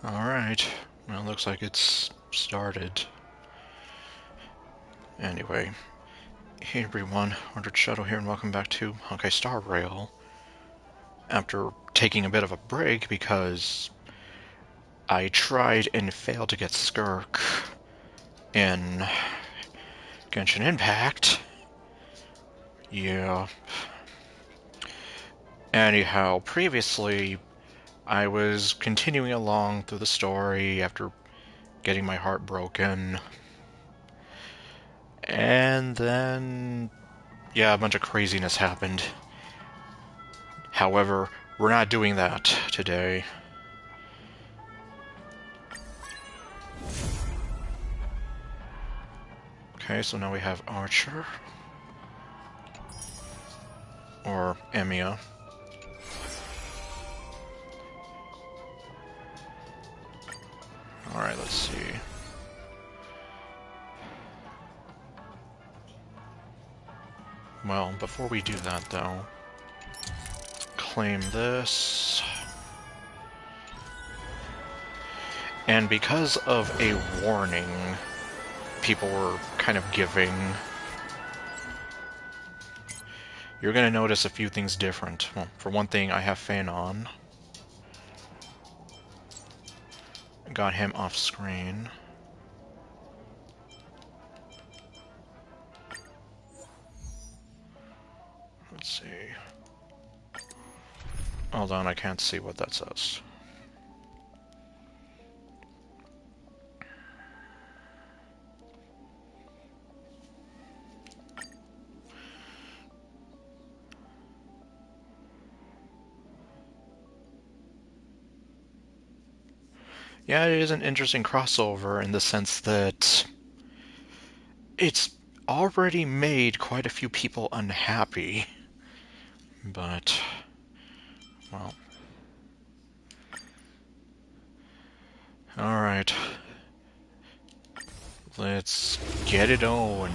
Alright, well, looks like it's started. Anyway, hey everyone, Ordered Shadow here, and welcome back to Honkai Star Rail. After taking a bit of a break because I tried and failed to get Skirk in Genshin Impact. Yeah. Anyhow, previously I was continuing along through the story after getting my heart broken. And then, yeah, a bunch of craziness happened. However, we're not doing that today. Okay, so now we have Archer. Or Emiya. Alright, let's see. Well, before we do that, though, claim this. And because of a warning people were kind of giving, you're going to notice a few things different. Well, for one thing, I have Fan on. Got him off screen. Let's see. Hold on, I can't see what that says. Yeah, it is an interesting crossover in the sense that it's already made quite a few people unhappy. But, well. Alright. Let's get it on.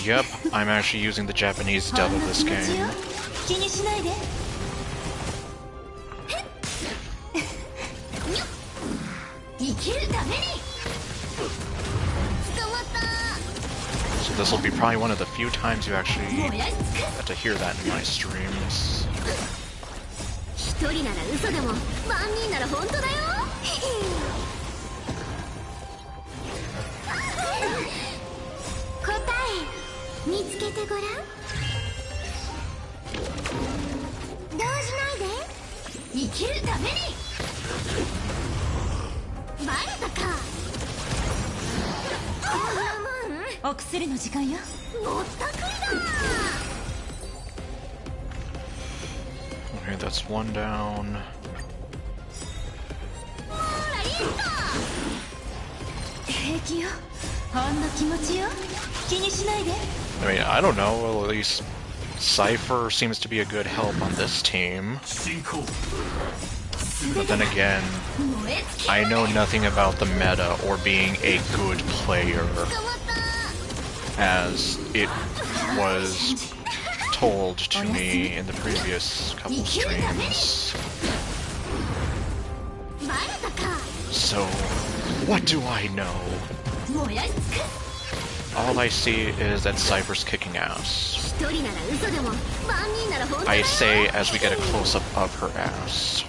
Yep, I'm actually using the Japanese dub of this game. So this will be probably one of the few times you actually get to hear that in my streams. Okay, that's one down. I mean, I don't know, well, at least Cypher seems to be a good help on this team. But then again, I know nothing about the meta or being a good player, as it was told to me in the previous couple streams. So, what do I know? All I see is that Cypher's kicking ass. I say as we get a close-up of her ass.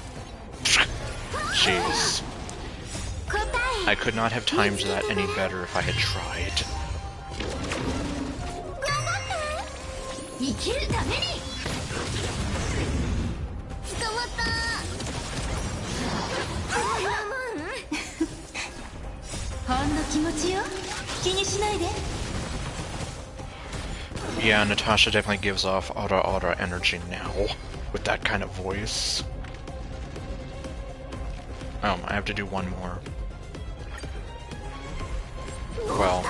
Jeez. I could not have timed that any better if I had tried. Yeah, Natasha definitely gives off aura energy now, with that kind of voice. I have to do one more. Well,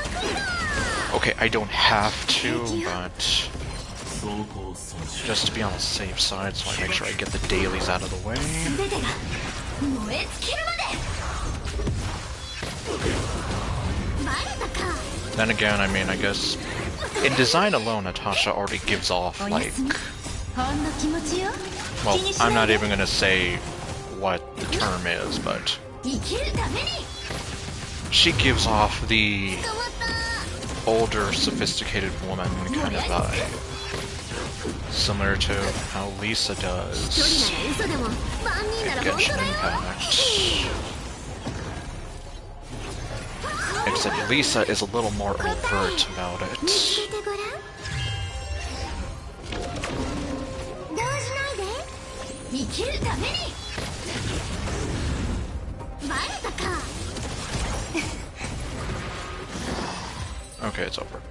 okay, I don't have to, but just to be on the safe side, so I make sure I get the dailies out of the way. Then again, I mean, I guess in design alone, Natasha already gives off, like... Well, I'm not even gonna say what the term is, but... she gives off the older, sophisticated woman kind of vibe. Similar to how Lisa does in Genshin Impact. Except Lisa is a little more overt about it. Okay, it's over.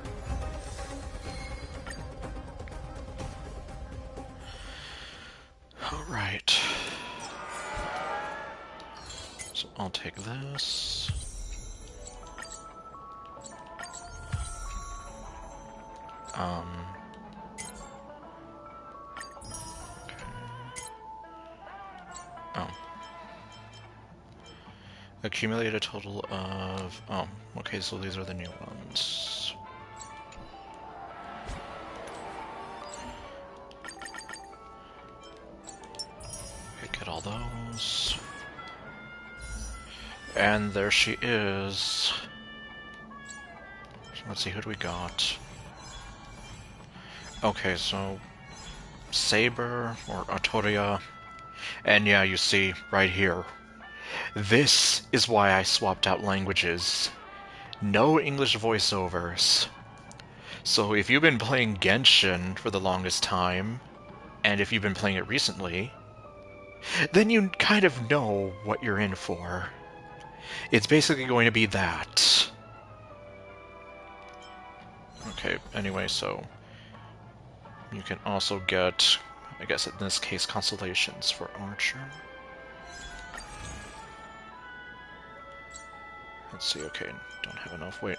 Alright. So I'll take this. Okay. Oh. Accumulate a total of... Oh, okay, so these are the new ones. Okay, get all those. And there she is. So let's see, who do we got? Okay, so... Saber, or Artoria. And yeah, you see, right here. This is why I swapped out languages. No English voiceovers. So if you've been playing Genshin for the longest time, and if you've been playing it recently, then you kind of know what you're in for. It's basically going to be that. Okay, anyway, so... you can also get, I guess in this case, constellations for Archer. Let's see, okay, don't have enough, wait.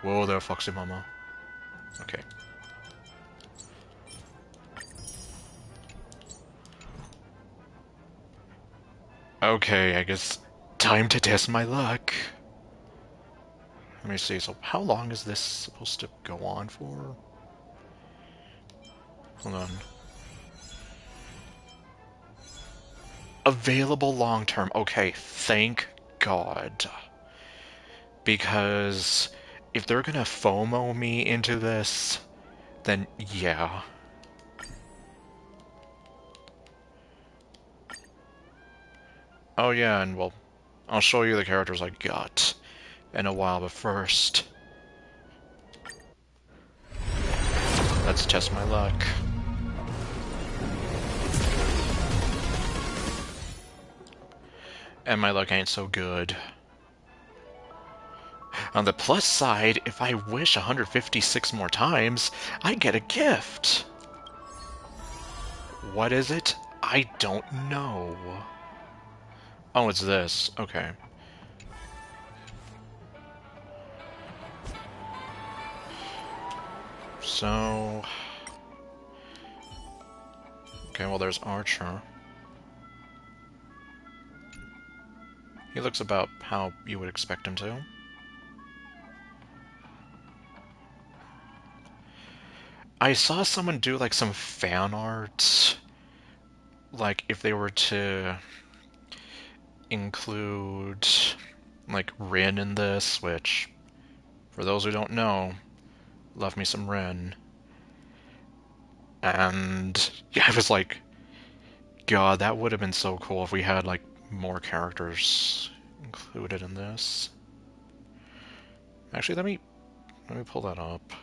Whoa there, Foxy Mama. Okay. Okay, I guess time to test my luck. Let me see, so how long is this supposed to go on for? Hold on. Available long-term. Okay, thank God. Because if they're gonna FOMO me into this, then yeah. Oh yeah, and well, I'll show you the characters I got in a while, but first... let's test my luck. And my luck ain't so good. On the plus side, if I wish 156 more times, I get a gift. What is it? I don't know. Oh, it's this. Okay. So... okay, well there's Archer. He looks about how you would expect him to. I saw someone do like some fan art, like if they were to include like Rin in this, which for those who don't know, love me some Rin. And yeah, I was like, God, that would have been so cool if we had like more characters included in this. Actually, let me pull that up.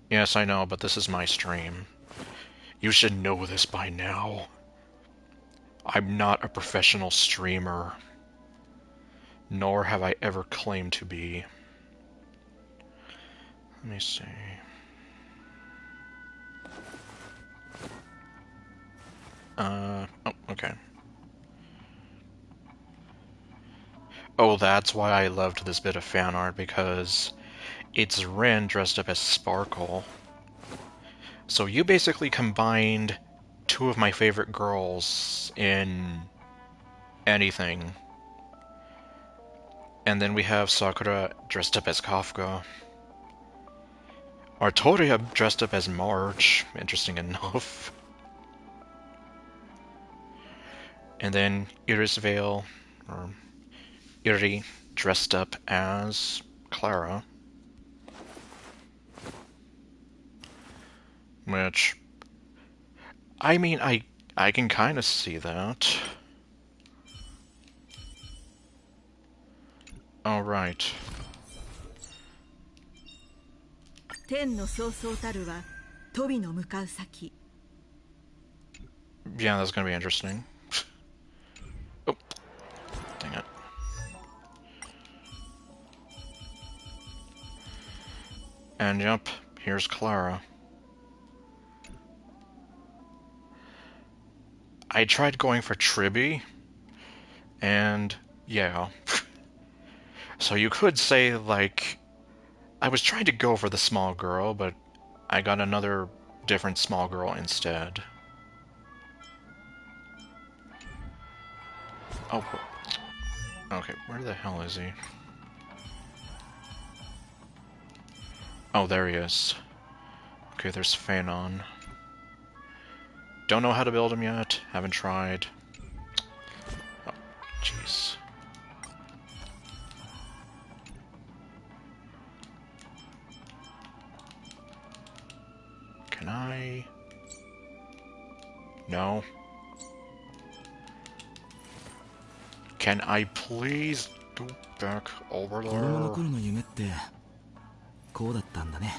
Yes, I know, but this is my stream. You should know this by now. I'm not a professional streamer, nor have I ever claimed to be. Let me see. Oh, okay. Oh, that's why I loved this bit of fan art, because It's Rin dressed up as Sparkle. So you basically combined two of my favorite girls in anything. And then we have Sakura dressed up as Kafka. Artoria dressed up as March, interesting enough. And then Irisvale, or Iri, dressed up as Clara. Which, I mean, I can kind of see that. Alright. 天のそうそうたるは飛びの向かう先 Yeah, that's gonna be interesting. Oh, dang it. And yep, here's Clara. I tried going for Tribby, and yeah. So you could say, like, I was trying to go for the small girl, but I got another different small girl instead. Oh, okay, where the hell is he? Oh, there he is. Okay, there's Phanon. Don't know how to build him yet, haven't tried. Oh, jeez. Can I? No. Can I please go back over 子供の there? 頃の夢ってこうだったんだね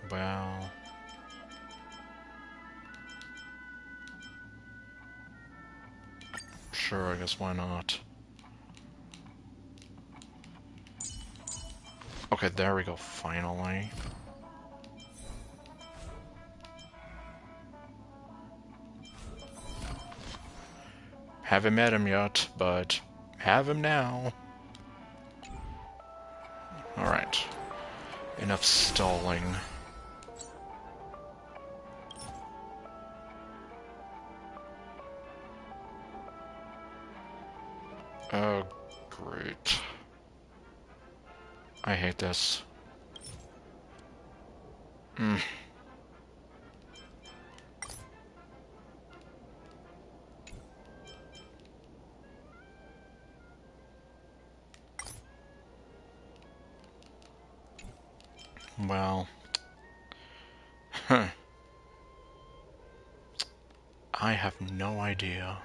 Well... Sure, I guess why not? Okay, there we go, finally. Haven't met him yet, but have him now. Alright. Enough stalling. Oh, great. I hate this. Well... I have no idea.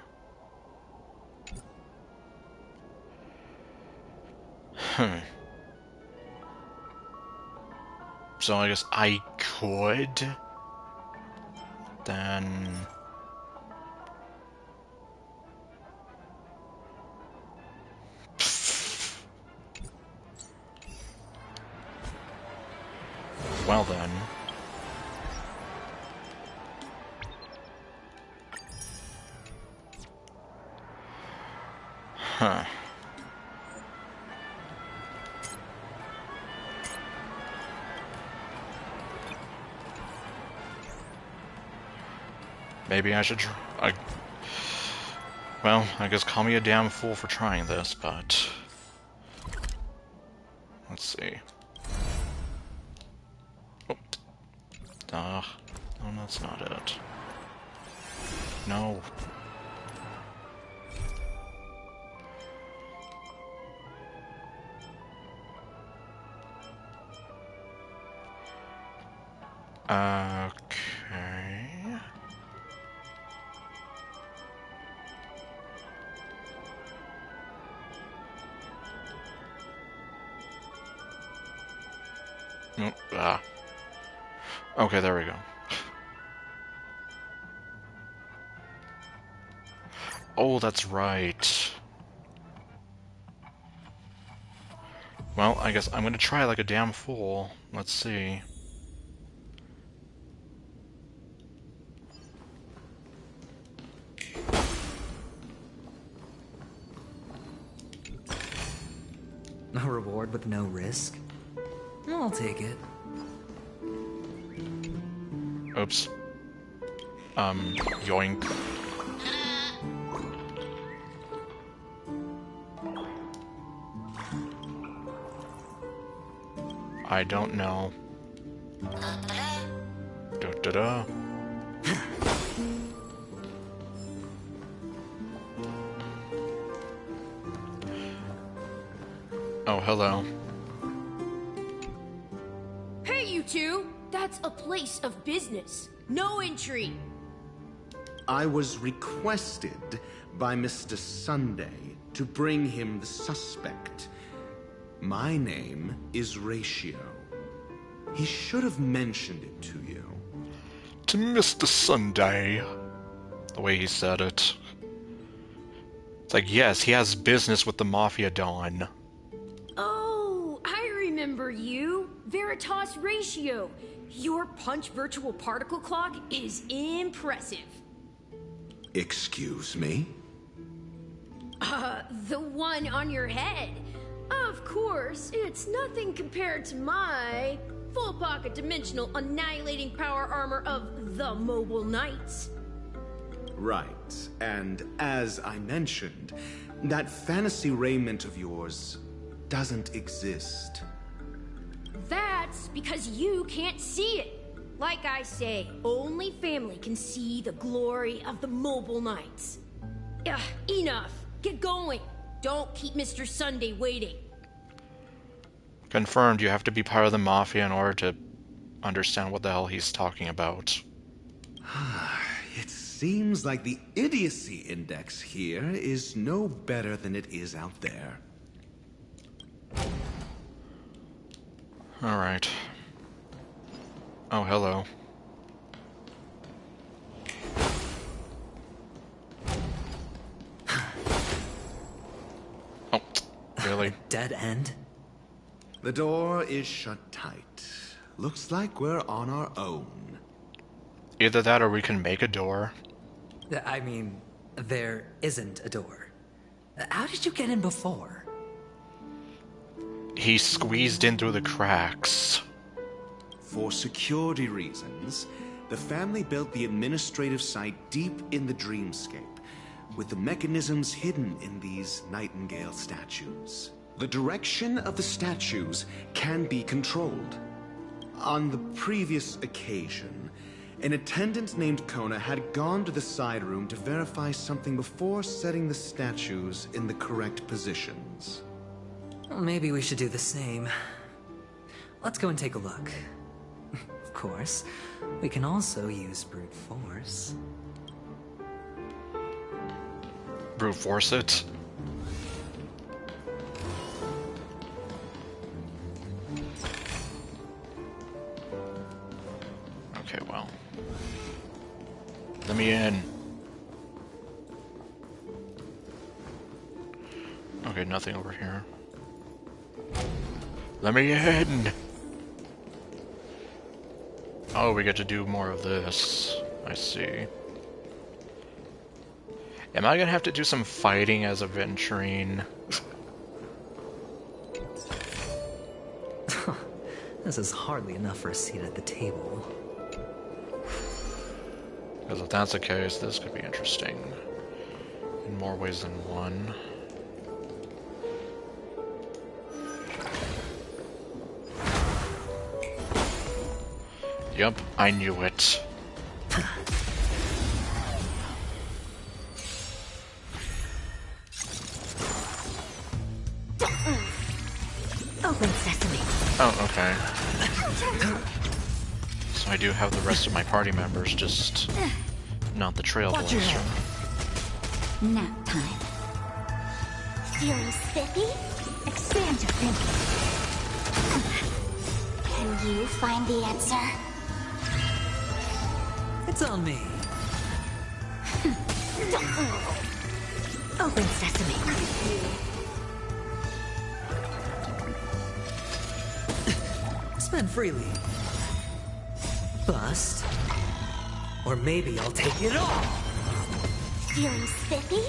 So I guess I could... Then... Well then... Huh. Maybe I should try... Well, I guess call me a damn fool for trying this, but... Let's see. Oh. No, that's not it. No. Okay... Nope. Ah. Okay, there we go. Oh, that's right. Well, I guess I'm gonna try like a damn fool. Let's see. reward with no risk. I'll take it. Oops. Yoink. I don't know. Da-da-da. Oh, hello. Hey, you two! That's a place of business. No entry. I was requested by Mr. Sunday to bring him the suspect. My name is Ratio. He should have mentioned it to you. To Mr. Sunday. The way he said it. It's like, yes, he has business with the Mafia Don. Oh, I remember you. Veritas Ratio. Your punch virtual particle clock is impressive. Excuse me? The one on your head. Of course, it's nothing compared to my full pocket dimensional annihilating power armor of the Mobile Knights. Right, and as I mentioned, that fantasy raiment of yours doesn't exist. That's because you can't see it. Like I say, only family can see the glory of the Mobile Knights. Ugh, enough. Get going. Don't keep Mr. Sunday waiting. Confirmed, you have to be part of the Mafia in order to understand what the hell he's talking about. It seems like the idiocy index here is no better than it is out there. Alright. Oh, hello. Oh, really? Dead end? The door is shut tight. Looks like we're on our own. Either that or we can make a door. I mean, there isn't a door. How did you get in before? He squeezed in through the cracks. For security reasons, the family built the administrative site deep in the dreamscape, with the mechanisms hidden in these Nightingale statues. The direction of the statues can be controlled. On the previous occasion, an attendant named Kona had gone to the side room to verify something before setting the statues in the correct positions. Well, maybe we should do the same. Let's go and take a look. Of course, we can also use brute force. Brute force it. Okay, well. Let me in. Okay, nothing over here. Let me in! Oh, we get to do more of this. I see. Am I gonna have to do some fighting as a Venturine? This is hardly enough for a seat at the table. Because if that's the case, this could be interesting. In more ways than one. Yup, I knew it. Open sesame. Oh, okay. So I do have the rest of my party members, just not the Trailblazer. Nap time. Feeling spiffy? Expand your thinking. Can you find the answer? It's on me. Open sesame. Spend freely. Bust. Or maybe I'll take it all. Feeling spiffy?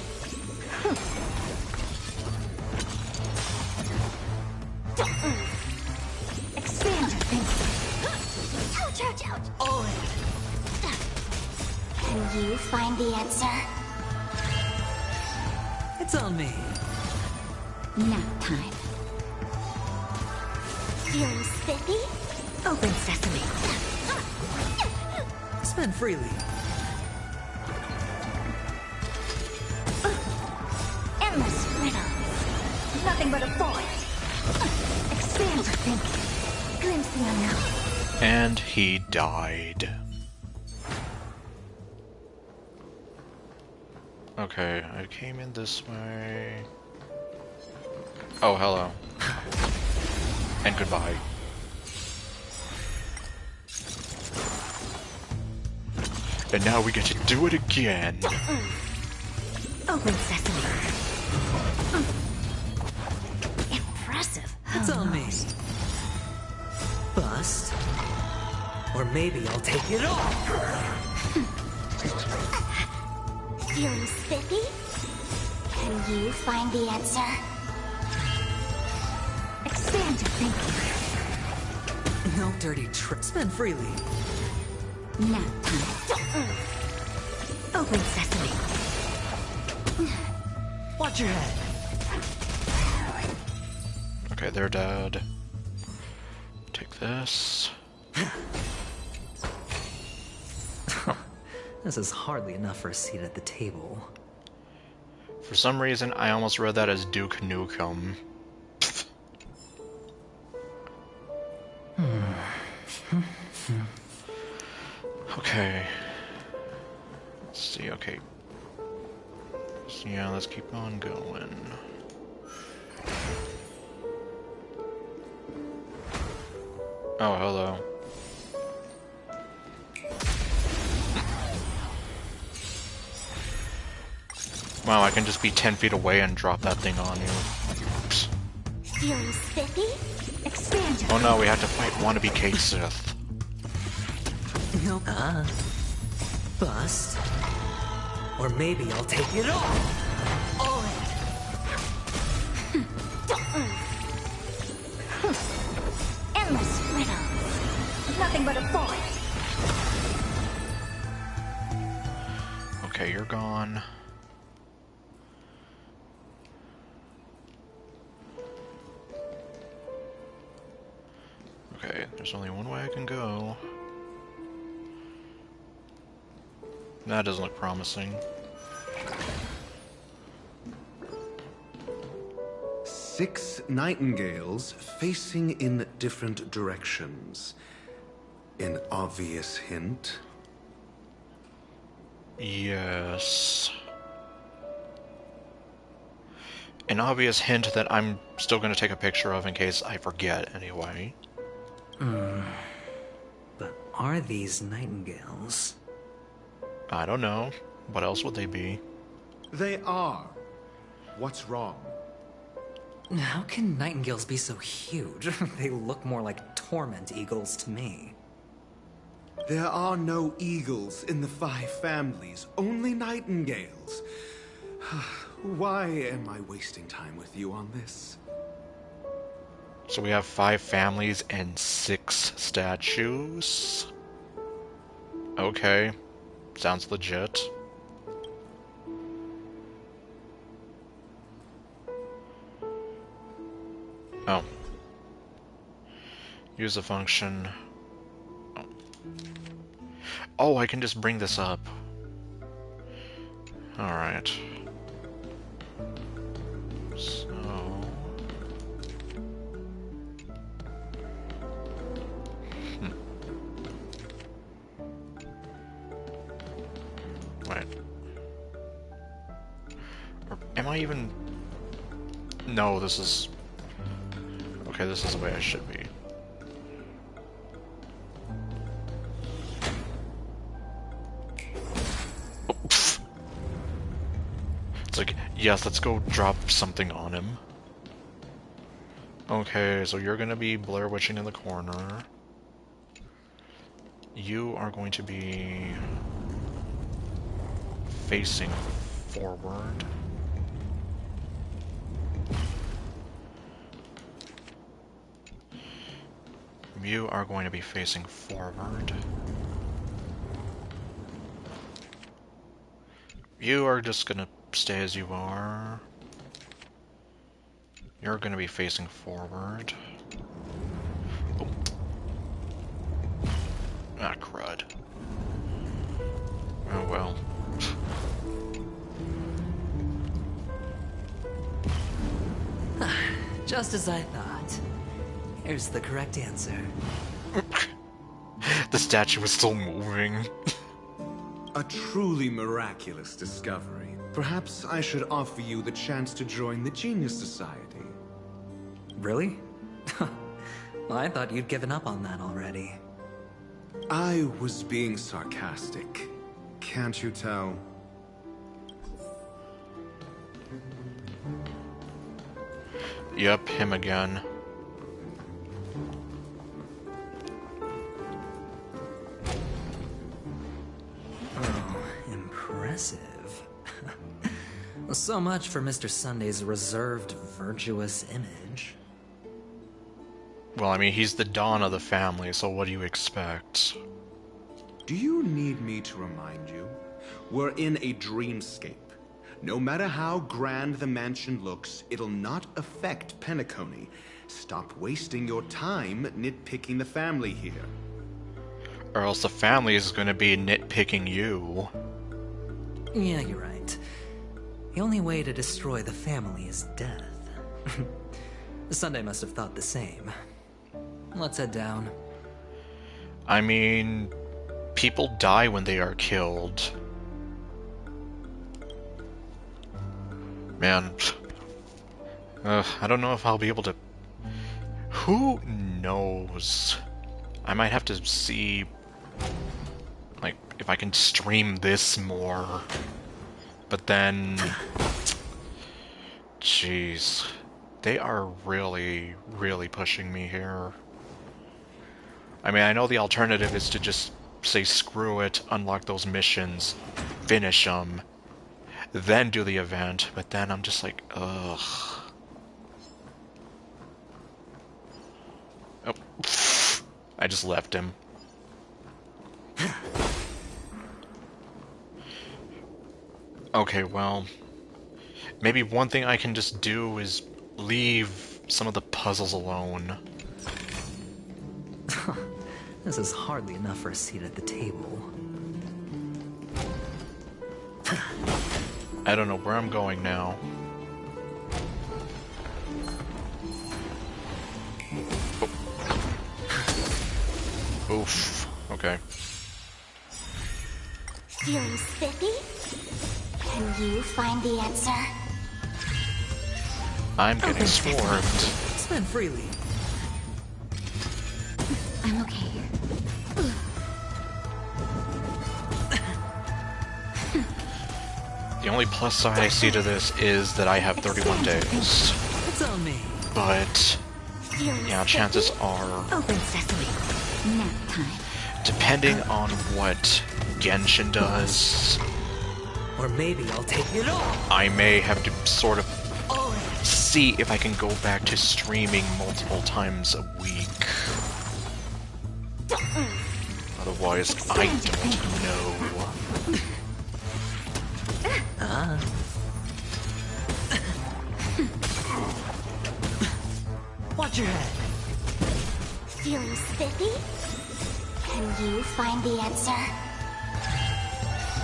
Expand your thinking. Ouch, ouch, ouch. All in. Can you find the answer? It's on me. Nap time. Feeling spiffy? Open sesame. Spend freely. Endless riddles. Nothing but a void. Expand your thinking. Glimpse the unknown. And he died. Okay, I came in this way. Oh, hello. And goodbye. And now we get to do it again. Open sesame. Impressive. It's on me. Bust. Or maybe I'll take it all. Feeling spiffy? Can you find the answer? Expand your thinking. No dirty tricks. Spend freely. Nap time. Open sesame. Watch your head. Okay, they're dead. Take this. This is hardly enough for a seat at the table. For some reason, I almost read that as Duke Nukem. Okay. Let's see, okay. So yeah, let's keep on going. Oh, hello. Wow, I can just be 10 feet away and drop that thing on you. Oops. Feeling spiffy? Expand your Oh no, we have to fight wannabe Cake Sith. Nope. Bust. Or maybe I'll take it all. All in. endless riddles. Nothing but a void. Okay, you're gone. Okay, there's only one way I can go. That doesn't look promising. Six nightingales facing in different directions. An obvious hint. Yes. An obvious hint that I'm still going to take a picture of in case I forget anyway. But are these nightingales? I don't know. What else would they be? They are. What's wrong? How can nightingales be so huge? They look more like torment eagles to me. There are no eagles in the five families, only nightingales. Why am I wasting time with you on this? So we have 5 families and 6 statues. Okay. Sounds legit. Oh. Use the function. Oh, I can just bring this up. Alright. So... Wait. Or am I even... No, this is... Okay, this is the way I should be. Oh, pff. It's like, yes, let's go drop something on him. Okay, so you're gonna be Blair Witching in the corner. You are going to be... facing forward. You are going to be facing forward. You are just gonna stay as you are. You're gonna be facing forward. Oh. Ah, crud. Oh well. Just as I thought. Here's the correct answer. The statue was still moving. A truly miraculous discovery. Perhaps I should offer you the chance to join the Genius Society. Really? Well, I thought you'd given up on that already. I was being sarcastic. Can't you tell? Yep, him again. Oh, impressive. Well, so much for Mr. Sunday's reserved, virtuous image. Well, I mean, he's the Don of the family, so what do you expect? Do you need me to remind you? We're in a dreamscape. No matter how grand the mansion looks, it'll not affect Penacony. Stop wasting your time nitpicking the family here. Or else the family is going to be nitpicking you. Yeah, you're right. The only way to destroy the family is death. Sunday must have thought the same. Let's head down. I mean, people die when they are killed. Man, I don't know if I'll be able to... Who knows? I might have to see, like, if I can stream this more. But then... Jeez. They are really, really pushing me here. I mean, I know the alternative is to just say screw it, unlock those missions, finish them, then do the event, but then I'm just like, ugh. Oh, I just left him. Okay, well, maybe one thing I can just do is leave some of the puzzles alone. This is hardly enough for a seat at the table. I don't know where I'm going now. Oh. Oof. Okay. Feeling spiffy? Can you find the answer? I'm getting swarmed. Spend freely. I'm okay. The only plus side I see to this is that I have 31 days. It's on me. But, yeah, chances are, Open sesame. Nap time. depending on what Genshin does, Or maybe I'll take it all. I may have to sort of All in. see if I can go back to streaming multiple times a week. Otherwise, I don't know. Watch your head. Feeling spiffy? Can you find the answer?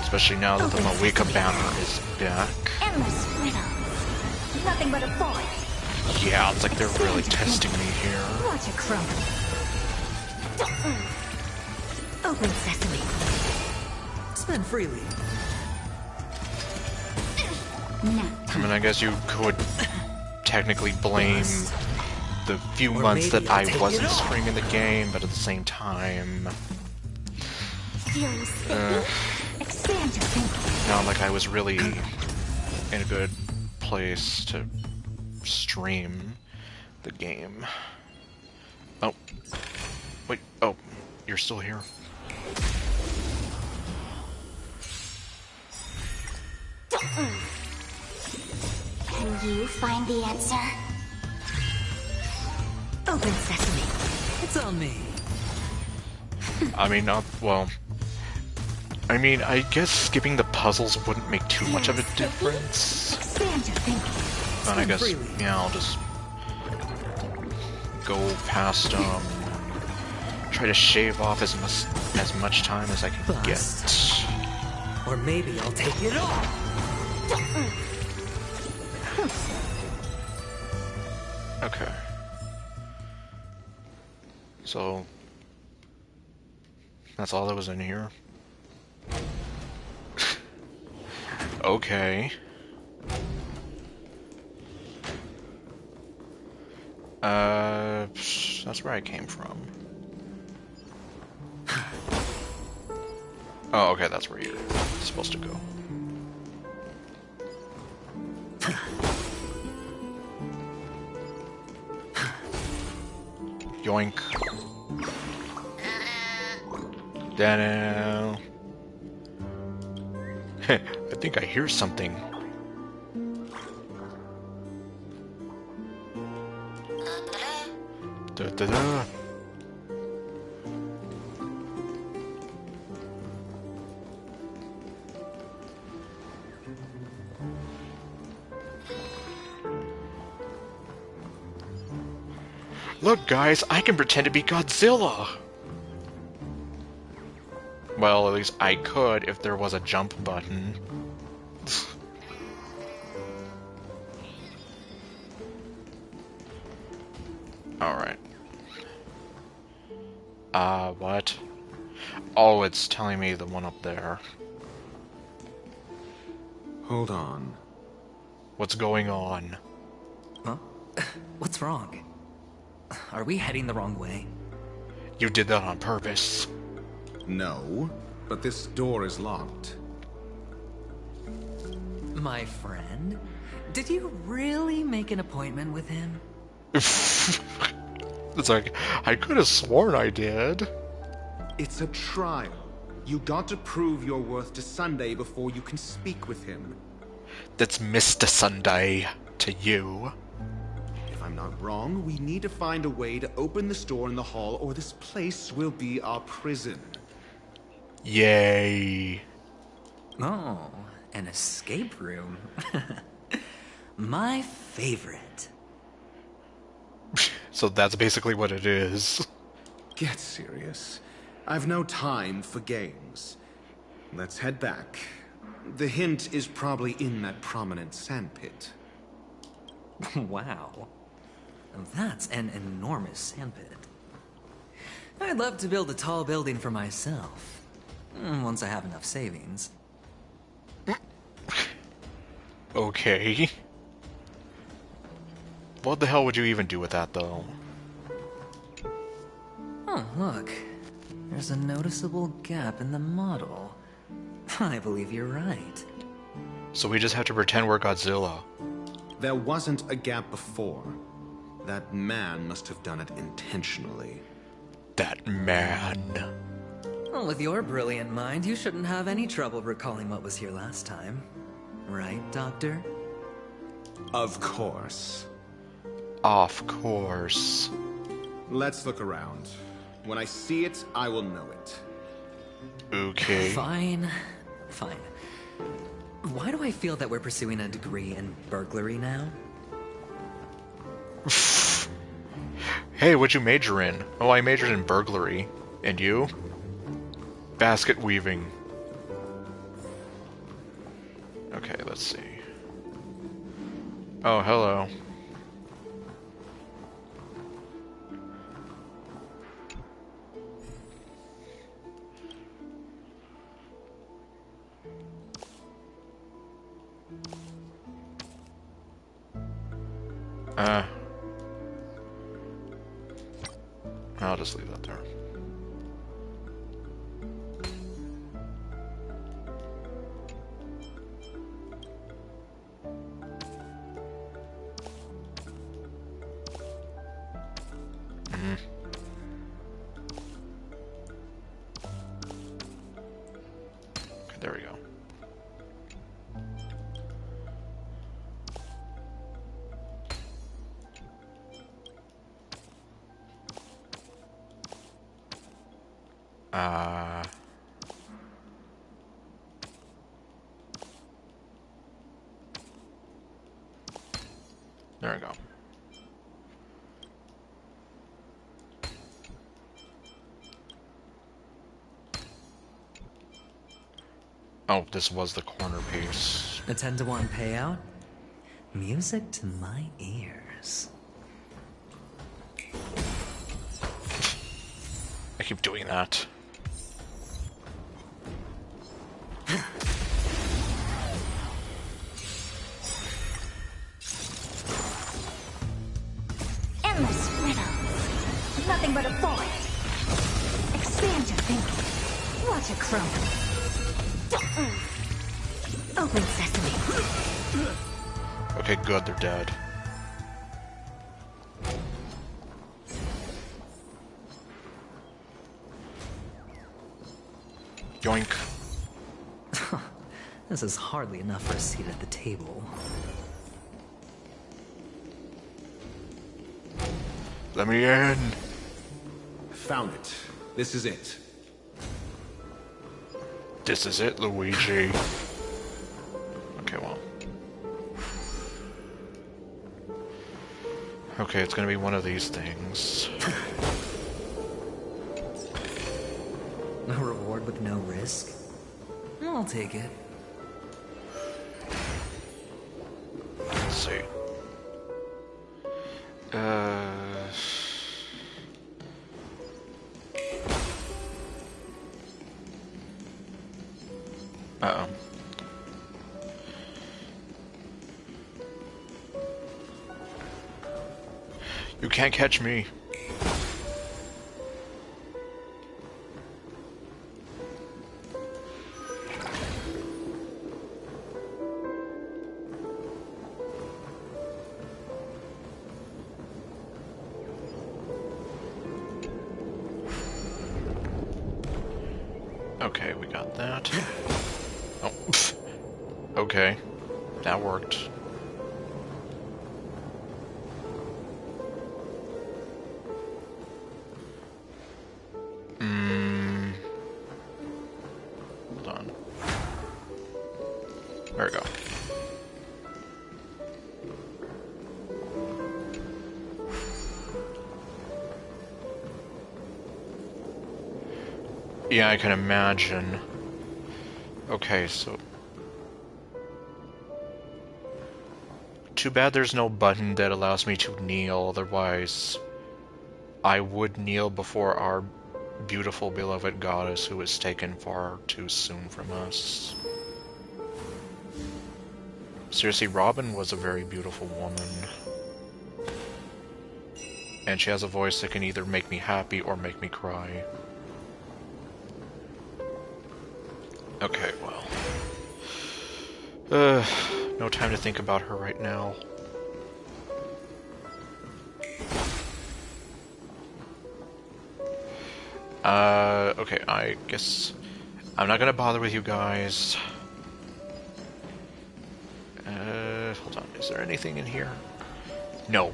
Especially now that the Mawika banner is back. Endless riddles. Nothing but a void. Yeah, it's like they're really testing me here. Watch it crumble. Open sesame. Spend freely. Nap I time. mean, I guess you could technically blame the few Or months that maybe I'll I take wasn't it all. streaming the game, but at the same time, Feeling spiffy? Expand your thinking. not like I was really in a good place to stream the game. Oh. Wait, oh, you're still here. Can you find the answer? Open sesame. It's on me. I mean, not well. I mean, I guess skipping the puzzles wouldn't make too much of a difference. Expand your thinking. But I Spin guess, freely. yeah, I'll just go past, try to shave off as much time as I can Bust. get. Or maybe I'll take it all. Okay. So, that's all that was in here? Okay. That's where I came from. Oh, okay, that's where you're supposed to go. Yoink. Dano. I think I hear something. Da da da. Look, guys, I can pretend to be Godzilla! Well, at least I could if there was a jump button. Alright. What? Oh, it's telling me the one up there. Hold on. What's going on? Huh? What's wrong? Are we heading the wrong way? You did that on purpose. No, but this door is locked. My friend? Did you really make an appointment with him? It's like, I could have sworn I did. It's a trial. You got to prove your worth to Sunday before you can speak with him. That's Mr. Sunday to you. If I'm not wrong, we need to find a way to open this door in the hall or this place will be our prison. Yay. Oh, an escape room. My favorite. So that's basically what it is. Get serious. I've no time for games. Let's head back. The hint is probably in that prominent sandpit. Wow. That's an enormous sandpit. I'd love to build a tall building for myself. Once I have enough savings. Okay. What the hell would you even do with that, though? Oh, look. There's a noticeable gap in the model. I believe you're right. So we just have to pretend we're Godzilla. There wasn't a gap before. That man must have done it intentionally. That man. Well, with your brilliant mind, you shouldn't have any trouble recalling what was here last time. Right, Doctor? Of course. Of course. Let's look around. When I see it, I will know it. Okay. Fine. Fine. Why do I feel that we're pursuing a degree in burglary now? Hey, what'd you major in? Oh, I majored in burglary. And you? Basket weaving. Okay, let's see. Oh, hello. I'll just leave that there. Okay, there we go. Uh... There we go. Oh, this was the corner piece. A 10-to-1 payout? Music to my ears. I keep doing that. Endless riddles. Nothing but a void. Expand your thinking. Watch it crumble. Open sesame. Okay, good, they're dead. Yoink. This is hardly enough for a seat at the table. Let me in. Found it. This is it. This is it, Luigi. Okay, well. Okay, it's gonna be one of these things. A reward with no risk? I'll take it. Let's see. Uh-oh. You can't catch me. Okay, we got that. Oh, pff. Okay, that worked. Hold on. There we go. Yeah, I can imagine. Okay, so... Too bad there's no button that allows me to kneel, otherwise I would kneel before our beautiful beloved goddess who was taken far too soon from us. Seriously, Robin was a very beautiful woman. And she has a voice that can either make me happy or make me cry. Okay, well. No time to think about her right now. Okay, I guess I'm not gonna bother with you guys. Hold on, is there anything in here? No,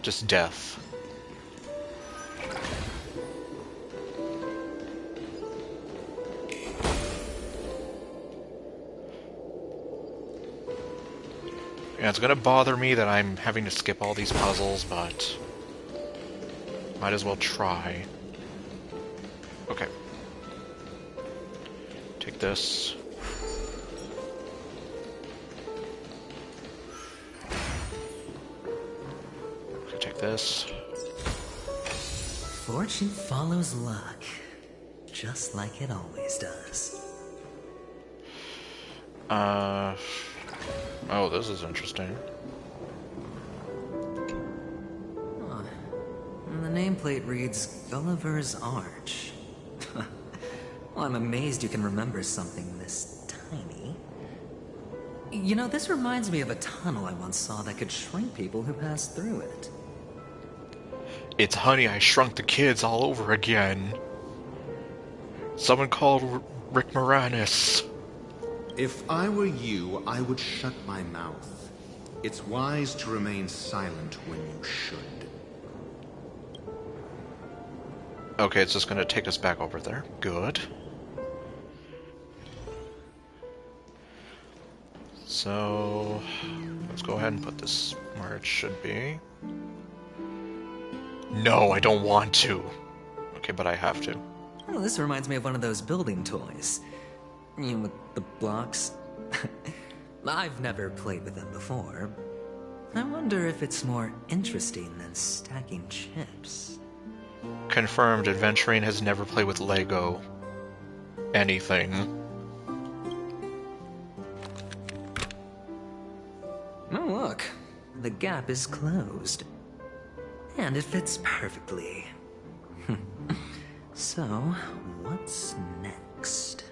just death. Yeah, it's gonna bother me that I'm having to skip all these puzzles, but might as well try. Okay. Take this. Okay, take this. Fortune follows luck, just like it always does. Oh, this is interesting. Huh. And the nameplate reads Gulliver's Arch. Well, I'm amazed you can remember something this tiny. You know, this reminds me of a tunnel I once saw that could shrink people who passed through it. It's Honey, I Shrunk the Kids all over again. Someone called Rick Moranis. If I were you, I would shut my mouth. It's wise to remain silent when you should. Okay, it's just gonna take us back over there. Good. So, let's go ahead and put this where it should be. No, I don't want to. Okay, but I have to. Oh, this reminds me of one of those building toys. You know, with the blocks. I've never played with them before. I wonder if it's more interesting than stacking chips. Confirmed, Adventuring has never played with Lego anything. Oh, look. The gap is closed. And it fits perfectly. So, what's next?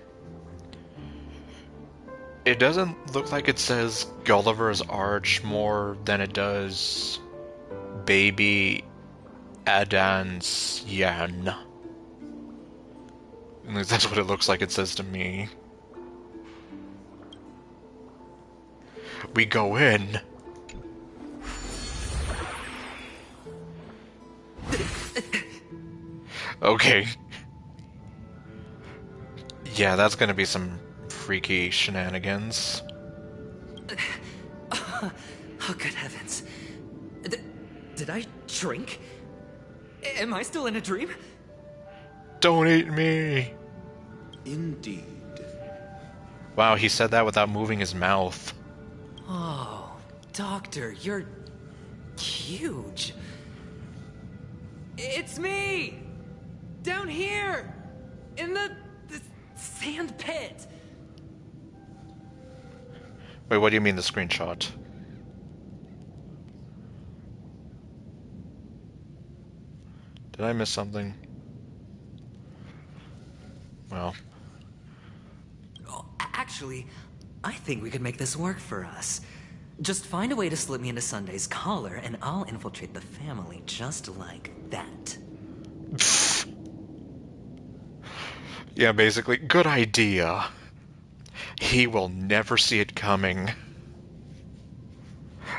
It doesn't look like it says Gulliver's Arch more than it does Baby Adan's Yan. At least that's what it looks like it says to me. We go in. Okay. Yeah, that's gonna be some freaky shenanigans. Oh, good heavens. Did I drink? Am I still in a dream? Don't eat me! Indeed. Wow, he said that without moving his mouth. Oh, Doctor, you're huge. It's me! Down here! In the sand pit! Wait, what do you mean the screenshot? Did I miss something? Well. Oh, actually, I think we could make this work for us. Just find a way to slip me into Sunday's collar, and I'll infiltrate the family just like that. Yeah, basically, good idea. He will never see it coming.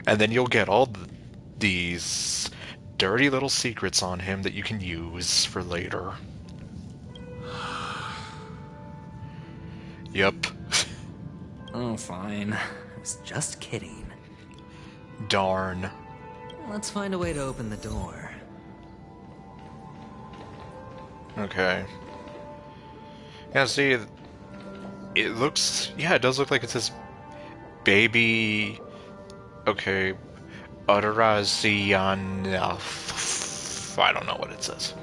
And then you'll get all these dirty little secrets on him that you can use for later. Yep. Oh, fine. I was just kidding. Darn. Let's find a way to open the door. Okay. Yeah, see, it looks... Yeah, it does look like it says baby... Okay. Uterazian... I don't know what it says.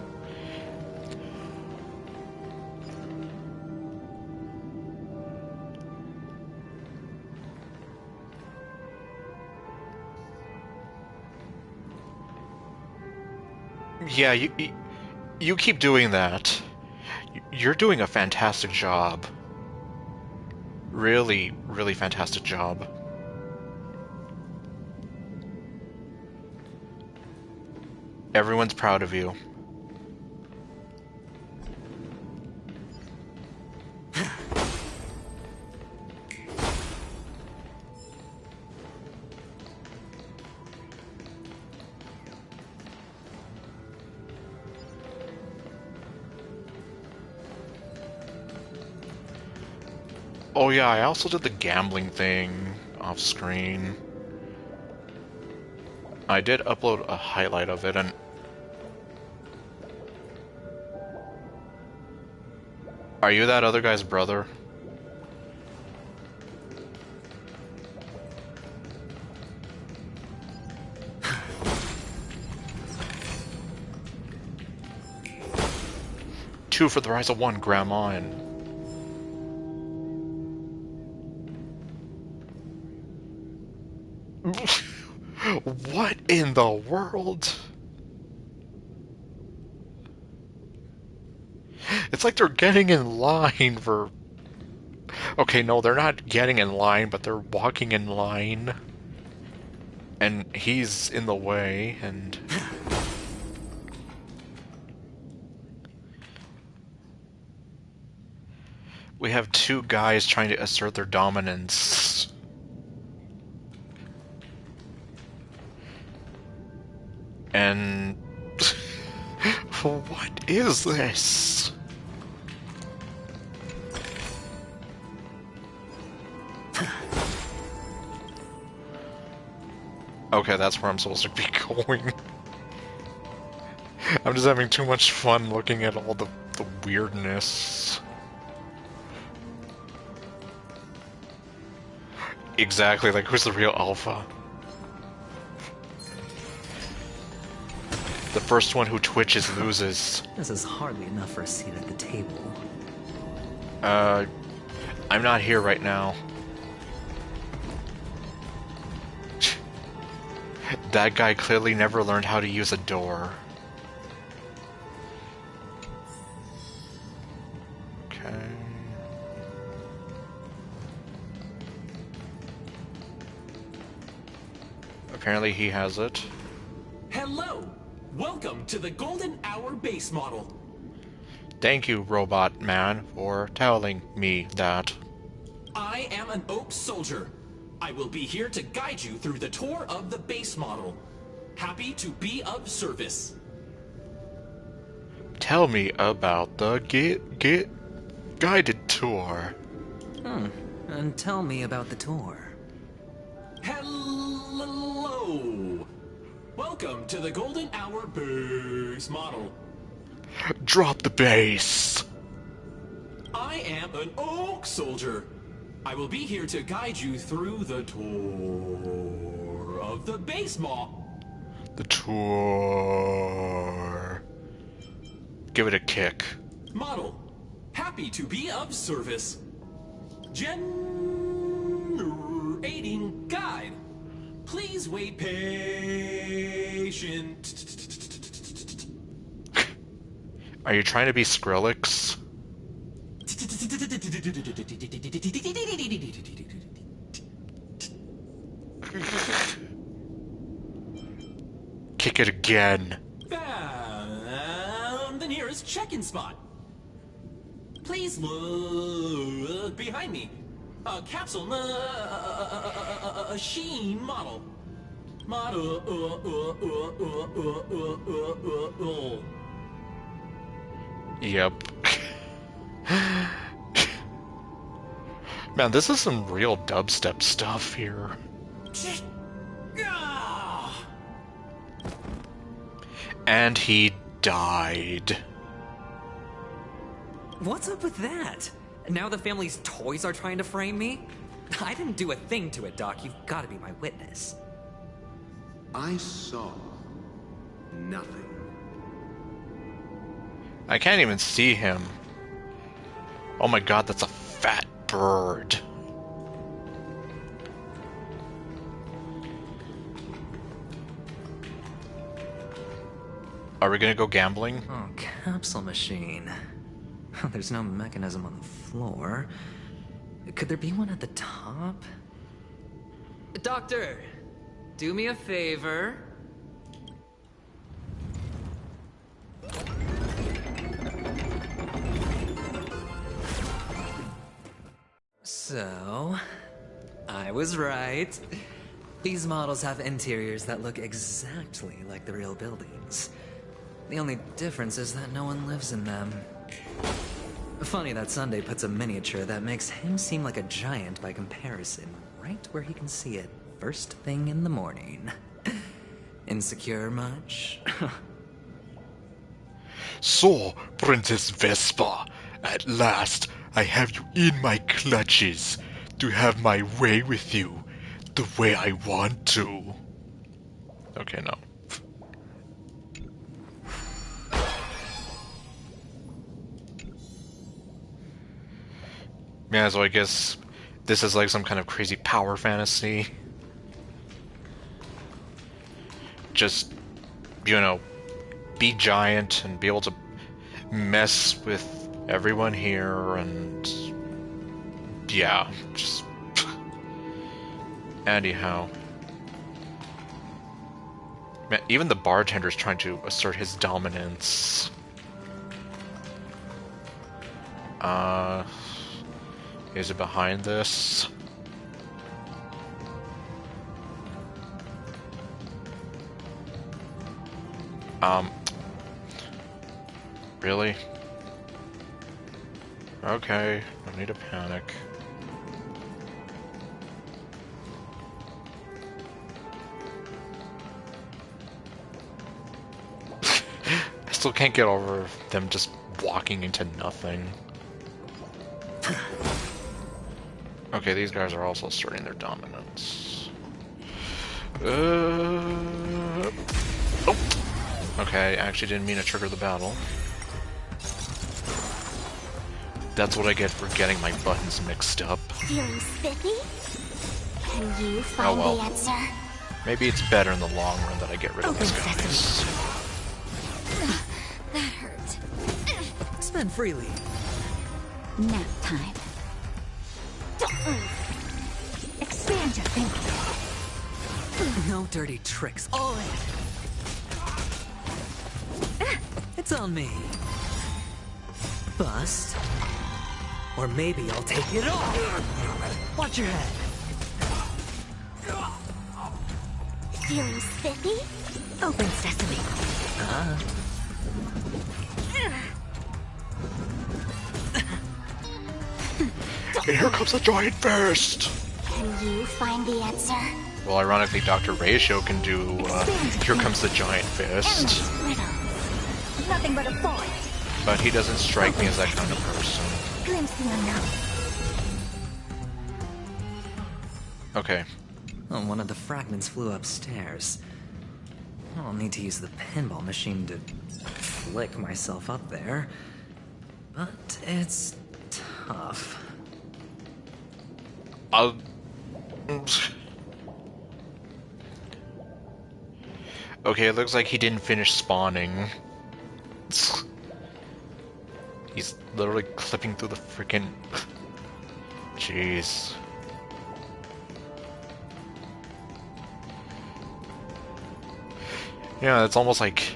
Yeah, you keep doing that. You're doing a fantastic job. Really, really fantastic job. Everyone's proud of you. Oh yeah, I also did the gambling thing off screen. I did upload a highlight of it, and are you that other guy's brother? Two for the price of one, Grandma, and... What in the world? It's like they're getting in line for... Okay, no, they're not getting in line, but they're walking in line. And he's in the way, and... We have two guys trying to assert their dominance. And... What is this? Okay, that's where I'm supposed to be going. I'm just having too much fun looking at all the weirdness. Exactly, like who's the real alpha? The first one who twitches loses. This is hardly enough for a seat at the table. I'm not here right now. That guy clearly never learned how to use a door. Okay. Apparently he has it. Hello! Welcome to the Golden Hour base model. Thank you, Robot Man, for telling me that. I am an Oak Soldier. I will be here to guide you through the tour of the base model. Happy to be of service. Tell me about the guided tour. And tell me about the tour. Hello! Welcome to the Golden Hour base model. Drop the bass. I am an Oak Soldier. I will be here to guide you through the tour of the base model. The tour. Give it a kick. Model. Happy to be of service. Generating guide. Please wait patient. Are you trying to be Skrillex? Kick it again. Found the nearest check-in spot. Please look behind me. A capsule machine model. Model. Yep. Man, this is some real dubstep stuff here. And he died. What's up with that? Now the family's toys are trying to frame me? I didn't do a thing to it, Doc. You've got to be my witness. I saw nothing. I can't even see him. Oh my god, that's a fat bird. Are we gonna go gambling? Oh, capsule machine. There's no mechanism on the floor. Could there be one at the top? Doctor, do me a favor. So, I was right. These models have interiors that look exactly like the real buildings. The only difference is that no one lives in them. Funny that Sunday puts a miniature that makes him seem like a giant by comparison, right where he can see it first thing in the morning. Insecure much? So, Princess Vespa, at last I have you in my clutches to have my way with you the way I want to. Okay, no. Yeah, so I guess this is like some kind of crazy power fantasy. Just, you know, be giant and be able to mess with everyone here and... yeah, just... anyhow. Man, even the bartender's trying to assert his dominance. Is it behind this? Really? Okay, no need to panic. I still can't get over them just walking into nothing. Okay, these guys are also asserting their dominance. Oh. Okay, I actually didn't mean to trigger the battle. That's what I get for getting my buttons mixed up. Feeling spiffy? Can you find well. the answer? Maybe it's better in the long run that I get rid of these Open guys. That hurt. Spend freely. Nap time. Don't move. Expand your thinking. No dirty tricks. All in. It's on me. Bust. Or maybe I'll take it all. Watch your head. Feeling spiffy? Open sesame. And here comes the giant fist! Can you find the answer? Well, ironically, Dr. Ratio can do, Here Comes the Giant Fist. Endless riddles. Nothing but a void. But he doesn't strike me as that kind of person. Glimpse the unknown. Okay. Oh, one of the fragments flew upstairs. I'll need to use the pinball machine to flick myself up there. But it's tough. Okay, it looks like he didn't finish spawning. He's literally clipping through the freaking... Jeez. Yeah, it's almost like...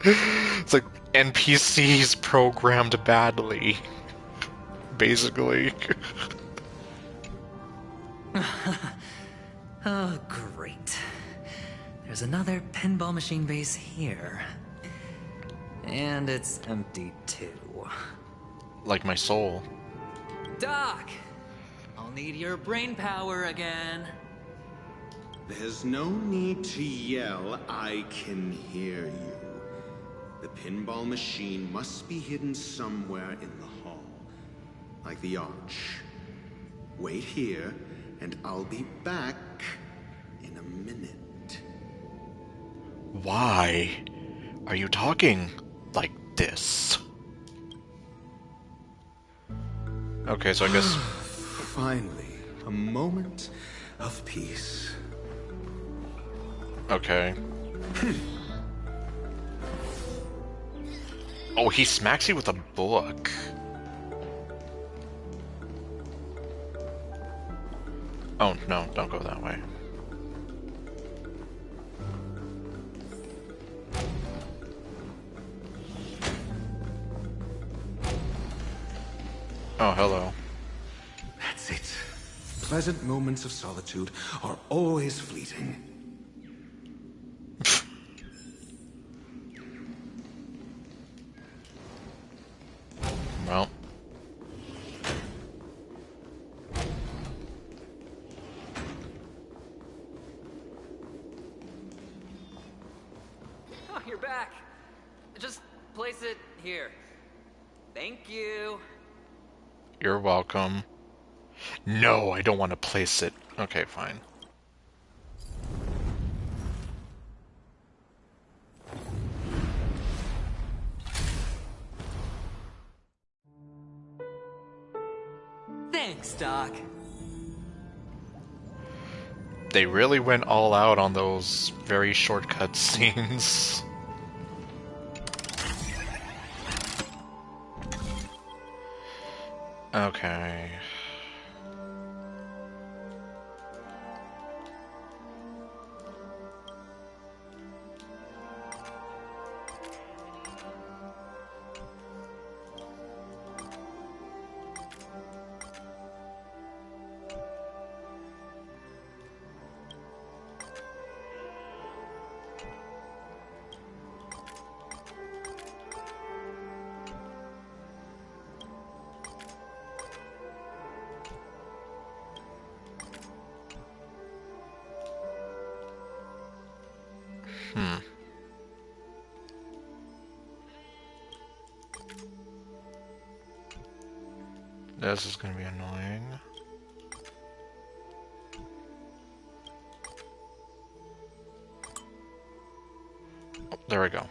It's like NPCs programmed badly. Basically. Oh, great. There's another pinball machine base here. And it's empty, too. Like my soul. Doc! I'll need your brain power again. There's no need to yell, I can hear you. The pinball machine must be hidden somewhere in the hall. Like the arch. Wait here, and I'll be back in a minute. Why are you talking like this? Okay, so I guess... Finally, a moment of peace. Okay. Oh, he smacks you with a book. Oh, no, don't go that way. Oh, hello. That's it. Pleasant moments of solitude are always fleeting. Well. Oh, you're back. Just place it here. Thank you. You're welcome. No, I don't want to place it. Okay, fine. Thanks, Doc. They really went all out on those very shortcut scenes. Okay. Hmm. This is gonna be annoying. Oh, there we go.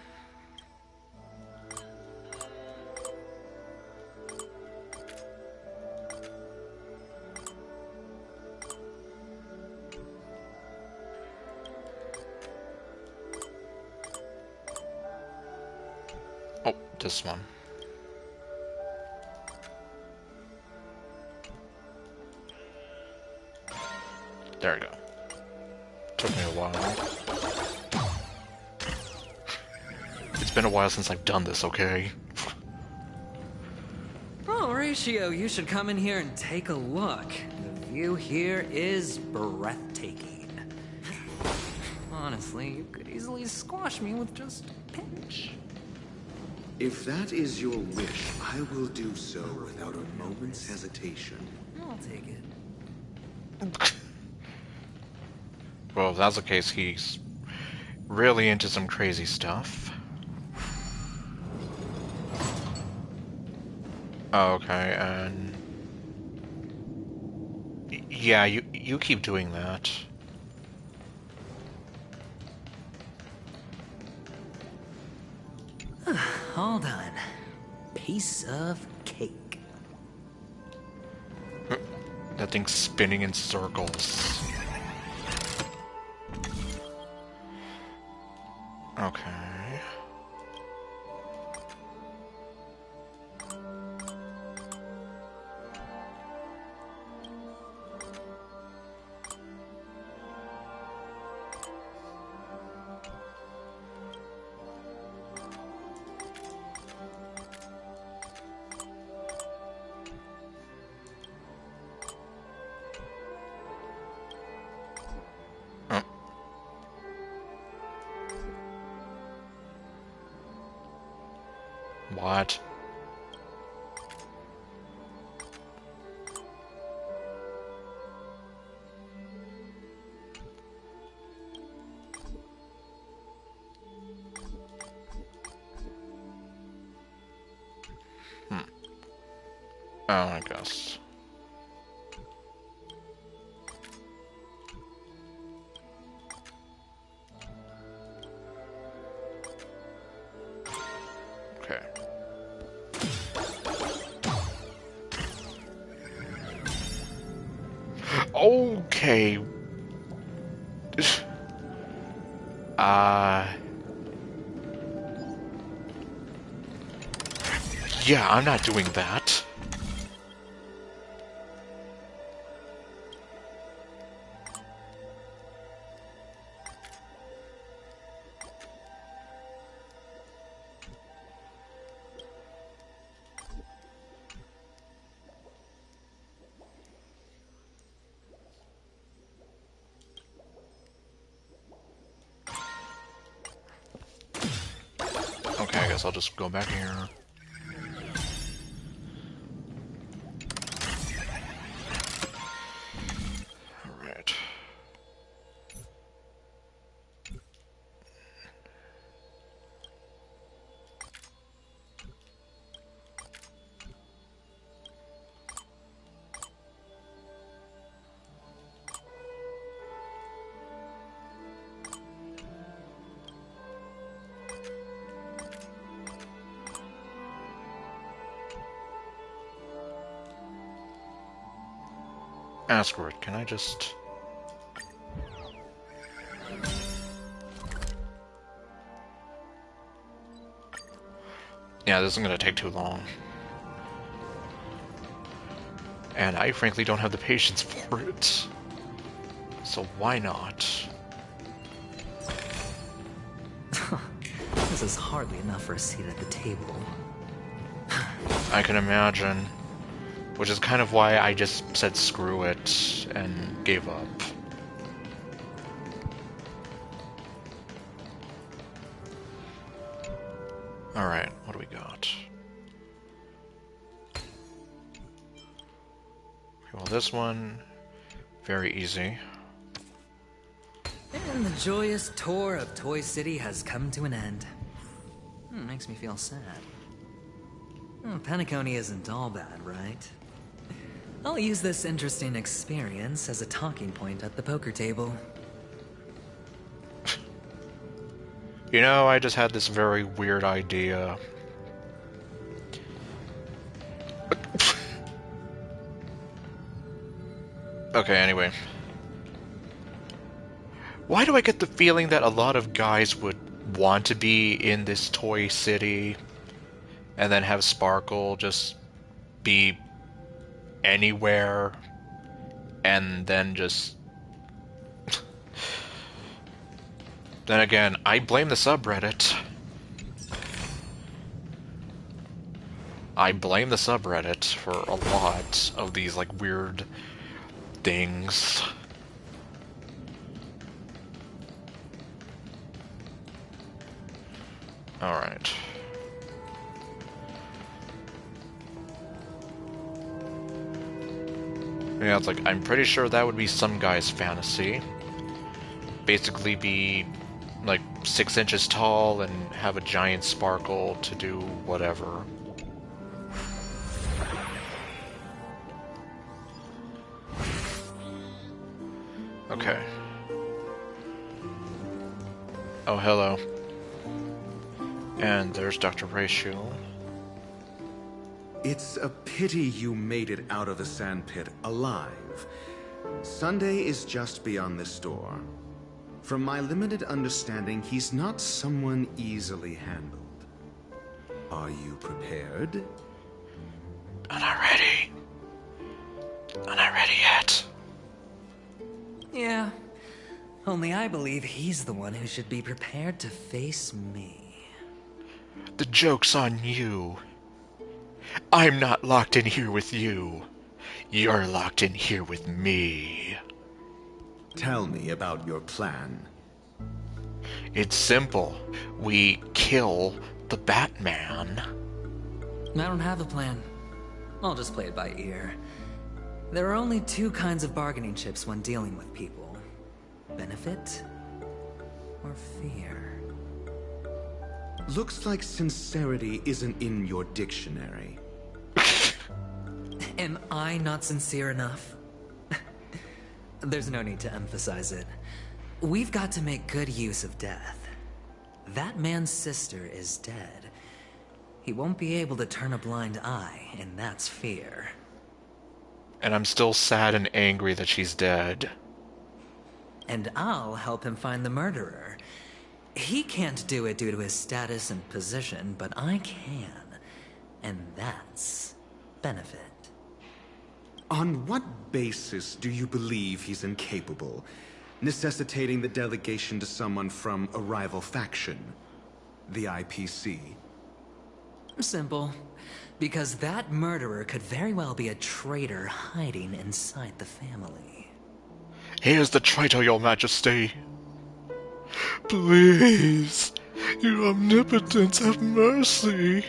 Oh, this one. There we go. Took me a while. It's been a while since I've done this, okay? Oh, Ratio, you should come in here and take a look. The view here is breathtaking. Honestly, you could easily squash me with just a pinch. If that is your wish, I will do so without a moment's hesitation. I'll take it. Well, if that's the case, he's really into some crazy stuff. Okay, and... yeah, you keep doing that. All done. Piece of cake. That thing's spinning in circles. Okay. Oh. What? Oh, I guess. Okay. Okay. Uh... yeah, I'm not doing that. Okay, I guess I'll just go back here. Alright. Asteroid, can I just... yeah, this isn't gonna take too long. And I frankly don't have the patience for it. So why not? This is hardly enough for a seat at the table. I can imagine. Which is kind of why I just said screw it and gave up. Alright, what do we got? Okay, well, this one, very easy. And the joyous tour of Toy City has come to an end. Makes me feel sad. Penacony isn't all bad, right? I'll use this interesting experience as a talking point at the poker table. You know, I just had this very weird idea. Okay, anyway. Why do I get the feeling that a lot of guys would want to be in this Toy City and then have Sparkle just be anywhere and then just... Then again, I blame the subreddit. I blame the subreddit for a lot of these, like, weird things. Alright. Yeah, it's like, I'm pretty sure that would be some guy's fantasy. Basically be, like, 6 inches tall and have a giant sparkle to do whatever. Okay. Oh, hello. And there's Dr. Rachel. It's a pity you made it out of the sandpit alive. Sunday is just beyond this door. From my limited understanding, he's not someone easily handled. Are you prepared? I'm not ready. I'm not ready yet. Yeah. Only I believe he's the one who should be prepared to face me. The joke's on you. I'm not locked in here with you. You're locked in here with me. Tell me about your plan. It's simple. We kill the Batman. I don't have a plan. I'll just play it by ear. There are only 2 kinds of bargaining chips when dealing with people. Benefit or fear. Looks like sincerity isn't in your dictionary. Am I not sincere enough? There's no need to emphasize it. We've got to make good use of death. That man's sister is dead. He won't be able to turn a blind eye, and that's fear. And I'm still sad and angry that she's dead. And I'll help him find the murderer. He can't do it due to his status and position, but I can. And that's benefit. On what basis do you believe he's incapable, necessitating the delegation to someone from a rival faction? The IPC? Simple. Because that murderer could very well be a traitor hiding inside the family. Here's the traitor, your majesty. Please, your omnipotence, have mercy.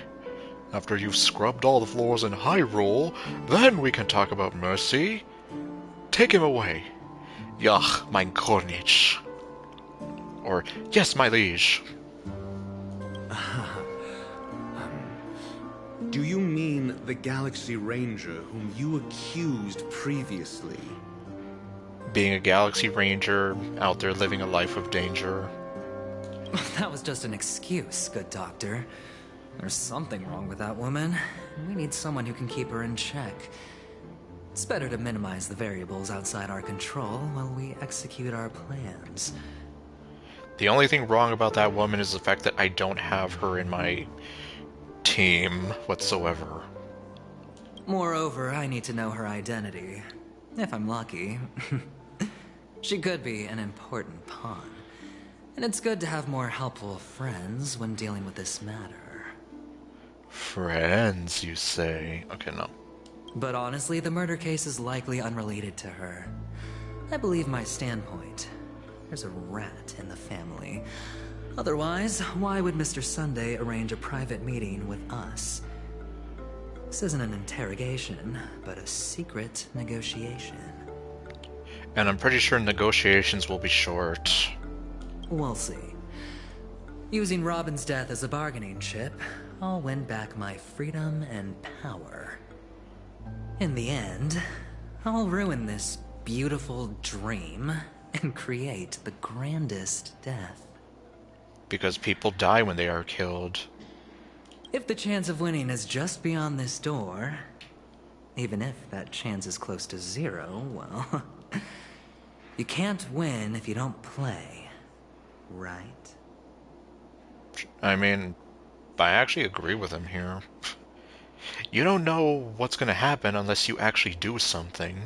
After you've scrubbed all the floors in Hyrule, then we can talk about mercy. Take him away. Yach, mein König. Or, yes, my liege. Do you mean the Galaxy Ranger whom you accused previously? Being a Galaxy Ranger, out there living a life of danger. That was just an excuse, good doctor. There's something wrong with that woman. We need someone who can keep her in check. It's better to minimize the variables outside our control while we execute our plans. The only thing wrong about that woman is the fact that I don't have her in my team whatsoever. Moreover, I need to know her identity. If I'm lucky. She could be an important pawn. And it's good to have more helpful friends when dealing with this matter. Friends, you say? Okay, no. But honestly, the murder case is likely unrelated to her. I believe my standpoint. There's a rat in the family. Otherwise, why would Mr. Sunday arrange a private meeting with us? This isn't an interrogation, but a secret negotiation. And I'm pretty sure negotiations will be short. We'll see. Using Robin's death as a bargaining chip, I'll win back my freedom and power. In the end, I'll ruin this beautiful dream and create the grandest death. Because people die when they are killed. If the chance of winning is just beyond this door, even if that chance is close to zero, well, you can't win if you don't play, right? I mean, I actually agree with him here. You don't know what's gonna happen unless you actually do something.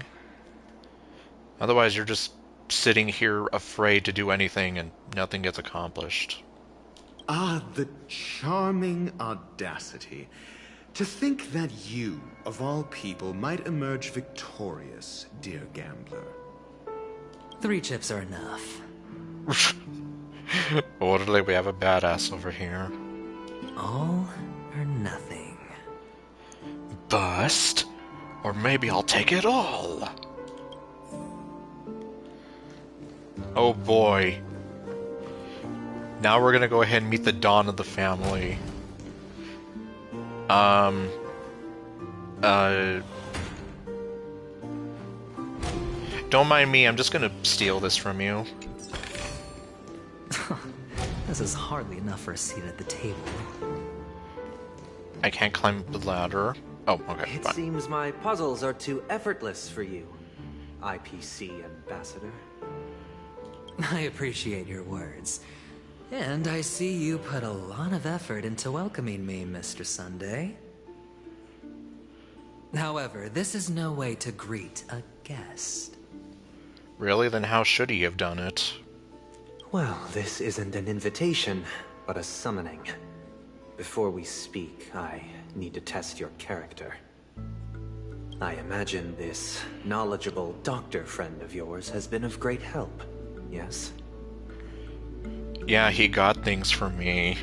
Otherwise, you're just sitting here afraid to do anything and nothing gets accomplished. Ah, the charming audacity. To think that you, of all people, might emerge victorious, dear gambler. 3 chips are enough. Orderly, we have a badass over here. All or nothing. Bust? Or maybe I'll take it all. Oh boy. Now we're gonna go ahead and meet the dawn of the family. Don't mind me, I'm just gonna steal this from you. This is hardly enough for a seat at the table. I can't climb the ladder. Oh, okay, It fine. seems my puzzles are too effortless for you, IPC Ambassador. I appreciate your words. And I see you put a lot of effort into welcoming me, Mr. Sunday. However, this is no way to greet a guest. Really? Then how should he have done it? Well, this isn't an invitation, but a summoning. Before we speak, I need to test your character. I imagine this knowledgeable doctor friend of yours has been of great help, yes? Yeah, he got things for me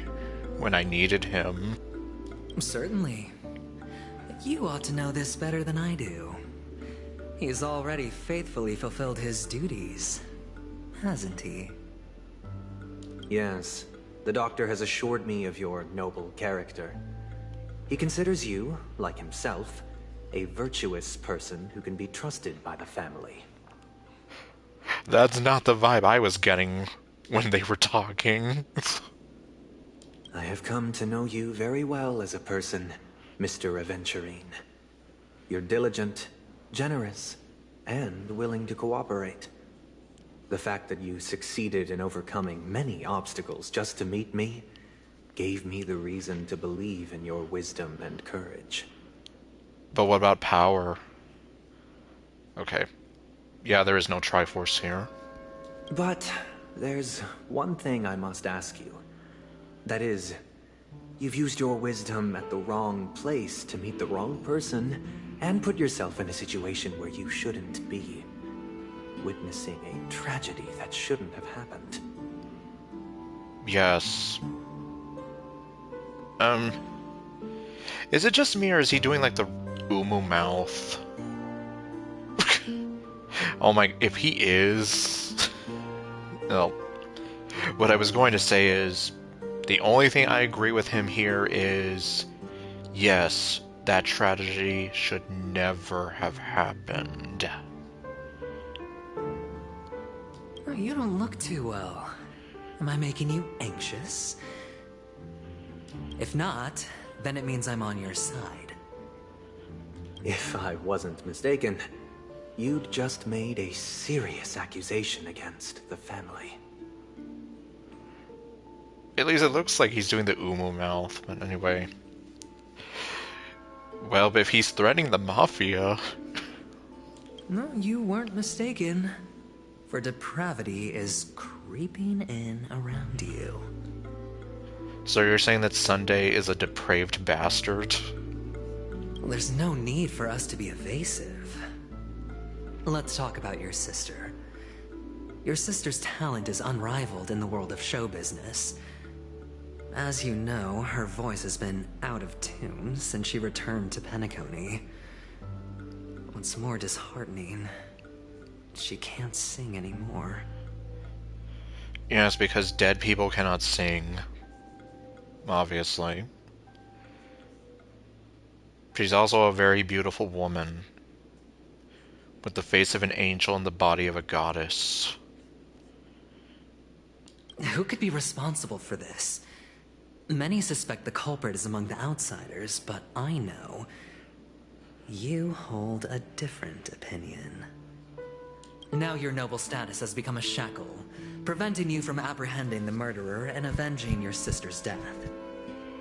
when I needed him. Certainly. You ought to know this better than I do. He's already faithfully fulfilled his duties, hasn't he? Yes, the doctor has assured me of your noble character. He considers you, like himself, a virtuous person who can be trusted by the family. That's not the vibe I was getting when they were talking. I have come to know you very well as a person, Mr. Aventurine. You're diligent, generous, and willing to cooperate. The fact that you succeeded in overcoming many obstacles just to meet me gave me the reason to believe in your wisdom and courage. But what about power? Okay. Yeah, there is no Triforce here. But there's one thing I must ask you. That is, you've used your wisdom at the wrong place to meet the wrong person and put yourself in a situation where you shouldn't be, witnessing a tragedy that shouldn't have happened. Yes. Is it just me or is he doing like the Umu mouth? Oh my, if he is... Well, what I was going to say is, the only thing I agree with him here is, yes, that tragedy should never have happened. You don't look too well. Am I making you anxious? If not, then it means I'm on your side. If I wasn't mistaken, you'd just made a serious accusation against the family. At least it looks like he's doing the Umu mouth, but anyway. Well, but if he's threatening the Mafia... No, you weren't mistaken. For depravity is creeping in around you. So you're saying that Sunday is a depraved bastard? Well, there's no need for us to be evasive. Let's talk about your sister. Your sister's talent is unrivaled in the world of show business. As you know, her voice has been out of tune since she returned to Penacony. What's more disheartening, she can't sing anymore. Yes, because dead people cannot sing. Obviously. She's also a very beautiful woman, with the face of an angel and the body of a goddess. Who could be responsible for this? Many suspect the culprit is among the outsiders, but I know you hold a different opinion. Now your noble status has become a shackle, preventing you from apprehending the murderer and avenging your sister's death.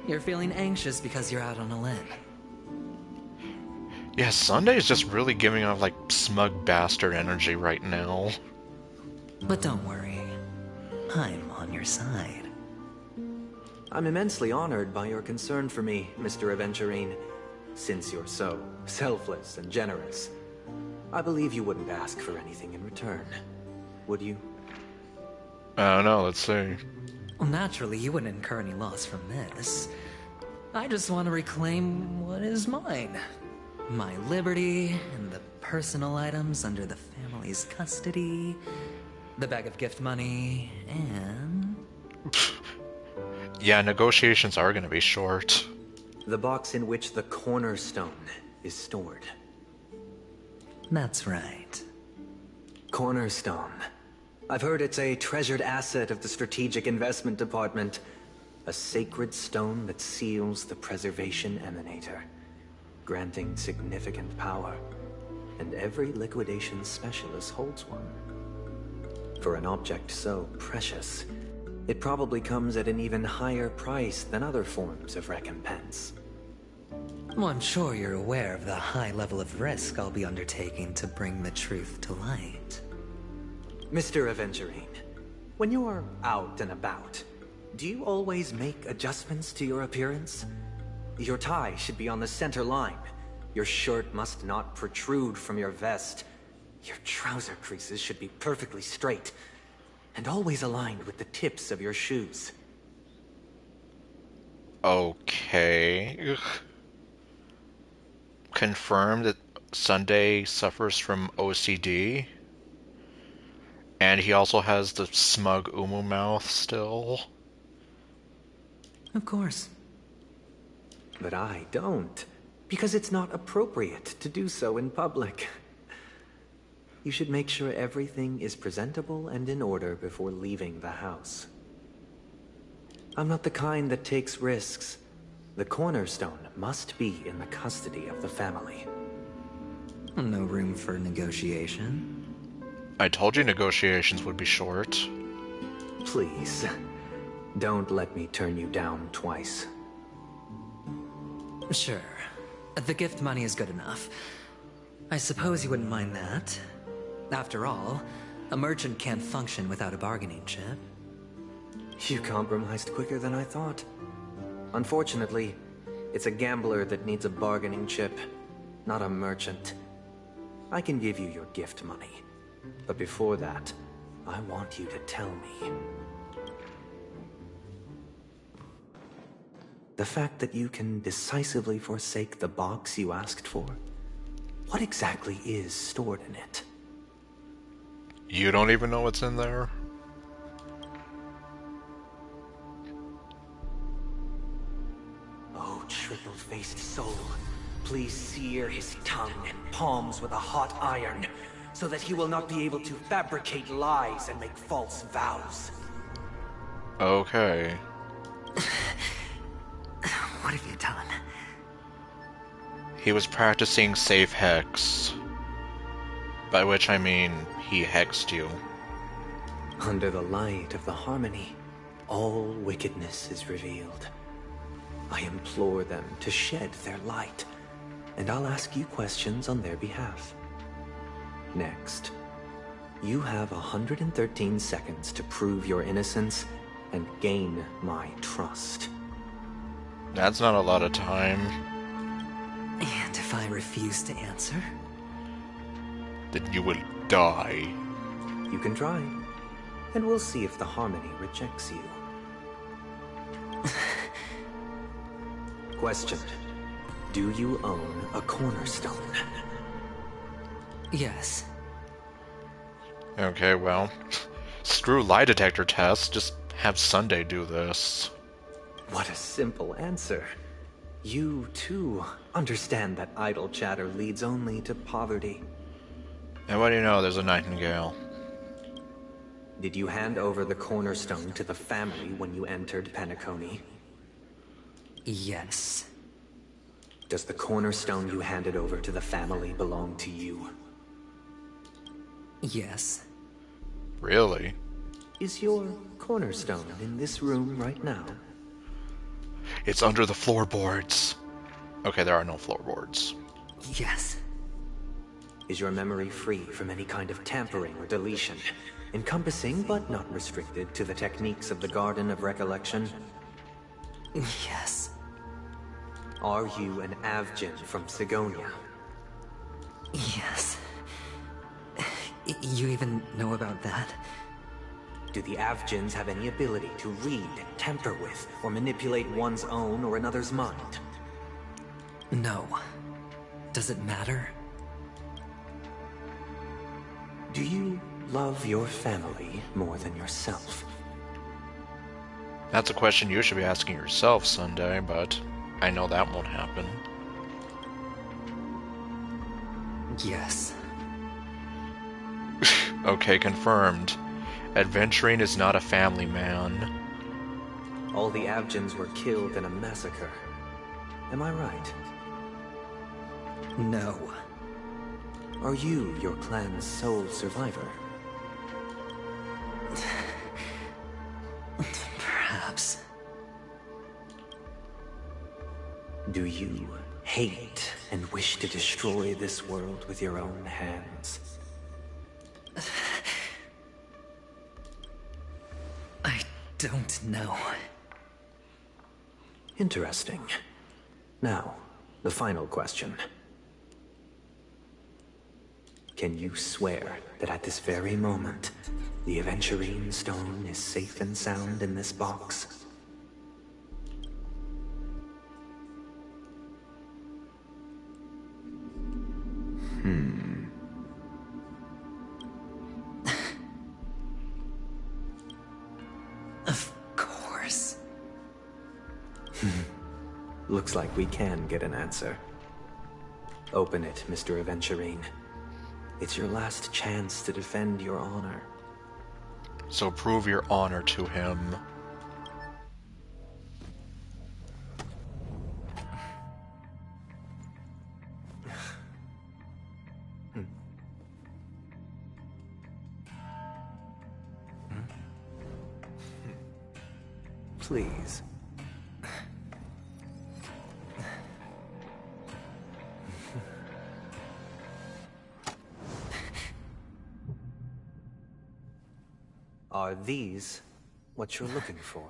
You're feeling anxious because you're out on a limb. Yeah, Sunday is just really giving off, like, smug bastard energy right now. But don't worry, I'm on your side. I'm immensely honored by your concern for me, Mr. Aventurine. Since you're so selfless and generous, I believe you wouldn't ask for anything in return, would you? I don't know, let's see. Well, naturally, you wouldn't incur any loss from this. I just want to reclaim what is mine. My liberty, and the personal items under the family's custody, the bag of gift money, and... Yeah, negotiations are gonna be short. The box in which the cornerstone is stored. That's right. Cornerstone. I've heard it's a treasured asset of the Strategic Investment Department. A sacred stone that seals the Preservation Emanator, granting significant power. And every liquidation specialist holds one. For an object so precious, it probably comes at an even higher price than other forms of recompense. Well, I'm sure you're aware of the high level of risk I'll be undertaking to bring the truth to light. Mr. Aventurine, when you're out and about, do you always make adjustments to your appearance? Your tie should be on the center line. Your shirt must not protrude from your vest. Your trouser creases should be perfectly straight, and always aligned with the tips of your shoes. Okay. Confirmed that Sunday suffers from OCD. And he also has the smug umu mouth still. Of course. But I don't, because it's not appropriate to do so in public. You should make sure everything is presentable and in order before leaving the house. I'm not the kind that takes risks. The cornerstone must be in the custody of the family. No room for negotiation. I told you negotiations would be short. Please, don't let me turn you down twice. Sure. The gift money is good enough. I suppose you wouldn't mind that. After all, a merchant can't function without a bargaining chip. You compromised quicker than I thought. Unfortunately, it's a gambler that needs a bargaining chip, not a merchant. I can give you your gift money. But before that, I want you to tell me. The fact that you can decisively forsake the box you asked for, what exactly is stored in it? You don't even know what's in there? Oh, triple-faced soul, please sear his tongue and palms with a hot iron, so that he will not be able to fabricate lies and make false vows. Okay. What have you done? He was practicing safe hex. By which I mean, he hexed you. Under the light of the harmony, all wickedness is revealed. I implore them to shed their light, and I'll ask you questions on their behalf. Next, you have 113 seconds to prove your innocence and gain my trust. That's not a lot of time. And if I refuse to answer? Then you will die. You can try, and we'll see if the harmony rejects you. Question. Do you own a cornerstone? Yes. Okay, well, screw lie detector tests. Just have Sunday do this. What a simple answer. You, too, understand that idle chatter leads only to poverty. And what do you know? There's a nightingale. Did you hand over the cornerstone to the family when you entered Penacony? Yes. Does the cornerstone you handed over to the family belong to you? Yes. Really? Is your cornerstone in this room right now? It's under the floorboards. Okay, there are no floorboards. Yes. Is your memory free from any kind of tampering or deletion, encompassing but not restricted to the techniques of the Garden of Recollection? Yes. Are you an Avgin from Sigonia? Yes. You even know about that? Do the Avgins have any ability to read, tamper with, or manipulate one's own or another's mind? No. Does it matter? Do you love your family more than yourself? That's a question you should be asking yourself, Sunday, but I know that won't happen. Yes. Okay, confirmed. Adventuring is not a family man. All the Avgins were killed in a massacre. Am I right? No. Are you your clan's sole survivor? Perhaps. Do you hate and wish to destroy this world with your own hands? I don't know. Interesting. Now, the final question. Can you swear that at this very moment, the Aventurine stone is safe and sound in this box? Of course. Looks like we can get an answer. Open it, Mr. Aventurine. It's your last chance to defend your honor. So prove your honor to him. Please. Are these what you're looking for?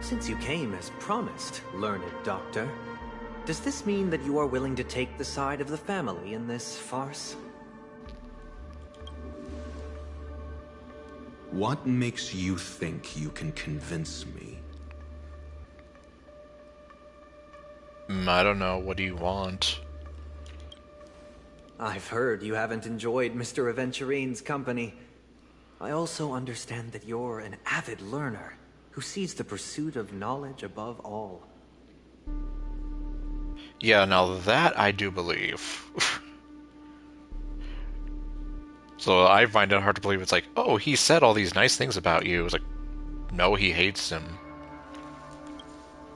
Since you came as promised, learned doctor, does this mean that you are willing to take the side of the family in this farce? What makes you think you can convince me? I don't know. What do you want? I've heard you haven't enjoyed Mr. Aventurine's company. I also understand that you're an avid learner who sees the pursuit of knowledge above all. Yeah, now that I do believe. So I find it hard to believe it's like, oh, he said all these nice things about you. It's like, no, he hates him.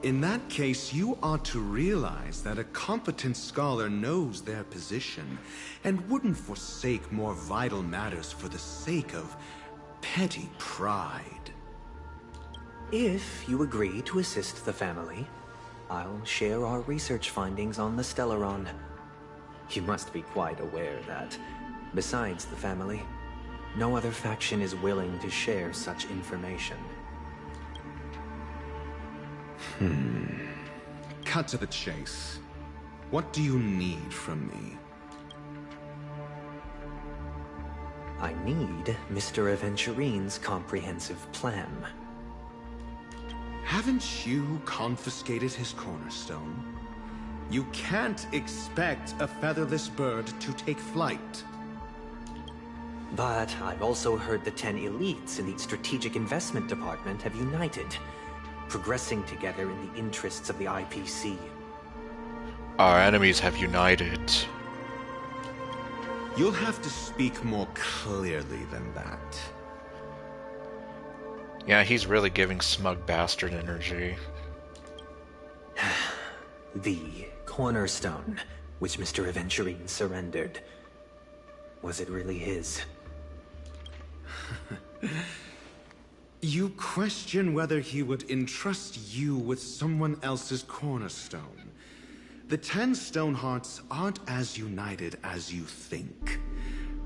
In that case, you ought to realize that a competent scholar knows their position and wouldn't forsake more vital matters for the sake of petty pride. If you agree to assist the family, I'll share our research findings on the Stellaron. You must be quite aware that, besides the family, no other faction is willing to share such information. Cut to the chase. What do you need from me? I need Mr. Aventurine's comprehensive plan. Haven't you confiscated his cornerstone? You can't expect a featherless bird to take flight. But I've also heard the 10 elites in the Strategic Investment Department have united, progressing together in the interests of the IPC. Our enemies have united. You'll have to speak more clearly than that. Yeah, he's really giving smug bastard energy. The cornerstone, which Mr. Aventurine surrendered. Was it really his? You question whether he would entrust you with someone else's cornerstone. The 10 Stonehearts aren't as united as you think.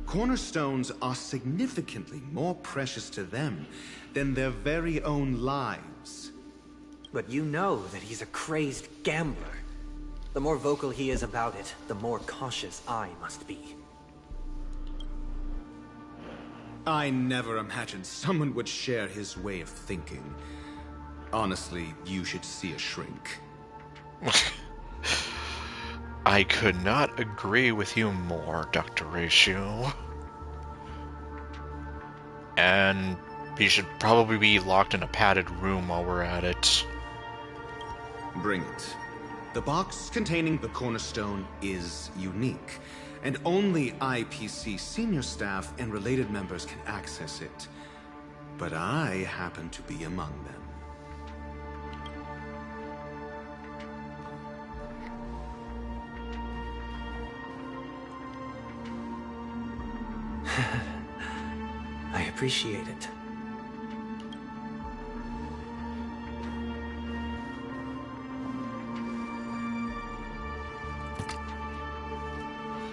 Cornerstones are significantly more precious to them than their very own lives. But you know that he's a crazed gambler. The more vocal he is about it, the more cautious I must be. I never imagined someone would share his way of thinking. Honestly, you should see a shrink. I could not agree with you more, Dr. Ratio. And he should probably be locked in a padded room while we're at it. Bring it. The box containing the cornerstone is unique, and only IPC senior staff and related members can access it. But I happen to be among them. I appreciate it.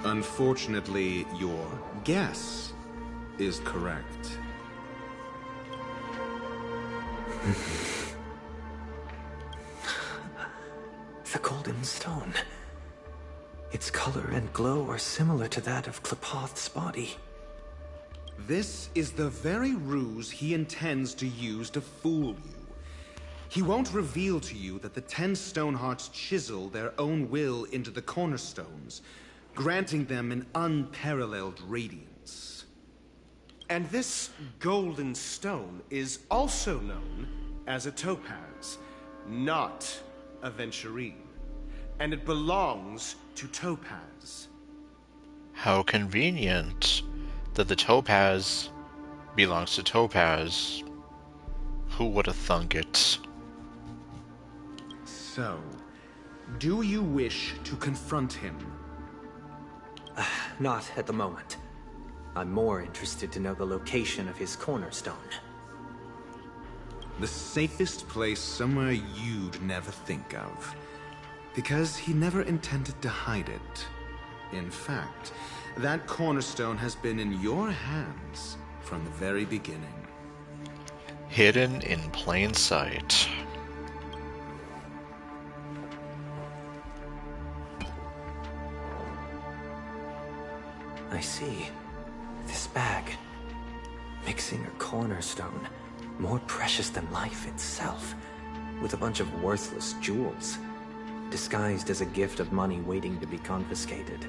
Unfortunately, your guess is correct. The golden stone. Its color and glow are similar to that of Klepoth's body. This is the very ruse he intends to use to fool you. He won't reveal to you that the 10 Stonehearts chisel their own will into the cornerstones, granting them an unparalleled radiance. And this golden stone is also known as a topaz, not a venturine. And it belongs to Topaz. How convenient that the topaz belongs to Topaz. Who would have thunk it? So, do you wish to confront him? Not at the moment. I'm more interested to know the location of his cornerstone. The safest place somewhere you'd never think of. Because he never intended to hide it. In fact, that cornerstone has been in your hands from the very beginning. Hidden in plain sight. I see. This bag. Mixing a cornerstone, more precious than life itself, with a bunch of worthless jewels, disguised as a gift of money waiting to be confiscated,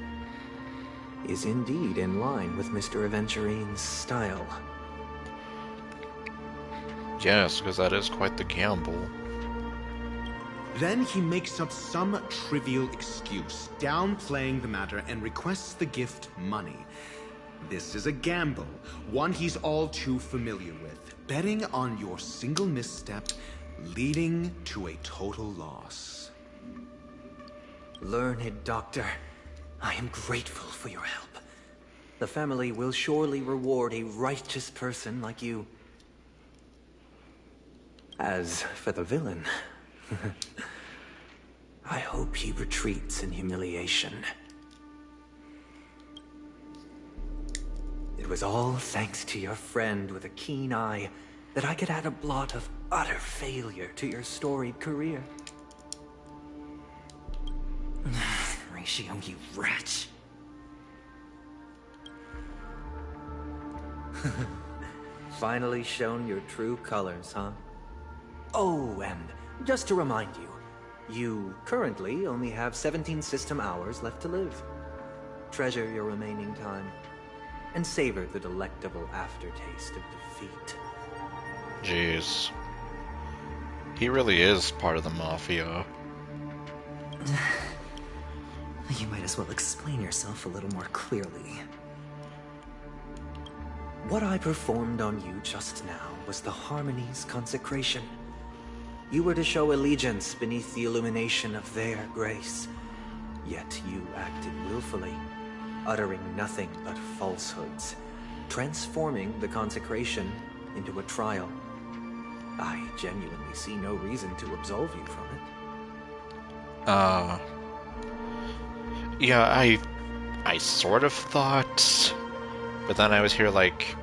is indeed in line with Mr. Aventurine's style. Yes, because that is quite the gamble. Then he makes up some trivial excuse, downplaying the matter, and requests the gift money. This is a gamble, one he's all too familiar with, betting on your single misstep, leading to a total loss. Learned doctor, I am grateful for your help. The family will surely reward a righteous person like you. As for the villain, I hope he retreats in humiliation. It was all thanks to your friend with a keen eye that I could add a blot of utter failure to your storied career. Ratio, you wretch. Finally shown your true colors, huh? Oh, and just to remind you, you currently only have 17 system hours left to live. Treasure your remaining time, and savor the delectable aftertaste of defeat. Jeez. He really is part of the Mafia. You might as well explain yourself a little more clearly. What I performed on you just now was the Harmony's consecration. You were to show allegiance beneath the illumination of their grace. Yet you acted willfully, uttering nothing but falsehoods, transforming the consecration into a trial. I genuinely see no reason to absolve you from it. Yeah, I sort of thought, but then I was here like,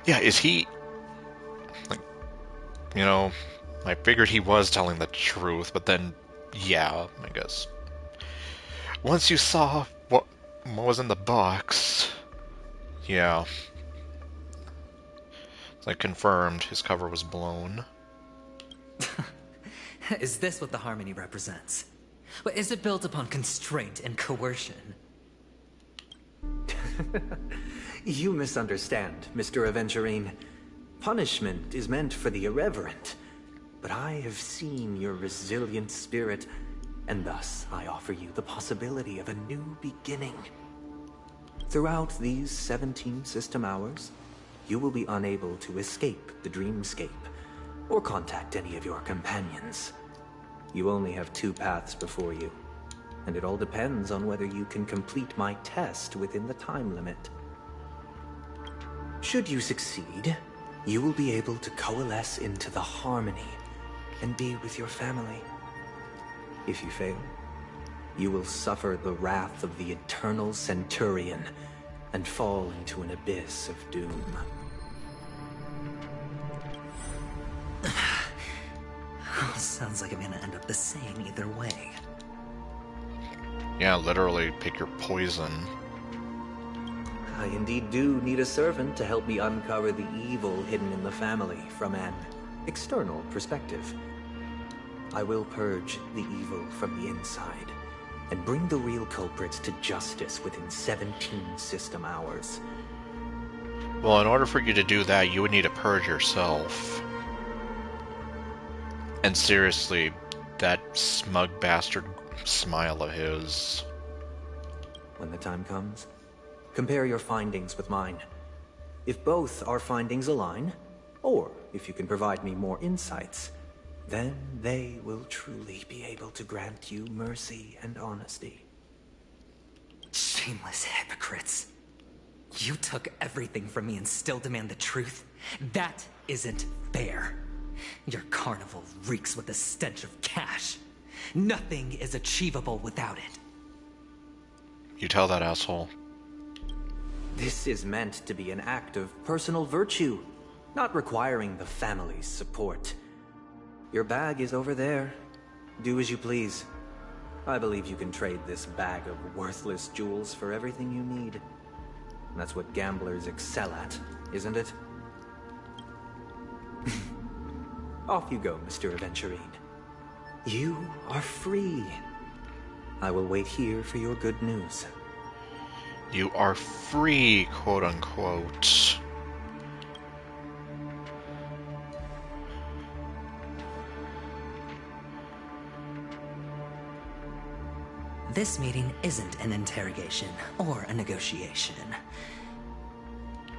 yeah, is he, like, you know, I figured he was telling the truth, but then, yeah, I guess. Once you saw what was in the box, yeah. It's like confirmed his cover was blown. Is this what the Harmony represents? But is it built upon constraint and coercion? You misunderstand, Mr. Aventurine. Punishment is meant for the irreverent. But I have seen your resilient spirit, and thus I offer you the possibility of a new beginning. Throughout these 17 system hours, you will be unable to escape the dreamscape, or contact any of your companions. You only have 2 paths before you, and it all depends on whether you can complete my test within the time limit. Should you succeed, you will be able to coalesce into the Harmony and be with your family. If you fail, you will suffer the wrath of the Eternal Centurion and fall into an abyss of doom. Sounds like I'm gonna end up the same either way. Yeah, literally pick your poison. I indeed do need a servant to help me uncover the evil hidden in the family from an external perspective. I will purge the evil from the inside and bring the real culprits to justice within 17 system hours. Well, in order for you to do that, you would need to purge yourself. And seriously, that smug bastard smile of his. When the time comes, compare your findings with mine. If both our findings align, or if you can provide me more insights, then they will truly be able to grant you mercy and honesty. Shameless hypocrites. You took everything from me and still demand the truth? That isn't fair. Your carnival reeks with the stench of cash. Nothing is achievable without it. You tell that asshole. This is meant to be an act of personal virtue, not requiring the family's support. Your bag is over there. Do as you please. I believe you can trade this bag of worthless jewels for everything you need. That's what gamblers excel at, isn't it? Off you go, Mr. Aventurine. You are free. I will wait here for your good news. You are free, quote unquote. This meeting isn't an interrogation or a negotiation.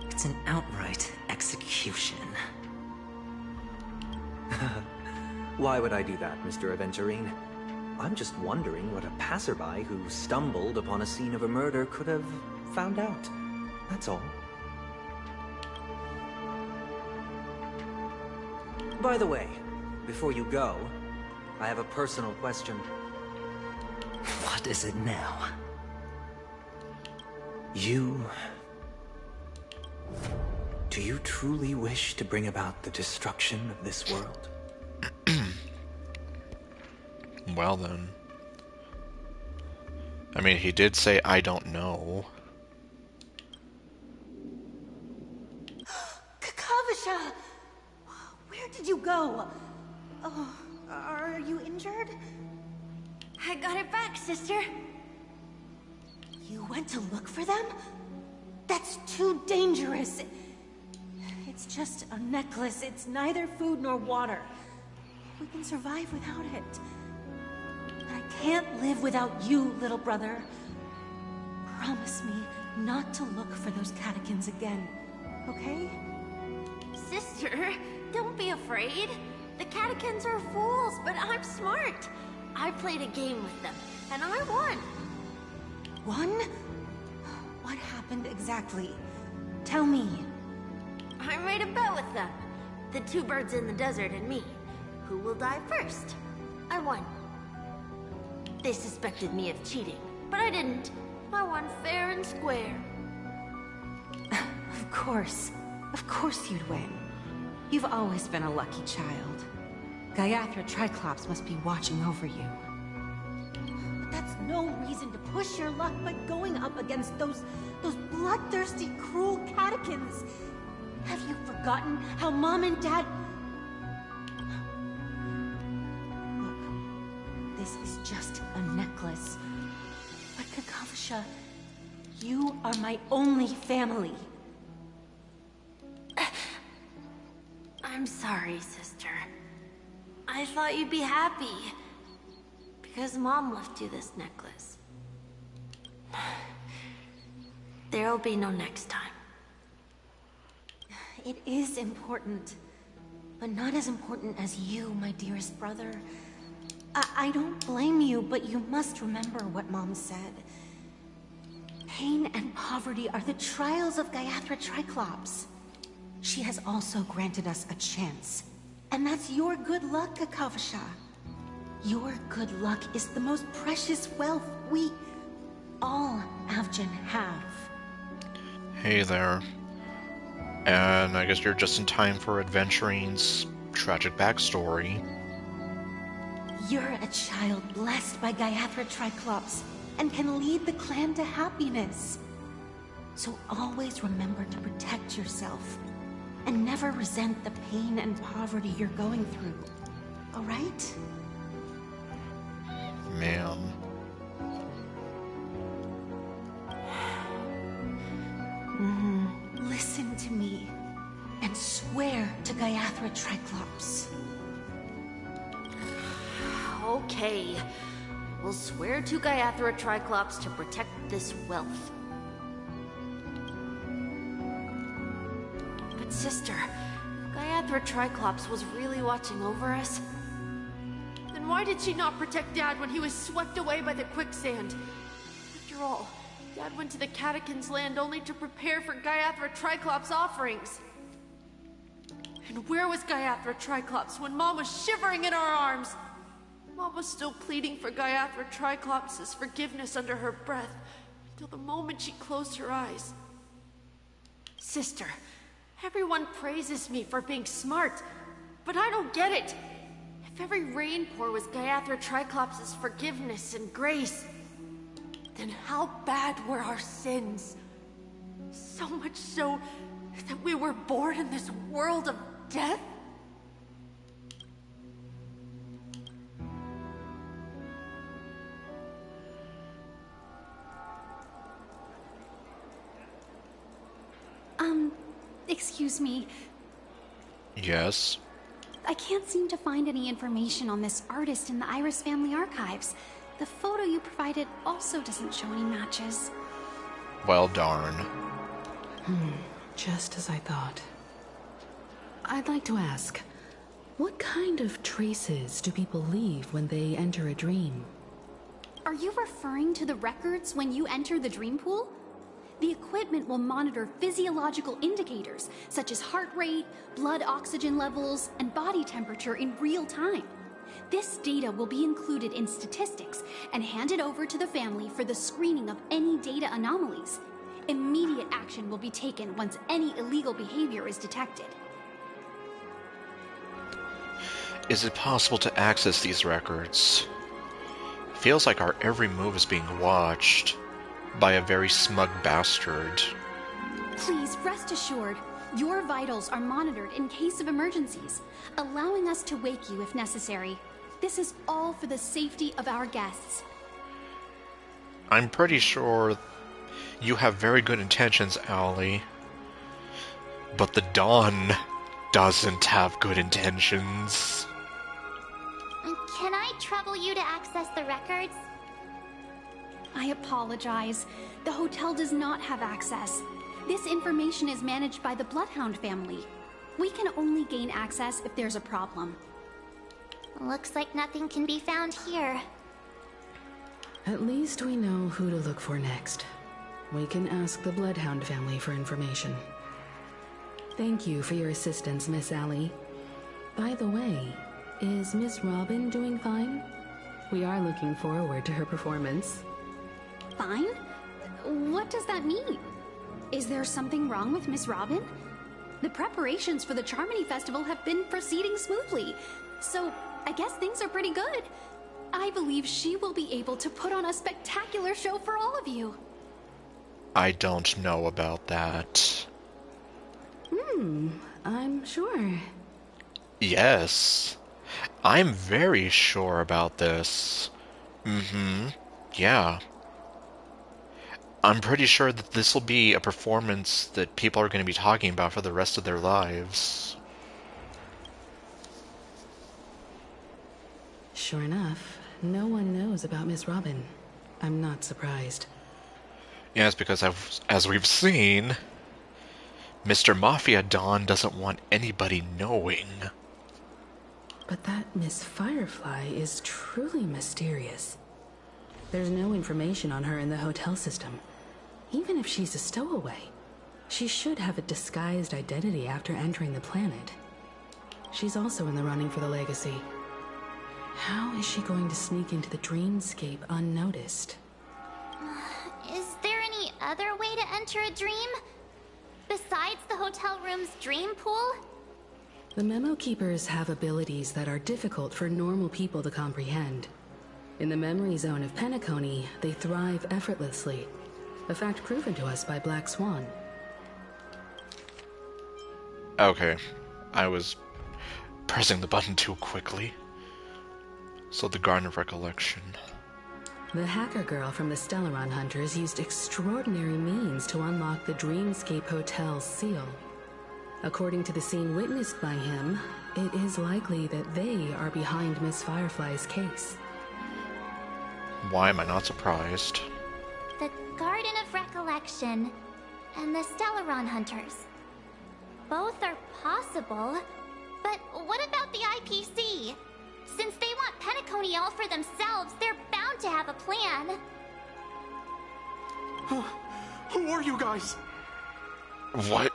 It's an outright execution. Why would I do that, Mr. Aventurine? I'm just wondering what a passerby who stumbled upon a scene of a murder could have found out. That's all. By the way, before you go, I have a personal question. What is it now? Do you truly wish to bring about the destruction of this world? Well then. I mean, he did say, I don't know. you go? Oh, are you injured? I got it back, sister. You went to look for them? That's too dangerous. It's just a necklace. It's neither food nor water. We can survive without it. But I can't live without you, little brother. Promise me not to look for those catechins again, okay? Sister, don't be afraid. The catechins are fools, but I'm smart. I played a game with them, and I won. Won? What happened exactly? Tell me. I made a bet with them. The two birds in the desert and me. Who will die first? I won. They suspected me of cheating, but I didn't. I won fair and square. Of course. Of course you'd win. You've always been a lucky child. Gaiathra Triclops must be watching over you. But that's no reason to push your luck by going up against those bloodthirsty, cruel catechins. Have you forgotten how Mom and Dad... Look, this is just a necklace. But Kakavasha, you are my only family. I'm sorry, sister. I thought you'd be happy. Because Mom left you this necklace. There'll be no next time. It is important. But not as important as you, my dearest brother. I don't blame you, but you must remember what Mom said. Pain and poverty are the trials of Gaiathra Triclops. She has also granted us a chance. And that's your good luck, Kakavasha. Your good luck is the most precious wealth we all Avgin have. Hey there. And I guess you're just in time for Adventurine's tragic backstory. You're a child blessed by Gaiathra Triclops and can lead the clan to happiness. So always remember to protect yourself and never resent the pain and poverty you're going through. All right? Man. Listen to me and swear to Gaiathra Triclops. Okay. We'll swear to Gaiathra Triclops to protect this wealth. But sister, Gaiathra Triclops was really watching over us. Then why did she not protect Dad when he was swept away by the quicksand? After all, Dad went to the Catechins' land only to prepare for Gaiathra Triclops' offerings. And where was Gaiathra Triclops when Mom was shivering in our arms? Mom was still pleading for Gaiathra Triclops' forgiveness under her breath, until the moment she closed her eyes. Sister, everyone praises me for being smart, but I don't get it. If every rain pour was Gaiathra Triclops' forgiveness and grace, then how bad were our sins? So much so that we were born in this world of death? Excuse me. Yes? I can't seem to find any information on this artist in the Iris family archives. The photo you provided also doesn't show any matches. Well, darn. Just as I thought. I'd like to ask, what kind of traces do people leave when they enter a dream? Are you referring to the records when you enter the dream pool? The equipment will monitor physiological indicators such as heart rate, blood oxygen levels, and body temperature in real time. This data will be included in statistics and handed over to the family for the screening of any data anomalies. Immediate action will be taken once any illegal behavior is detected. Is it possible to access these records? Feels like our every move is being watched by a very smug bastard. Please rest assured, Your vitals are monitored in case of emergencies, allowing us to wake you if necessary. This is all for the safety of our guests. I'm pretty sure you have very good intentions, Allie. But the Dawn doesn't have good intentions. Can I trouble you to access the records? I apologize. The hotel does not have access. This information is managed by the Bloodhound family. We can only gain access if there's a problem. Looks like nothing can be found here. At least we know who to look for next. We can ask the Bloodhound family for information. Thank you for your assistance, Miss Allie. By the way, is Miss Robin doing fine? We are looking forward to her performance. Fine? What does that mean? Is there something wrong with Miss Robin? The preparations for the Charmony Festival have been proceeding smoothly, so I guess things are pretty good. I believe she will be able to put on a spectacular show for all of you. I don't know about that. I'm sure. Yes. I'm very sure about this. Yeah. I'm pretty sure that this will be a performance that people are going to be talking about for the rest of their lives. Sure enough, no one knows about Miss Robin. I'm not surprised. Yes, because as we've seen, Mr. Mafia Don doesn't want anybody knowing. But that Miss Firefly is truly mysterious. There's no information on her in the hotel system. Even if she's a stowaway, she should have a disguised identity after entering the planet. She's also in the running for the legacy. How is she going to sneak into the dreamscape unnoticed? Is there any other way to enter a dream? Besides the hotel room's dream pool? The Memo Keepers have abilities that are difficult for normal people to comprehend. In the memory zone of Penacony, they thrive effortlessly, a fact proven to us by Black Swan. Okay, I was pressing the button too quickly. So the Garden of Recollection. The hacker girl from the Stellaron Hunters used extraordinary means to unlock the Dreamscape Hotel's seal. According to the scene witnessed by him, it is likely that they are behind Miss Firefly's case. Why am I not surprised? The Garden of Recollection and the Stellaron Hunters. Both are possible, but what about the IPC? Since they want Penacony all for themselves, they're bound to have a plan. Who are you guys? What?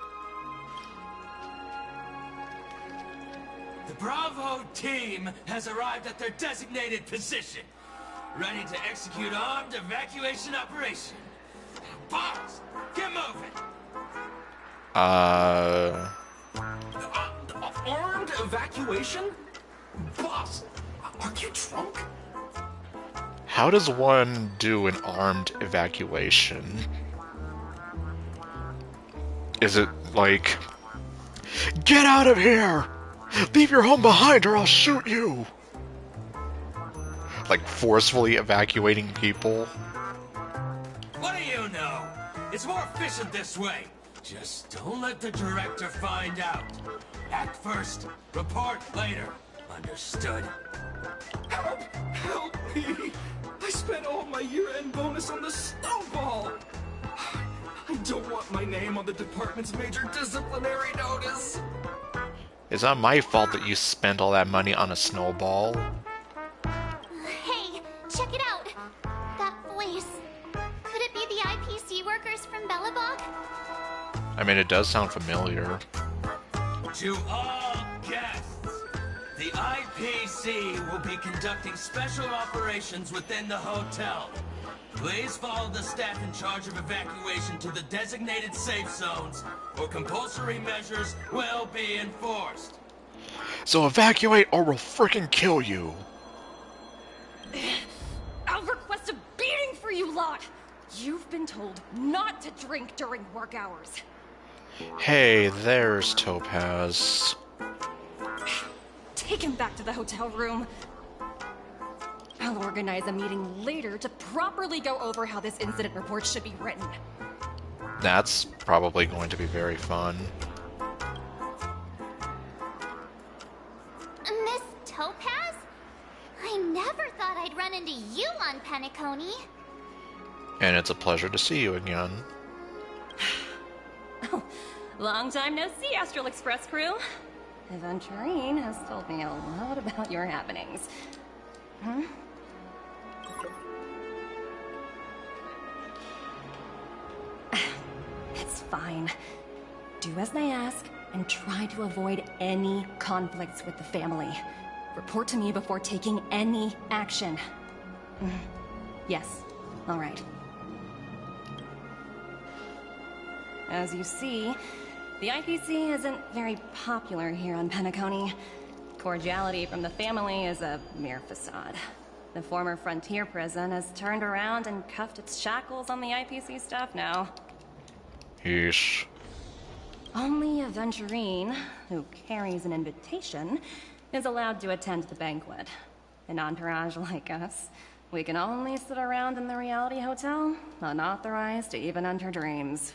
The Bravo team has arrived at their designated position, ready to execute armed evacuation operation. Boss, get moving! Armed evacuation? Boss, are you drunk? How does one do an armed evacuation? Is it like, get out of here! Leave your home behind or I'll shoot you! Like forcefully evacuating people? What do you know? It's more efficient this way. Just don't let the director find out. Act first, report later. Understood? Help! Help me! I spent all my year-end bonus on the snowball! I don't want my name on the department's major disciplinary notice! It's not my fault that you spent all that money on a snowball. Hey, check it out! That voice. Could it be the IPC workers from Belobog? I mean, it does sound familiar. To all guests, the IPC will be conducting special operations within the hotel. Please follow the staff in charge of evacuation to the designated safe zones, or compulsory measures will be enforced. So evacuate or we'll frickin' kill you. I'll request a beating for you lot! You've been told not to drink during work hours. Hey, there's Topaz. Take him back to the hotel room. I'll organize a meeting later to properly go over how this incident report should be written. That's probably going to be very fun. Miss Topaz? I never thought I'd run into you on Penacony. And it's a pleasure to see you again. Long time no see, Astral Express crew. Aventurine has told me a lot about your happenings. Hmm? It's fine. Do as they ask, and try to avoid any conflicts with the family. Report to me before taking any action. Yes, all right. As you see, the IPC isn't very popular here on Penacony. Cordiality from the family is a mere facade. The former frontier prison has turned around and cuffed its shackles on the IPC staff now. Yeesh. Only Aventurine, who carries an invitation, is allowed to attend the banquet. An entourage like us, we can only sit around in the reality hotel, unauthorized to even enter dreams.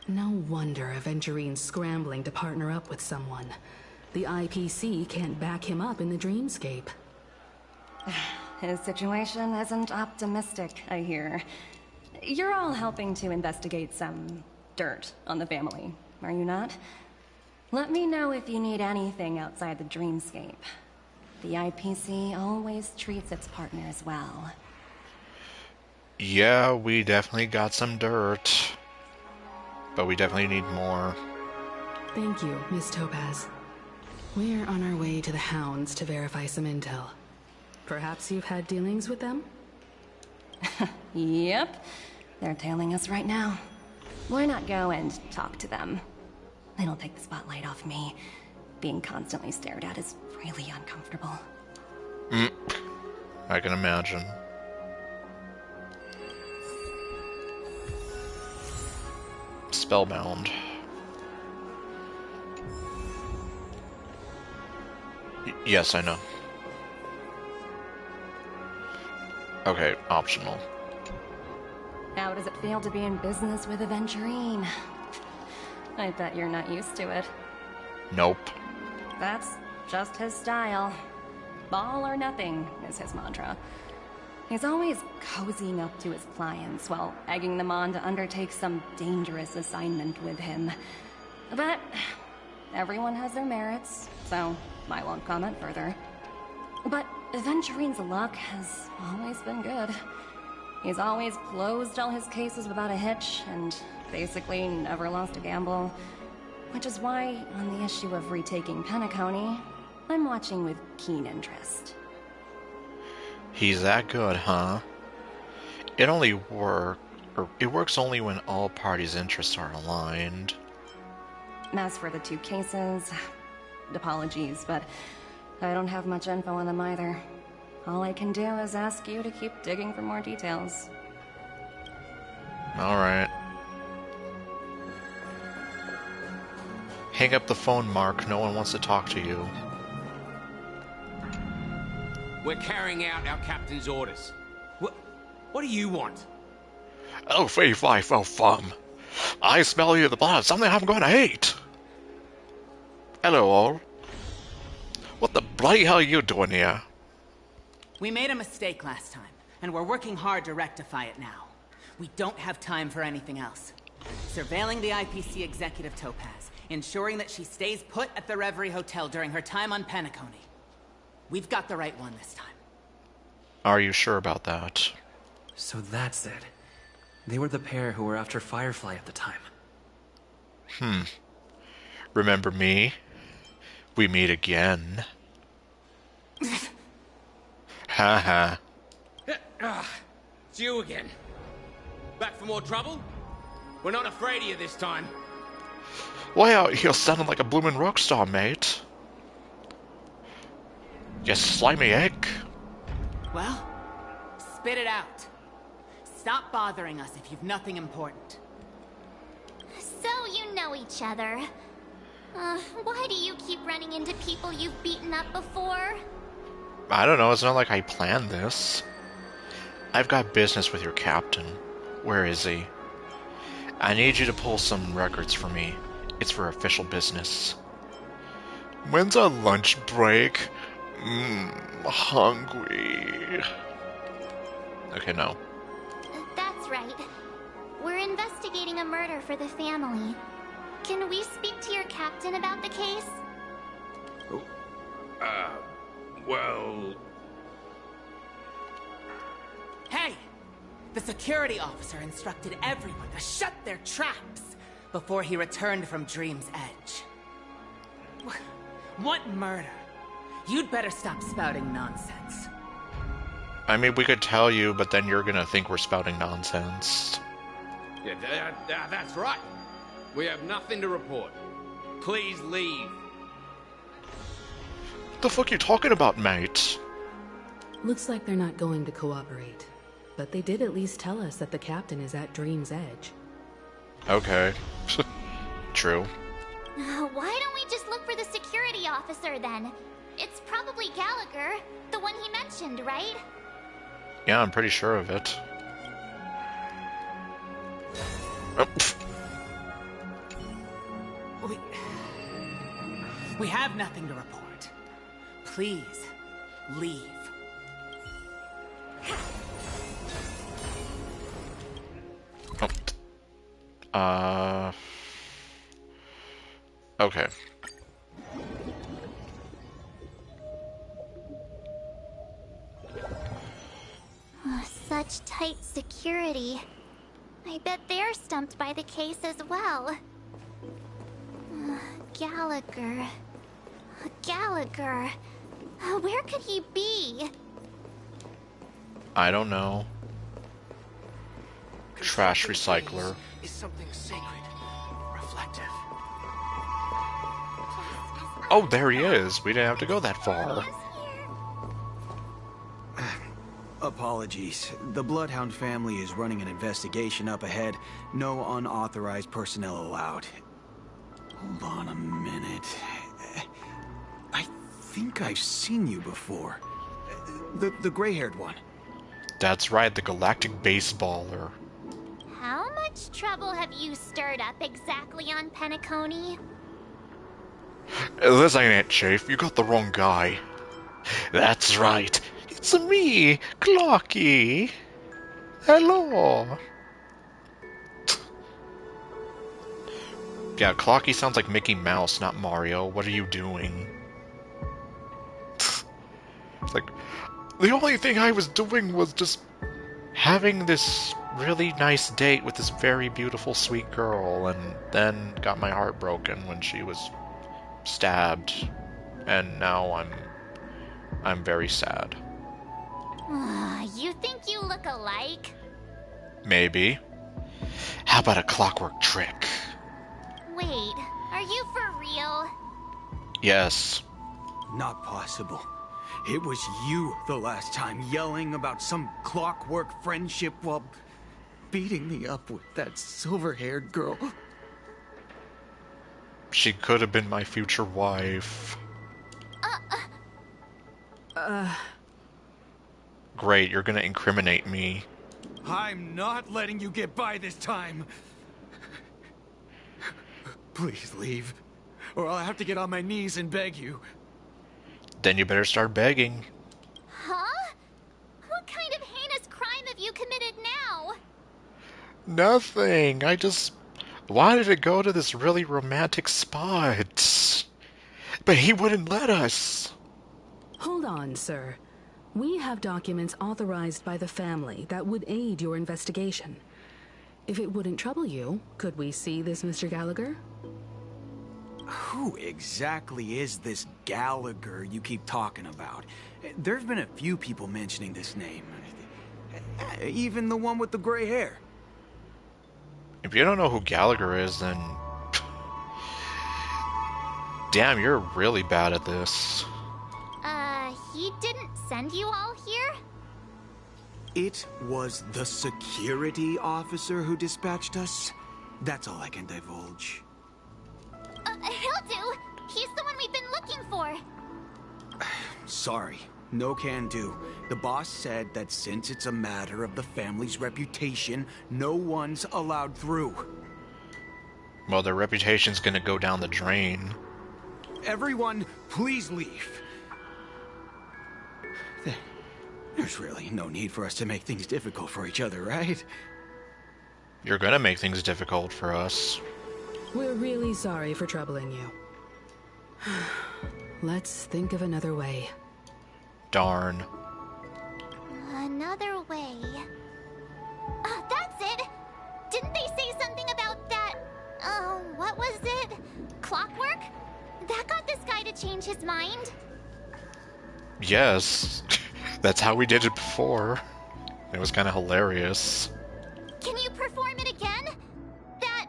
No wonder Aventurine's scrambling to partner up with someone. The IPC can't back him up in the dreamscape. His situation isn't optimistic, I hear. You're all helping to investigate some dirt on the family, are you not? Let me know if you need anything outside the dreamscape. The IPC always treats its partners well. Yeah, we definitely got some dirt. But we definitely need more. Thank you, Miss Topaz. We're on our way to the Hounds to verify some intel. Perhaps you've had dealings with them? Yep. They're tailing us right now. Why not go and talk to them? It'll take the spotlight off me. Being constantly stared at is really uncomfortable. I can imagine. Spellbound. Yes, I know. Okay, optional. How does it feel to be in business with Aventurine? I bet you're not used to it. Nope. That's just his style. Ball or nothing is his mantra. He's always cozying up to his clients while egging them on to undertake some dangerous assignment with him. But everyone has their merits, so I won't comment further. But Aventurine's luck has always been good. He's always closed all his cases without a hitch, and basically never lost a gamble. Which is why, on the issue of retaking Penacony, I'm watching with keen interest. He's that good, huh? It works only when all parties' interests are aligned. As for the two cases, apologies, but I don't have much info on them either. All I can do is ask you to keep digging for more details. Alright. Hang up the phone, Mark. No one wants to talk to you. We're carrying out our captain's orders. What do you want? Oh, fee, fi, fo, fum. I smell you the blood. Something I'm going to eat. Hello, all. What the bloody hell are you doing here? We made a mistake last time, and we're working hard to rectify it now. We don't have time for anything else. Surveilling the IPC executive Topaz, ensuring that she stays put at the Reverie Hotel during her time on Penacony. We've got the right one this time. Are you sure about that? So that's it. They were the pair who were after Firefly at the time. Remember me? We meet again. Haha. It's you again. Back for more trouble? We're not afraid of you this time. Wow, you're sounding like a bloomin' rock star, mate. You slimy egg. Well, spit it out. Stop bothering us if you've nothing important. So you know each other. Why do you keep running into people you've beaten up before? I don't know, it's not like I planned this. I've got business with your captain. Where is he? I need you to pull some records for me. It's for official business. When's our lunch break? Hungry. Okay, no. That's right. We're investigating a murder for the family. Can we speak to your captain about the case? Well... Hey! The security officer instructed everyone to shut their traps before he returned from Dream's Edge. What murder? You'd better stop spouting nonsense. I mean, we could tell you, but then you're gonna think we're spouting nonsense. Yeah, that's right. We have nothing to report. Please leave. What the fuck you talking about, mate? Looks like they're not going to cooperate. But they did at least tell us that the captain is at Dream's Edge. Okay. True. Why don't we just look for the security officer then? It's probably Gallagher, the one he mentioned, right? Yeah, I'm pretty sure of it. Oh, We have nothing to report. Please, leave. Okay. Such tight security. I bet they're stumped by the case as well. Gallagher. Gallagher. Where could he be? I don't know. Trash recycler. Is something sacred, reflective. Oh, there he is. We didn't have to go that far. Apologies. The Bloodhound family is running an investigation up ahead. No unauthorized personnel allowed. Hold on a minute. I think I've seen you before. The gray-haired one. That's right, the galactic baseballer. How much trouble have you stirred up exactly on Penacony? This ain't it, Chief. You got the wrong guy. That's right. It's me, Clocky. Hello. Yeah, Clocky sounds like Mickey Mouse, not Mario. What are you doing? It's like, the only thing I was doing was just having this really nice date with this very beautiful, sweet girl, and then got my heart broken when she was stabbed, and now I'm very sad. You think you look alike? Maybe. How about a clockwork trick? Wait, are you for real? Yes. Not possible. It was you the last time yelling about some clockwork friendship while beating me up with that silver-haired girl. She could have been my future wife. Great, you're gonna incriminate me. I'm not letting you get by this time. Please leave, or I'll have to get on my knees and beg you. Then you better start begging. Huh? What kind of heinous crime have you committed now? Nothing. I just wanted to go to this really romantic spot. But he wouldn't let us. Hold on, sir. We have documents authorized by the family that would aid your investigation. If it wouldn't trouble you, could we see this Mr. Gallagher? Who exactly is this Gallagher you keep talking about? There's been a few people mentioning this name. Even the one with the gray hair. If you don't know who Gallagher is, then... Damn, you're really bad at this. He didn't send you all here? It was the security officer who dispatched us. That's all I can divulge. He'll do. He's the one we've been looking for. Sorry, no can do. The boss said that since it's a matter of the family's reputation, no one's allowed through. Well, their reputation's gonna go down the drain. Everyone, please leave. There's really no need for us to make things difficult for each other, right? You're gonna make things difficult for us. We're really sorry for troubling you. Let's think of another way. Darn. Another way. That's it! Didn't they say something about that? What was it? Clockwork? That got this guy to change his mind? Yes. That's how we did it before. It was kind of hilarious. Can you perform it again? That,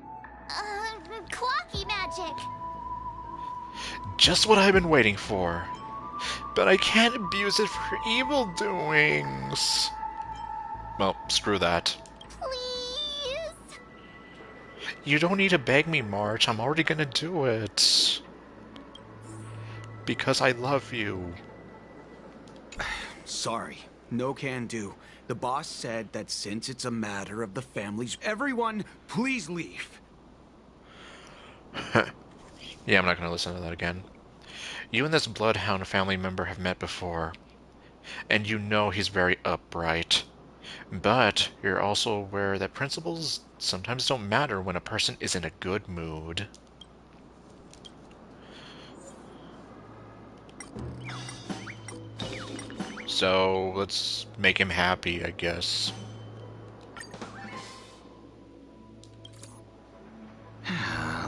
clocky magic. Just what I've been waiting for. But I can't abuse it for evil doings. Well, screw that. Please? You don't need to beg me, March. I'm already gonna do it. Because I love you. Sorry, no can do. The boss said that since it's a matter of the family's... Everyone, please leave. Yeah, I'm not gonna listen to that again. You and this Bloodhound family member have met before, and you know he's very upright. But you're also aware that principles sometimes don't matter when a person is in a good mood. So, let's make him happy, I guess.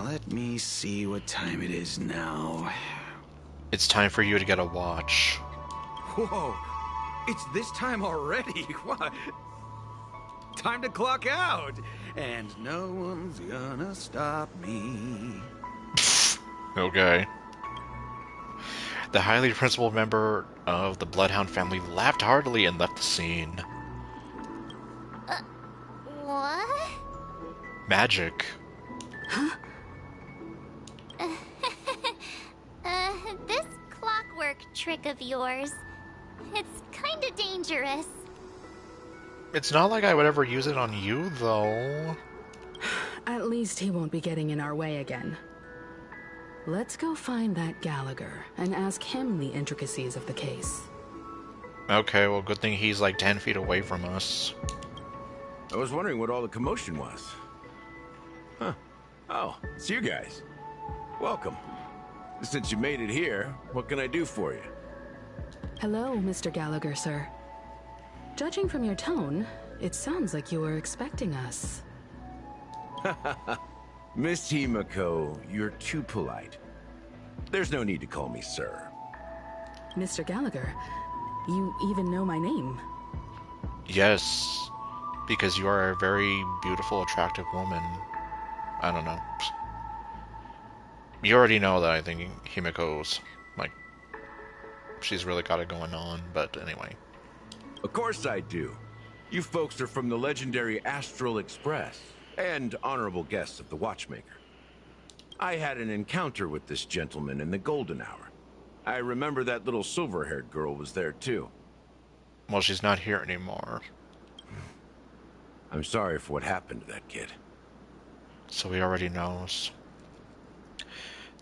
Let me see what time it is now. It's time for you to get a watch. Whoa, it's this time already? What? Time to clock out. And no one's gonna stop me. Okay. The highly principled member of the Bloodhound family laughed heartily and left the scene. What? Magic. Huh? This clockwork trick of yours, it's kinda dangerous. It's not like I would ever use it on you, though. At least he won't be getting in our way again. Let's go find that Gallagher and ask him the intricacies of the case. Okay, well, good thing he's like 10 feet away from us. I was wondering what all the commotion was. Huh. Oh, it's you guys. Welcome. Since you made it here, what can I do for you? Hello, Mr. Gallagher, sir. Judging from your tone, it sounds like you were expecting us. Miss Himiko, you're too polite. There's no need to call me sir. Mr. Gallagher, you even know my name. Yes, because you are a very beautiful, attractive woman. I don't know. You already know that I think Himiko's, like, she's really got it going on, but anyway. Of course I do. You folks are from the legendary Astral Express, and honorable guests of the Watchmaker. I had an encounter with this gentleman in the Golden Hour. I remember that little silver-haired girl was there too. Well, she's not here anymore. I'm sorry for what happened to that kid. So he already knows.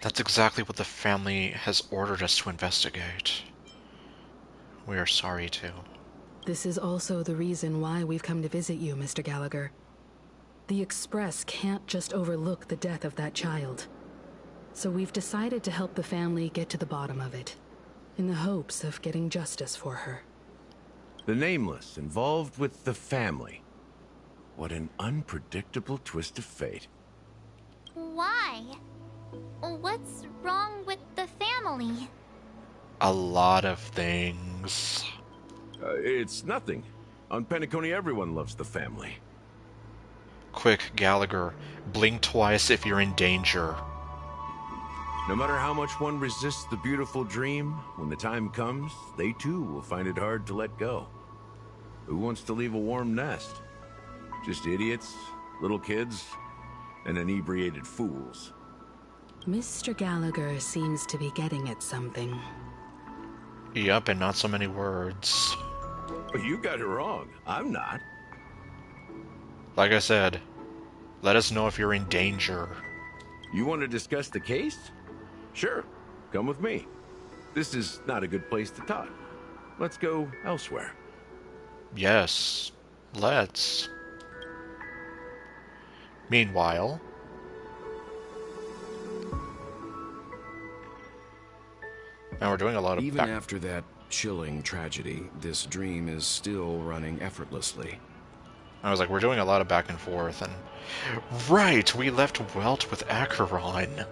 That's exactly what the family has ordered us to investigate. We are sorry too. This is also the reason why we've come to visit you, Mr. Gallagher. The Express can't just overlook the death of that child. So we've decided to help the family get to the bottom of it, in the hopes of getting justice for her. The Nameless involved with the family. What an unpredictable twist of fate. Why? What's wrong with the family? A lot of things. It's nothing. On Penacony, everyone loves the family. Quick, Gallagher. Blink twice if you're in danger. No matter how much one resists the beautiful dream, when the time comes, they too will find it hard to let go. Who wants to leave a warm nest? Just idiots? Little kids? and inebriated fools. Mr. Gallagher seems to be getting at something. Yup, and not so many words. You got it wrong. I'm not. Like I said, let us know if you're in danger. You want to discuss the case? Sure. Come with me. This is not a good place to talk. Let's go elsewhere. Yes, let's. Meanwhile... Now we're doing a lot of Even after that chilling tragedy, this dream is still running effortlessly. I was like, we're doing a lot of back and forth, and... Right! We left Welt with Acheron!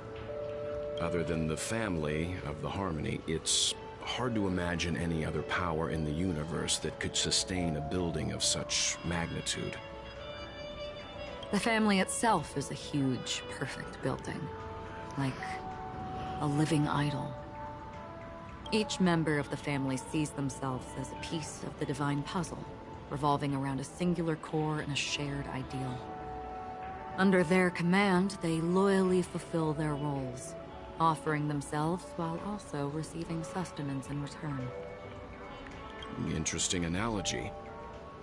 Other than the family of the Harmony, it's hard to imagine any other power in the universe that could sustain a building of such magnitude. The family itself is a huge, perfect building. Like a living idol. Each member of the family sees themselves as a piece of the divine puzzle, revolving around a singular core and a shared ideal. Under their command, they loyally fulfill their roles, offering themselves while also receiving sustenance in return. Interesting analogy.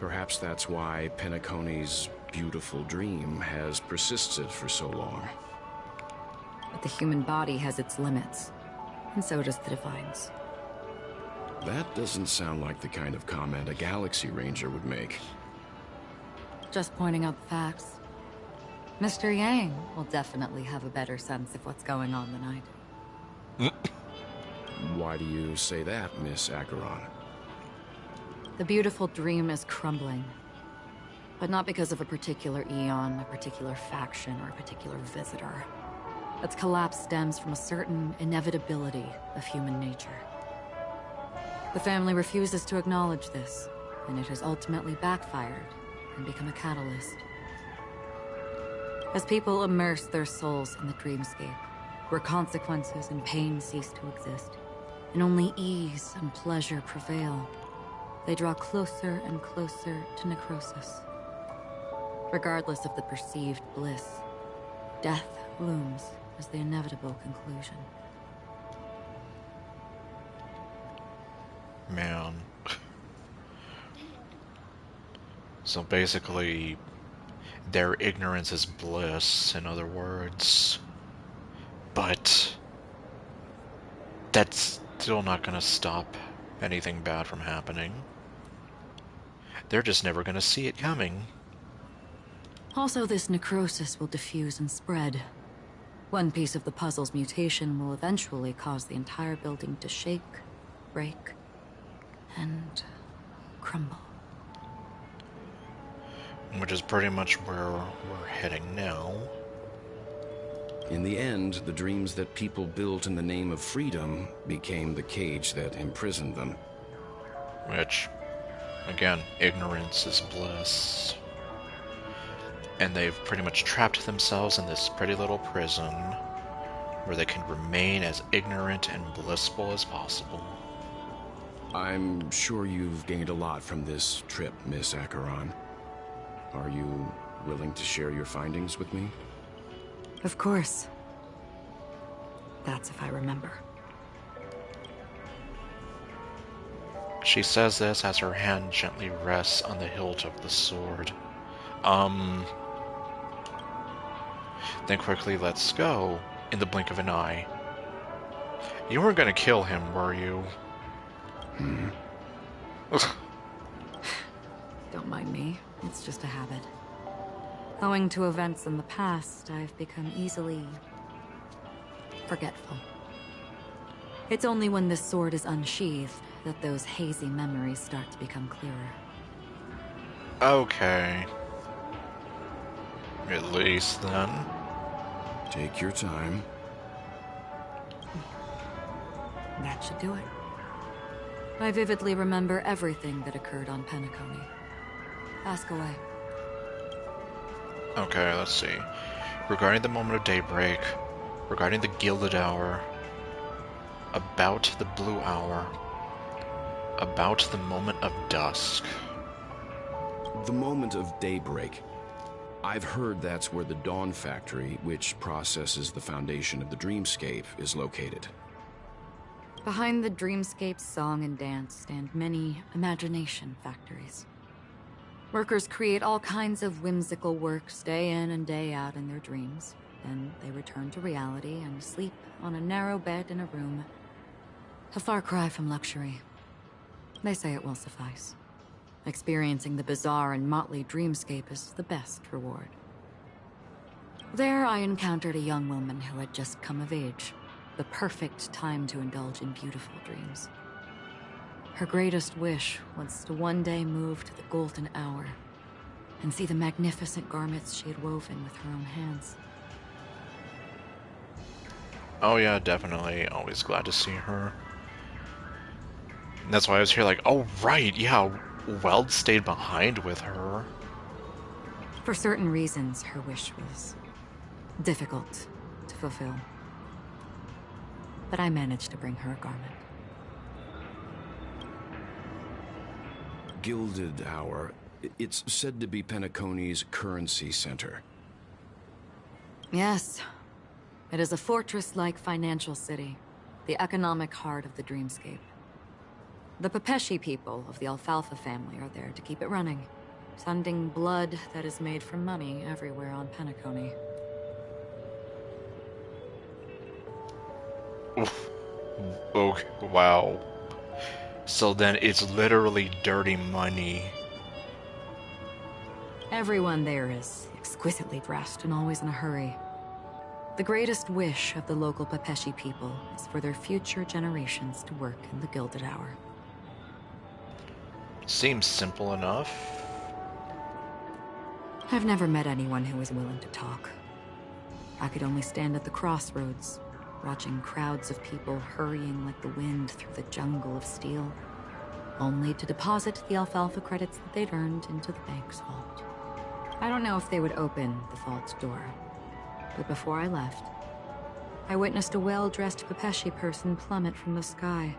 Perhaps that's why Penacony's beautiful dream has persisted for so long. But the human body has its limits, and so does the divine's. That doesn't sound like the kind of comment a Galaxy Ranger would make. Just pointing out the facts. Mr. Yang will definitely have a better sense of what's going on than I do. Why do you say that, Miss Acheron? The beautiful dream is crumbling. But not because of a particular eon, a particular faction, or a particular visitor. Its collapse stems from a certain inevitability of human nature. The family refuses to acknowledge this, and it has ultimately backfired and become a catalyst. As people immerse their souls in the dreamscape, where consequences and pain cease to exist, and only ease and pleasure prevail, they draw closer and closer to necrosis. Regardless of the perceived bliss, death looms as the inevitable conclusion. Man. So basically, their ignorance is bliss, in other words. But that's still not gonna stop anything bad from happening. They're just never gonna see it coming. Also, this necrosis will diffuse and spread. One piece of the puzzle's mutation will eventually cause the entire building to shake, break, and crumble. Which is pretty much where we're heading now. In the end, the dreams that people built in the name of freedom became the cage that imprisoned them. Which, again, ignorance is bliss. And they've pretty much trapped themselves in this pretty little prison where they can remain as ignorant and blissful as possible. I'm sure you've gained a lot from this trip, Miss Acheron. Are you willing to share your findings with me? Of course. That's if I remember. She says this as her hand gently rests on the hilt of the sword. Then quickly lets go in the blink of an eye. You weren't gonna kill him, were you? Don't mind me. It's just a habit. Owing to events in the past, I've become easily forgetful. It's only when this sword is unsheathed that those hazy memories start to become clearer. Okay. At least then. Take your time. That should do it. I vividly remember everything that occurred on Penacony. Ask away. Okay, let's see. Regarding the moment of daybreak, regarding the gilded hour, about the blue hour, about the moment of dusk. The moment of daybreak. I've heard that's where the Dawn Factory, which processes the foundation of the dreamscape, is located. Behind the dreamscape's song and dance stand many imagination factories. Workers create all kinds of whimsical works day in and day out in their dreams. Then they return to reality and sleep on a narrow bed in a room. A far cry from luxury. They say it will suffice. Experiencing the bizarre and motley dreamscape is the best reward. There I encountered a young woman who had just come of age. The perfect time to indulge in beautiful dreams. Her greatest wish was to one day move to the golden hour and see the magnificent garments she had woven with her own hands. Oh yeah, definitely. Always glad to see her. And that's why I was here like, oh right, yeah, Weld stayed behind with her. For certain reasons, her wish was difficult to fulfill. But I managed to bring her a garment. Gilded Hour. It's said to be Penacony's currency center. Yes. It is a fortress-like financial city, the economic heart of the dreamscape. The Pepeshi people of the Alfalfa family are there to keep it running, sending blood that is made from money everywhere on Penacony. Okay, wow. So then it's literally dirty money. Everyone there is exquisitely dressed and always in a hurry. The greatest wish of the local Pepeshi people is for their future generations to work in the Gilded Hour. Seems simple enough. I've never met anyone who was willing to talk. I could only stand at the crossroads, watching crowds of people hurrying like the wind through the jungle of steel, only to deposit the alfalfa credits that they'd earned into the bank's vault. I don't know if they would open the vault's door, but before I left, I witnessed a well-dressed Pepeshi person plummet from the sky,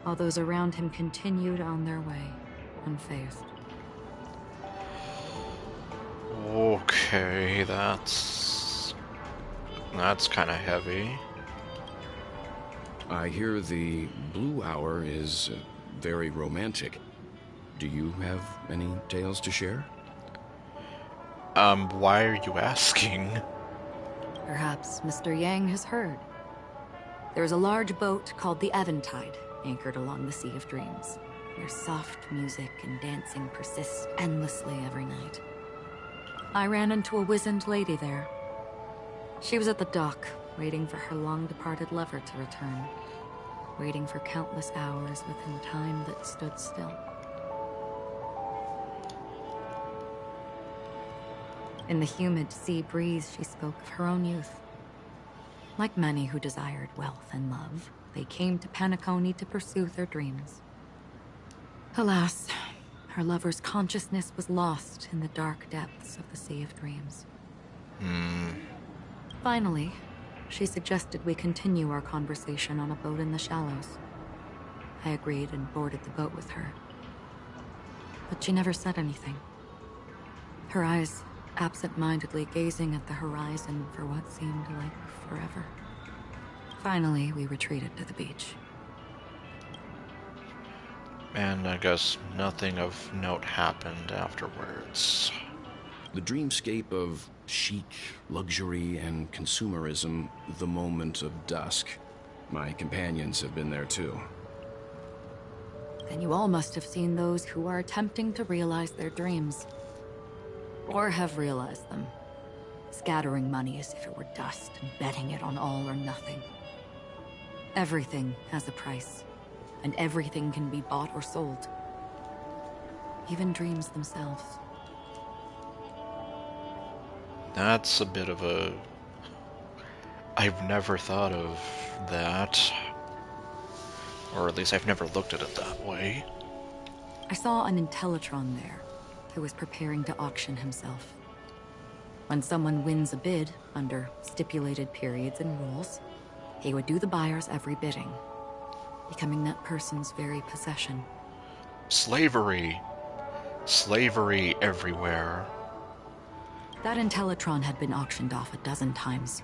while those around him continued on their way, unfazed. Okay, that's kind of heavy. I hear the Blue Hour is very romantic. Do you have any tales to share? Why are you asking? Perhaps Mr. Yang has heard. There is a large boat called the Eventide, anchored along the Sea of Dreams, where soft music and dancing persist endlessly every night. I ran into a wizened lady there. She was at the dock, waiting for her long-departed lover to return, waiting for countless hours within time that stood still. In the humid sea breeze, she spoke of her own youth. Like many who desired wealth and love, they came to Penacony to pursue their dreams. Alas, her lover's consciousness was lost in the dark depths of the Sea of Dreams. Finally, she suggested we continue our conversation on a boat in the shallows. I agreed and boarded the boat with her. But she never said anything. Her eyes absent-mindedly gazing at the horizon for what seemed like forever. Finally, we retreated to the beach. And I guess nothing of note happened afterwards. The dreamscape of chic, luxury, and consumerism, the moment of dusk. My companions have been there too. Then you all must have seen those who are attempting to realize their dreams. Or have realized them. Scattering money as if it were dust and betting it on all or nothing. Everything has a price, and everything can be bought or sold. Even dreams themselves. That's a bit of a... I've never thought of that. Or at least I've never looked at it that way. I saw an Intellitron there, who was preparing to auction himself. When someone wins a bid, under stipulated periods and rules, he would do the buyer's every bidding, becoming that person's very possession. Slavery! Slavery everywhere. That Intellitron had been auctioned off a dozen times,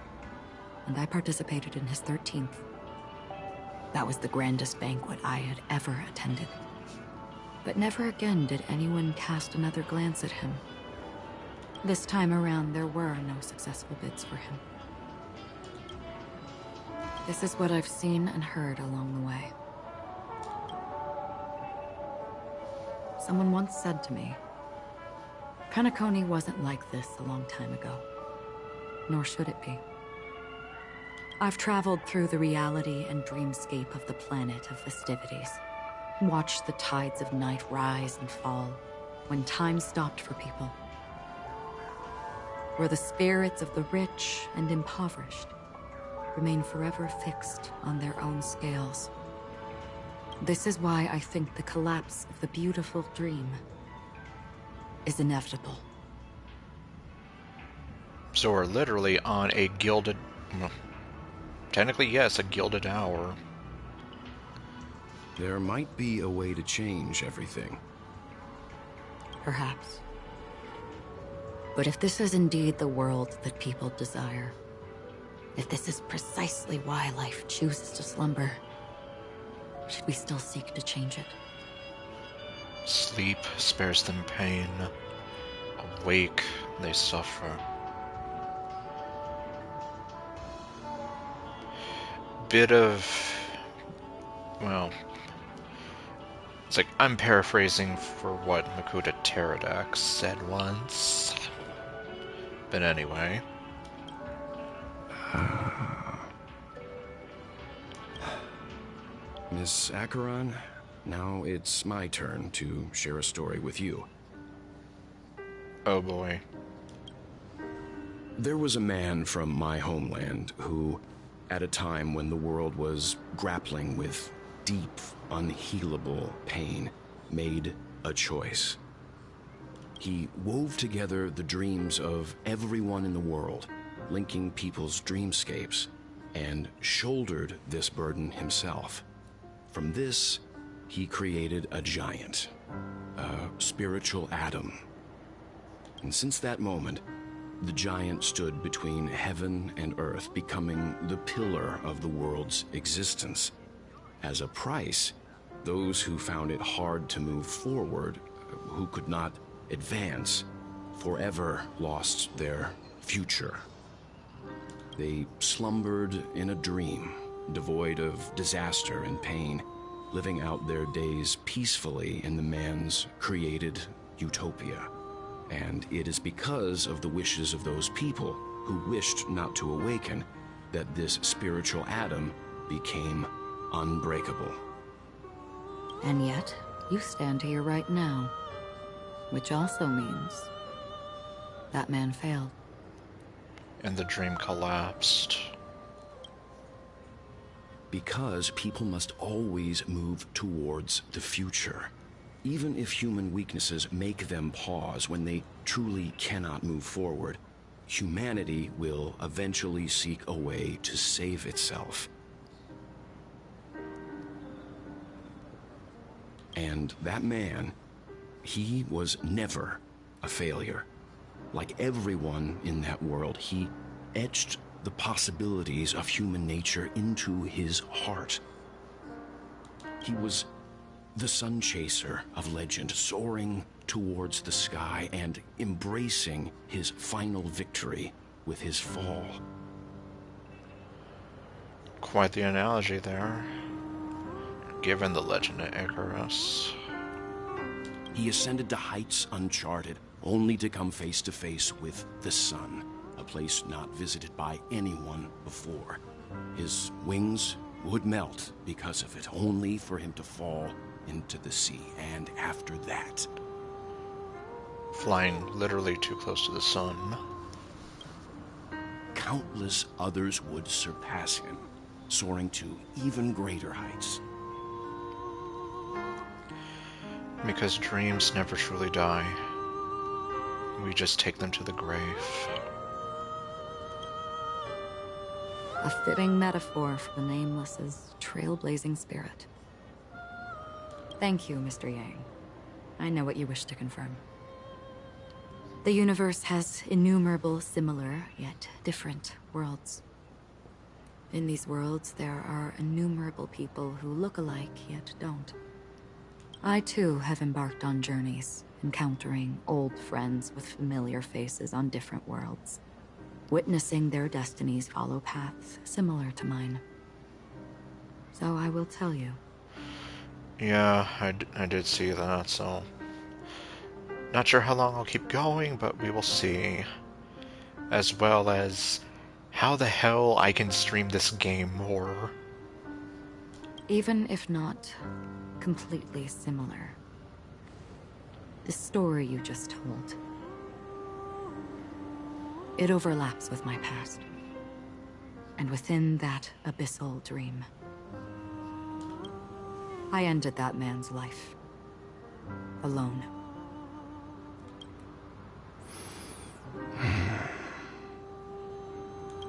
and I participated in his 13th. That was the grandest banquet I had ever attended. But never again did anyone cast another glance at him. This time around, there were no successful bids for him. This is what I've seen and heard along the way. Someone once said to me, Penacony wasn't like this a long time ago, nor should it be. I've traveled through the reality and dreamscape of the planet of festivities, watched the tides of night rise and fall when time stopped for people, where the spirits of the rich and impoverished remain forever fixed on their own scales. This is why I think the collapse of the beautiful dream is inevitable. So we're literally on a gilded... well, technically, yes, a gilded hour. There might be a way to change everything. Perhaps. But if this is indeed the world that people desire, if this is precisely why life chooses to slumber, should we still seek to change it? Sleep spares them pain. Awake, they suffer. Bit of... well... it's like, I'm paraphrasing for what Makuta Pterodax said once. But anyway... Miss Acheron, now it's my turn to share a story with you. Oh boy. There was a man from my homeland who, at a time when the world was grappling with deep, unhealable pain, made a choice. He wove together the dreams of everyone in the world, linking people's dreamscapes, and shouldered this burden himself. From this, he created a giant, a spiritual atom. And since that moment, the giant stood between heaven and earth, becoming the pillar of the world's existence. As a price, those who found it hard to move forward, who could not advance, forever lost their future. They slumbered in a dream, devoid of disaster and pain, living out their days peacefully in the man's created utopia. And it is because of the wishes of those people who wished not to awaken that this spiritual atom became unbreakable. And yet, you stand here right now, which also means that man failed. And the dream collapsed. Because people must always move towards the future. Even if human weaknesses make them pause when they truly cannot move forward, humanity will eventually seek a way to save itself. And that man, he was never a failure. Like everyone in that world, he etched the possibilities of human nature into his heart. He was the sun chaser of legend, soaring towards the sky and embracing his final victory with his fall. Quite the analogy there, given the legend of Icarus. He ascended to heights uncharted, only to come face to face with the sun, a place not visited by anyone before. His wings would melt because of it, only for him to fall into the sea, and after that... flying literally too close to the sun. Countless others would surpass him, soaring to even greater heights. Because dreams never truly die. We just take them to the grave. A fitting metaphor for the Nameless's trailblazing spirit. Thank you, Mr. Yang. I know what you wish to confirm. The universe has innumerable similar, yet different worlds. In these worlds, there are innumerable people who look alike, yet don't. I too have embarked on journeys, encountering old friends with familiar faces on different worlds, witnessing their destinies follow paths similar to mine. So I will tell you. Yeah, I did see that, so... Not sure how long I'll keep going, but we will see. As well as how the hell I can stream this game more. Even if not completely similar, the story you just told, it overlaps with my past. And within that abyssal dream, I ended that man's life. Alone.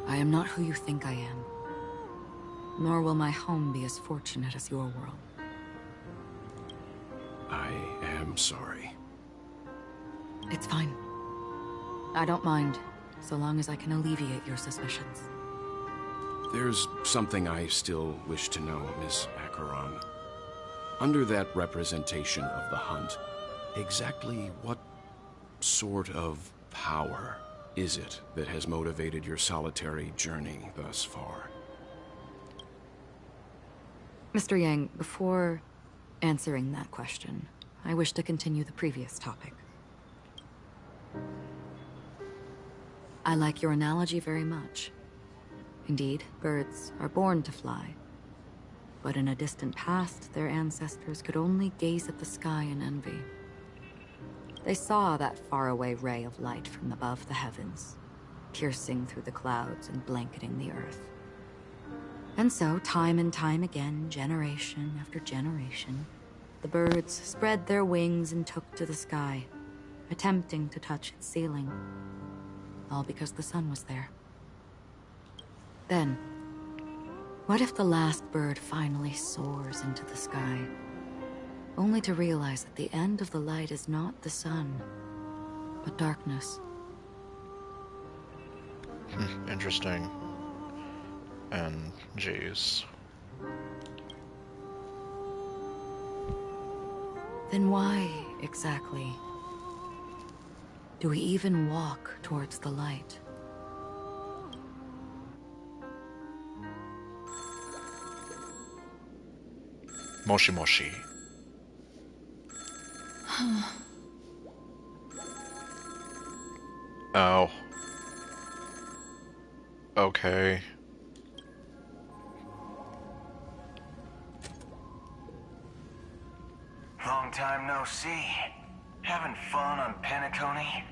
I am not who you think I am. Nor will my home be as fortunate as your world. I am sorry. It's fine. I don't mind, so long as I can alleviate your suspicions. There's something I still wish to know, Miss Acheron. Under that representation of the hunt, exactly what sort of power is it that has motivated your solitary journey thus far? Mr. Yang, before answering that question, I wish to continue the previous topic. I like your analogy very much. Indeed, birds are born to fly. But in a distant past, their ancestors could only gaze at the sky in envy. They saw that faraway ray of light from above the heavens, piercing through the clouds and blanketing the earth. And so, time and time again, generation after generation, the birds spread their wings and took to the sky, attempting to touch its ceiling, all because the sun was there. Then, what if the last bird finally soars into the sky, only to realize that the end of the light is not the sun, but darkness? Interesting. And, jeez. Then why, exactly, do we even walk towards the light? Moshi Moshi. Oh. Okay. Long time no see. Having fun on Penacony?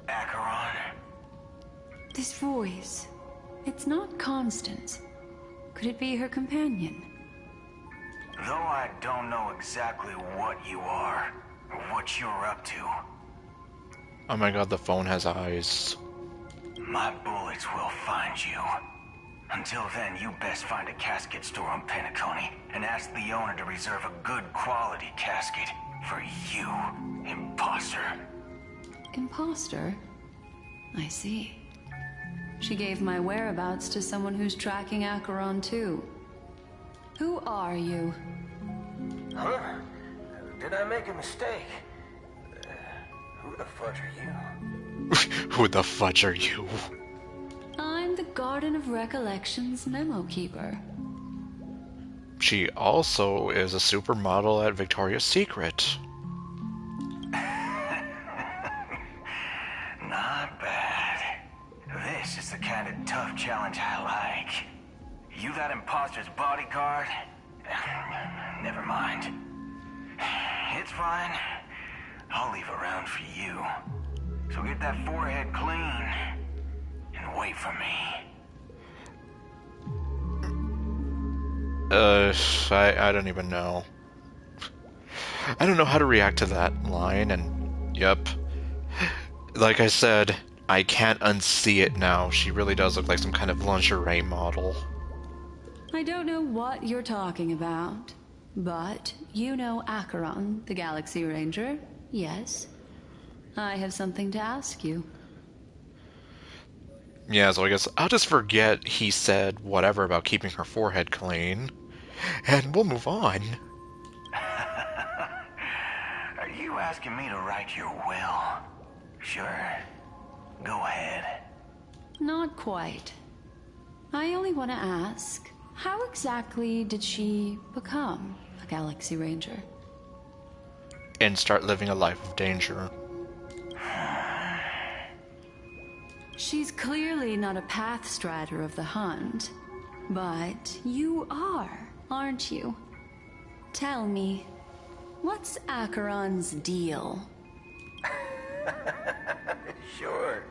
Acheron? This voice, it's not Constance. Could it be her companion? Though I don't know exactly what you are, or what you're up to, Oh my god, the phone has eyes. my bullets will find you. Until then, you best find a casket store on Penacony and ask the owner to reserve a good quality casket for you, imposter. Imposter? I see. She gave my whereabouts to someone who's tracking Acheron too. Who are you? Huh? Did I make a mistake? Who the fudge are you? Who the fudge are you? I'm the Garden of Recollection's memo keeper. She also is a supermodel at Victoria's Secret. Not bad. This is the kind of tough challenge I like. You that imposter's bodyguard? Never mind. It's fine. I'll leave a round for you. So get that forehead clean and wait for me. I don't even know. I don't know how to react to that line, and yep. Like I said, I can't unsee it now. She really does look like some kind of lingerie model. I don't know what you're talking about, but you know Acheron, the Galaxy Ranger, yes? I have something to ask you. Yeah, so I guess I'll just forget he said whatever about keeping her forehead clean, and we'll move on. Are you asking me to write your will? Sure. Go ahead. Not quite. I only want to ask, how exactly did she become a Galaxy Ranger? And start living a life of danger. She's clearly not a path strider of the Hunt, but you are, aren't you? Tell me, what's Acheron's deal? Sure.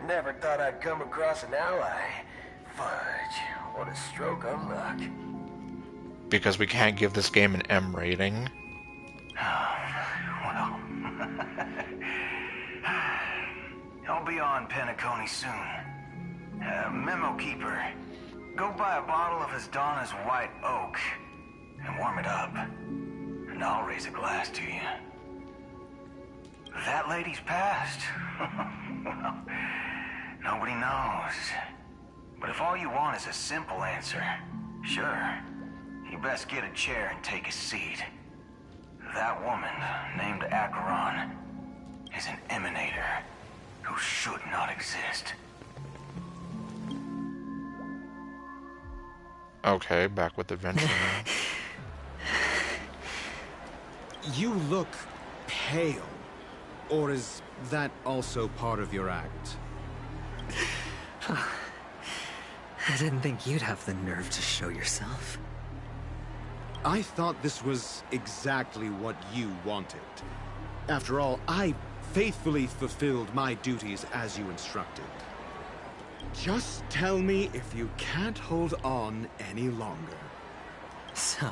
Never thought I'd come across an ally. Fudge, what a stroke of luck. Because we can't give this game an M rating. Well, I'll be on Penacony soon. Memo Keeper, go buy a bottle of Asdana's White Oak and warm it up, and I'll raise a glass to you. That lady's passed. Well, nobody knows. But if all you want is a simple answer, sure, you best get a chair and take a seat. That woman, named Acheron, is an emanator who should not exist. Okay, back with adventure. You look pale. Or is that also part of your act? I didn't think you'd have the nerve to show yourself. I thought this was exactly what you wanted. After all, I faithfully fulfilled my duties as you instructed. Just tell me if you can't hold on any longer. So,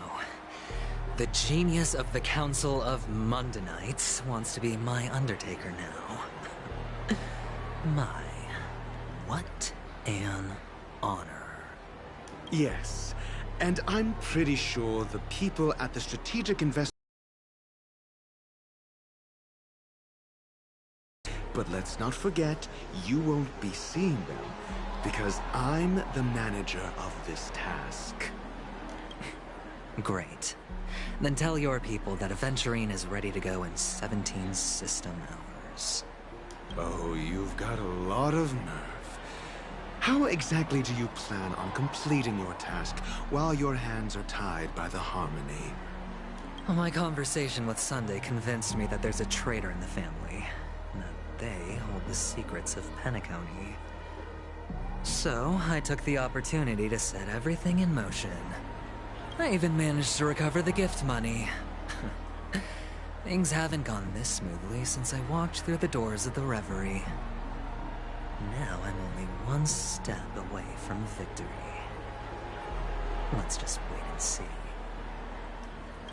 the genius of the Council of Mundanites wants to be my Undertaker now. My, what an honor. Yes, and I'm pretty sure the people at the Strategic Investment... But let's not forget, you won't be seeing them, because I'm the manager of this task. Great. Then tell your people that Aventurine is ready to go in 17 system hours. Oh, you've got a lot of nerve. How exactly do you plan on completing your task while your hands are tied by the Harmony? Well, my conversation with Sunday convinced me that there's a traitor in the family, and that they hold the secrets of Penacony. So, I took the opportunity to set everything in motion. I even managed to recover the gift money. Things haven't gone this smoothly since I walked through the doors of the Reverie. Now I'm only one step away from victory. Let's just wait and see.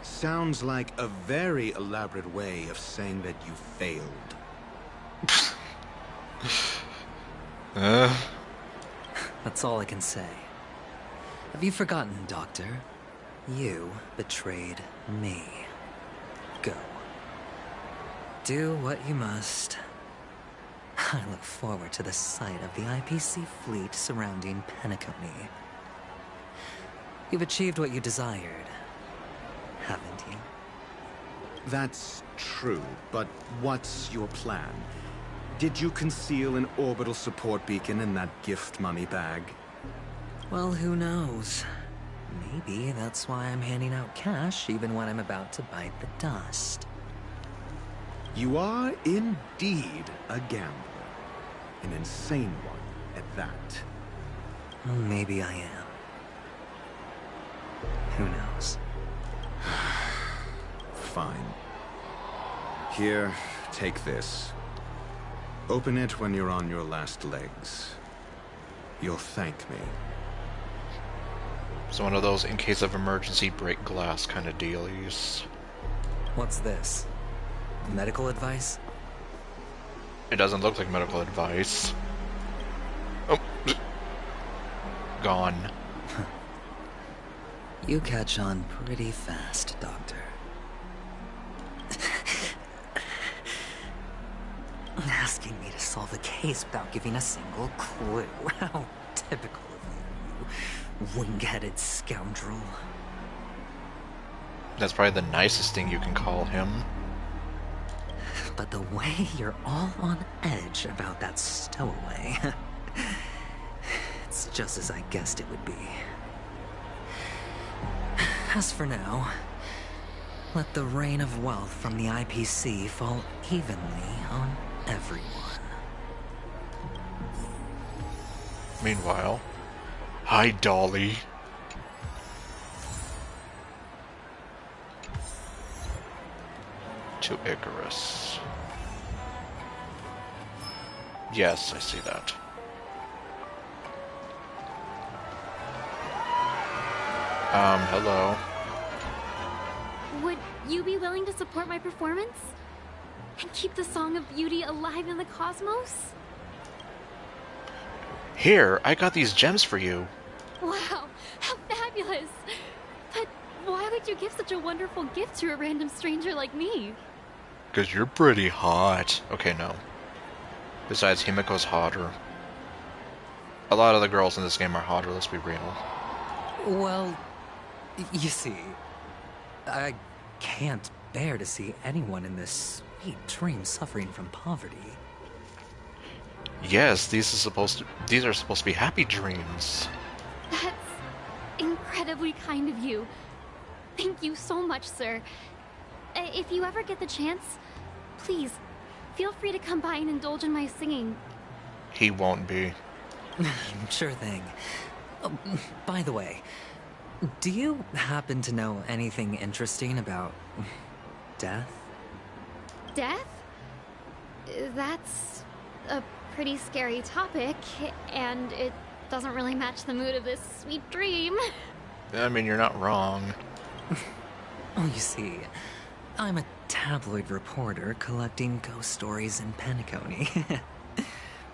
Sounds like a very elaborate way of saying that you failed. That's all I can say. Have you forgotten, Doctor? You betrayed me. Go. Do what you must. I look forward to the sight of the IPC fleet surrounding Penacony. You've achieved what you desired, haven't you? That's true, but what's your plan? Did you conceal an orbital support beacon in that gift money bag? Well, who knows? Maybe that's why I'm handing out cash even when I'm about to bite the dust. You are indeed a gambler. An insane one at that. Well, maybe I am. Who knows? Fine. Here, take this. Open it when you're on your last legs. You'll thank me. It's one of those in case of emergency break glass kind of dealies. What's this? Medical advice? It doesn't look like medical advice. Oh. Gone. You catch on pretty fast, Doctor. asking me to solve a case without giving a single clue. How typical of you, wing-headed scoundrel. That's probably the nicest thing you can call him. But the way you're all on edge about that stowaway, it's just as I guessed it would be. As for now, let the rain of wealth from the IPC fall evenly on everyone. Meanwhile, hi, Dolly. To Icarus. Yes, I see that. Hello. Would you be willing to support my performance? And keep the Song of Beauty alive in the cosmos? Here, I got these gems for you. Wow, how fabulous! But why would you give such a wonderful gift to a random stranger like me? 'Cause you're pretty hot. Okay, no. Besides, Himiko's hotter. A lot of the girls in this game are hotter, let's be real. Well, you see, I can't bear to see anyone in this sweet dream suffering from poverty. Yes, these are supposed to be happy dreams. That's incredibly kind of you. Thank you so much, sir. If you ever get the chance, please, feel free to come by and indulge in my singing. He won't be. Sure thing. By the way, do you happen to know anything interesting about death? Death? That's a pretty scary topic, and it doesn't really match the mood of this sweet dream. I mean, you're not wrong. Oh, you see, I'm a tabloid reporter collecting ghost stories in Penacony.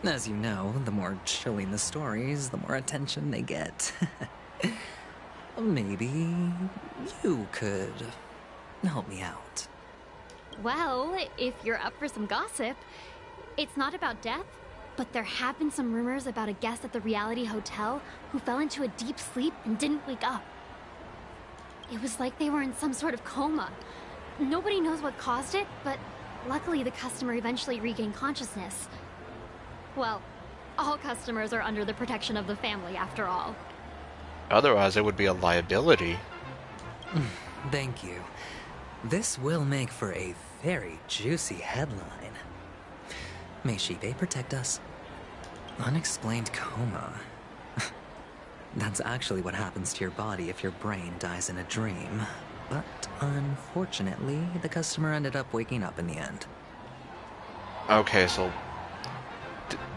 As you know, the more chilling the stories, the more attention they get. Maybe you could help me out. Well, if you're up for some gossip, it's not about death, but there have been some rumors about a guest at the Reality Hotel who fell into a deep sleep and didn't wake up. It was like they were in some sort of coma. Nobody knows what caused it, but luckily the customer eventually regained consciousness. Well, all customers are under the protection of the family, after all. Otherwise, it would be a liability. Thank you. This will make for a very juicy headline. May Shibe protect us. Unexplained coma. That's actually what happens to your body if your brain dies in a dream. But unfortunately, the customer ended up waking up in the end. Okay, so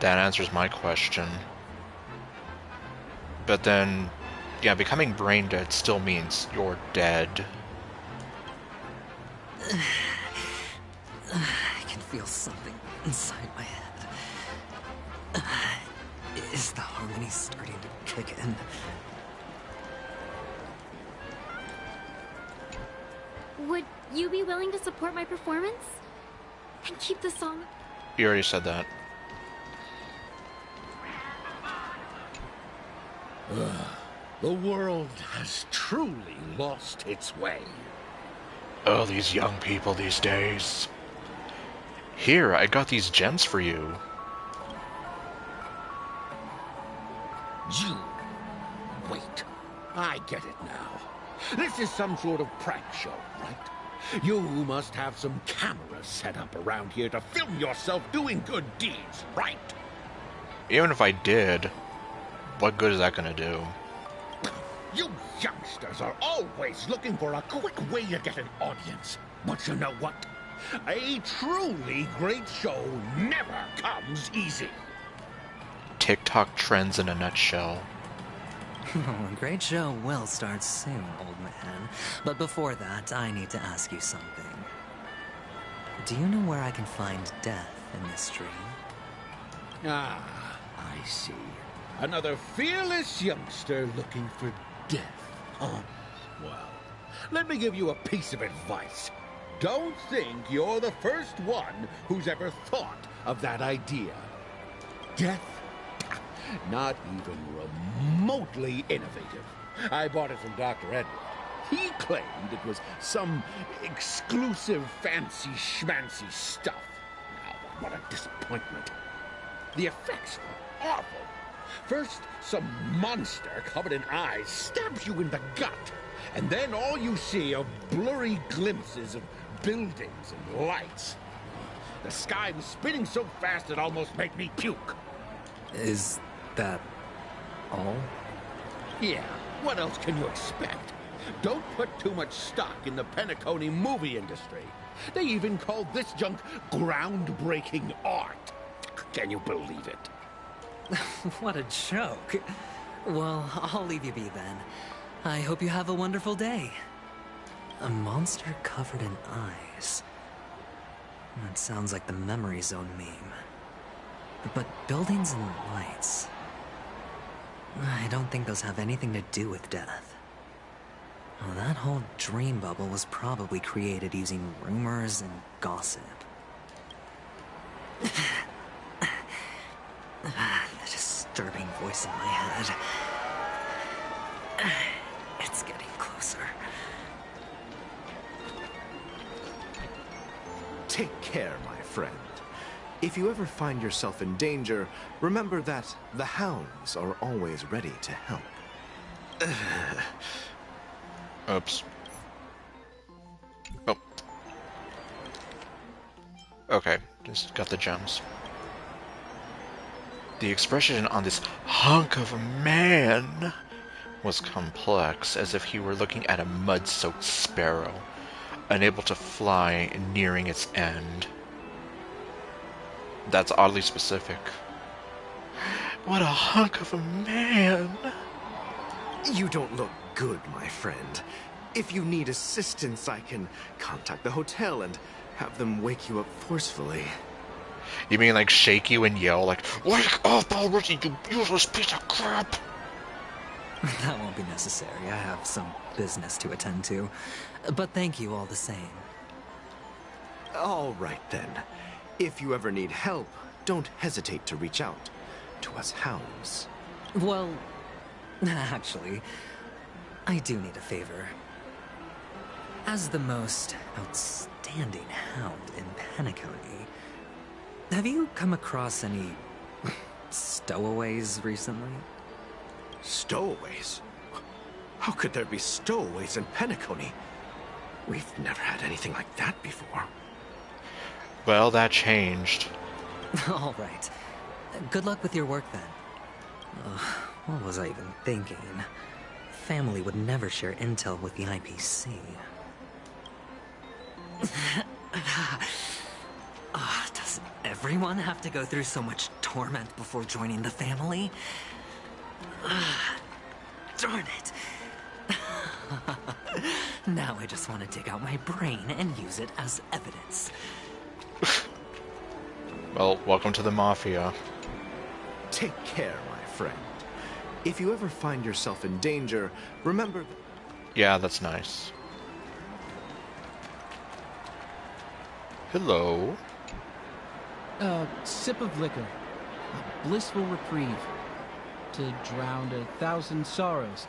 that answers my question. But then, yeah, becoming brain dead still means you're dead. I can feel something inside my head. Is the harmony starting to kick in? Would you be willing to support my performance? And keep the song... You already said that. The world has truly lost its way. Oh, these young people these days. Here, I got these gems for you. You... Wait. I get it now. This is some sort of prank show, right? You must have some cameras set up around here to film yourself doing good deeds, right? Even if I did, what good is that gonna do? You youngsters are always looking for a quick way to get an audience. But you know what? A truly great show never comes easy. TikTok trends in a nutshell. A great show will start soon, old man. But before that, I need to ask you something. Do you know where I can find death in this dream? Ah, I see. Another fearless youngster looking for death, huh? Well, let me give you a piece of advice. Don't think you're the first one who's ever thought of that idea. Death? Not even remotely innovative. I bought it from Dr. Edward. He claimed it was some exclusive fancy schmancy stuff. Now, what a disappointment. The effects were awful. First, some monster covered in eyes stabs you in the gut, and then all you see are blurry glimpses of buildings and lights. The sky was spinning so fast it almost made me puke. Is that all? Yeah, what else can you expect? Don't put too much stock in the Penacony movie industry. They even called this junk groundbreaking art. Can you believe it? What a joke. Well, I'll leave you be then. I hope you have a wonderful day. A monster covered in eyes. That sounds like the Memory Zone meme. But buildings and lights... I don't think those have anything to do with death. Well, that whole dream bubble was probably created using rumors and gossip. The disturbing voice in my head. It's getting closer. Take care, my friend. If you ever find yourself in danger, remember that the hounds are always ready to help. Oops. Oh. Okay, just got the gems. The expression on this hunk of a man was complex, as if he were looking at a mud-soaked sparrow, unable to fly, nearing its end. That's oddly specific. What a hunk of a man! You don't look good, my friend. If you need assistance, I can contact the hotel and have them wake you up forcefully. You mean like shake you and yell like, "Wake up already, you useless piece of crap!" That won't be necessary. I have some business to attend to. But thank you all the same. All right then. If you ever need help, don't hesitate to reach out to us hounds. Well, actually, I do need a favor. As the most outstanding hound in Penacony, have you come across any stowaways recently? Stowaways? How could there be stowaways in Penacony? We've never had anything like that before. Well, that changed. All right. Good luck with your work then. What was I even thinking? Family would never share intel with the IPC. Does everyone have to go through so much torment before joining the family? Darn it. Now I just want to dig out my brain and use it as evidence. Well, welcome to the Mafia. Take care, my friend. If you ever find yourself in danger, remember... Yeah, that's nice. Hello. A sip of liquor. A blissful reprieve. To drown 1,000 sorrows.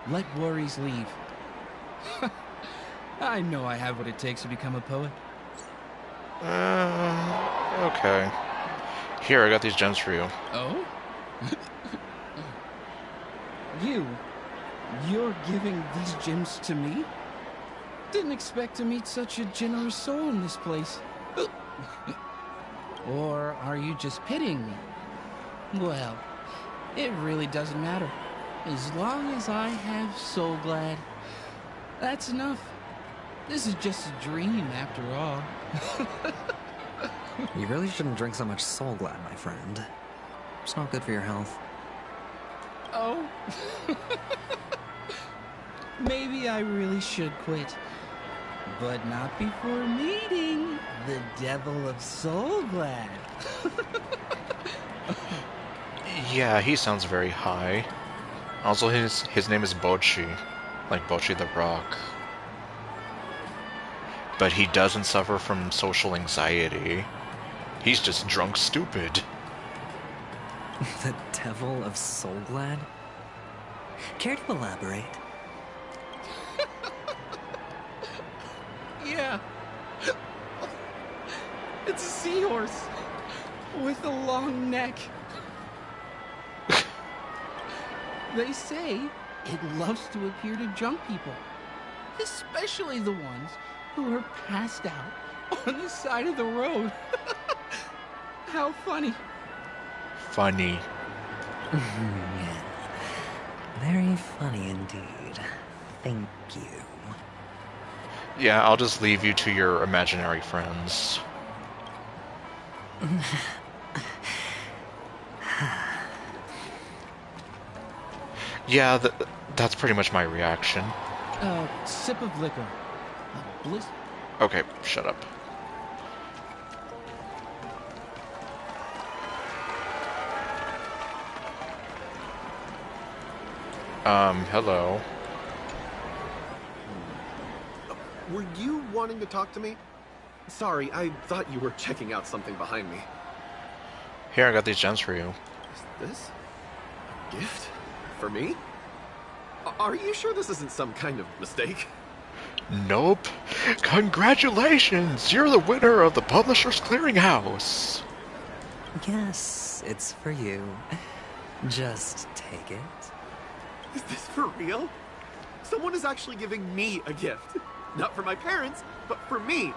Let worries leave. I know I have what it takes to become a poet. Okay. Here, I got these gems for you. Oh? You're giving these gems to me? Didn't expect to meet such a generous soul in this place. Or are you just pitying me? Well, it really doesn't matter. As long as I have Soul Glad, that's enough. This is just a dream after all. You really shouldn't drink so much Soul Glad, my friend. It's not good for your health. Oh? Maybe I really should quit. But not before meeting the Devil of Soul Glad. Yeah, he sounds very high. Also, his name is Bochi, like Bochi the Rock. But he doesn't suffer from social anxiety. He's just drunk stupid. The Devil of Soulglad? Care to elaborate? Yeah. It's a seahorse with a long neck. They say it loves to appear to drunk people, especially the ones who are passed out on the side of the road. How funny. Funny. Yeah. Very funny indeed. Thank you. Yeah, I'll just leave you to your imaginary friends. Yeah, that's pretty much my reaction. Sip of liquor. Bliss. Okay, shut up. Hello. Were you wanting to talk to me? Sorry, I thought you were checking out something behind me. Here, I got these gems for you. Is this a gift? For me? Are you sure this isn't some kind of mistake? Nope. Congratulations! You're the winner of the Publishers Clearinghouse! Yes, it's for you. Just take it. Is this for real? Someone is actually giving me a gift. Not for my parents, but for me.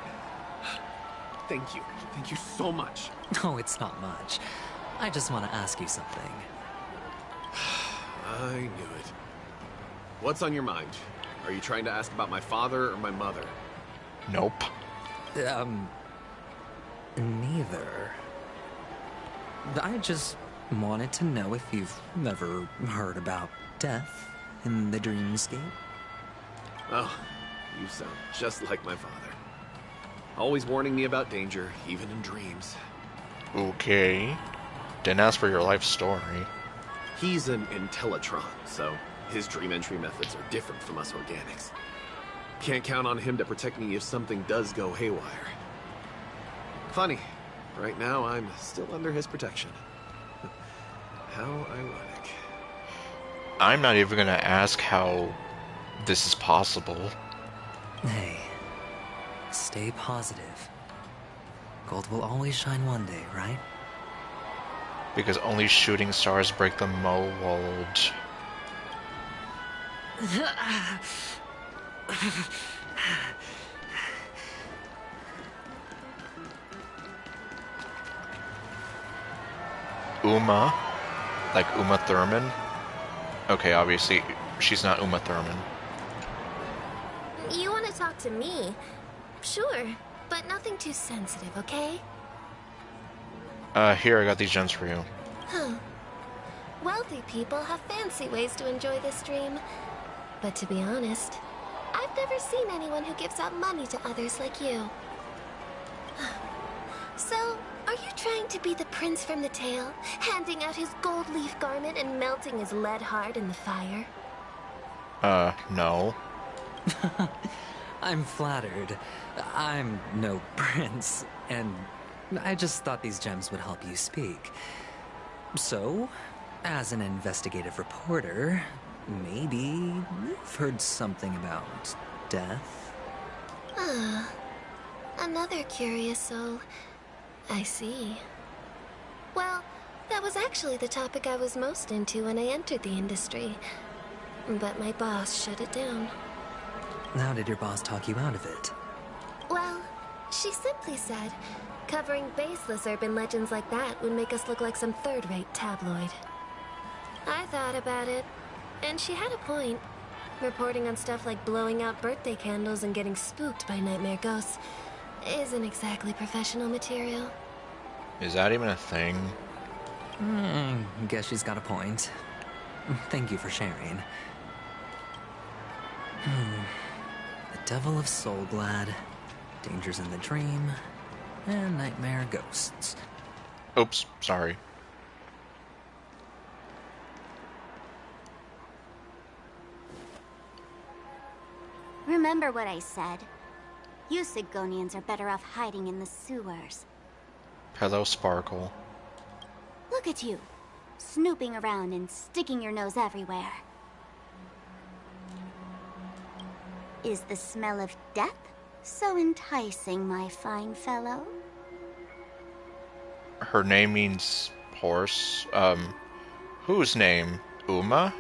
Thank you. Thank you so much. Oh, it's not much. I just want to ask you something. I knew it. What's on your mind? Are you trying to ask about my father or my mother? Nope. Neither. I just wanted to know if you've ever heard about death in the dreamscape. Oh, you sound just like my father. Always warning me about danger, even in dreams. Okay. Didn't ask for your life story. He's an Intellitron, so his dream entry methods are different from us organics. Can't count on him to protect me if something does go haywire. Funny, right now I'm still under his protection. How ironic. I'm not even gonna ask how this is possible. Hey, stay positive. Gold will always shine one day, right? Because only shooting stars break the mold. Uma? Like Uma Thurman? Okay, obviously, she's not Uma Thurman. You want to talk to me? Sure, but nothing too sensitive, okay? Here, I got these gems for you. Huh. Wealthy people have fancy ways to enjoy this dream. But to be honest, I've never seen anyone who gives out money to others like you. So, are you trying to be the prince from the tale, handing out his gold leaf garment and melting his lead heart in the fire? No. I'm flattered. I'm no prince, and I just thought these gems would help you speak. So, as an investigative reporter, maybe you've heard something about death? Ah, another curious soul. I see. Well, that was actually the topic I was most into when I entered the industry. But my boss shut it down. How did your boss talk you out of it? Well, she simply said, covering baseless urban legends like that would make us look like some third-rate tabloid. I thought about it, and she had a point. Reporting on stuff like blowing out birthday candles and getting spooked by nightmare ghosts isn't exactly professional material. Is that even a thing? Guess she's got a point. Thank you for sharing. The Devil of Soulglad, Dangers in the Dream, and Nightmare Ghosts. Oops, sorry. Remember what I said. You Sigonians are better off hiding in the sewers. Hello, Sparkle. Look at you, snooping around and sticking your nose everywhere. Is the smell of death so enticing, my fine fellow? Her name means horse. Whose name? Uma?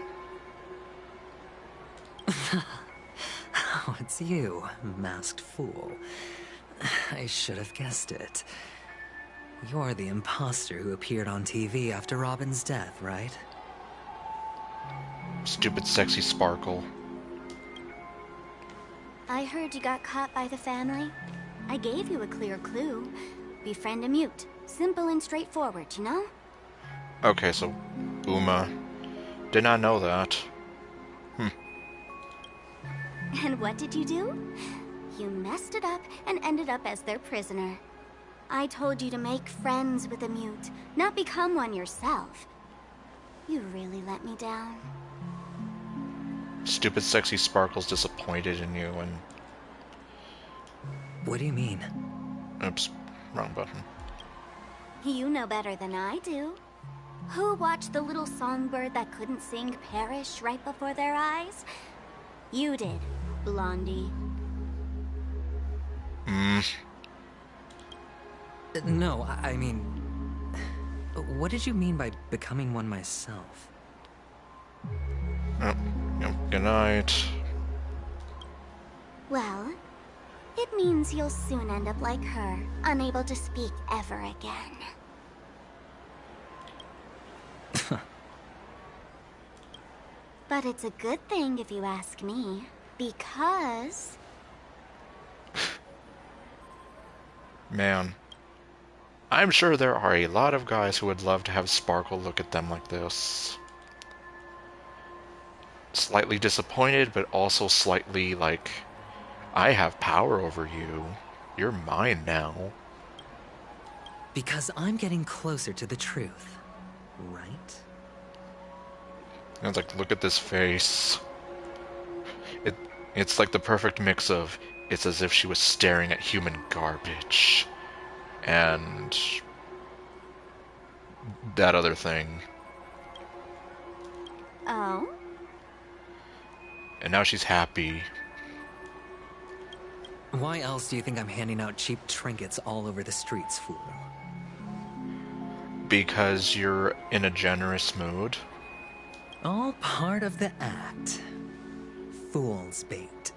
Oh, it's you, masked fool. I should have guessed it. You're the imposter who appeared on TV after Robin's death, right? Stupid sexy Sparkle. I heard you got caught by the family. I gave you a clear clue. Befriend a mute. Simple and straightforward, you know? Okay, so Uma. Did not know that. And what did you do? You messed it up and ended up as their prisoner. I told you to make friends with a mute, not become one yourself. You really let me down. Stupid sexy Sparkle's disappointed in you and... What do you mean? Oops, wrong button. You know better than I do. Who watched the little songbird that couldn't sing perish right before their eyes? You did, Blondie. No, I mean... What did you mean by becoming one myself? Oh, good night. Well, it means you'll soon end up like her, unable to speak ever again. But it's a good thing if you ask me, because... Man. I'm sure there are a lot of guys who would love to have Sparkle look at them like this. Slightly disappointed, but also slightly like, I have power over you. You're mine now. Because I'm getting closer to the truth, right? And it's like, look at this face. It's like the perfect mix of, it's as if she was staring at human garbage. And that other thing. Oh? And now she's happy. Why else do you think I'm handing out cheap trinkets all over the streets, fool? Because you're in a generous mood. All part of the act. Fool's bait.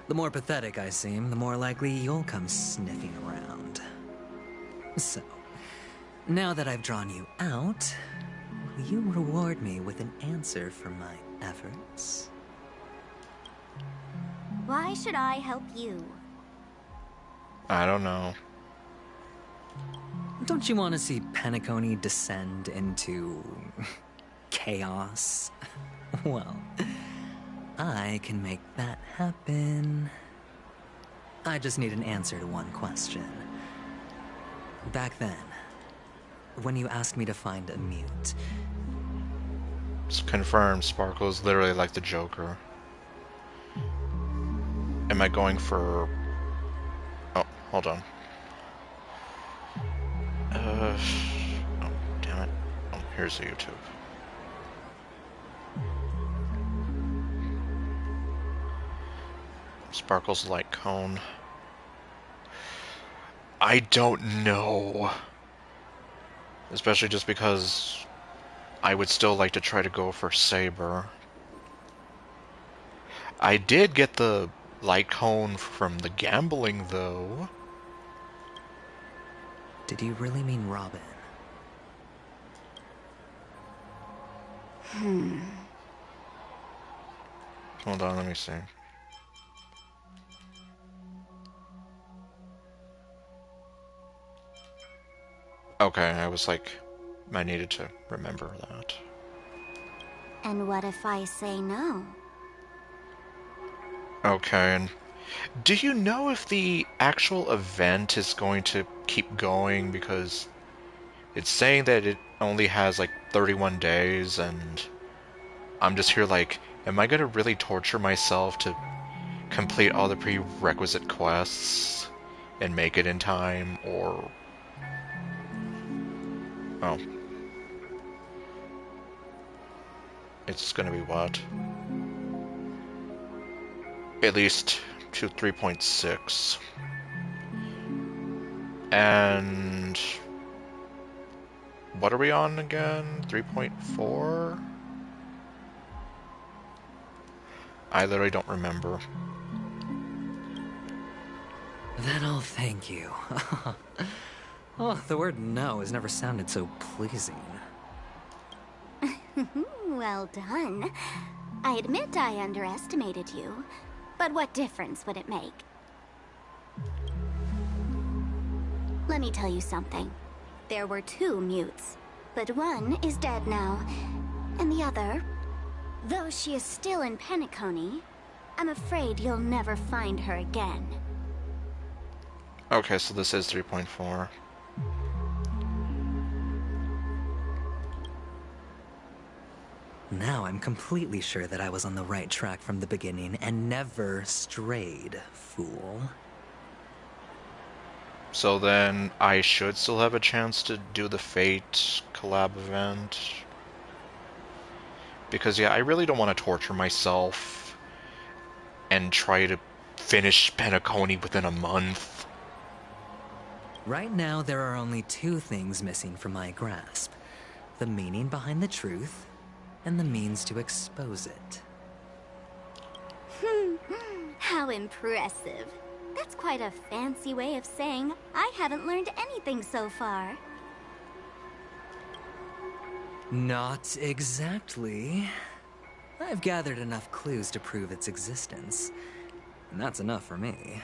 The more pathetic I seem, the more likely you'll come sniffing around. So, now that I've drawn you out, will you reward me with an answer for my efforts? Why should I help you? I don't know. Don't you want to see Penacony descend into... chaos? Well, I can make that happen. I just need an answer to one question. Back then, when you asked me to find a mute... It's confirmed, Sparkle is literally like the Joker. Am I going for... Oh, hold on. Oh, damn it. Oh, here's the YouTube. Sparkle's light cone. I don't know. Especially just because I would still like to try to go for Saber. I did get the light cone from the gambling, though. Did you really mean Robin? Hold on, let me see. Okay, I was like, I needed to remember that. And what if I say no? Okay, and do you know if the actual event is going to keep going? Because it's saying that it only has like 31 days, and I'm just here like, am I gonna really torture myself to complete all the prerequisite quests and make it in time, or Oh. It's gonna be what? At least to 3.6. And... what are we on again? 3.4? I literally don't remember. Then I'll thank you. Oh, the word no has never sounded so pleasing. Well done. I admit I underestimated you, but what difference would it make? Let me tell you something. There were 2 mutes, but one is dead now, and the other, though she is still in Penacony, I'm afraid you'll never find her again. Okay, so this is 3.4. Now I'm completely sure that I was on the right track from the beginning and never strayed, fool. So then I should still have a chance to do the Fate collab event. Because yeah, I really don't want to torture myself and try to finish Penacony within a month. Right now, there are only 2 things missing from my grasp. The meaning behind the truth, and the means to expose it. How impressive. That's quite a fancy way of saying I haven't learned anything so far. Not exactly. I've gathered enough clues to prove its existence, and that's enough for me.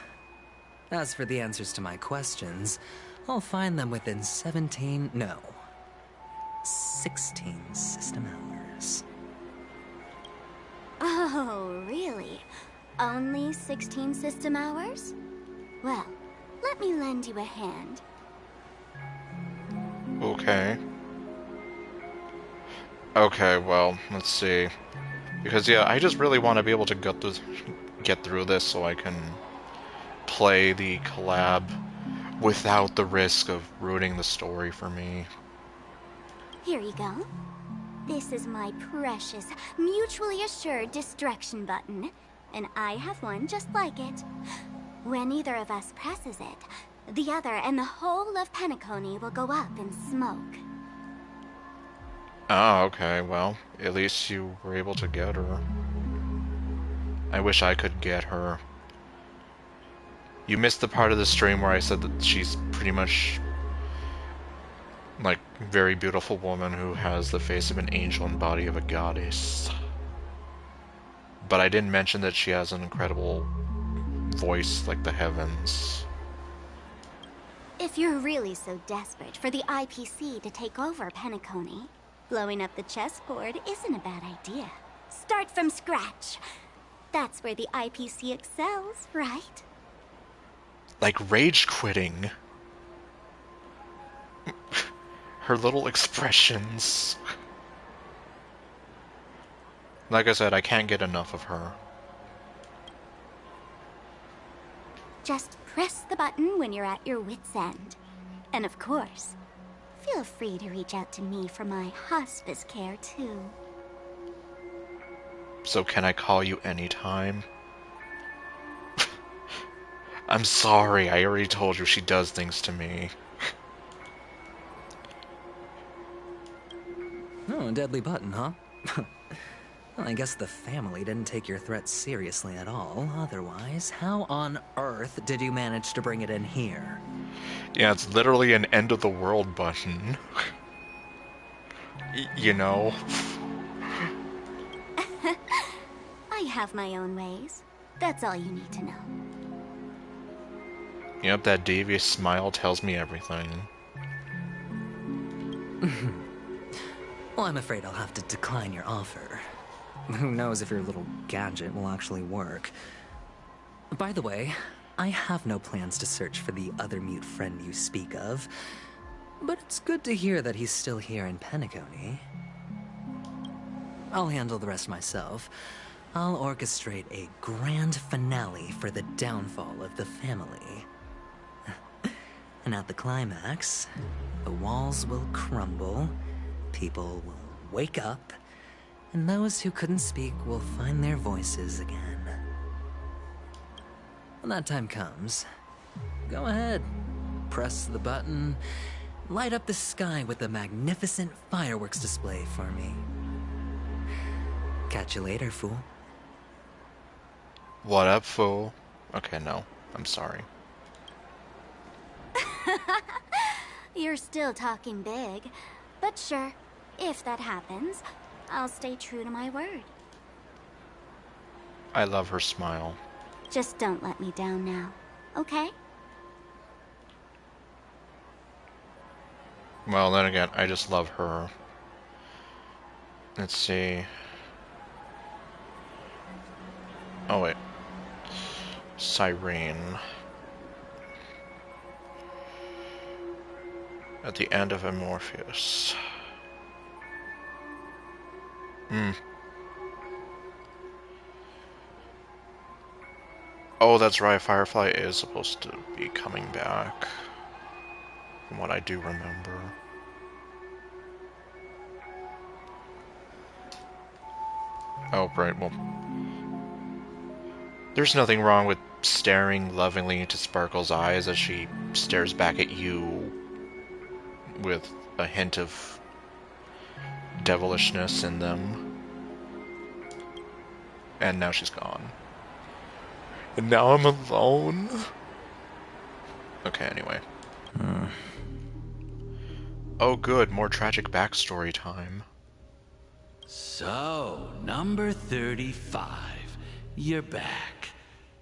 As for the answers to my questions, I'll find them within 16 system hours. Oh, really? Only 16 system hours? Well, let me lend you a hand. Okay. Okay, well, let's see. Because yeah, I just really want to be able to get through this so I can play the collab without the risk of ruining the story for me. Here you go. This is my precious, mutually assured destruction button, and I have one just like it. When either of us presses it, the other and the whole of Penacony will go up in smoke. Oh, okay, well, at least you were able to get her. I wish I could get her. You missed the part of the stream where I said that she's pretty much like very beautiful woman who has the face of an angel and body of a goddess. But I didn't mention that she has an incredible voice like the heavens. If you're really so desperate for the IPC to take over Penacony, blowing up the chessboard isn't a bad idea. Start from scratch. That's where the IPC excels, right? Like rage quitting. Her little expressions. Like I said, I can't get enough of her. Just press the button when you're at your wit's end. And of course, feel free to reach out to me for my hospice care too. So can I call you anytime? I'm sorry, I already told you she does things to me. Oh, a deadly button, huh? Well, I guess the family didn't take your threat seriously at all. Otherwise, how on earth did you manage to bring it in here? Yeah, it's literally an end of the world button. You know? I have my own ways. That's all you need to know. Yep, that devious smile tells me everything. Well, I'm afraid I'll have to decline your offer. Who knows if your little gadget will actually work. By the way, I have no plans to search for the other mute friend you speak of, but it's good to hear that he's still here in Penacony. I'll handle the rest myself. I'll orchestrate a grand finale for the downfall of the family. And at the climax, the walls will crumble, people will wake up, and those who couldn't speak will find their voices again. When that time comes, go ahead, press the button, light up the sky with a magnificent fireworks display for me. Catch you later, fool. What up, fool? Okay, no. I'm sorry. You're still talking big. But sure, if that happens, I'll stay true to my word. I love her smile. Just don't let me down now, okay? Well, then again, I just love her. Let's see. Oh, wait. Cyrene. At the end of Amorpheus. Oh, that's right, Firefly is supposed to be coming back. From what I do remember. Oh, right, well. There's nothing wrong with staring lovingly into Sparkle's eyes as she stares back at you with a hint of devilishness in them. And now she's gone. And now I'm alone. Okay, anyway. Oh good, more tragic backstory time. So, number 35. You're back.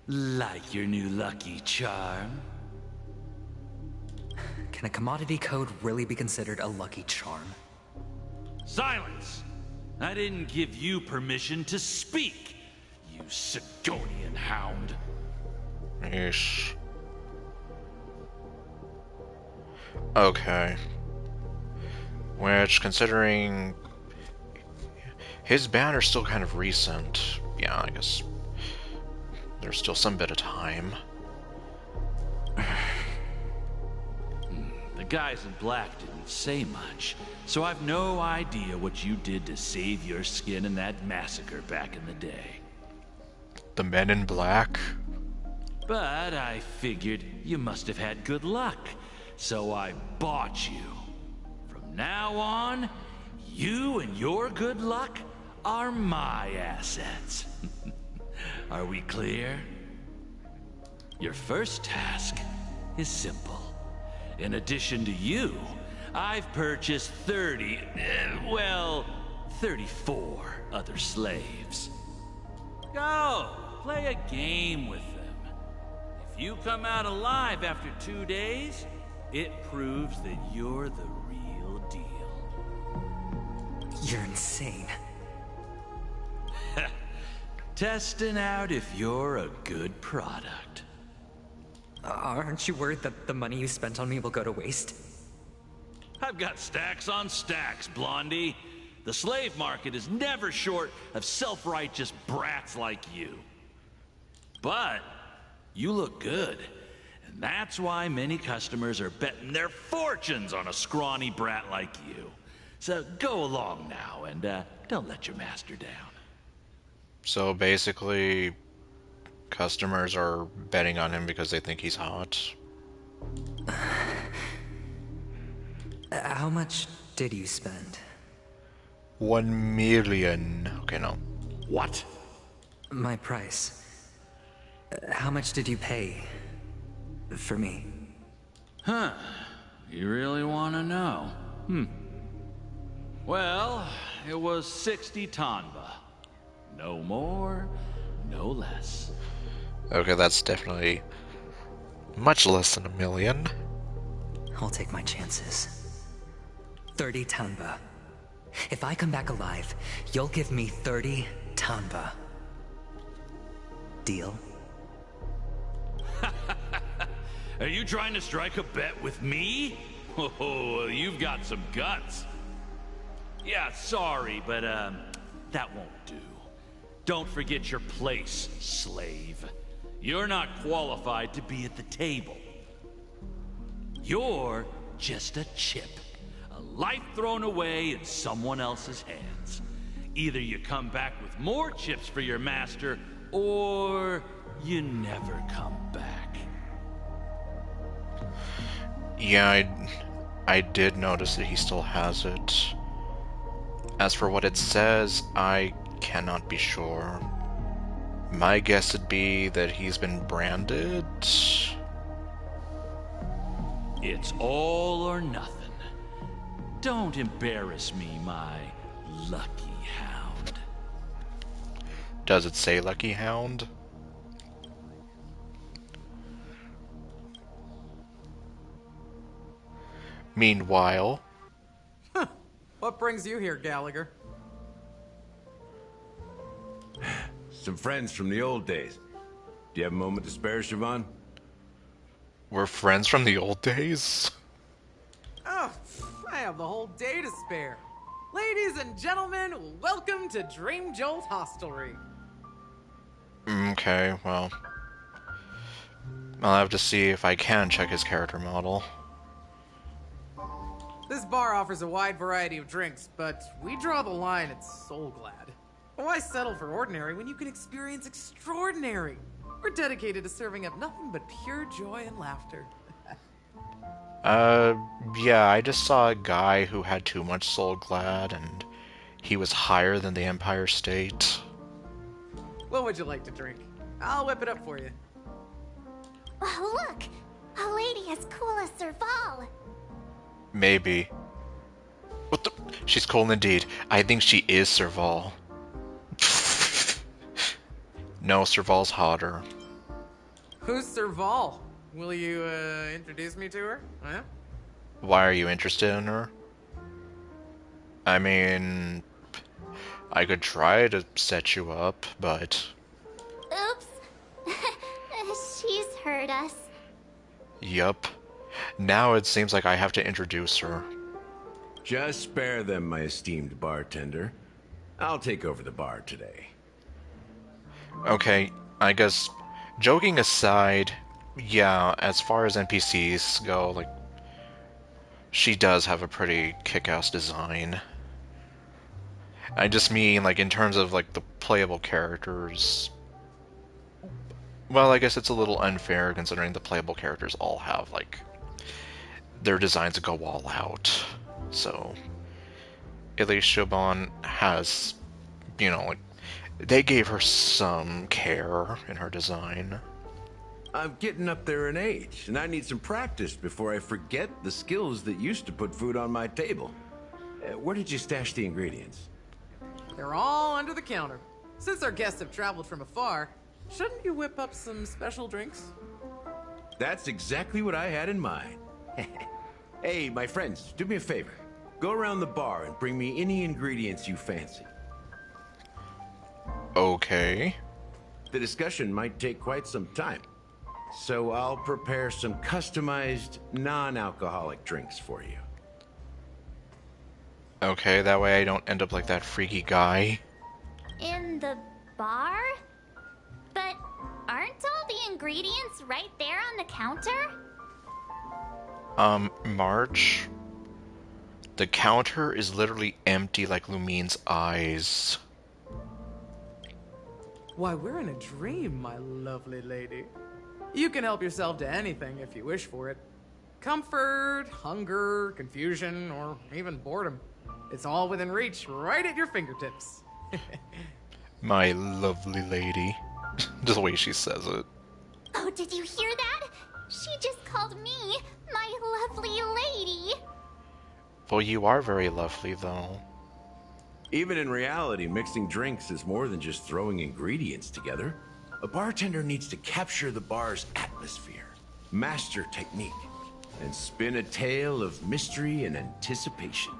Like your new lucky charm? Can a commodity code really be considered a lucky charm? Silence! I didn't give you permission to speak, you Sidonian hound. Yeesh. Okay. Which, considering his banner's still kind of recent, yeah, I guess there's still some bit of time. The guys in black didn't say much, so I've no idea what you did to save your skin in that massacre back in the day. The men in black? But I figured you must have had good luck, so I bought you. From now on, you and your good luck are my assets. Are we clear? Your first task is simple. In addition to you, I've purchased 34 other slaves. Go, play a game with them. If you come out alive after 2 days, it proves that you're the real deal. You're insane. Testing out if you're a good product. Aren't you worried that the money you spent on me will go to waste? I've got stacks on stacks, Blondie. The slave market is never short of self-righteous brats like you. But you look good, and that's why many customers are betting their fortunes on a scrawny brat like you. So go along now, and don't let your master down. So basically, customers are betting on him because they think he's hot. How much did you spend? 1 million. Okay, no. What? My price. How much did you pay for me? Huh. You really want to know? Well, it was 60 tanba. No more, no less. Okay, that's definitely much less than 1 million. I'll take my chances. 30 tanba. If I come back alive, you'll give me 30 tanba. Deal? Are you trying to strike a bet with me? Oh, you've got some guts. Yeah, sorry, but that won't do. Don't forget your place, slave. You're not qualified to be at the table. You're just a chip. A life thrown away in someone else's hands. Either you come back with more chips for your master, or you never come back. Yeah, I did notice that he still has it. As for what it says, I cannot be sure. My guess would be that he's been branded. It's all or nothing. Don't embarrass me, my lucky hound. Does it say Lucky Hound? Meanwhile... What brings you here, Gallagher? Some friends from the old days. Do you have a moment to spare, Siobhan? We're friends from the old days? Oh, I have the whole day to spare. Ladies and gentlemen, welcome to Dream Jolt Hostelry. Okay, well... I'll have to see if I can check his character model. This bar offers a wide variety of drinks, but we draw the line at Soul Glad. Why settle for ordinary when you can experience extraordinary? We're dedicated to serving up nothing but pure joy and laughter. Yeah, I just saw a guy who had too much Soul Glad, and he was higher than the Empire State. What would you like to drink? I'll whip it up for you. Oh, look! A lady as cool as Serval! Maybe. What the? She's cool indeed. I think she is Serval. No, Serval's hotter. Who's Serval? Will you, introduce me to her? Huh? Why are you interested in her? I mean... I could try to set you up, but... Oops. She's heard us. Yup. Now it seems like I have to introduce her. Just spare them, my esteemed bartender. I'll take over the bar today. Okay, I guess, joking aside, yeah, as far as NPCs go, like, she does have a pretty kick-ass design. I just mean, like, in terms of, like, the playable characters... Well, I guess it's a little unfair considering the playable characters all have, like, their designs go all out. So, at least Siobhan has, you know, like, they gave her some care in her design. I'm getting up there in age, and I need some practice before I forget the skills that used to put food on my table. Where did you stash the ingredients? They're all under the counter. Since our guests have traveled from afar, shouldn't you whip up some special drinks? That's exactly what I had in mind. Hey, my friends, do me a favor. Go around the bar and bring me any ingredients you fancy. Okay. The discussion might take quite some time, so I'll prepare some customized, non-alcoholic drinks for you. Okay, that way I don't end up like that freaky guy. In the bar? But aren't all the ingredients right there on the counter? March? The counter is literally empty like Lumine's eyes. Why, we're in a dream, my lovely lady. You can help yourself to anything if you wish for it. Comfort, hunger, confusion, or even boredom. It's all within reach, right at your fingertips. My lovely lady. Just the way she says it. Oh, did you hear that? She just called me my lovely lady. Well, you are very lovely, though. Even in reality, mixing drinks is more than just throwing ingredients together. A bartender needs to capture the bar's atmosphere, master technique, and spin a tale of mystery and anticipation.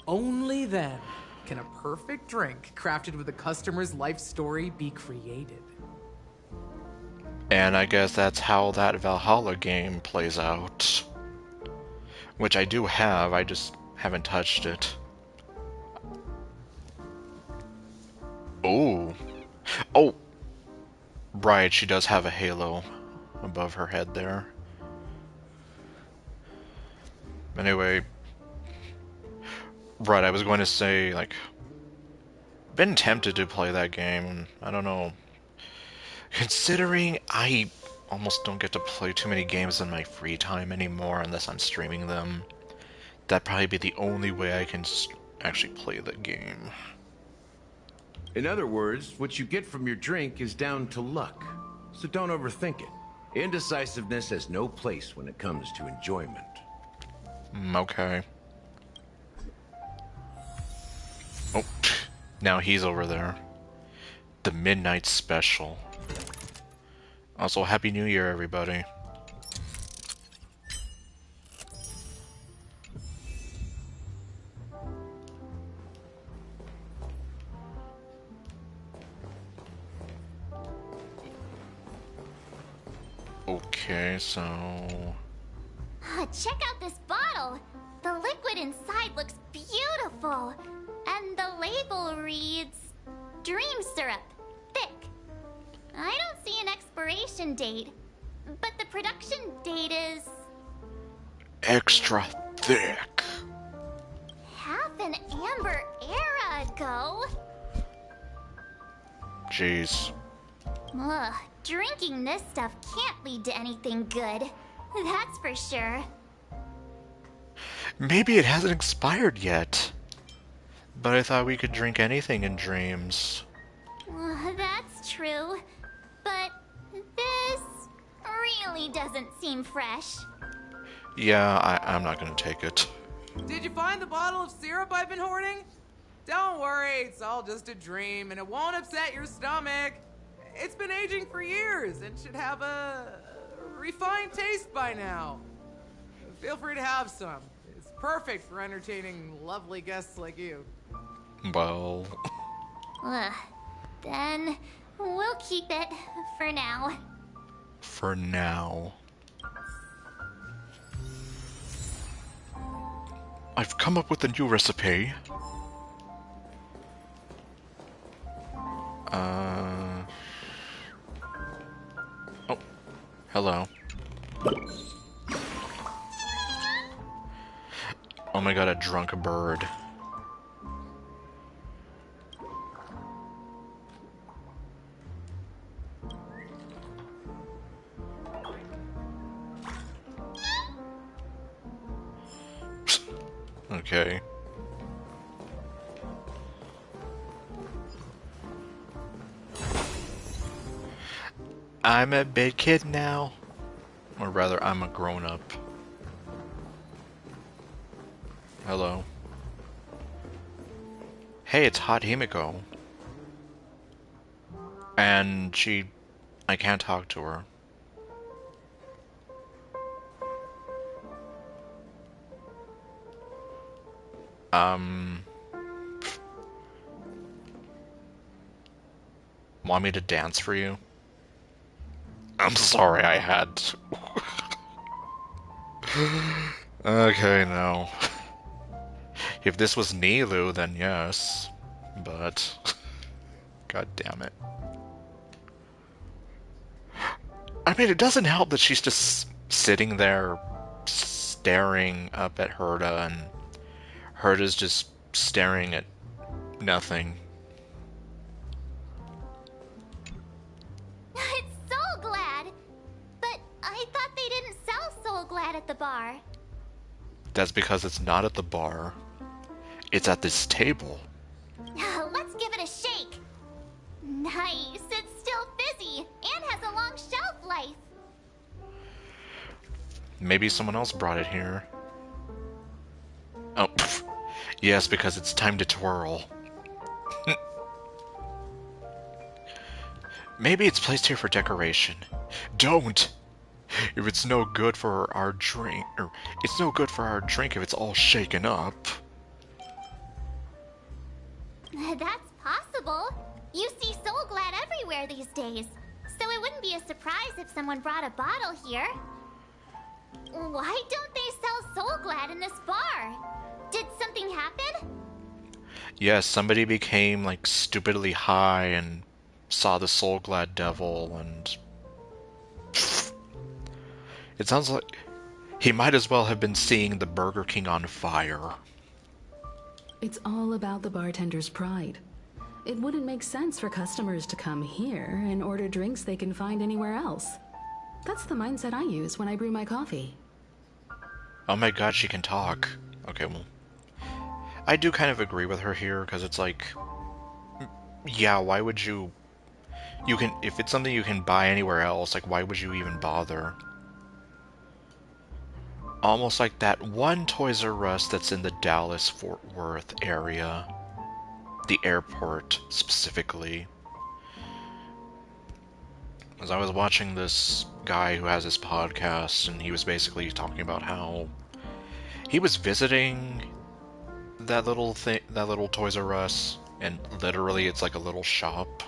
Only then can a perfect drink crafted with a customer's life story be created. And I guess that's how that Valhalla game plays out. Which I do have, I just haven't touched it. Oh. Oh! Right, she does have a halo above her head there. Anyway, right, I was going to say, like, been tempted to play that game. I don't know. Considering I almost don't get to play too many games in my free time anymore unless I'm streaming them, that'd probably be the only way I can actually play the game. In other words, what you get from your drink is down to luck. So don't overthink it. Indecisiveness has no place when it comes to enjoyment. Okay. Oh, now he's over there. The Midnight Special. Also, Happy New Year, everybody. Okay, so... Check out this bottle! The liquid inside looks beautiful! And the label reads... Dream syrup. Thick. I don't see an expiration date. But the production date is... Extra thick. half an amber era ago. Jeez. Ugh, drinking this stuff can't lead to anything good. That's for sure. Maybe it hasn't expired yet. But I thought we could drink anything in dreams. That's true. But this really doesn't seem fresh. Yeah, I'm not gonna take it. Did you find the bottle of syrup I've been hoarding? Don't worry, it's all just a dream and it won't upset your stomach. It's been aging for years and should have a refined taste by now. Feel free to have some. It's perfect for entertaining lovely guests like you. Well... Then we'll keep it for now. For now. I've come up with a new recipe. Oh, hello. Oh my god, a drunk bird. Okay. I'm a big kid now. Or rather, I'm a grown-up. Hello. Hey, it's Hot Himiko. And I can't talk to her. Want me to dance for you? I'm sorry, I had to. Okay, no. If this was Nilu, then yes. But... God damn it. I mean, it doesn't help that she's just sitting there staring up at Herta, and Herta's just staring at nothing. It's Soul Glad! But I thought they didn't sell Soul Glad at the bar. That's because it's not at the bar. It's at this table. Let's give it a shake. Nice, it's still fizzy and has a long shelf life. Maybe someone else brought it here. Oh, pff. Yes, because it's time to twirl. Maybe it's placed here for decoration. Don't! If it's no good for our drink, or it's no good for our drink if it's all shaken up. That's possible. You see Soul Glad everywhere these days, so it wouldn't be a surprise if someone brought a bottle here. Why don't they sell Soul Glad in this bar? Did something happen? Yes, somebody became like stupidly high and saw the Soul Glad Devil, and it sounds He might as well have been seeing the Burger King on fire. It's all about the bartender's pride. It wouldn't make sense for customers to come here and order drinks they can find anywhere else. That's the mindset I use when I brew my coffee. Oh my god, she can talk. Okay, well, I do kind of agree with her here, because it's like, yeah, why would you... You can, if it's something you can buy anywhere else, like, why would you even bother? Almost like that one Toys R Us that's in the Dallas-Fort Worth area. The airport, specifically. As I was watching this guy who has his podcast, and he was basically talking about how he was visiting that little thing, that little Toys R Us, and literally it's like a little shop,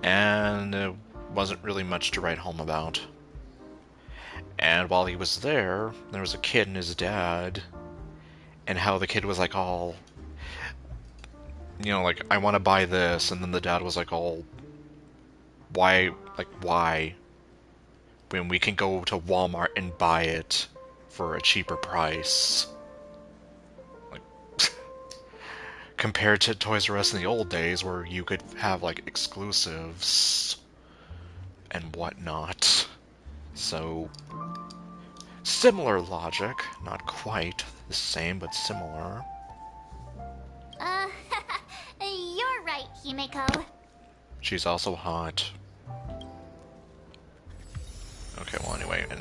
and it wasn't really much to write home about. And while he was there was a kid and his dad, and how the kid was like all, you know, like, I want to buy this, and then the dad was like all, why, like, why? When we can go to Walmart and buy it for a cheaper price. Like, compared to Toys R Us in the old days, where you could have, like, exclusives and whatnot. So, similar logic. Not quite the same, but similar. You're right, Himeko. She's also hot. Okay, well, anyway, and...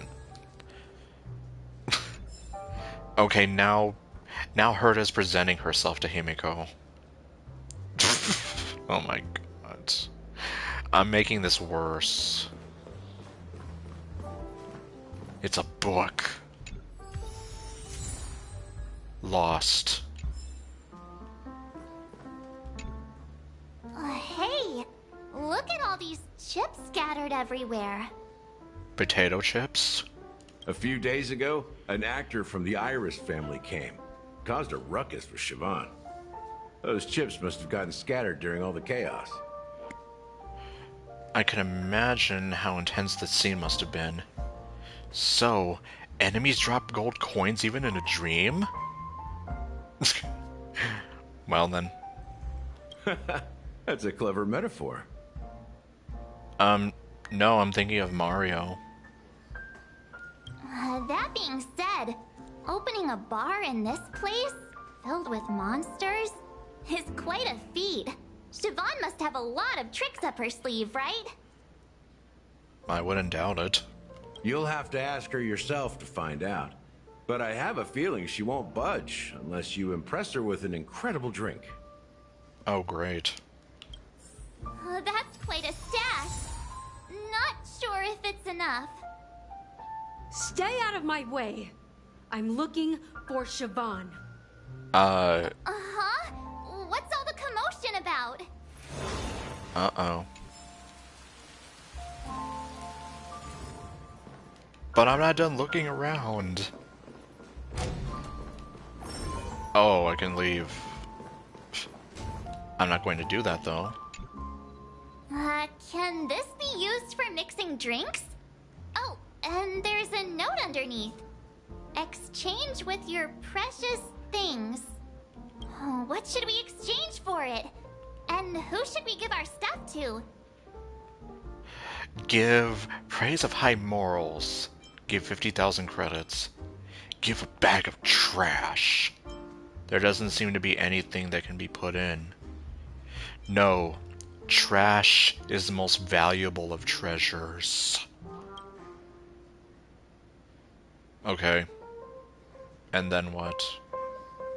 okay, now Herta's presenting herself to Himiko. Oh my god. I'm making this worse. It's a book. Lost. Hey, look at all these chips scattered everywhere. Potato chips? A few days ago, an actor from the Iris family came. Caused a ruckus for Siobhan. Those chips must have gotten scattered during all the chaos. I can imagine how intense the scene must have been. So, enemies drop gold coins even in a dream? Well then. That's a clever metaphor. No, I'm thinking of Mario. That being said, opening a bar in this place, filled with monsters, is quite a feat. Siobhan must have a lot of tricks up her sleeve, right? I wouldn't doubt it. You'll have to ask her yourself to find out. But I have a feeling she won't budge unless you impress her with an incredible drink. Oh, great. That's quite a stash. Not sure if it's enough. Stay out of my way. I'm looking for Siobhan. Uh-huh? What's all the commotion about? Uh-oh. But I'm not done looking around. Oh, I can leave. I'm not going to do that, though. Can this be used for mixing drinks? Oh, and there's a note underneath. Exchange with your precious things. Oh, what should we exchange for it? And who should we give our stuff to? Give praise of high morals. Give 50,000 credits. Give a bag of trash. There doesn't seem to be anything that can be put in. No, trash is the most valuable of treasures. Okay. And then what?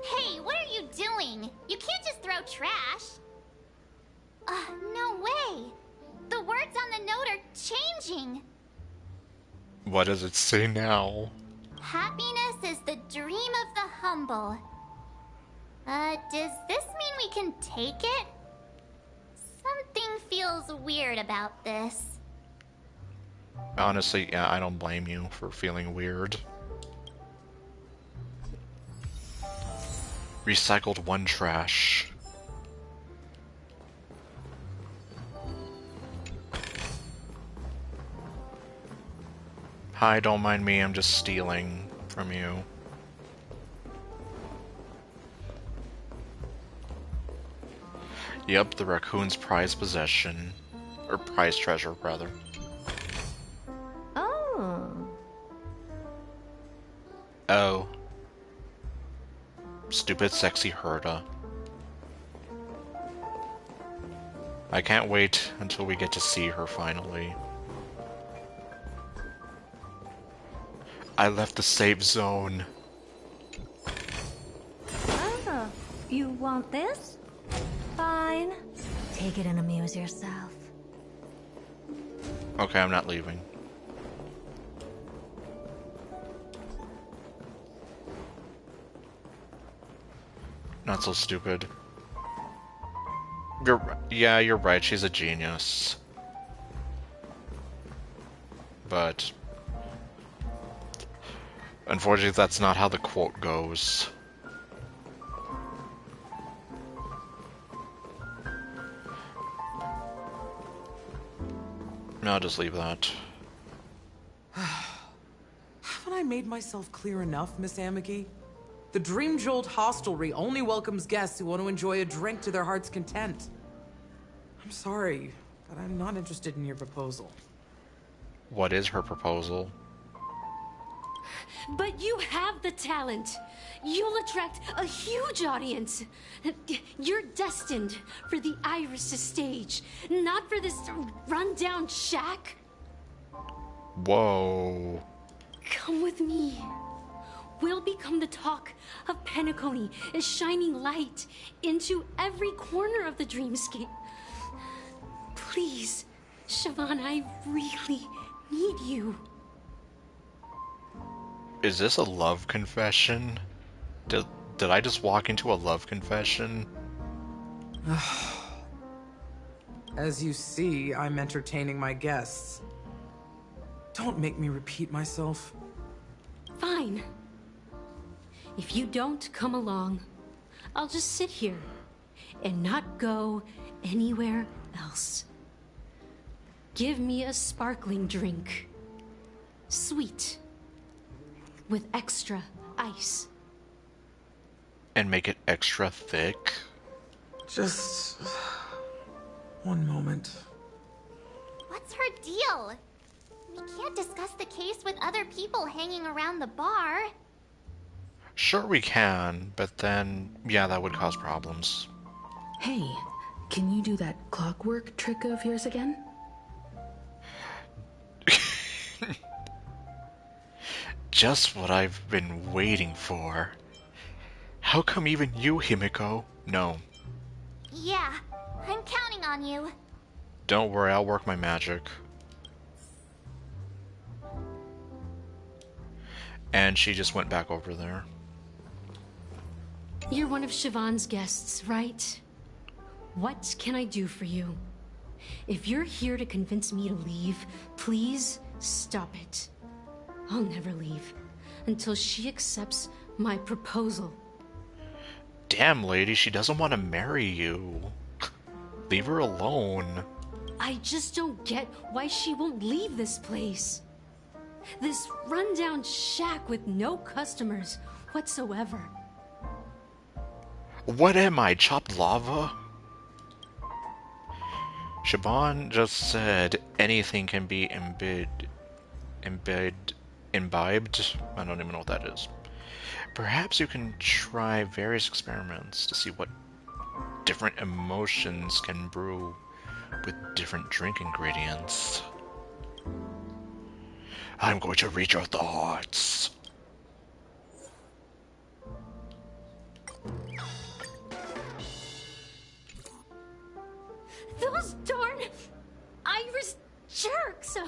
Hey, what are you doing? You can't just throw trash. No way. The words on the note are changing. What does it say now? Happiness is the dream of the humble. Does this mean we can take it? Something feels weird about this. Honestly, yeah, I don't blame you for feeling weird. Recycled one trash. Hi, don't mind me, I'm just stealing from you. Yep, the raccoon's prized possession. Or prized treasure, rather. Oh. Oh. Stupid sexy Herda. I can't wait until we get to see her finally. I left the safe zone. Oh, you want this? Fine. Take it and amuse yourself. Okay, I'm not leaving. Not so stupid. Yeah, you're right, she's a genius. But unfortunately, that's not how the quote goes. No, I'll just leave that. Haven't I made myself clear enough, Miss Amiki? The Dream Jolt hostelry only welcomes guests who want to enjoy a drink to their heart's content. I'm sorry, but I'm not interested in your proposal. What is her proposal? But you have the talent. You'll attract a huge audience. You're destined for the Iris stage, not for this rundown shack. Whoa. Come with me. We'll become the talk of Penacony, a shining light into every corner of the dreamscape. Please, Siobhan, I really need you. Is this a love confession? Did I just walk into a love confession? As you see, I'm entertaining my guests. Don't make me repeat myself. Fine. If you don't come along, I'll just sit here and not go anywhere else. Give me a sparkling drink. Sweet. With extra ice. And make it extra thick? Just one moment. What's her deal? We can't discuss the case with other people hanging around the bar. Sure we can, but then, yeah, that would cause problems. Hey, can you do that clockwork trick of yours again? Just what I've been waiting for. How come even you, Himiko? No. Yeah, I'm counting on you. Don't worry, I'll work my magic. And she just went back over there. You're one of Siobhan's guests, right? What can I do for you? If you're here to convince me to leave, please stop it. I'll never leave until she accepts my proposal. Damn, lady, she doesn't want to marry you. Leave her alone. I just don't get why she won't leave this place. This rundown shack with no customers whatsoever. What am I, chopped lava? Siobhan just said anything can be imbibed. I don't even know what that is. Perhaps you can try various experiments to see what different emotions can brew with different drink ingredients. I'm going to read your thoughts. Those darn Irish jerks!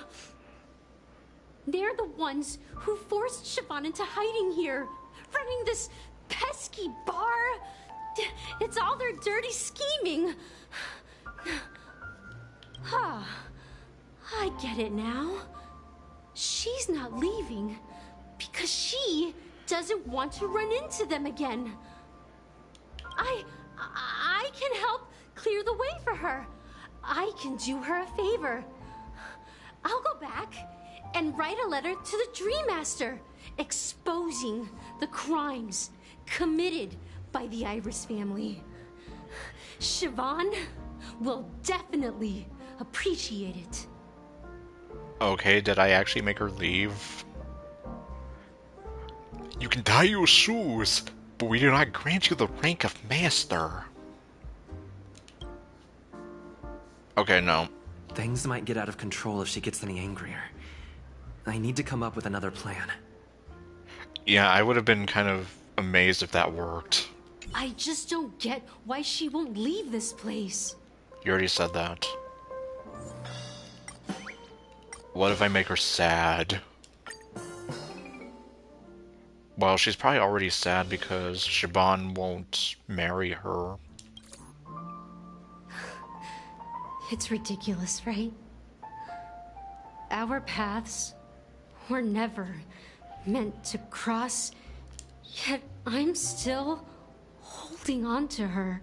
They're the ones who forced Siobhan into hiding here, running this pesky bar. It's all their dirty scheming. I get it now. She's not leaving because she doesn't want to run into them again. I can help clear the way for her. I can do her a favor. I'll go back and write a letter to the Dream Master exposing the crimes committed by the Iris family. Siobhan will definitely appreciate it. Okay, did I actually make her leave? You can tie your shoes, but we do not grant you the rank of master. Okay, no. Things might get out of control if she gets any angrier. I need to come up with another plan. Yeah, I would have been kind of amazed if that worked. I just don't get why she won't leave this place. You already said that. What if I make her sad? Well, she's probably already sad because Siobhan won't marry her. It's ridiculous, right? Our paths were never meant to cross, yet I'm still holding on to her.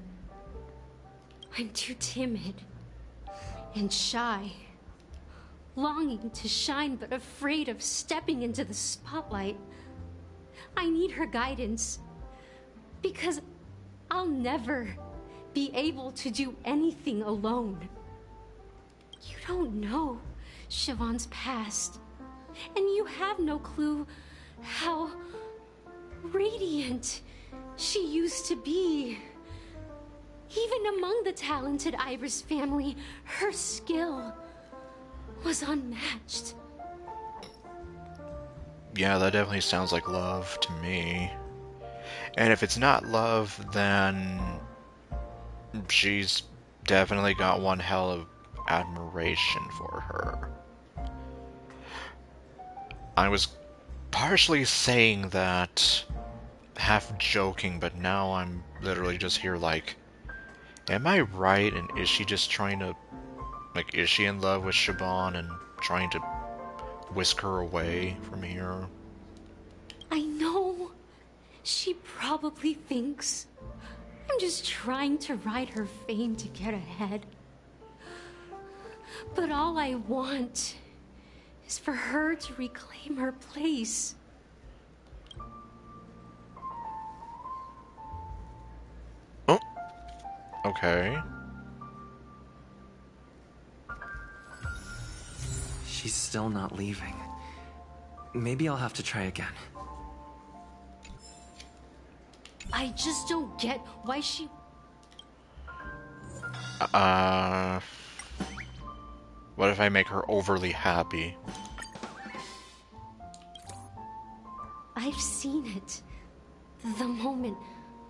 I'm too timid and shy, longing to shine but afraid of stepping into the spotlight. I need her guidance, because I'll never be able to do anything alone. You don't know Siobhan's past, and you have no clue how radiant she used to be. Even among the talented Iris family, her skill was unmatched. Yeah, that definitely sounds like love to me. And if it's not love, then she's definitely got one hell of admiration for her. I was partially saying that, half joking, but now I'm literally just here like, am I right? And is she just trying to, like, is she in love with Siobhan and trying to whisk her away from here? I know. She probably thinks I'm just trying to ride her fame to get ahead. But all I want is for her to reclaim her place. Oh. Okay. She's still not leaving. Maybe I'll have to try again. I just don't get why she... What if I make her overly happy? I've seen it. The moment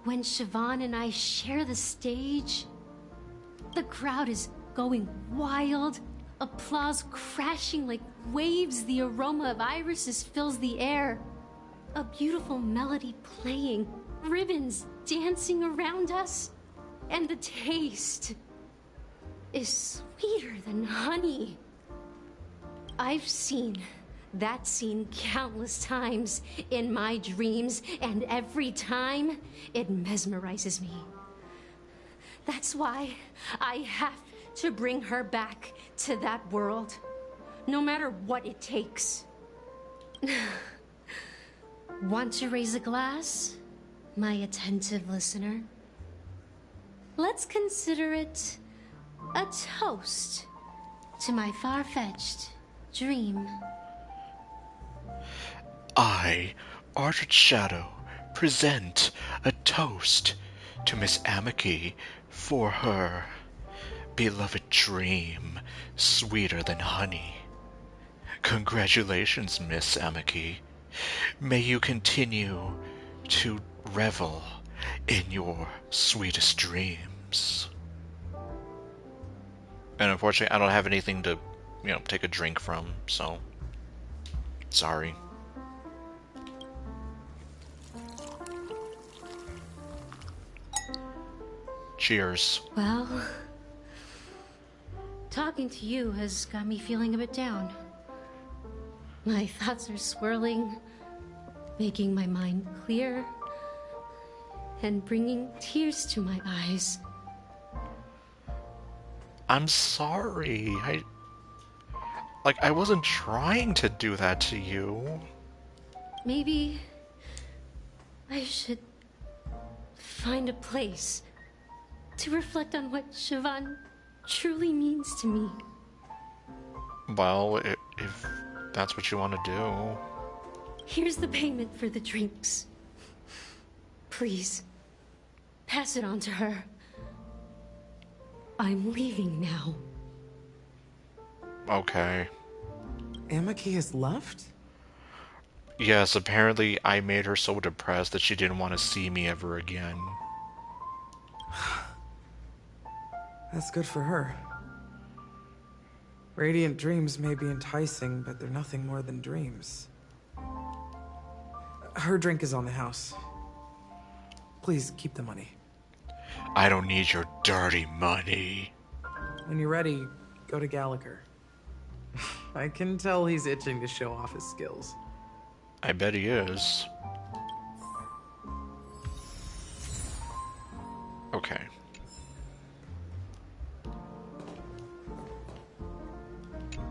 when Siobhan and I share the stage. The crowd is going wild. Applause crashing like waves. The aroma of irises fills the air. A beautiful melody playing. Ribbons dancing around us. And the taste is sweeter than honey. I've seen that scene countless times in my dreams, and every time it mesmerizes me. That's why I have to bring her back to that world, no matter what it takes. Want to raise a glass, my attentive listener? Let's consider it a toast to my far-fetched dream. I, Ardred Shadow, present a toast to Miss Amiki for her beloved dream, sweeter than honey. Congratulations, Miss Amiki. May you continue to revel in your sweetest dreams. And unfortunately, I don't have anything to, take a drink from, so sorry. Cheers. Well, talking to you has got me feeling a bit down. My thoughts are swirling, making my mind clear, and bringing tears to my eyes. I'm sorry. Like, I wasn't trying to do that to you. Maybe I should find a place to reflect on what Siobhan truly means to me. Well, if that's what you want to do. Here's the payment for the drinks. Please, pass it on to her. I'm leaving now. Okay. Amaki has left? Yes, apparently I made her so depressed that she didn't want to see me ever again. That's good for her. Radiant dreams may be enticing, but they're nothing more than dreams. Her drink is on the house. Please keep the money. I don't need your dirty money. When you're ready, go to Gallagher. I can tell he's itching to show off his skills. I bet he is. Okay.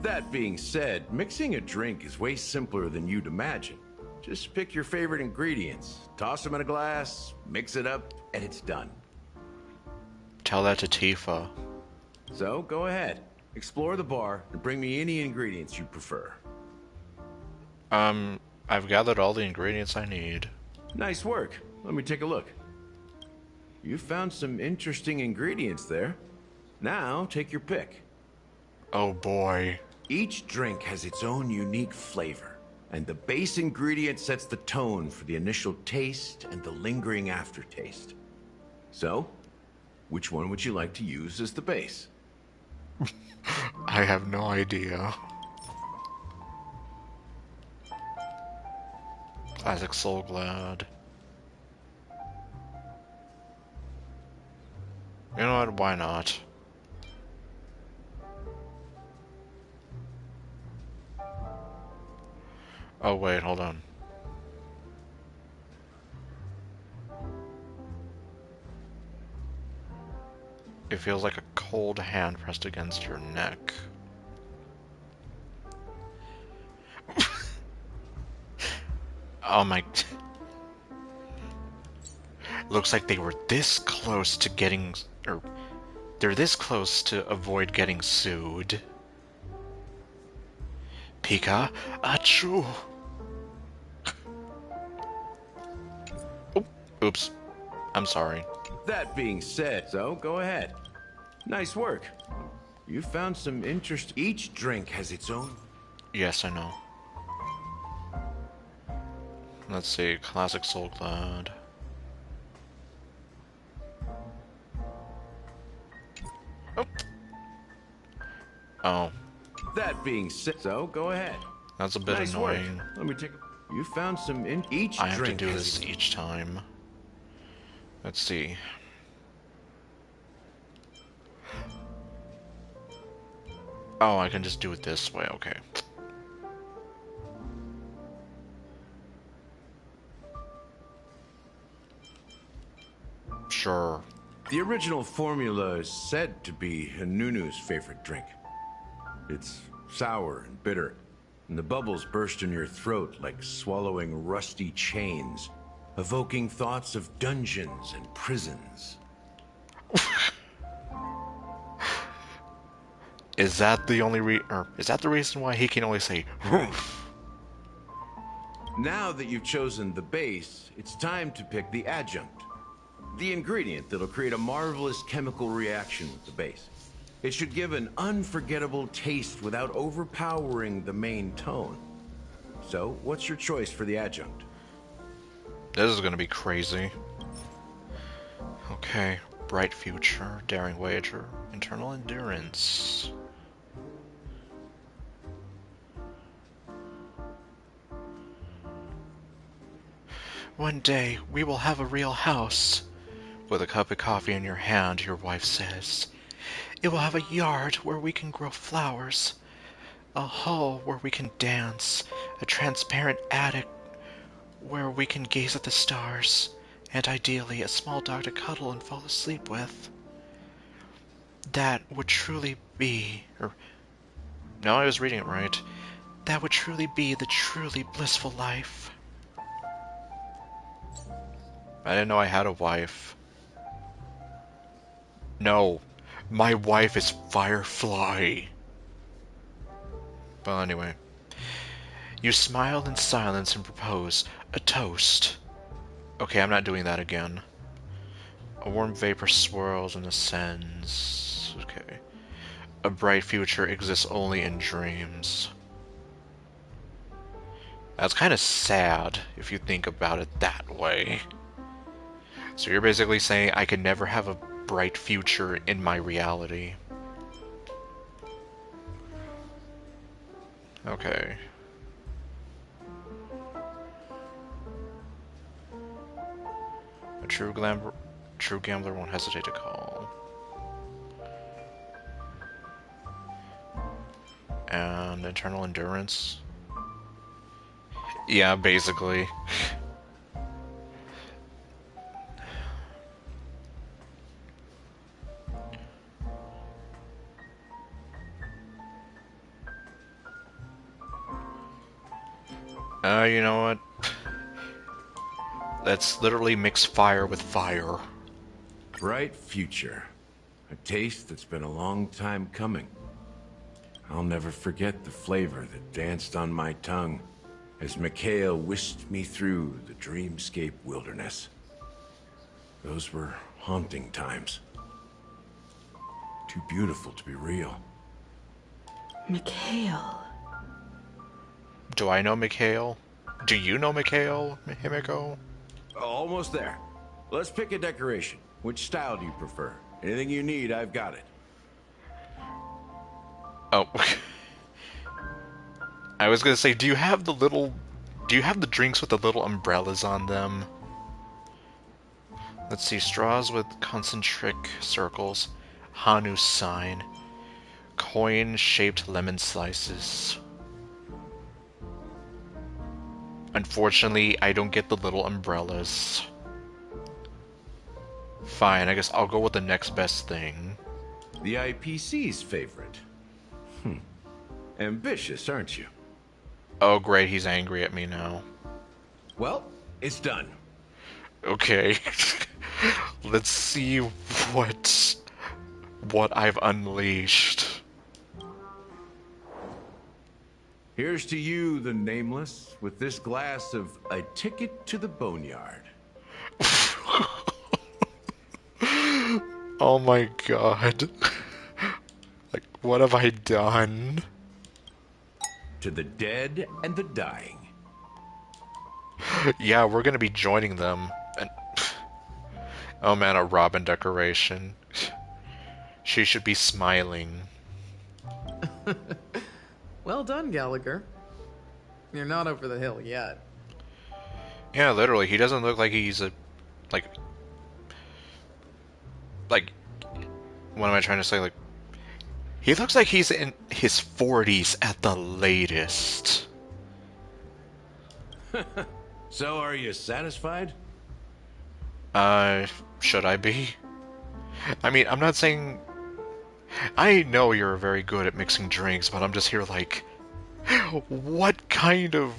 That being said, mixing a drink is way simpler than you'd imagine. Just pick your favorite ingredients, toss them in a glass, mix it up, and it's done. Tell that to Tifa. So, go ahead. Explore the bar and bring me any ingredients you prefer. I've gathered all the ingredients I need. Nice work. Let me take a look. You found some interesting ingredients there. Now, take your pick. Oh boy. Each drink has its own unique flavor, and the base ingredient sets the tone for the initial taste and the lingering aftertaste. So, which one would you like to use as the base? I have no idea. Classic Soul Glad. You know what? Why not? Oh wait, hold on. It feels like a cold hand pressed against your neck. Oh my... Looks like they were this close to getting... or they're this close to avoid getting sued. Pika, achoo! Oh, oops. I'm sorry. That being said, so go ahead. Nice work. You found some interest. Each drink has its own. Yes, I know. Let's see, Classic Soul Glad. Oh. Oh. That being said, so go ahead. That's a bit nice annoying. Work. Let me take. You found some in each. I have to drink do has this each time. Let's see. Oh, I can just do it this way. Okay. Sure. The original formula is said to be Nunu's favorite drink. It's sour and bitter, and the bubbles burst in your throat like swallowing rusty chains, evoking thoughts of dungeons and prisons. Is that the only is that the reason why he can only say "Woof"? Now that you've chosen the base, it's time to pick the adjunct. The ingredient that'll create a marvelous chemical reaction with the base. It should give an unforgettable taste without overpowering the main tone. So, what's your choice for the adjunct? This is gonna be crazy. Okay, bright future, daring wager, internal endurance. One day, we will have a real house. With a cup of coffee in your hand, your wife says. It will have a yard where we can grow flowers, a hall where we can dance, a transparent attic where we can gaze at the stars, and ideally a small dog to cuddle and fall asleep with. That would truly be, No, I was reading it right. That would truly be the truly blissful life. I didn't know I had a wife. No, my wife is Firefly. Well, anyway. You smile in silence and propose a toast. Okay, I'm not doing that again. A warm vapor swirls and ascends. Okay. A bright future exists only in dreams. That's kind of sad if you think about it that way. So you're basically saying I could never have a bright future in my reality. Okay. A true gambler won't hesitate to call. And internal endurance. Yeah, basically. You know what? Let's literally mix fire with fire. Bright future. A taste that's been a long time coming. I'll never forget the flavor that danced on my tongue as Mikhail whisked me through the dreamscape wilderness. Those were haunting times. Too beautiful to be real. Mikhail. Do I know Mikhail? Do you know Mikhail, Himiko? Almost there. Let's pick a decoration. Which style do you prefer? Anything you need, I've got it. Oh. I was gonna say, do you have the drinks with the little umbrellas on them? Let's see, straws with concentric circles, Hanu's sign, coin-shaped lemon slices. Unfortunately, I don't get the little umbrellas. Fine, I guess I'll go with the next best thing. The IPC's favorite. Ambitious, aren't you? Oh great, he's angry at me now. Well, it's done. Okay. Let's see what I've unleashed. Here's to you, the nameless, with this glass of a ticket to the boneyard. Oh my god. Like, what have I done? To the dead and the dying. Yeah, we're gonna be joining them. And oh man, a Robin decoration. She should be smiling. Well done, Gallagher. You're not over the hill yet. Yeah, literally, he doesn't look like he's a... Like, what am I trying to say? Like, he looks like he's in his 40s at the latest. So, are you satisfied? Should I be? I mean, I'm not saying... I know you're very good at mixing drinks, but I'm just here like... What kind of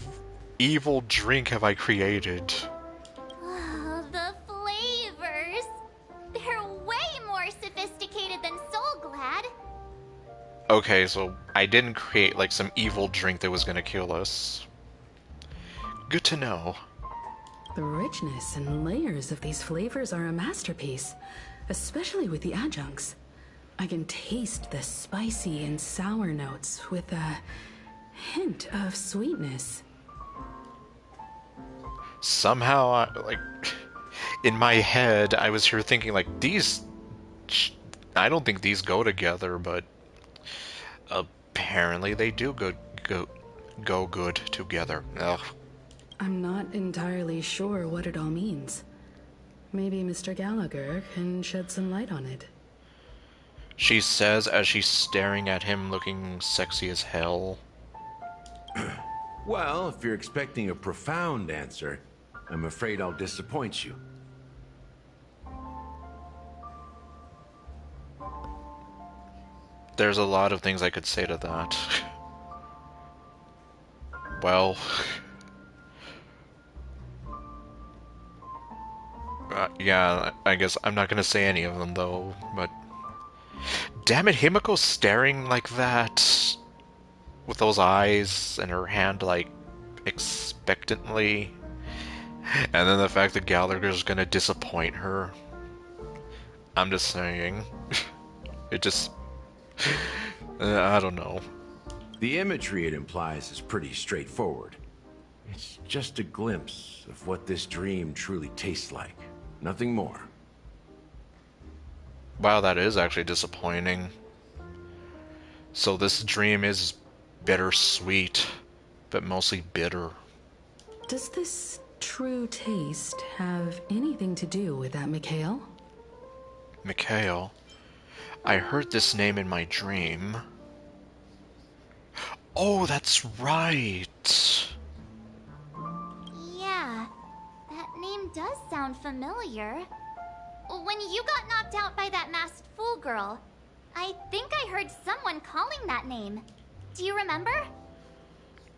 evil drink have I created? Oh, the flavors! They're way more sophisticated than Soulglad. Okay, so I didn't create like some evil drink that was gonna kill us. Good to know. The richness and layers of these flavors are a masterpiece, especially with the adjuncts. I can taste the spicy and sour notes with a hint of sweetness. Somehow, in my head, I was here thinking like these... I don't think these go together, but apparently they do go good together. Ugh. I'm not entirely sure what it all means. Maybe Mr. Gallagher can shed some light on it. She says as she's staring at him looking sexy as hell. Well, if you're expecting a profound answer, I'm afraid I'll disappoint you. There's a lot of things I could say to that. Well, yeah, I guess I'm not gonna say any of them though, but damn it, Himiko staring like that with those eyes and her hand like expectantly, and then the fact that Gallagher's gonna disappoint her. I'm just saying. It just... I don't know. The imagery it implies is pretty straightforward. It's just a glimpse of what this dream truly tastes like. Nothing more. Wow, that is actually disappointing. So this dream is bittersweet, but mostly bitter. Does this true taste have anything to do with that Mikhail? Mikhail? I heard this name in my dream. Oh, that's right! Yeah, that name does sound familiar. When you got knocked out by that masked fool girl, I think I heard someone calling that name. Do you remember?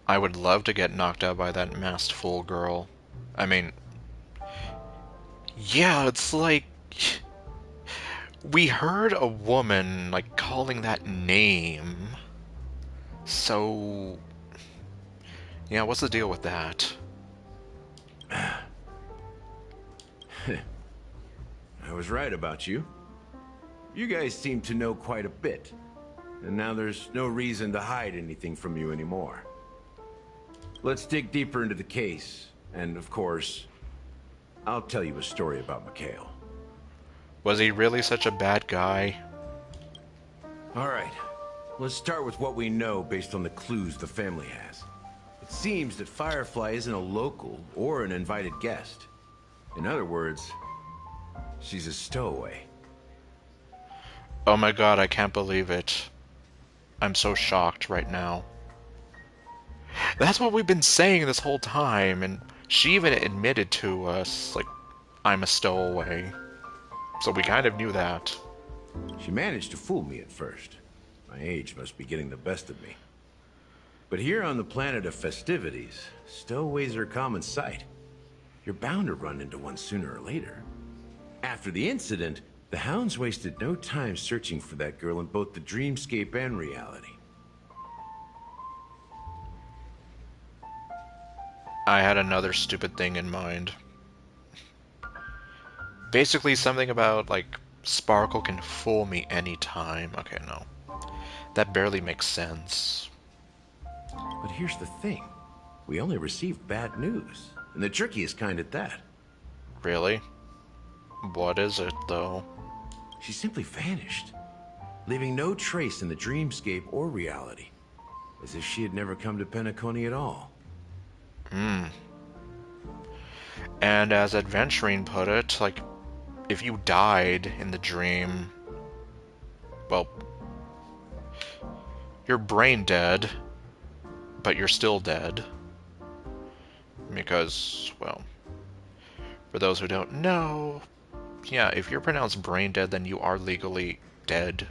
I would love to get knocked out by that masked fool girl. I mean... yeah, it's like... we heard a woman, like, calling that name. So... yeah, what's the deal with that? I was right about you. You guys seem to know quite a bit. And now there's no reason to hide anything from you anymore. Let's dig deeper into the case. And, of course, I'll tell you a story about Mikhail. Was he really such a bad guy? Alright, let's start with what we know based on the clues the family has. It seems that Firefly isn't a local or an invited guest. In other words, she's a stowaway. Oh my god, I can't believe it. I'm so shocked right now. That's what we've been saying this whole time, and she even admitted to us, like, I'm a stowaway. So we kind of knew that. She managed to fool me at first. My age must be getting the best of me. But here on the planet of festivities, stowaways are a common sight. You're bound to run into one sooner or later. After the incident, the hounds wasted no time searching for that girl in both the dreamscape and reality. I had another stupid thing in mind. Basically something about, like, Sparkle can fool me anytime. Okay, no. That barely makes sense. But here's the thing. We only received bad news. And the trickiest kind at that. Really? What is it, though? She simply vanished, leaving no trace in the dreamscape or reality. As if she had never come to Penacony at all. And as Adventuring put it, like, if you died in the dream, well, you're brain dead, but you're still dead. Because, well, for those who don't know, yeah, if you're pronounced brain dead, then you are legally dead.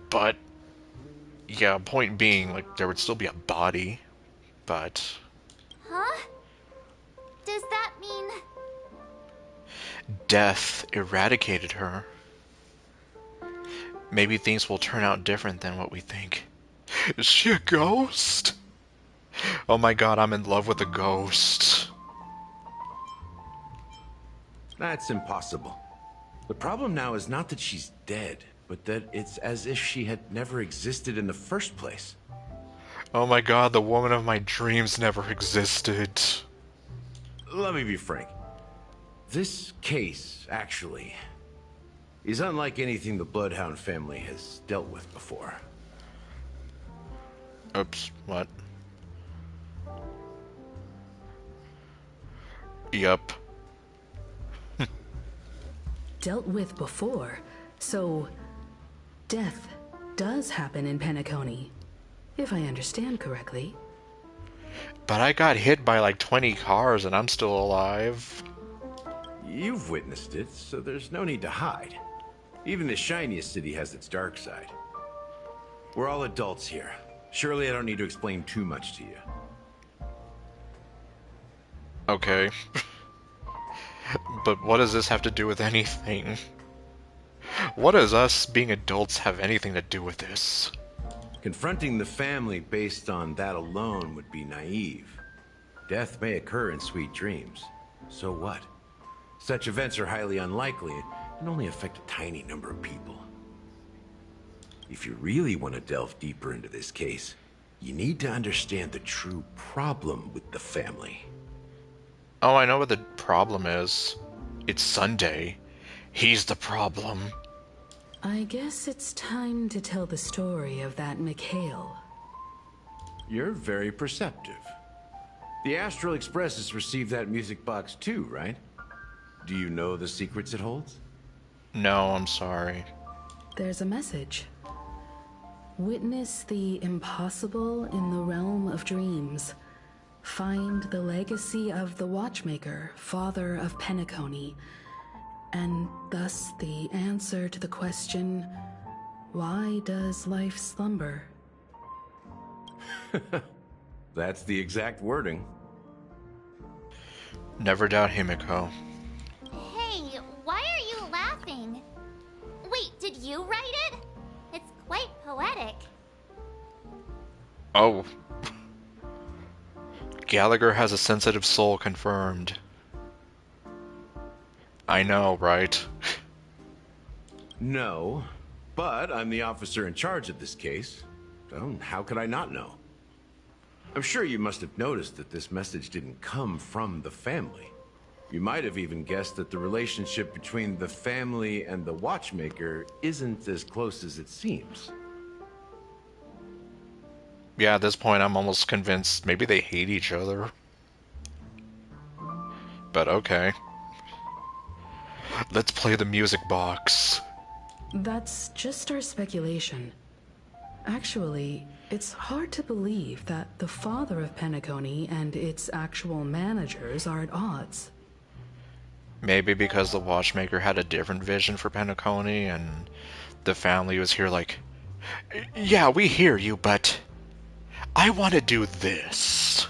But, yeah, point being, like, there would still be a body, but... Huh? Does that mean... death eradicated her. Maybe things will turn out different than what we think. Is she a ghost? Oh my god, I'm in love with a ghost. That's impossible. The problem now is not that she's dead, but that it's as if she had never existed in the first place. Oh my god, the woman of my dreams never existed. Let me be frank. This case, actually, is unlike anything the Bloodhound family has dealt with before. Oops, what? Yup. Dealt with before, so death does happen in Penacony, if I understand correctly. But I got hit by like 20 cars and I'm still alive. You've witnessed it, so there's no need to hide. Even the shiniest city has its dark side. We're all adults here. Surely I don't need to explain too much to you. Okay. But what does this have to do with anything? What does us being adults have anything to do with this? Confronting the family based on that alone would be naive. Death may occur in sweet dreams. So what? Such events are highly unlikely and only affect a tiny number of people. If you really want to delve deeper into this case, you need to understand the true problem with the family. Oh, I know what the problem is. It's Sunday. He's the problem. I guess it's time to tell the story of that Mikhail. You're very perceptive. The Astral Express has received that music box too, right? Do you know the secrets it holds? No, I'm sorry. There's a message. Witness the impossible in the realm of dreams. Find the legacy of the Watchmaker, father of Penacony, and thus the answer to the question, why does life slumber? That's the exact wording. Never doubt Himiko. Hey, why are you laughing? Wait, did you write it? It's quite poetic. Oh. Gallagher has a sensitive soul confirmed. I know, right? No, but I'm the officer in charge of this case. So how could I not know? I'm sure you must have noticed that this message didn't come from the family. You might have even guessed that the relationship between the family and the Watchmaker isn't as close as it seems. Yeah, at this point I'm almost convinced maybe they hate each other. But okay. Let's play the music box. That's just our speculation. Actually, it's hard to believe that the father of Penacony and its actual managers are at odds. Maybe because the Watchmaker had a different vision for Penacony and the family was here like, yeah, we hear you, but I want to do this.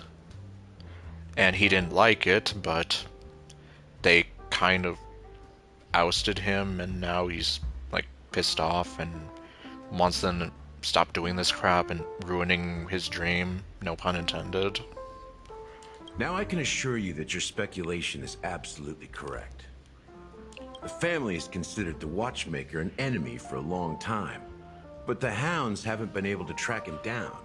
And he didn't like it, but they kind of ousted him and now he's like pissed off and wants them to stop doing this crap and ruining his dream, no pun intended. Now I can assure you that your speculation is absolutely correct. The family has considered the Watchmaker an enemy for a long time, but the Hounds haven't been able to track him down,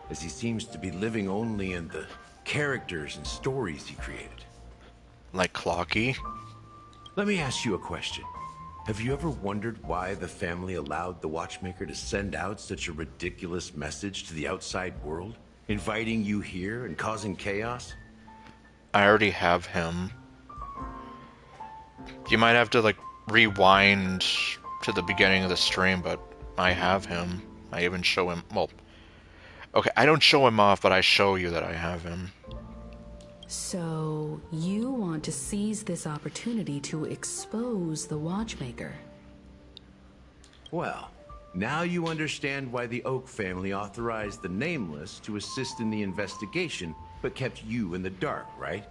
as he seems to be living only in the characters and stories he created. Like Clocky? Let me ask you a question. Have you ever wondered why the family allowed the Watchmaker to send out such a ridiculous message to the outside world, inviting you here and causing chaos? I already have him. You might have to like rewind to the beginning of the stream, but I have him. I even show him, well, okay, I don't show him off, but I show you that I have him. So, you want to seize this opportunity to expose the Watchmaker? Well, now you understand why the Oak family authorized the Nameless to assist in the investigation, but kept you in the dark, right?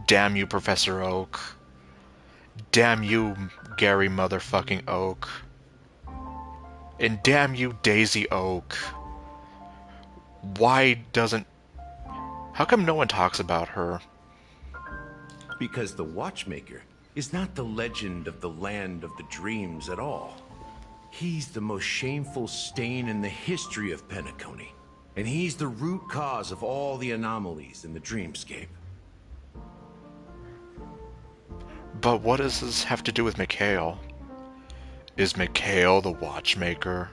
Damn you, Professor Oak. Damn you, Gary motherfucking Oak. And damn you, Daisy Oak. Why doesn't... How come no one talks about her? Because the Watchmaker is not the legend of the Land of the Dreams at all. He's the most shameful stain in the history of Penacony. And he's the root cause of all the anomalies in the dreamscape. But what does this have to do with Mikhail? Is Mikhail the Watchmaker?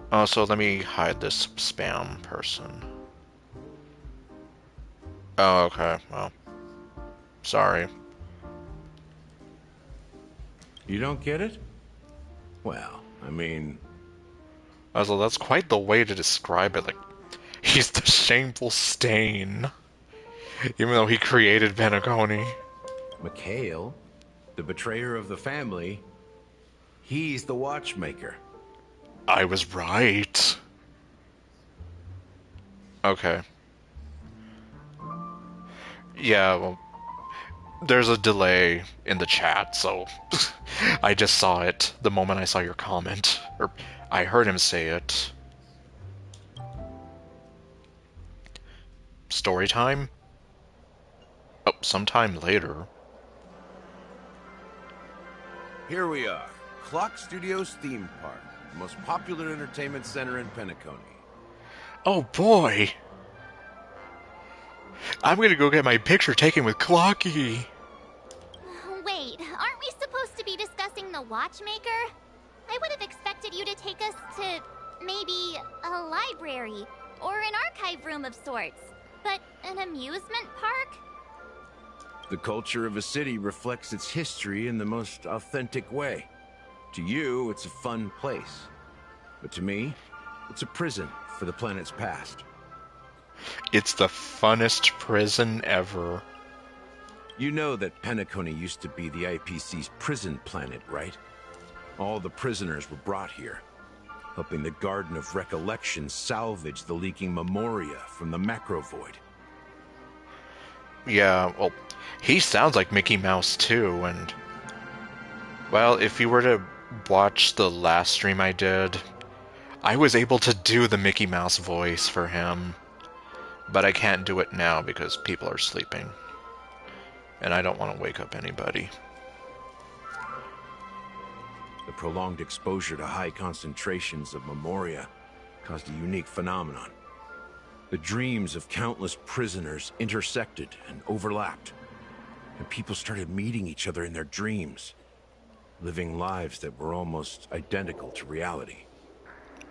Also, let me hide this spam person. Oh, okay, well. Sorry. You don't get it? Well, I mean... Also, that's quite the way to describe it, like, he's the shameful stain. Even though he created Penacony. Mikhail, the betrayer of the family, he's the Watchmaker. I was right. Okay. Yeah, well, there's a delay in the chat, so I just saw it the moment I saw your comment. Or I heard him say it. Story time? Oh, sometime later. Here we are. Clock Studios theme park. The most popular entertainment center in Penacony. Oh boy! I'm gonna go get my picture taken with Clocky! Wait, aren't we supposed to be discussing the Watchmaker? I would have expected you to take us to maybe a library or an archive room of sorts. But an amusement park? The culture of a city reflects its history in the most authentic way. To you, it's a fun place. But to me, it's a prison for the planet's past. It's the funnest prison ever. You know that Penacony used to be the IPC's prison planet, right? All the prisoners were brought here, helping the Garden of Recollection salvage the leaking memoria from the macro void. Yeah, well, he sounds like Mickey Mouse too, and... Well, if you were to watch the last stream I did, I was able to do the Mickey Mouse voice for him. But I can't do it now because people are sleeping. And I don't want to wake up anybody. The prolonged exposure to high concentrations of memoria caused a unique phenomenon. The dreams of countless prisoners intersected and overlapped, and people started meeting each other in their dreams, living lives that were almost identical to reality.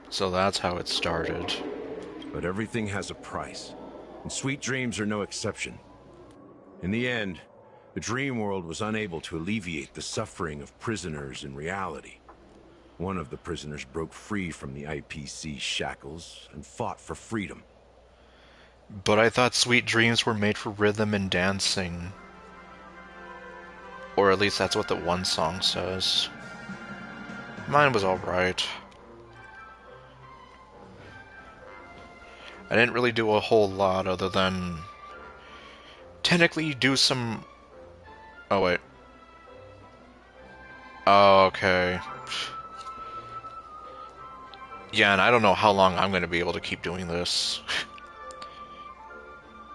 So that's how it started. But everything has a price, and sweet dreams are no exception. In the end, the dream world was unable to alleviate the suffering of prisoners in reality. One of the prisoners broke free from the IPC shackles and fought for freedom. But I thought sweet dreams were made for rhythm and dancing. Or at least that's what the one song says. Mine was alright. I didn't really do a whole lot other than technically do some... Oh, wait. Oh, okay. Yeah, and I don't know how long I'm going to be able to keep doing this.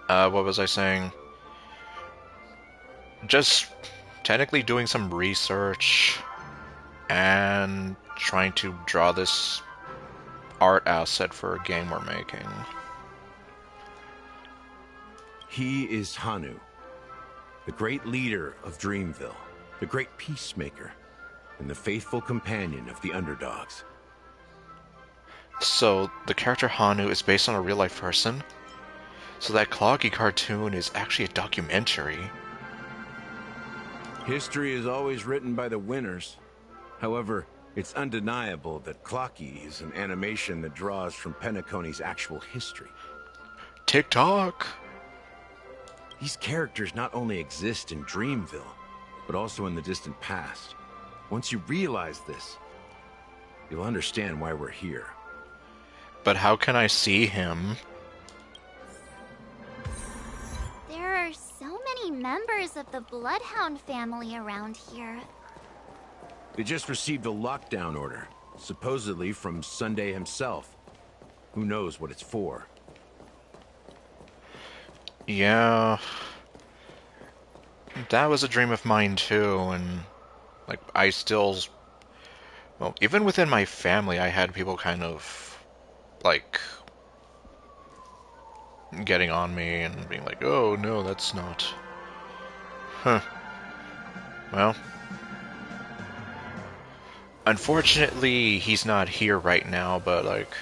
What was I saying? Just technically doing some research and trying to draw this art asset for a game we're making. He is Hanu, the great leader of Dreamville, the great peacemaker, and the faithful companion of the underdogs. So, the character Hanu is based on a real-life person? So that Cloggy cartoon is actually a documentary? History is always written by the winners. However, it's undeniable that Clocky is an animation that draws from Penacony's actual history. TikTok! These characters not only exist in Dreamville, but also in the distant past. Once you realize this, you'll understand why we're here. But how can I see him? There are so many members of the Bloodhound family around here. They just received a lockdown order, supposedly from Sunday himself. Who knows what it's for? Yeah... That was a dream of mine too, and... Like, I still... Well, even within my family, I had people kind of... Like... Getting on me and being like, oh, no, that's not... Huh. Well... Unfortunately, he's not here right now, but, like...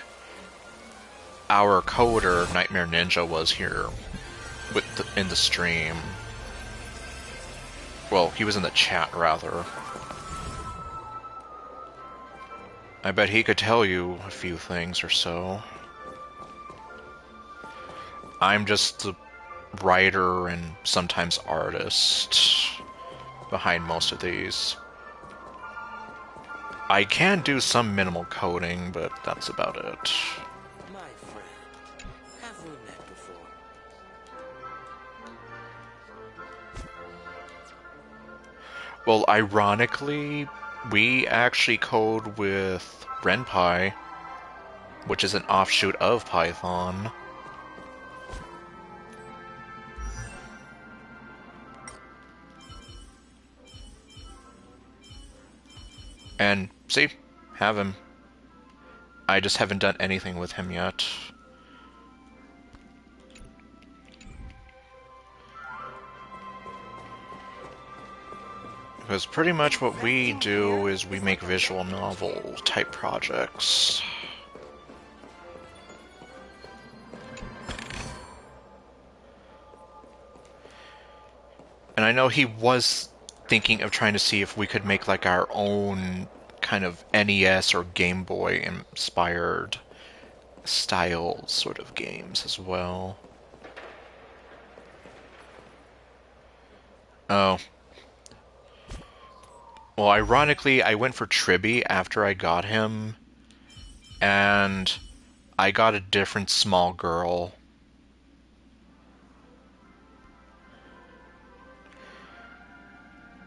Our coder, Nightmare Ninja, was here in the stream. Well, he was in the chat, rather. I bet he could tell you a few things or so. I'm just the writer and sometimes artist behind most of these. I can do some minimal coding, but that's about it. My friend, have we met before? Well, ironically, we actually code with RenPy, which is an offshoot of Python. And see, have him. I just haven't done anything with him yet. Because pretty much what we do is we make visual novel type projects. And I know he was thinking of trying to see if we could make like our own kind of NES or Game Boy inspired style sort of games as well. Oh. Well, ironically, I went for Tribby after I got him, and I got a different small girl.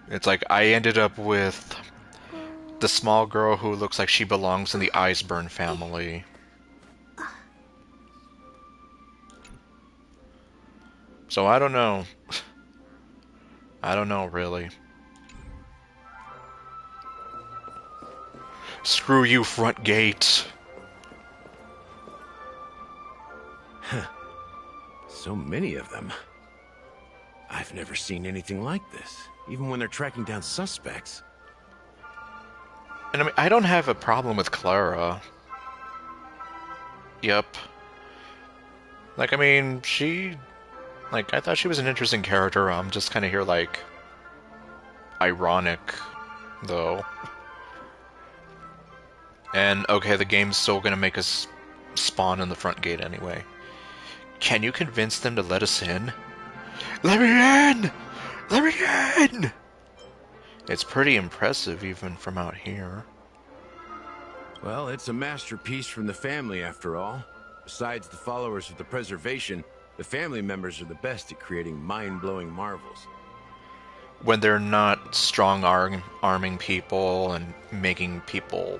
It's like I ended up with the small girl who looks like she belongs in the Iceburn family. So I don't know. I don't know, really. Screw you, front gate. So many of them. I've never seen anything like this, even when they're tracking down suspects. And I mean, I don't have a problem with Clara. Yep. Like, I mean, I thought she was an interesting character. I'm just kind of here, like, ironic, though. And, okay, the game's still gonna make us spawn in the front gate anyway. Can you convince them to let us in? Let me in! Let me in! It's pretty impressive, even from out here. Well, it's a masterpiece from the family, after all. Besides the followers of the Preservation, the family members are the best at creating mind-blowing marvels. When they're not strong-arming people and making people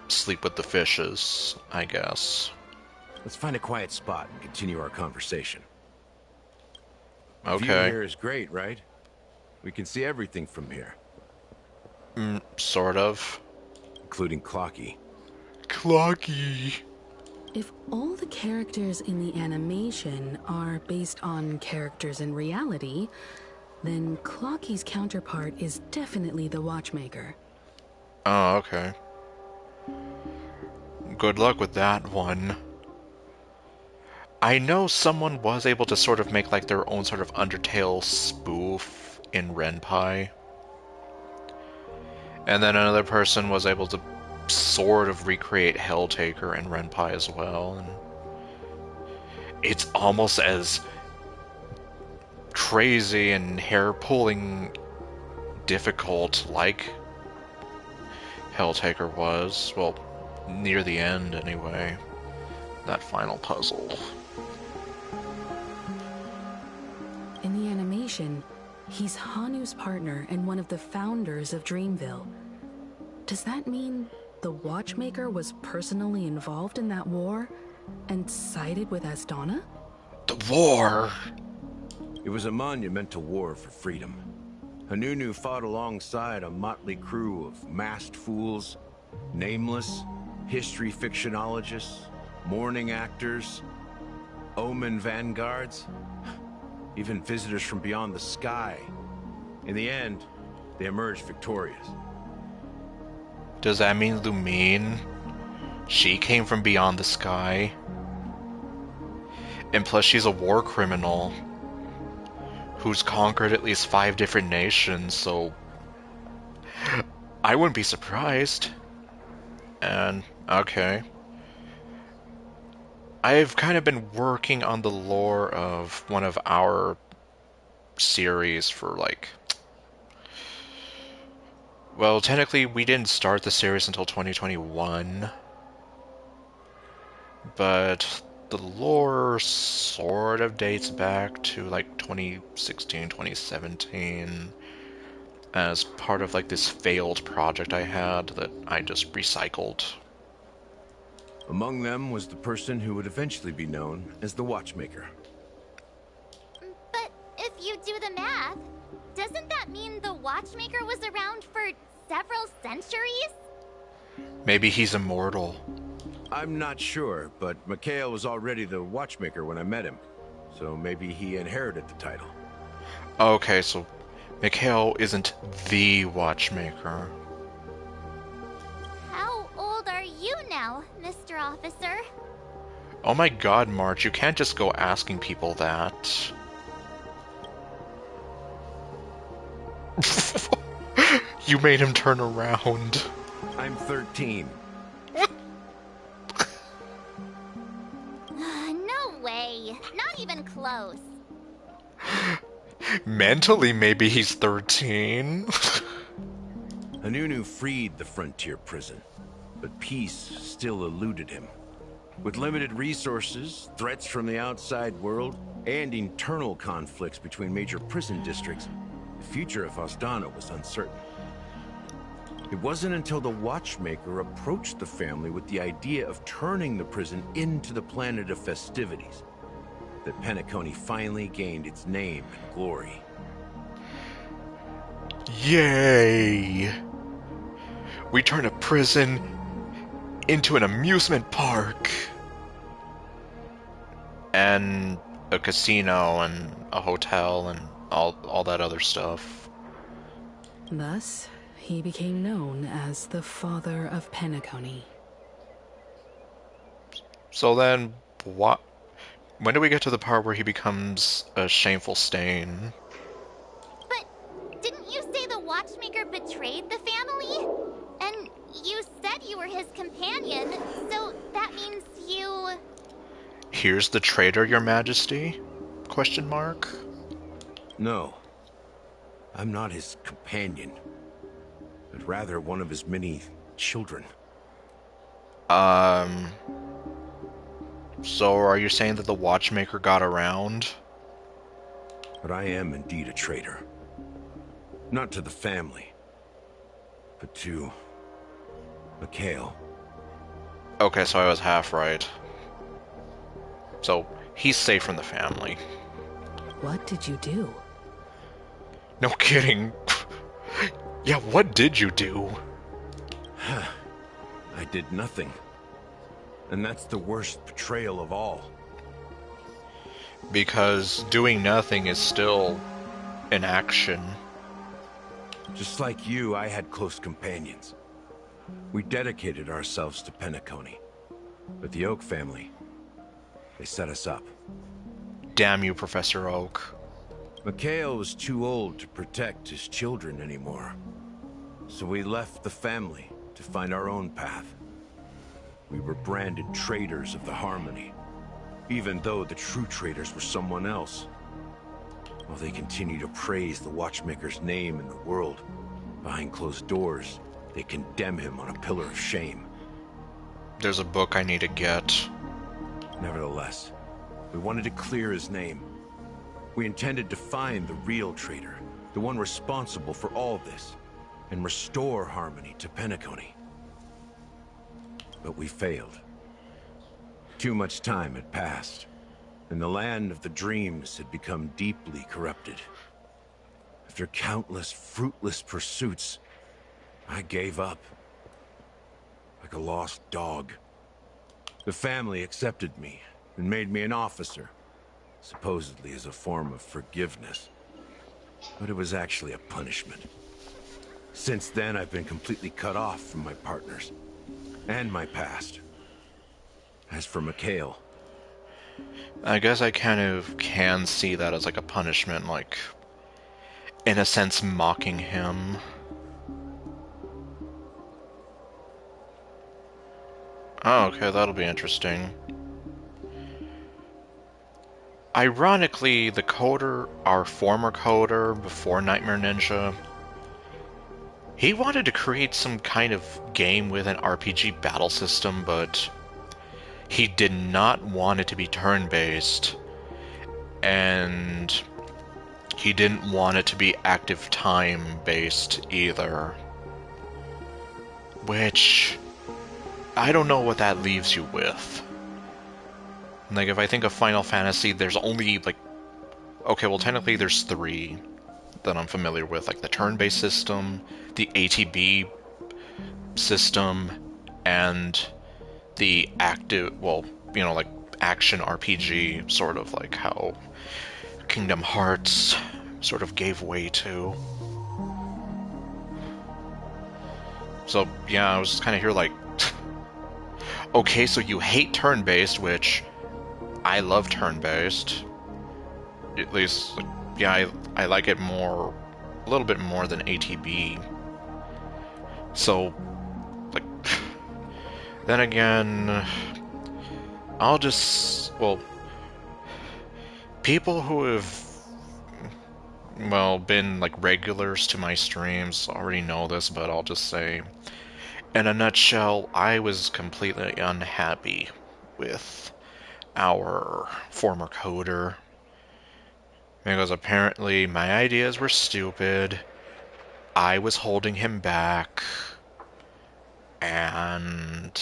sleep with the fishes, I guess. Let's find a quiet spot and continue our conversation. Okay. The view here is great, right? We can see everything from here. Sort of. Including Clocky. Clocky! If all the characters in the animation are based on characters in reality, then Clocky's counterpart is definitely the Watchmaker. Oh, okay. Good luck with that one. I know someone was able to sort of make like their own sort of Undertale spoof in RenPy. And then another person was able to sort of recreate Helltaker in RenPy as well. And it's almost as crazy and hair-pulling difficult like Helltaker was. Well, near the end anyway. That final puzzle. In the animation, he's Hanu's partner and one of the founders of Dreamville. Does that mean the Watchmaker was personally involved in that war and sided with Asdana? The war! It was a monumental war for freedom. Hanunu fought alongside a motley crew of masked fools, nameless, history fictionologists, mourning actors, omen vanguards, even visitors from beyond the sky. In the end, they emerged victorious. Does that mean Lumine? She came from beyond the sky? And plus she's a war criminal who's conquered at least 5 different nations, so I wouldn't be surprised. And, okay. I've kind of been working on the lore of one of our series for like Well, technically, we didn't start the series until 2021, but the lore sort of dates back to like 2016, 2017, as part of like this failed project I had that I just recycled. Among them was the person who would eventually be known as the Watchmaker. But if you do the math, doesn't that mean the Watchmaker was around for several centuries? Maybe he's immortal. I'm not sure, but Mikhail was already the Watchmaker when I met him, so maybe he inherited the title. Okay, so Mikhail isn't the Watchmaker. How old are you now, Mr. Officer? Oh my god, March, you can't just go asking people that. You made him turn around. I'm 13. No way. Not even close. Mentally, maybe he's 13. Anunu freed the frontier prison, but peace still eluded him. With limited resources, threats from the outside world, and internal conflicts between major prison districts, the future of Ostana was uncertain. It wasn't until the Watchmaker approached the family with the idea of turning the prison into the planet of festivities that Penacony finally gained its name and glory. Yay! We turn a prison into an amusement park. And a casino and a hotel and all that other stuff. Thus, he became known as the Father of Penacony. So then, what? When do we get to the part where he becomes a shameful stain? But didn't you say the Watchmaker betrayed the family? And you said you were his companion, so that means you... Here's the traitor, Your Majesty? Question mark? No. I'm not his companion, but rather one of his many children. So are you saying that the Watchmaker got around? But I am indeed a traitor. Not to the family, but to Mikhail. Okay, so I was half right. So, he's safe from the family. What did you do? No kidding. Yeah, what did you do? I did nothing. And that's the worst betrayal of all. Because doing nothing is still an action. Just like you, I had close companions. We dedicated ourselves to Penacony. But the Oak family, they set us up. Damn you, Professor Oak. Mikhail was too old to protect his children anymore. So we left the family to find our own path. We were branded traitors of the Harmony, even though the true traitors were someone else. While they continue to praise the Watchmaker's name in the world, behind closed doors, they condemn him on a pillar of shame. There's a book I need to get. Nevertheless, we wanted to clear his name. We intended to find the real traitor, the one responsible for all this, and restore harmony to Penacony. But we failed. Too much time had passed, and the land of the dreams had become deeply corrupted. After countless fruitless pursuits, I gave up. Like a lost dog. The family accepted me and made me an officer, supposedly as a form of forgiveness. But it was actually a punishment. Since then, I've been completely cut off from my partners and my past. As for Mikhail, I guess I kind of can see that as like a punishment, like, in a sense, mocking him. Oh, okay, that'll be interesting. Ironically, the coder, our former coder before Nightmare Ninja, He wanted to create some kind of game with an RPG battle system, but he did not want it to be turn-based, and he didn't want it to be active time-based either. Which, I don't know what that leaves you with. Like, if I think of Final Fantasy, there's only, like... Okay, well, technically there's 3 that I'm familiar with. Like, the turn-based system, the ATB system, and the active... Well, you know, like, action RPG, sort of like how Kingdom Hearts sort of gave way to. So, yeah, I was just kind of here like... Okay, so you hate turn-based, which... I love turn-based. At least, yeah, I like it more, a little bit more than ATB. So, like, then again, I'll just, well, people who have, well, been, like, regulars to my streams already know this, but I'll just say, in a nutshell, I was completely unhappy with our former coder. Because apparently my ideas were stupid, I was holding him back, and...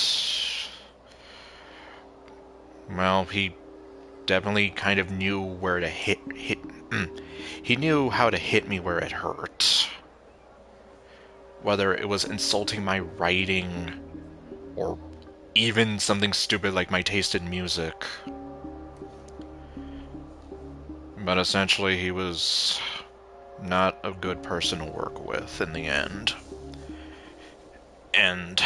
well, he definitely kind of knew where to hit he knew how to hit me where it hurt. Whether it was insulting my writing, or even something stupid like my taste in music. But essentially, he was not a good person to work with in the end. And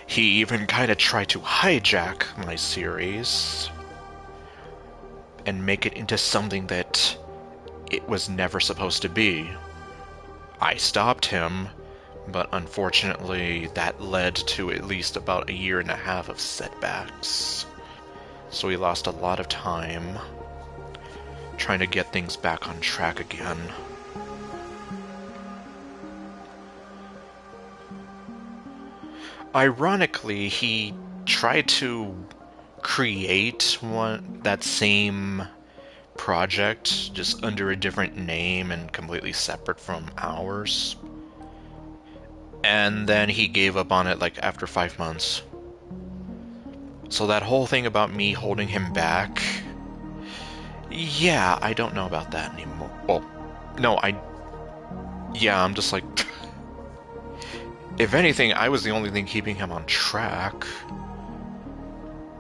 he even kind of tried to hijack my series and make it into something that it was never supposed to be. I stopped him, but unfortunately that led to at least about 1.5 years of setbacks. So we lost a lot of time trying to get things back on track again. Ironically, he tried to create that same project just under a different name and completely separate from ours. And then he gave up on it like after 5 months. So that whole thing about me holding him back, yeah, I don't know about that anymore. Well, no, yeah, I'm just like, if anything, I was the only thing keeping him on track.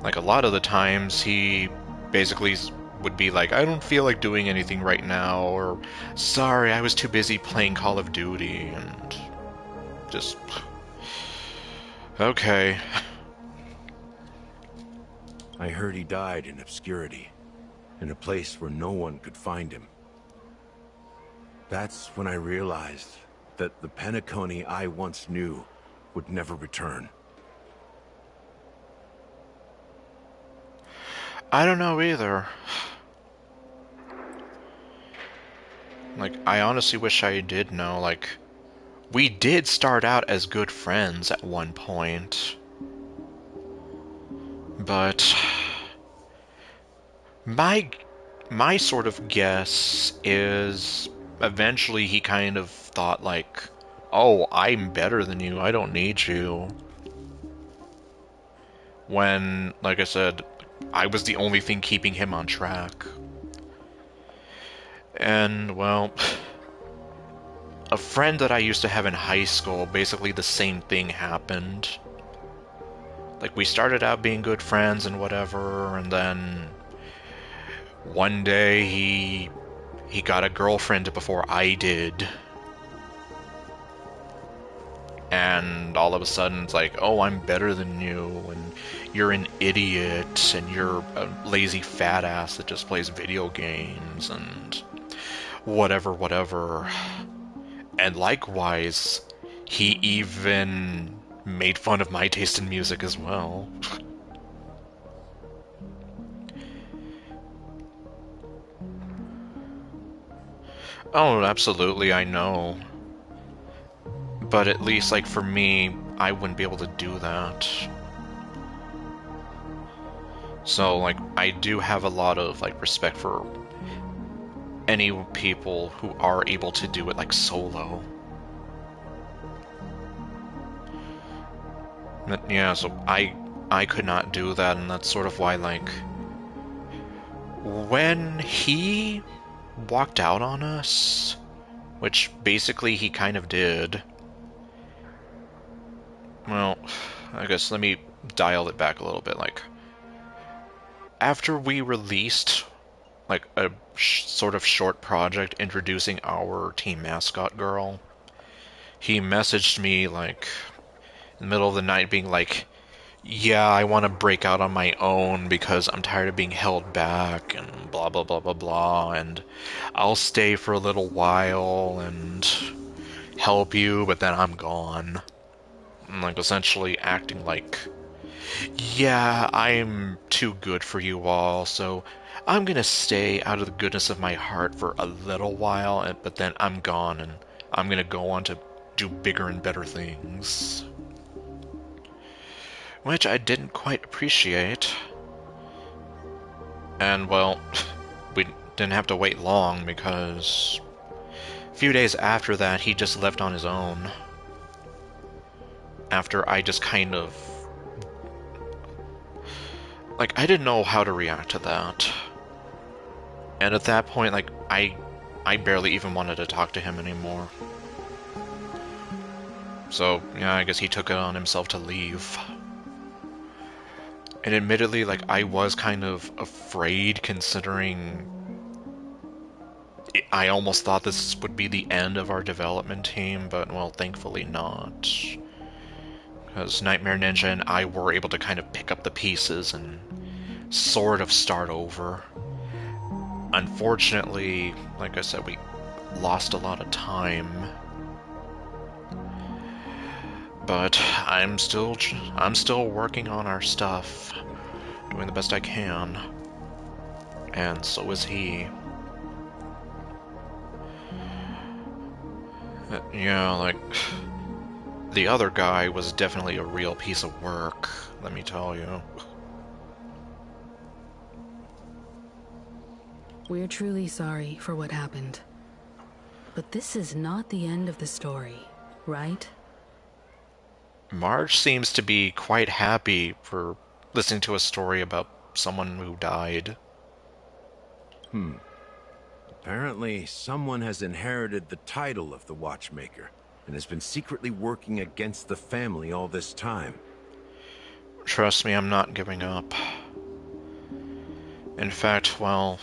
Like, a lot of the times, he basically would be like, I don't feel like doing anything right now, or, sorry, I was too busy playing Call of Duty, and just... okay. I heard he died in obscurity, in a place where no one could find him. That's when I realized that the Penacony I once knew would never return. I don't know either. Like, I honestly wish I did know. Like, we did start out as good friends at one point. But my sort of guess is eventually he kind of thought like, oh, I'm better than you, I don't need you. When, like I said, I was the only thing keeping him on track. And, well, a friend that I used to have in high school, basically the same thing happened. Like, we started out being good friends and whatever, and then one day he got a girlfriend before I did. And all of a sudden it's like, oh, I'm better than you, and you're an idiot, and you're a lazy fat ass that just plays video games, and whatever. And likewise, he even made fun of my taste in music as well. Oh, absolutely, I know. But at least, like, for me, I wouldn't be able to do that. So, like, I do have a lot of, like, respect for any people who are able to do it, like, solo. But, yeah, so I could not do that, and that's sort of why, like, when he walked out on us, which basically he kind of did, well, I guess let me dial it back a little bit, like, after we released, like, a sort of short project introducing our team mascot girl, he messaged me, like, in the middle of the night being like, yeah, I want to break out on my own because I'm tired of being held back and blah blah blah blah blah, and I'll stay for a little while and help you, but then I'm gone. And, like, essentially acting like, yeah, I'm too good for you all, so I'm gonna stay out of the goodness of my heart for a little while, but then I'm gone and I'm gonna go on to do bigger and better things. Which I didn't quite appreciate. And, well, we didn't have to wait long because a few days after that, he just left on his own. After I just kind of... like, I didn't know how to react to that. And at that point, like, I barely even wanted to talk to him anymore. So, yeah, I guess he took it on himself to leave. And admittedly, like, I was kind of afraid, considering I almost thought this would be the end of our development team, but, well, thankfully not. Because Nightmare Ninja and I were able to kind of pick up the pieces and sort of start over. Unfortunately, like I said, we lost a lot of time. But I'm still working on our stuff, doing the best I can. And so is he. Yeah, like, the other guy was definitely a real piece of work, let me tell you. We're truly sorry for what happened. But this is not the end of the story, right? Marge seems to be quite happy for listening to a story about someone who died. Apparently, someone has inherited the title of the Watchmaker and has been secretly working against the family all this time. Trust me, I'm not giving up. In fact, well,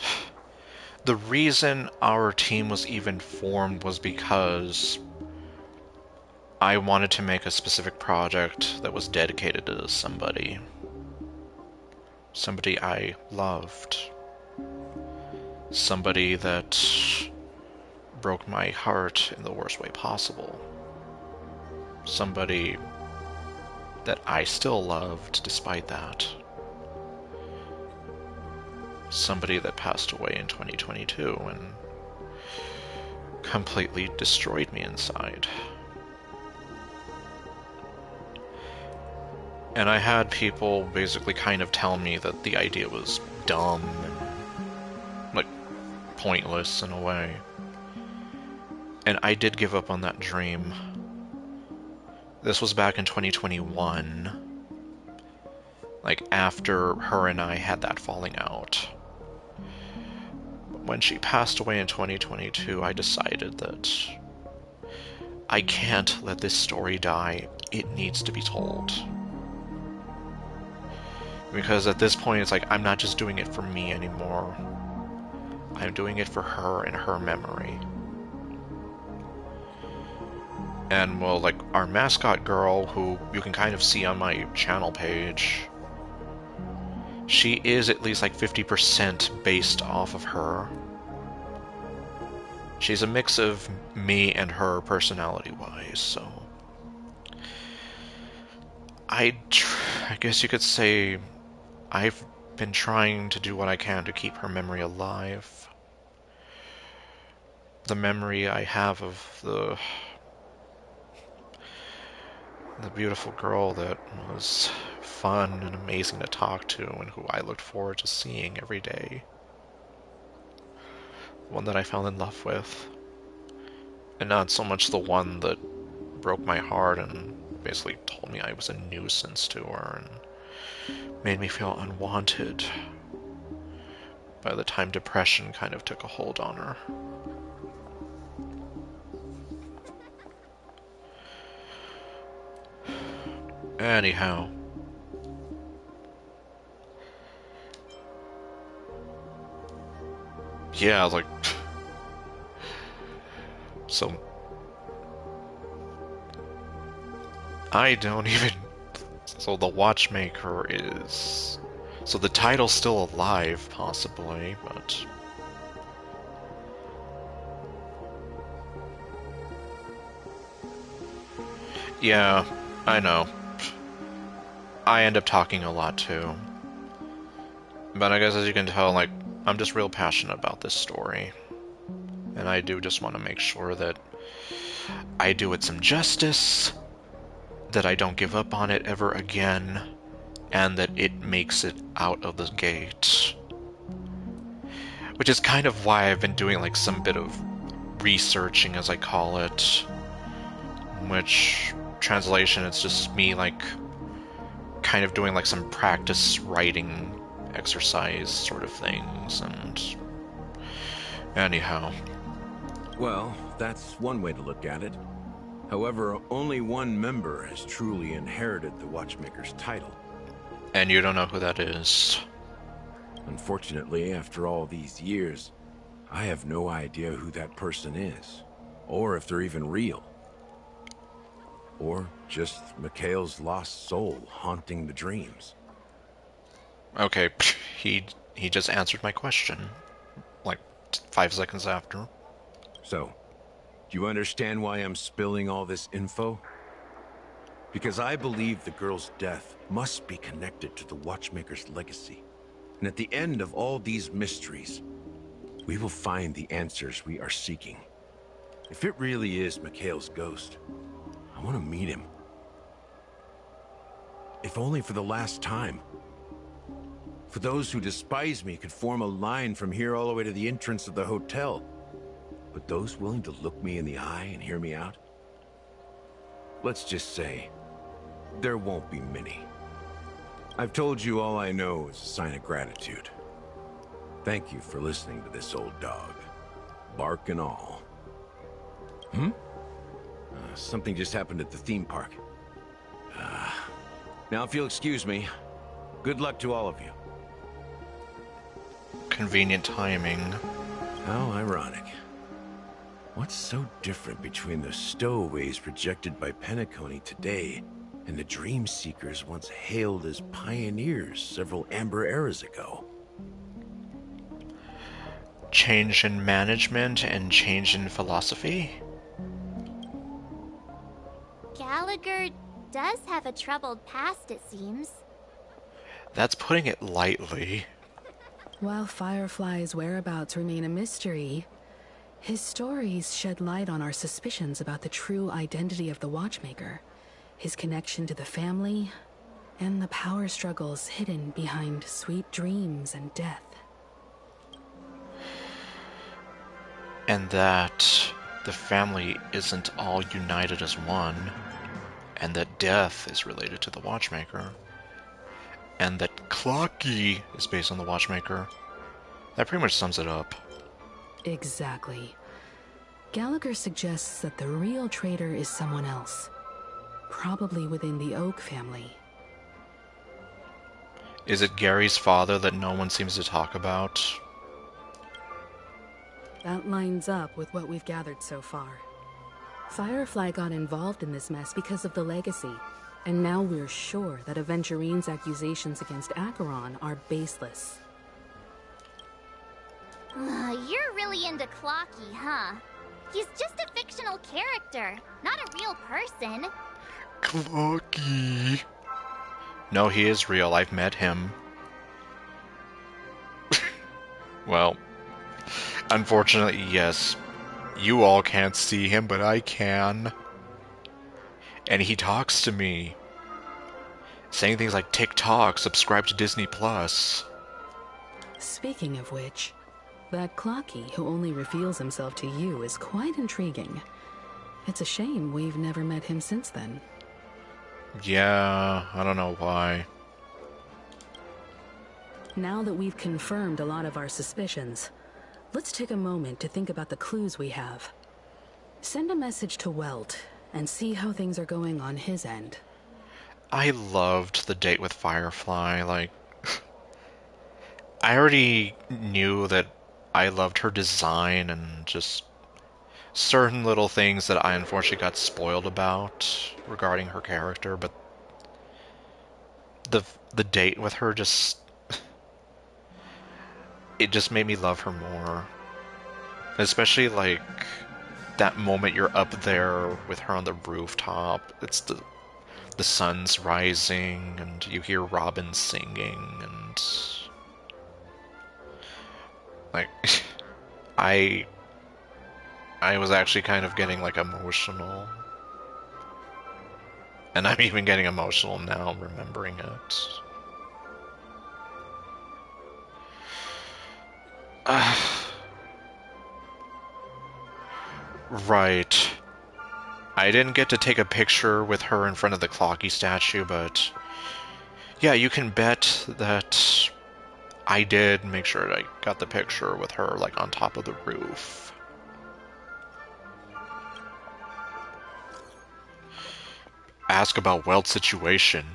the reason our team was even formed was because I wanted to make a specific project that was dedicated to somebody. Somebody I loved. Somebody that broke my heart in the worst way possible. Somebody that I still loved despite that. Somebody that passed away in 2022 and completely destroyed me inside. And I had people basically kind of tell me that the idea was dumb and, like, pointless in a way. And I did give up on that dream. This was back in 2021. Like, after her and I had that falling out. But when she passed away in 2022, I decided that I can't let this story die. It needs to be told. Because at this point, it's like, I'm not just doing it for me anymore. I'm doing it for her and her memory. And, well, like, our mascot girl, who you can kind of see on my channel page, she is at least, like, 50% based off of her. She's a mix of me and her personality-wise, so... I guess you could say I've been trying to do what I can to keep her memory alive. The memory I have of the The beautiful girl that was fun and amazing to talk to and who I looked forward to seeing every day. One that I fell in love with. And not so much the one that broke my heart and basically told me I was a nuisance to her and made me feel unwanted by the time depression kind of took a hold on her. Anyhow. Yeah, like... So... I don't even... So the Watchmaker is... So the title's still alive, possibly, but... Yeah, I know. I end up talking a lot, too. But I guess as you can tell, like, I'm just real passionate about this story. And I do just want to make sure that I do it some justice, that I don't give up on it ever again, and that it makes it out of the gate. Which is kind of why I've been doing, like, some bit of researching, as I call it. Which, translation, it's just me, like, kind of doing, like, some practice writing exercise sort of things, and... Anyhow. Well, that's one way to look at it. However, only one member has truly inherited the Watchmaker's title. And you don't know who that is? Unfortunately, after all these years, I have no idea who that person is, or if they're even real. Or just Mikhail's lost soul haunting the dreams. Okay, he just answered my question, like 5 seconds after. So, do you understand why I'm spilling all this info? Because I believe the girl's death must be connected to the Watchmaker's legacy. And at the end of all these mysteries, we will find the answers we are seeking. If it really is Mikhail's ghost, I want to meet him. If only for the last time. For those who despise me could form a line from here all the way to the entrance of the hotel. But those willing to look me in the eye and hear me out? Let's just say, there won't be many. I've told you all I know is a sign of gratitude. Thank you for listening to this old dog. Bark and all. Something just happened at the theme park. Now if you'll excuse me, good luck to all of you. Convenient timing. How ironic. What's so different between the stowaways projected by Penacony today and the dream seekers once hailed as pioneers several amber eras ago? Change in management and change in philosophy? Gallagher does have a troubled past, it seems. That's putting it lightly. While Firefly's whereabouts remain a mystery, his stories shed light on our suspicions about the true identity of the Watchmaker, his connection to the family, and the power struggles hidden behind sweet dreams and death. And that the family isn't all united as one, and that death is related to the Watchmaker, and that Clocky is based on the Watchmaker. That pretty much sums it up. Exactly. Gallagher suggests that the real traitor is someone else, probably within the Oak family. Is it Gary's father that no one seems to talk about? That lines up with what we've gathered so far. Firefly got involved in this mess because of the legacy, and now we're sure that Aventurine's accusations against Acheron are baseless. You're really into Clocky, huh? He's just a fictional character, not a real person. Clocky. No, he is real. I've met him. Well, unfortunately, yes. You all can't see him, but I can. And he talks to me, saying things like TikTok, subscribe to Disney Plus. Speaking of which, that Clocky who only reveals himself to you is quite intriguing. It's a shame we've never met him since then. Yeah, I don't know why. Now that we've confirmed a lot of our suspicions, let's take a moment to think about the clues we have. Send a message to Welt and see how things are going on his end. I loved the date with Firefly. Like, I already knew that I loved her design and just certain little things that I unfortunately got spoiled about regarding her character, but the date with her just it just made me love her more. Especially like that moment you're up there with her on the rooftop. It's the sun's rising and you hear Robin singing and like I was actually kind of getting like emotional. And I'm even getting emotional now remembering it. Right. I didn't get to take a picture with her in front of the Clocky statue, but yeah, you can bet that I did make sure I got the picture with her, like, on top of the roof. Ask about Welt's situation.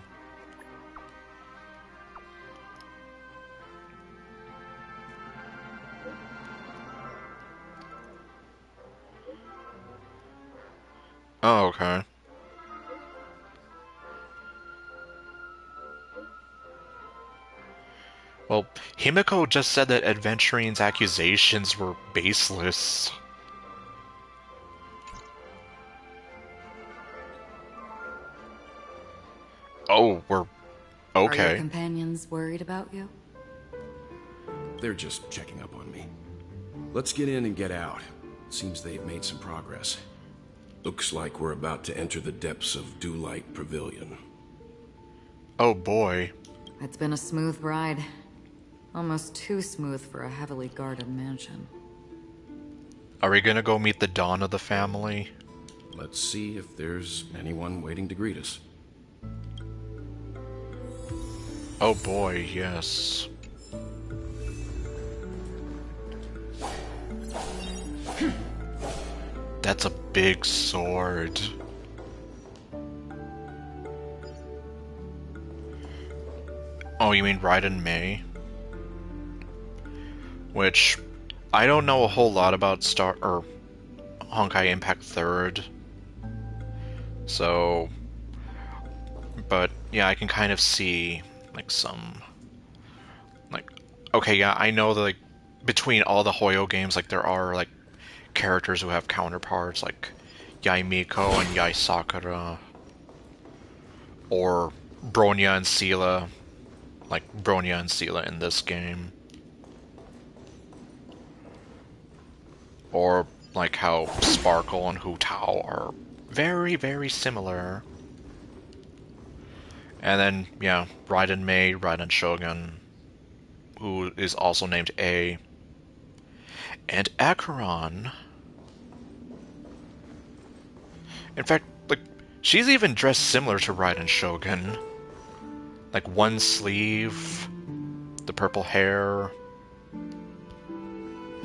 Oh, okay. Well, Himiko just said that Adventurine's accusations were baseless. Oh, we're... Are your okay. companions worried about you? They're just checking up on me. Let's get in and get out. Seems they've made some progress. Looks like we're about to enter the depths of Dewlight Pavilion. Oh boy. It's been a smooth ride. Almost too smooth for a heavily guarded mansion. Are we gonna go meet the Dawn of the family? Let's see if there's anyone waiting to greet us. Oh boy, yes. That's a big sword. Oh, you mean Raiden Mei? Which, I don't know a whole lot about Honkai Impact 3rd. So, but yeah, I can kind of see like some, like, okay, yeah, I know that like between all the Hoyo games, like there are like characters who have counterparts, like Yai Miko and Yai Sakura, or Bronya and Sela, like Bronya and Sela in this game, or like how Sparkle and Hu Tao are very, very similar. And then, yeah, Raiden Mei, Raiden Shogun, who is also named A. And Acheron. In fact, like, she's even dressed similar to Raiden Shogun. Like, one sleeve, the purple hair,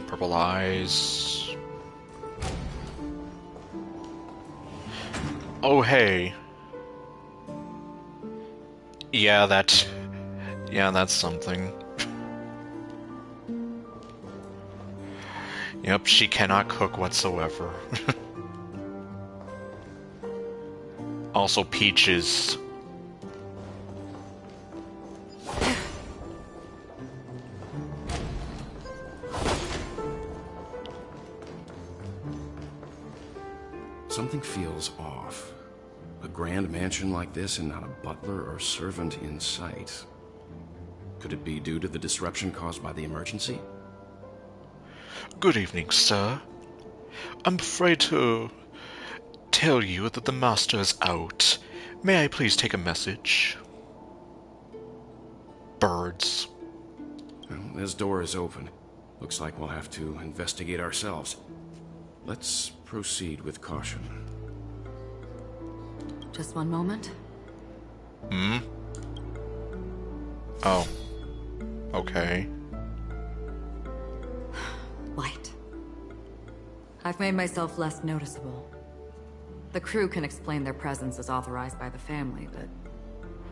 purple eyes. Oh, hey. Yeah, that's something. Yep, she cannot cook whatsoever. Also, Peaches. Something feels off. A grand mansion like this and not a butler or servant in sight. Could it be due to the disruption caused by the emergency? Good evening, sir. I'm afraid to tell you that the master is out. May I please take a message? Birds. Well, this door is open. Looks like we'll have to investigate ourselves. Let's proceed with caution. Just one moment. Hmm? Oh. Okay. Light. I've made myself less noticeable. The crew can explain their presence as authorized by the family, but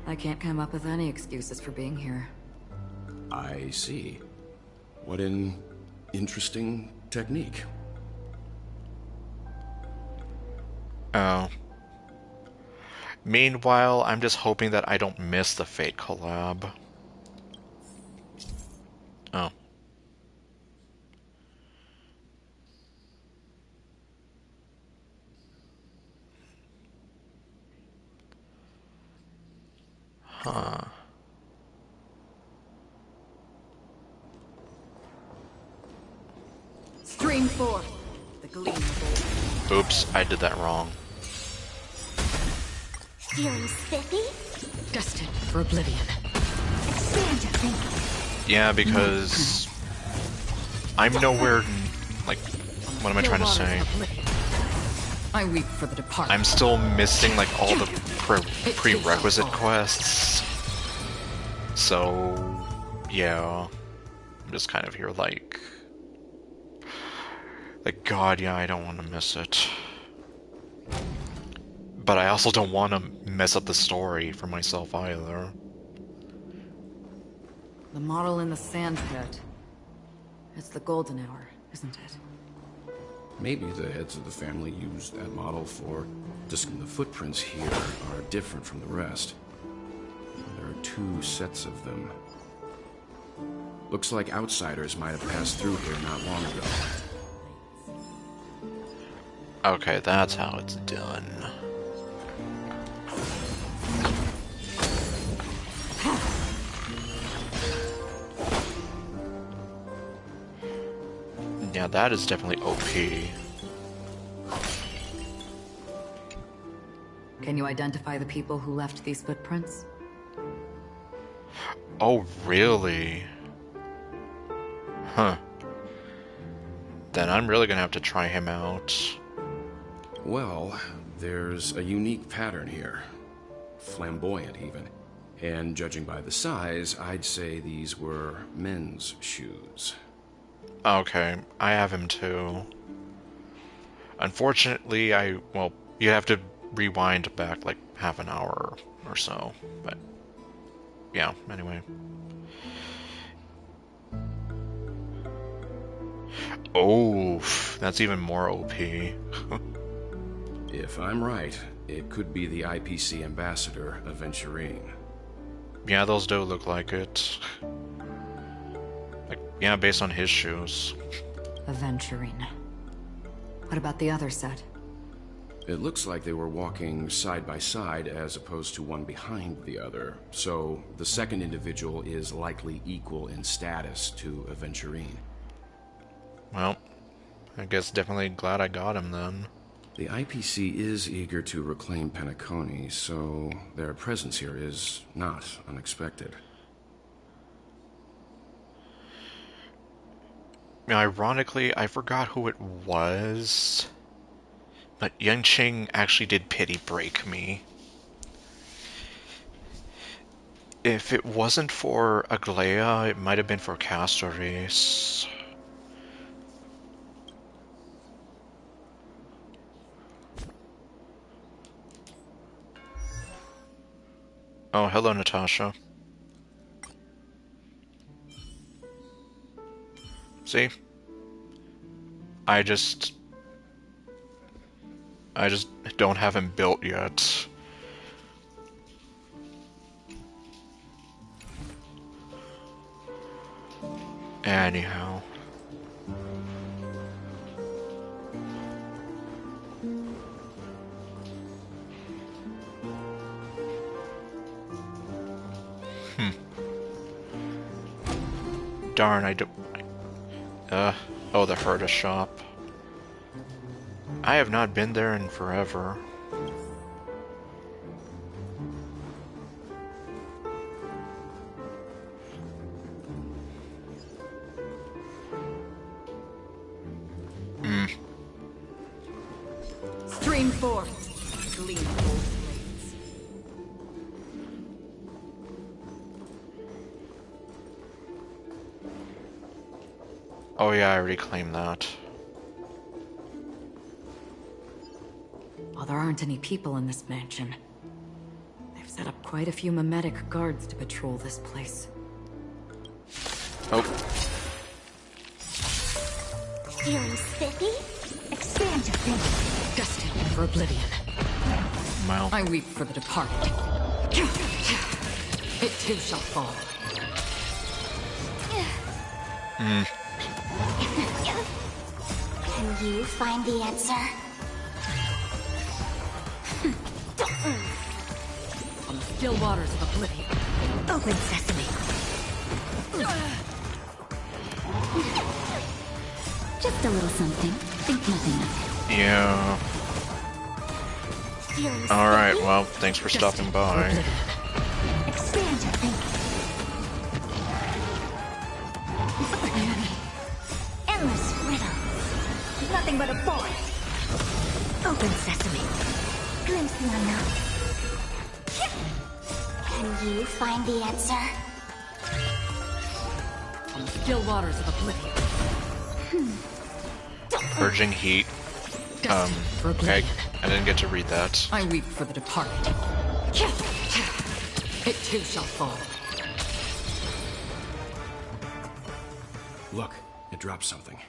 I can't come up with any excuses for being here. I see. What an interesting technique. Oh. Meanwhile, I'm just hoping that I don't miss the Fate collab. Oh. Huh. Stream forth the gleam of Oops, I did that wrong. Feeling spiffy? destined for oblivion. Expand your thinking. Yeah, because I'm nowhere. Like, what am I trying to say? I weep for the departed. I'm still missing like all the prerequisite quests. So, yeah, I'm just kind of here like, God, yeah, I don't want to miss it. But I also don't want to mess up the story for myself either. The model in the sand pit. It's the golden hour, isn't it? Maybe the heads of the family used that model for... Just the footprints here are different from the rest. There are 2 sets of them. Looks like outsiders might have passed through here not long ago. Okay, that's how it's done. Yeah, that is definitely OP. Can you identify the people who left these footprints? Oh, really? Huh. Then I'm really gonna have to try him out. Well, there's a unique pattern here. Flamboyant, even. And judging by the size, I'd say these were men's shoes. Okay, I have him too. Unfortunately, well, you have to rewind back like half an hour or so, but yeah, anyway. Oh, that's even more OP. If I'm right, it could be the IPC ambassador, Aventurine. Yeah, those do look like it. Like, yeah, based on his shoes. Aventurine. What about the other set? It looks like they were walking side by side as opposed to one behind the other, so the second individual is likely equal in status to Aventurine. Well, I guess definitely glad I got him then. The IPC is eager to reclaim Penacony, so their presence here is not unexpected. Ironically, I forgot who it was, but Yanqing actually did pity break me. If it wasn't for Aglaya, it might have been for Castoris. Oh, hello, Natasha. See? I just don't have him built yet. Anyhow. Darn, I don't... oh, the Herda shop. I have not been there in forever. Stream forth. Gleam old blades. Oh yeah, I already claimed that. While there aren't any people in this mansion, they've set up quite a few mimetic guards to patrol this place. Oh. Feeling spiffy? Expand your thinking. Destined for oblivion. Well. I weep for the departed. It too shall fall. Can you find the answer? On the still waters of oblivion. Open sesame. Just a little something. Think nothing of it. Yeah. Alright, well, thanks for stopping by. Expand your thinking. Endless riddles. Nothing but a boy. Open sesame. Glimpse the unknown. Can you find the answer? On the still waters of oblivion. Purging heat. Okay, I didn't get to read that. I weep for the departed. It too shall fall. Look, it dropped something.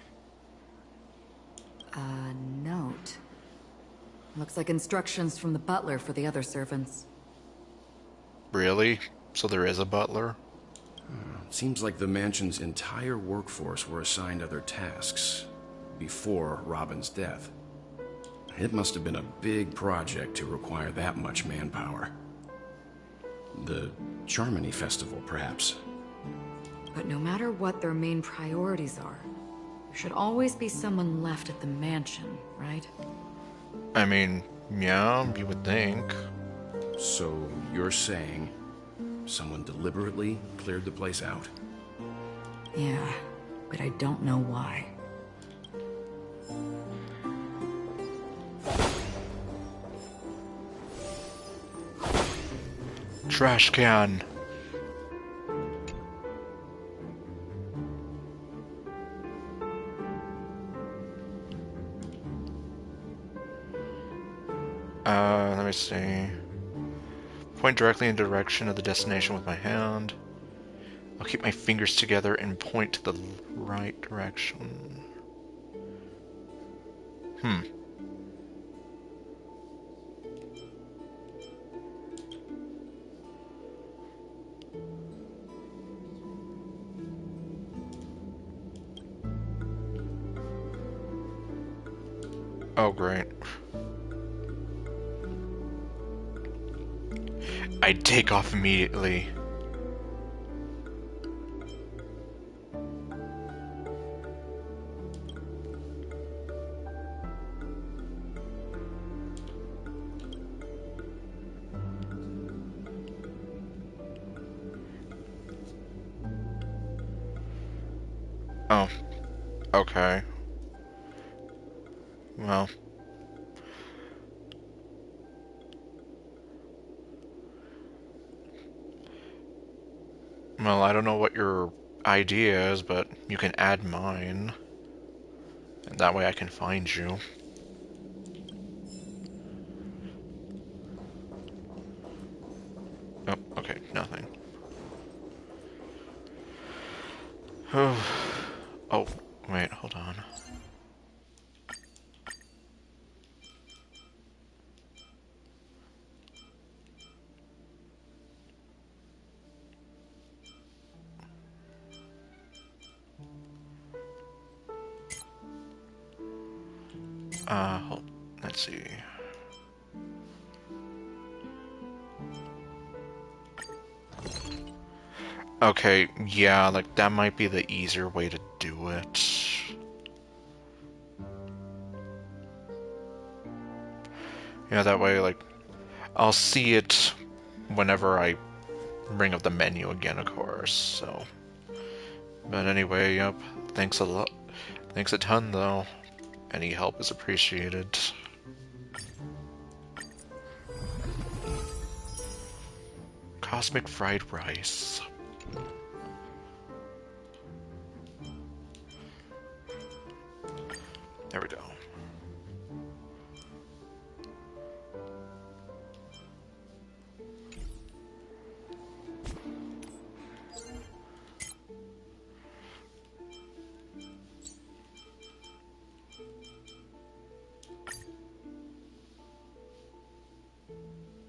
A note. Looks like instructions from the butler for the other servants. Really? So there is a butler? Seems like the mansion's entire workforce were assigned other tasks before Robin's death. It must have been a big project to require that much manpower. The Charmony Festival, perhaps. But no matter what their main priorities are, there should always be someone left at the mansion, right? I mean, yeah, you would think. So you're saying someone deliberately cleared the place out? Yeah, but I don't know why. Trash can. Let me see. Point directly in the direction of the destination with my hand. I'll keep my fingers together and point to the right direction. Oh, great. I'd take off immediately. Oh, okay. Well. Well, I don't know what your idea is, but you can add mine. And that way I can find you. Oh, okay, nothing. Oh, wait, hold on. Let's see. Okay, yeah, like, that might be the easier way to do it. Yeah, that way, like, I'll see it whenever I bring up the menu again, of course, so. But anyway, yep, thanks a lot. Thanks a ton, though. Any help is appreciated. Cosmic fried rice. There we go.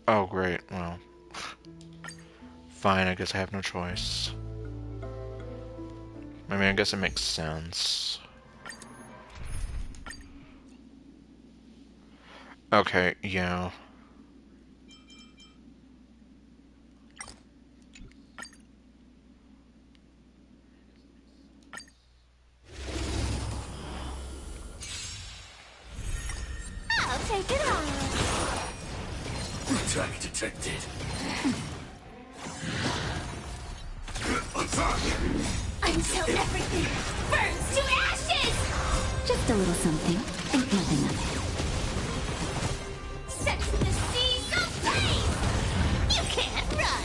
Oh, great. Well, fine, I guess I have no choice. I mean, I guess it makes sense. Okay, yeah. I'll take it on. Attack detected. Until everything burns to ashes! Just a little something. Think nothing of it. Set the seas ablaze! You can't run!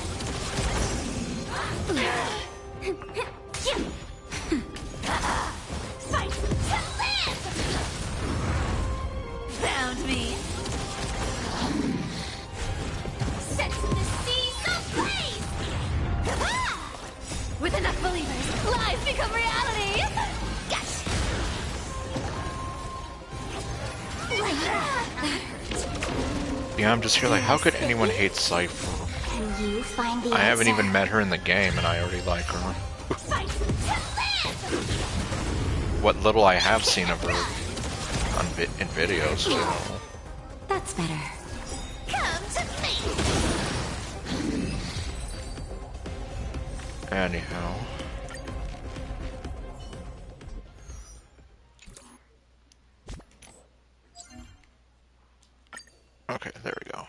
Fight to live! Found me! Set the seas ablaze! With enough believers, lies become reality! Gotcha! Like that! Yeah, I'm just here like, how could anyone hate Cypher? Can you find the I haven't answer? even met her in the game, and I already like her. Fight to live! What little I have seen of her on in videos, you know. That's better. Come to me! Anyhow. Okay, there we go.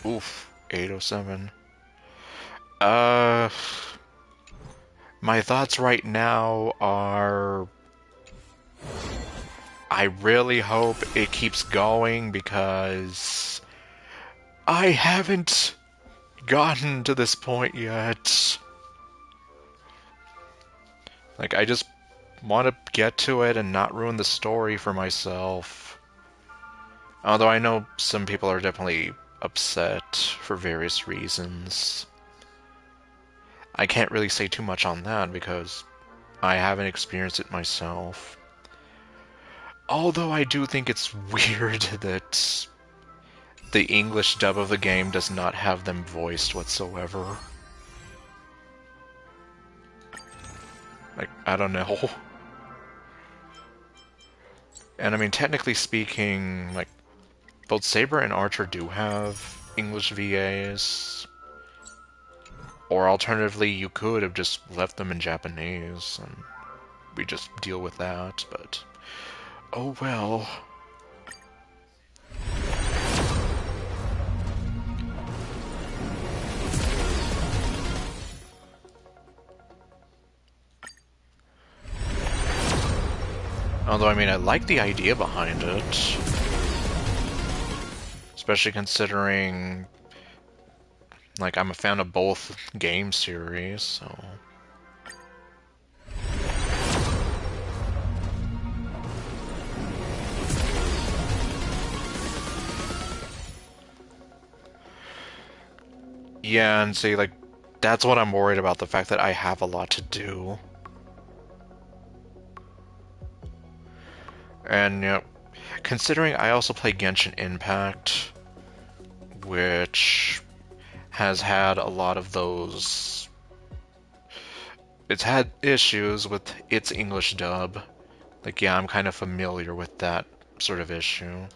Oof, 807. My thoughts right now are... I really hope it keeps going because I haven't gotten to this point yet. Like, I just want to get to it and not ruin the story for myself. Although I know some people are definitely upset for various reasons. I can't really say too much on that because I haven't experienced it myself. Although I do think it's weird that the English dub of the game does not have them voiced whatsoever. Like, I don't know. And I mean, technically speaking, like, both Saber and Archer do have English VAs. Or alternatively, you could have just left them in Japanese, and we just deal with that, but... oh well. Although, I mean, I like the idea behind it. Especially considering, like, I'm a fan of both game series, so... Yeah, and see, like, that's what I'm worried about, the fact that I have a lot to do. And, you know, considering I also play Genshin Impact, which has had a lot of those... it's had issues with its English dub. Like, yeah, I'm kind of familiar with that sort of issue.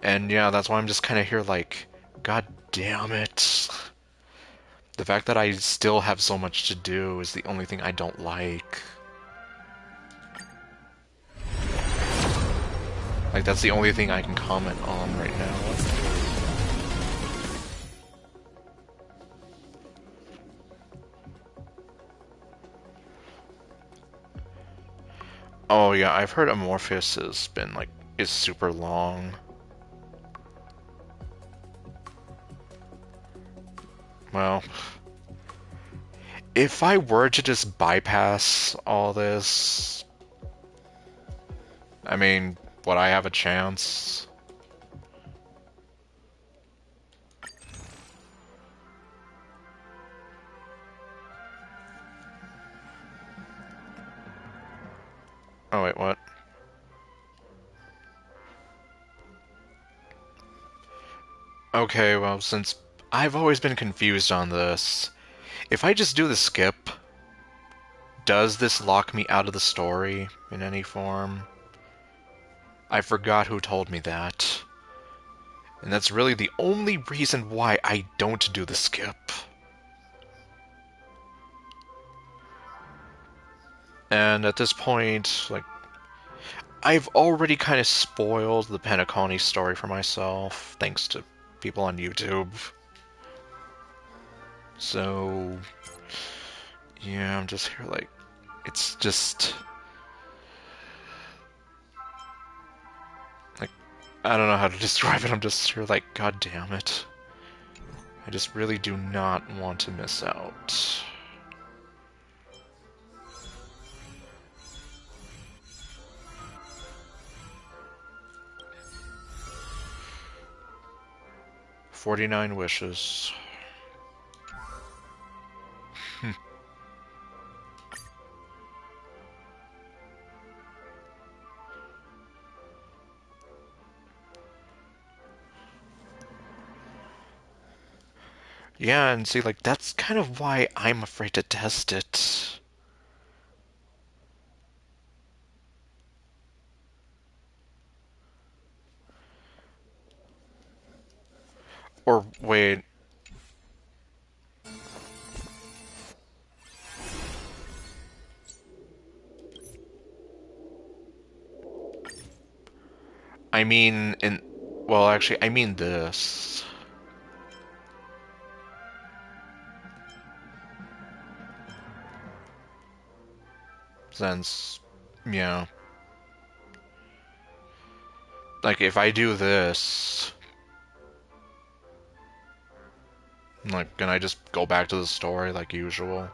And yeah, that's why I'm just kind of here like, God damn it. The fact that I still have so much to do is the only thing I don't like. Like, that's the only thing I can comment on right now. Oh yeah, I've heard Amorphous has been like, is super long. Well, if I were to just bypass all this, I mean, would I have a chance? Oh wait, what? Okay, well, since I've always been confused on this, if I just do the skip, does this lock me out of the story in any form? I forgot who told me that. And that's really the only reason why I don't do the skip. And at this point, like, I've already kind of spoiled the Penacony story for myself, thanks to people on YouTube. So, yeah, I'm just here like, it's just... like, I don't know how to describe it, I'm just here like, God damn it. I just really do not want to miss out. "49 wishes." Yeah, and see, like, that's kind of why I'm afraid to test it. Or, wait. I mean, well, actually, I mean this. Since, yeah. Like, if I do this... like, can I just go back to the story like usual?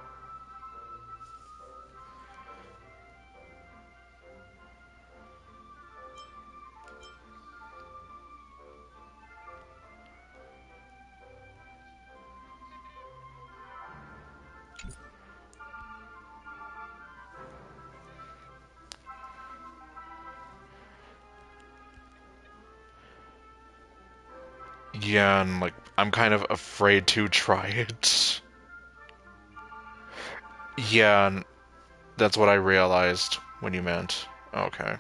Yeah, and, like, I'm kind of afraid to try it. Yeah, and that's what I realized when you meant. Okay.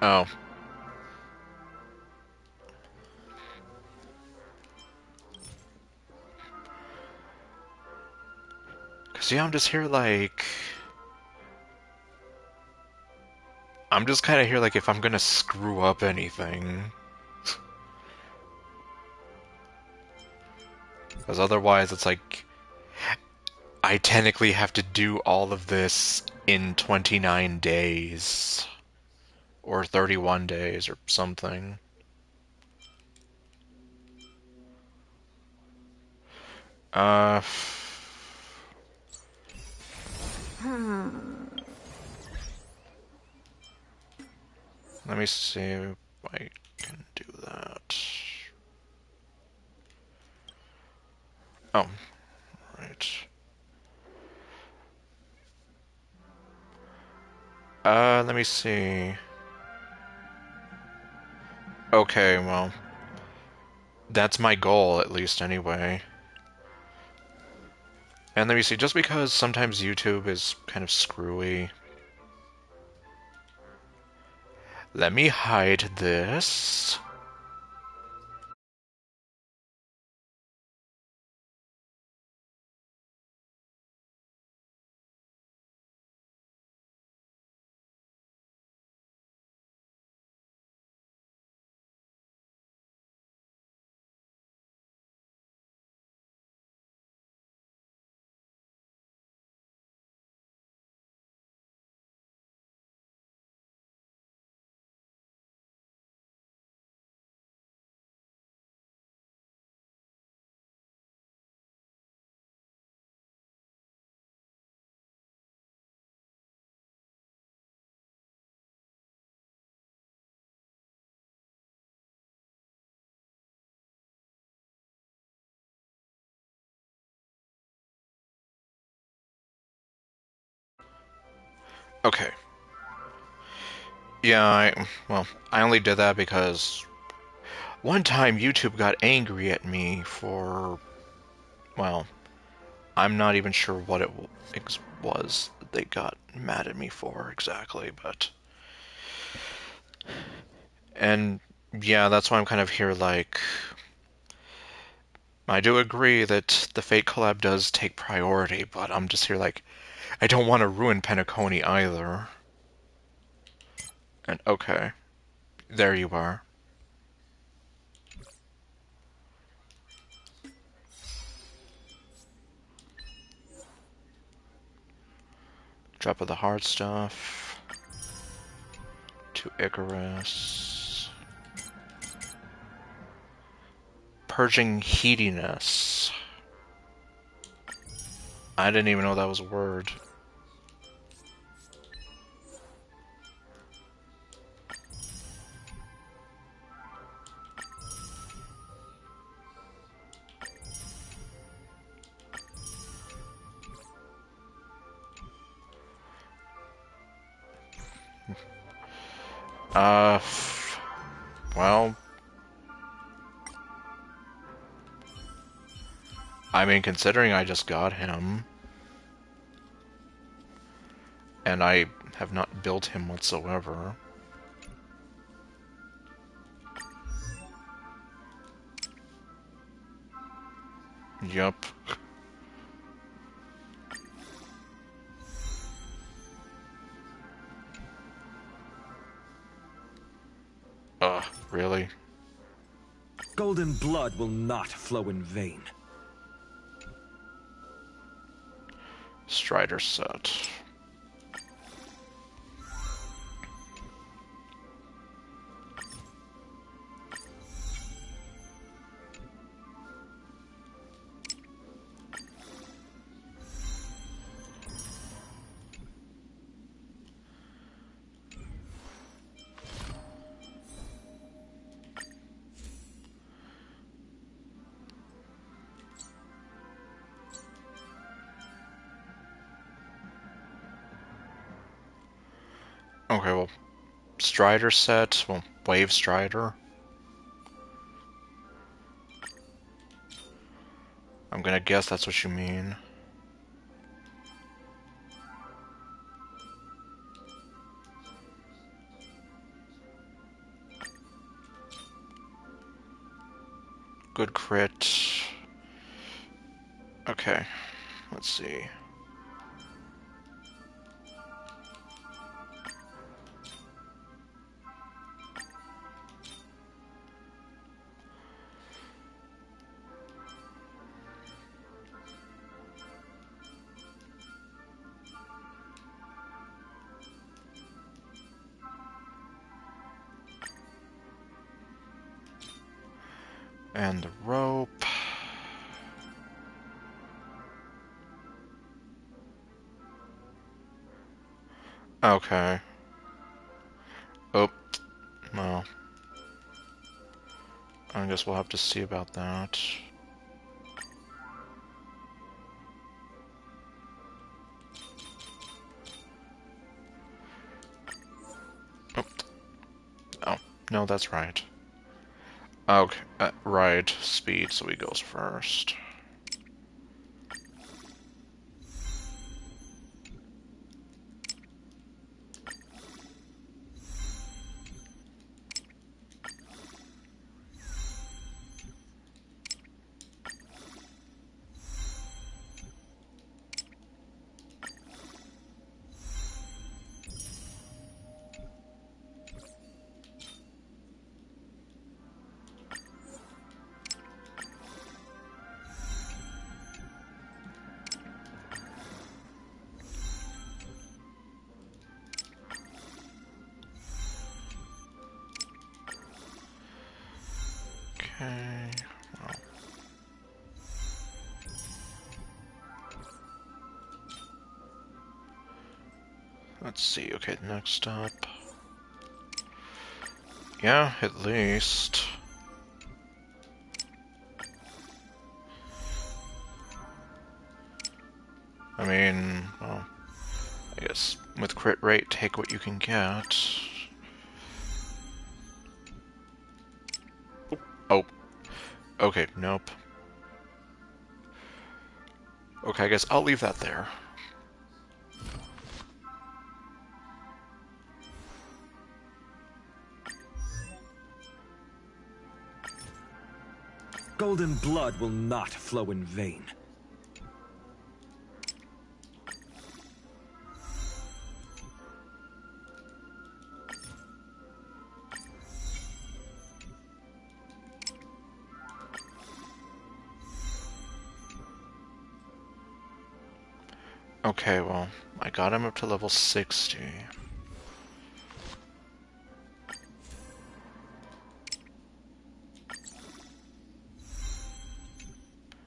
Oh. Cause yeah, I'm just here like... I'm just kind of here like if I'm gonna screw up anything. Because otherwise it's like... I technically have to do all of this in 29 days. Or 31 days or something. Uh... Let me see if I can do that. Oh, right. Let me see. Okay, well, that's my goal, at least, anyway. And let me see, just because sometimes YouTube is kind of screwy, Let me hide this. Okay. Yeah, I only did that because one time YouTube got angry at me for, well, I'm not even sure what it was that they got mad at me for exactly, but... And yeah, that's why I'm kind of here, like... I do agree that the Fate collab does take priority, but I'm just here like, I don't want to ruin Penacony either. And okay, there you are. Drop of the hard stuff. To Icarus. Purging heatiness. I didn't even know that was a word. Well... I mean, considering I just got him... And I have not built him whatsoever... Yup. Really? Golden blood will not flow in vain. Strider set. Okay, well, Strider set, well, Wave Strider. I'm gonna guess that's what you mean. Good crit. Okay, let's see. And the rope. Okay. Oh, well. I guess we'll have to see about that. Oh, oh no, that's right. Okay, right, speed, so he goes first. Okay. Well. Let's see. Okay, next up. Yeah, at least. I mean, well, I guess with crit rate, take what you can get. Oh. Okay, nope. Okay, I guess I'll leave that there. Golden blood will not flow in vain. Okay, well, I got him up to level 60.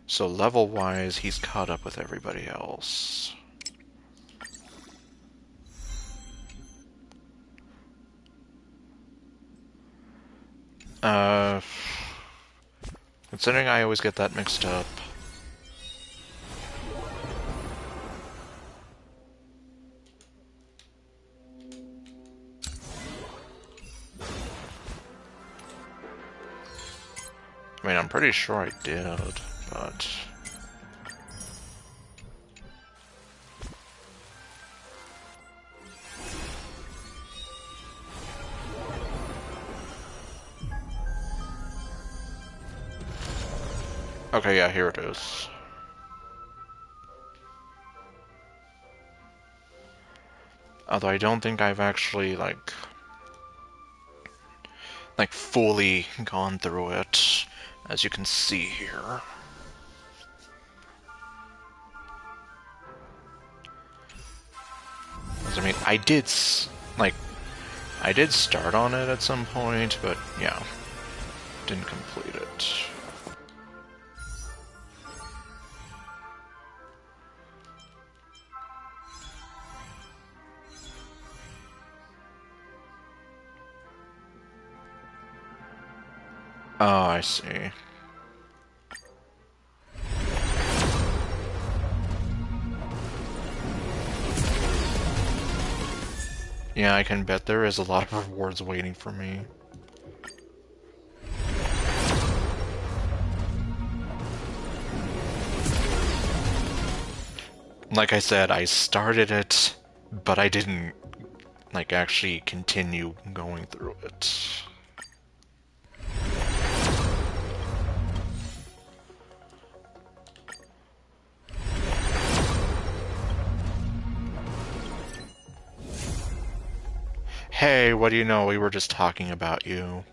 So level-wise, he's caught up with everybody else. Considering I always get that mixed up. I mean, I'm pretty sure I did, but... Okay, yeah, here it is. Although I don't think I've actually, like fully gone through it, as you can see here. I mean, I did start on it at some point, but yeah, didn't complete it. Oh, I see. Yeah, I can bet there is a lot of rewards waiting for me. Like I said, I started it, but I didn't, actually continue going through it. Hey, what do you know? We were just talking about you.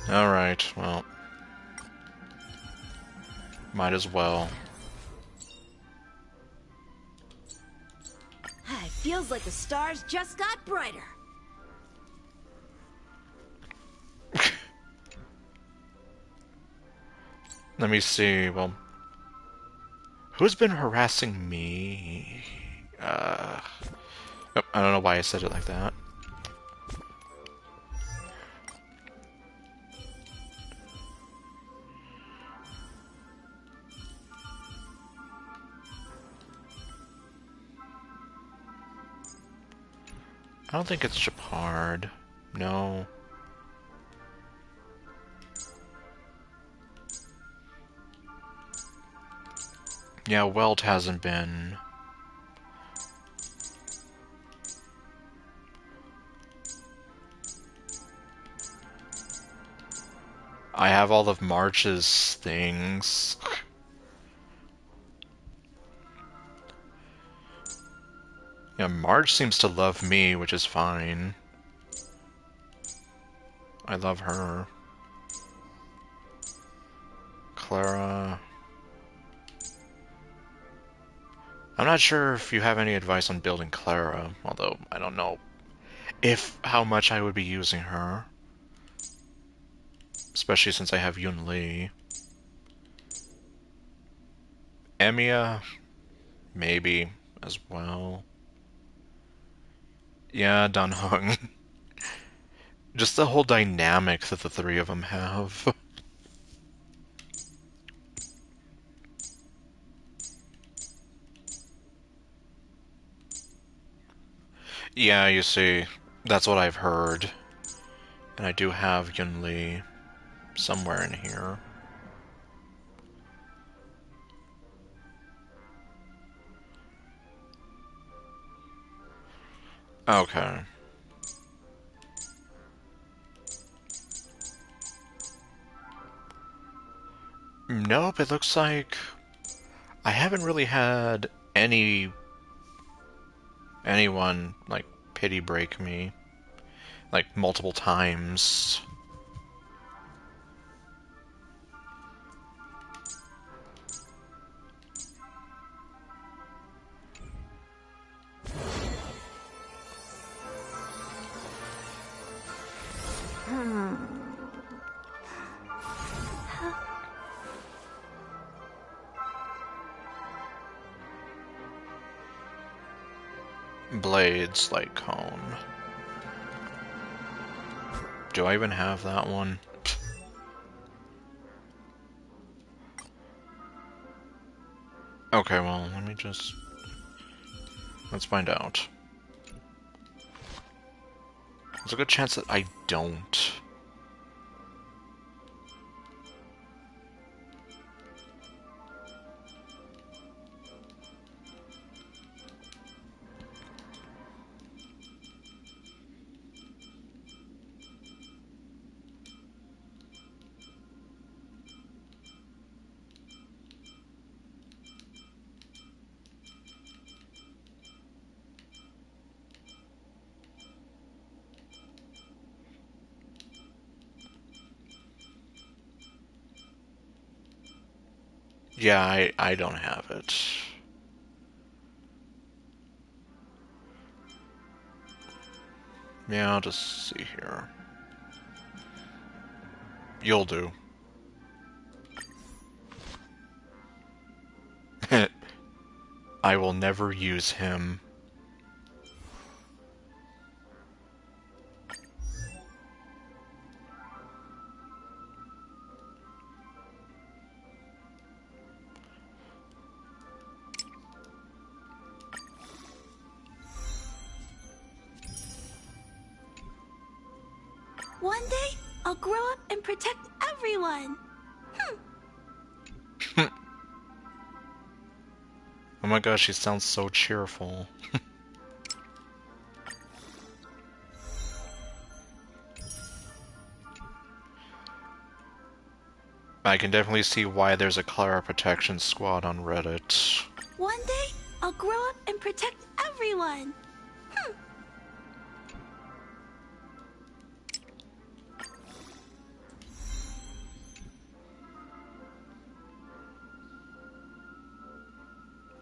Alright, well. Might as well. It feels like the stars just got brighter. Let me see, well... Who's been harassing me? Oh, I don't know why I said it like that. I don't think it's Shepard. No. Yeah, Welt hasn't been. I have all of March's things. Yeah, Marge seems to love me, which is fine. I love her. Clara... I'm not sure if you have any advice on building Clara, although I don't know how much I would be using her. Especially since I have Yun Li. Emiya, maybe, as well. Yeah, Dan Heng. Just the whole dynamic that the three of them have. Yeah, you see, that's what I've heard. And I do have Yun Li somewhere in here. Okay. Nope, it looks like I haven't really had anyone, like, pity break me. Like, multiple times. Blades, like cone. Do I even have that one? Okay, well, let's find out. There's a good chance that I don't. Yeah, I don't have it. Yeah, I'll just see here. You'll do. I will never use him. One day, I'll grow up and protect everyone. Oh my gosh, she sounds so cheerful. I can definitely see why there's a Clara Protection Squad on Reddit. One day, I'll grow up and protect everyone.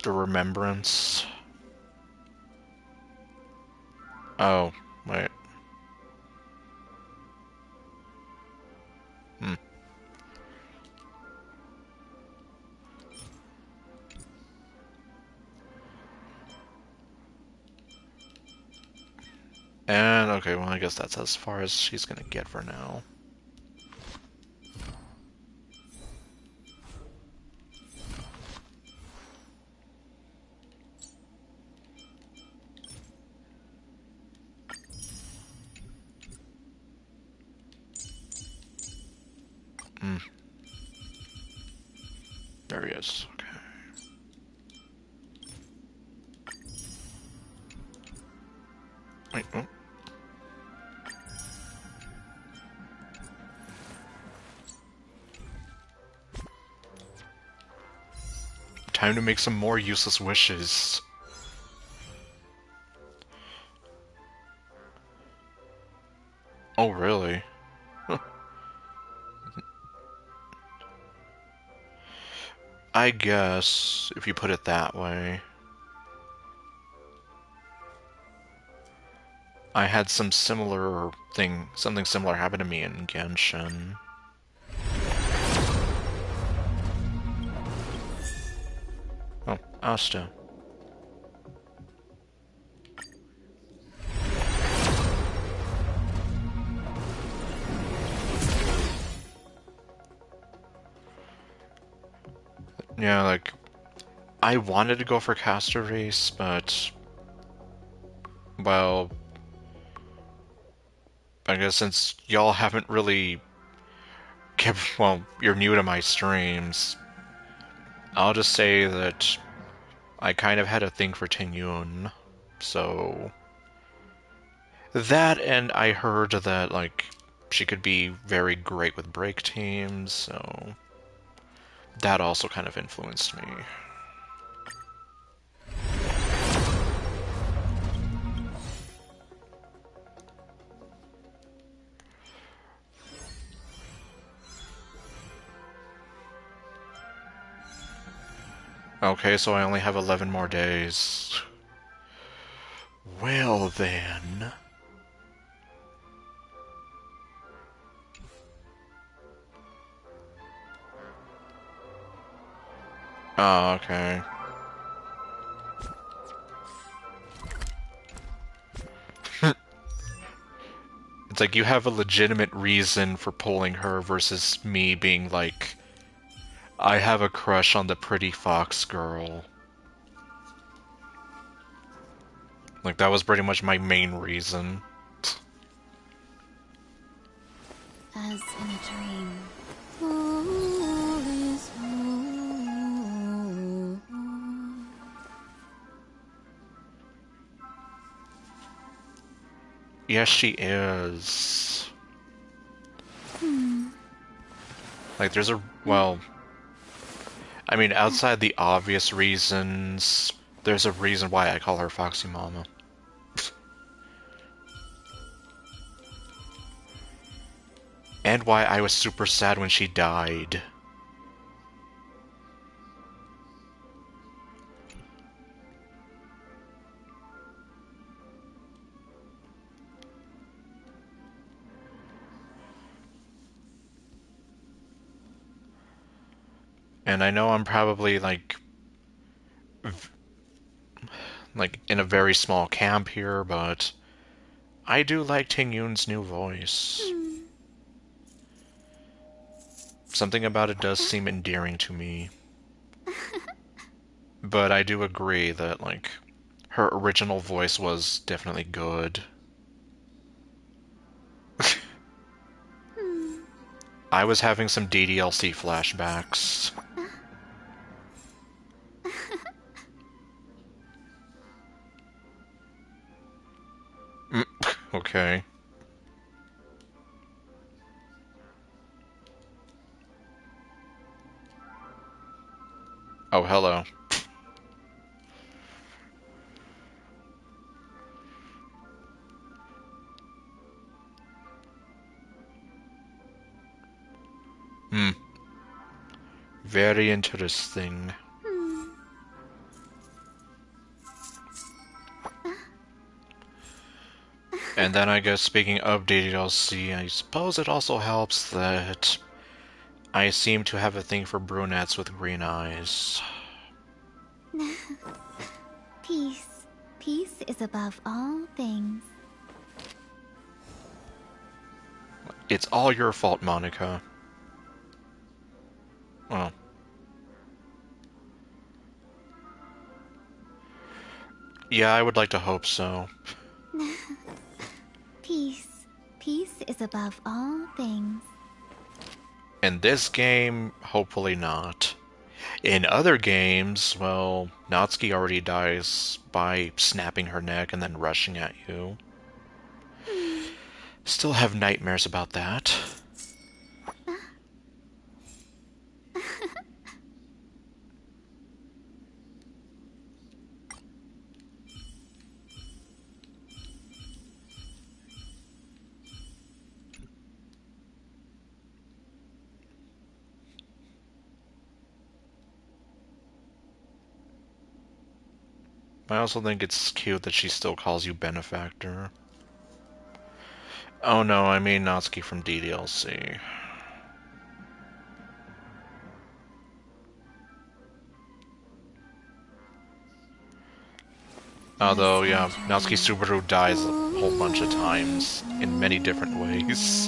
The Remembrance. Oh, wait. And, okay, well, I guess that's as far as she's gonna get for now. There he is. Okay. Wait, oh. Time to make some more useless wishes. Oh, really? I guess, if you put it that way. I had something similar happen to me in Genshin. Oh, Asta. Yeah, like, I wanted to go for caster race, but, well, I guess since y'all haven't really kept, well, you're new to my streams, I'll just say that I kind of had a thing for Tingyun, so... That, and I heard that, like, she could be very great with break teams, so... That also kind of influenced me. Okay, so I only have 11 more days. Well then... Oh, okay. It's like you have a legitimate reason for pulling her versus me being like, I have a crush on the pretty fox girl. Like, that was pretty much my main reason. As in a dream. All is wrong. Yes, she is. Like, there's a... well... I mean, outside the obvious reasons, there's a reason why I call her Foxy Mama. And why I was super sad when she died. And I know I'm probably, like in a very small camp here, but I do like Ting Yun's new voice. Something about it does seem endearing to me. But I do agree that, like, her original voice was definitely good. I was having some DDLC flashbacks. Okay. Oh, hello. Very interesting. And then I guess speaking of DDLC, I suppose it also helps that I seem to have a thing for brunettes with green eyes. Peace. Peace is above all things. It's all your fault, Monica. Well. Yeah, I would like to hope so. Peace. Peace is above all things. In this game, hopefully not. In other games, well, Natsuki already dies by snapping her neck and then rushing at you. Still have nightmares about that. I also think it's cute that she still calls you benefactor. Oh no, I mean Natsuki from DDLC. Although, yeah, Natsuki Subaru dies a whole bunch of times in many different ways.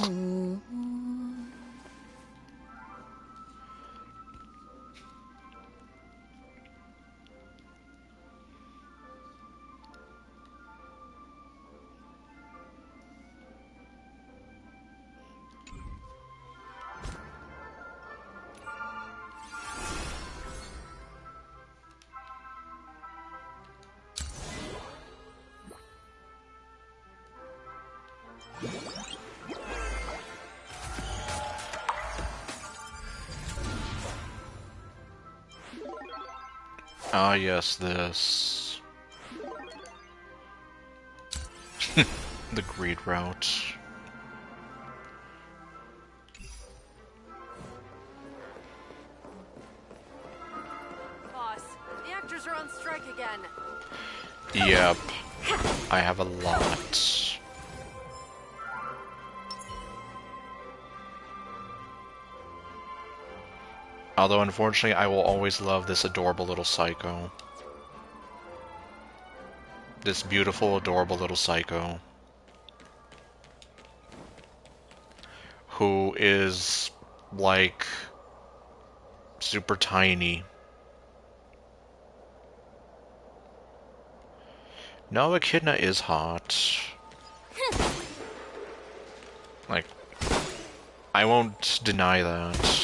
Ah, yes, this. The greed route. Boss, the actors are on strike again. Yep. I have a lot. Although, unfortunately, I will always love this adorable little psycho. This beautiful, adorable little psycho. Who is, like, super tiny. No, Echidna is hot. Like, I won't deny that.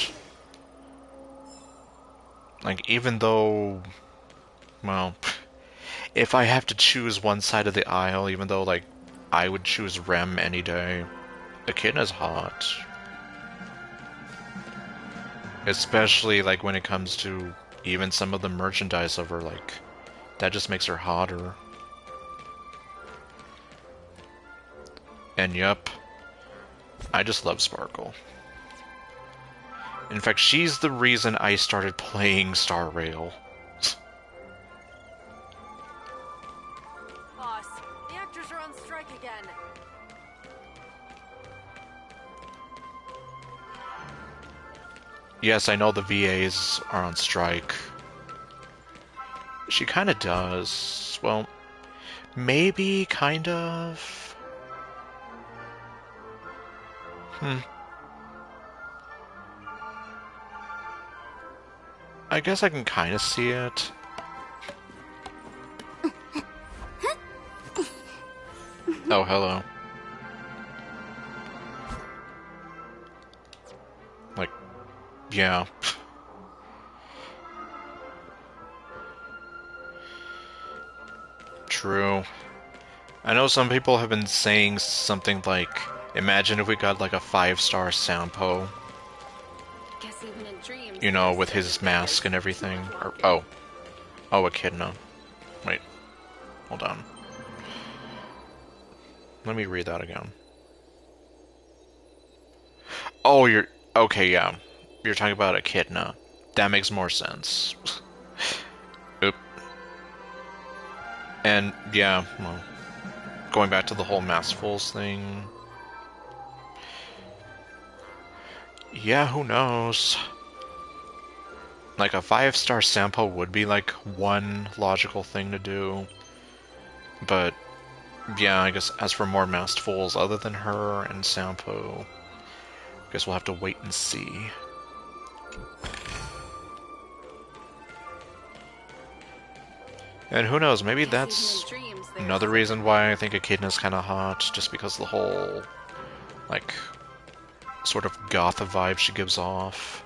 Like, even though, well, if I have to choose one side of the aisle, even though, like, I would choose Rem any day, Echidna's hot. Especially, like, when it comes to even some of the merchandise of her, like, that just makes her hotter. And yup, I just love Sparkle. In fact, she's the reason I started playing Star Rail. Boss, the actors are on strike again. Yes, I know the VAs are on strike. She kinda does. Well, maybe, kind of. I guess I can kinda see it. Oh, hello. Like, yeah. True. I know some people have been saying something like, imagine if we got like a 5-star Sampo. Guess even in dreams, You know, with his mask and everything. Or, oh. Oh, Echidna. Wait. Hold on. Let me read that again. Oh, you're... Okay, yeah. You're talking about Echidna. That makes more sense. Oop. And, yeah, well... Going back to the whole Masterfuls thing... Yeah, who knows? Like, a 5-star Sampo would be, like, one logical thing to do. But, yeah, I guess as for more Masterfuls other than her and Sampo... I guess we'll have to wait and see. And who knows, maybe that's another reason why I think Echidna's kinda hot, just because of the whole, like, sort of gotha vibe she gives off,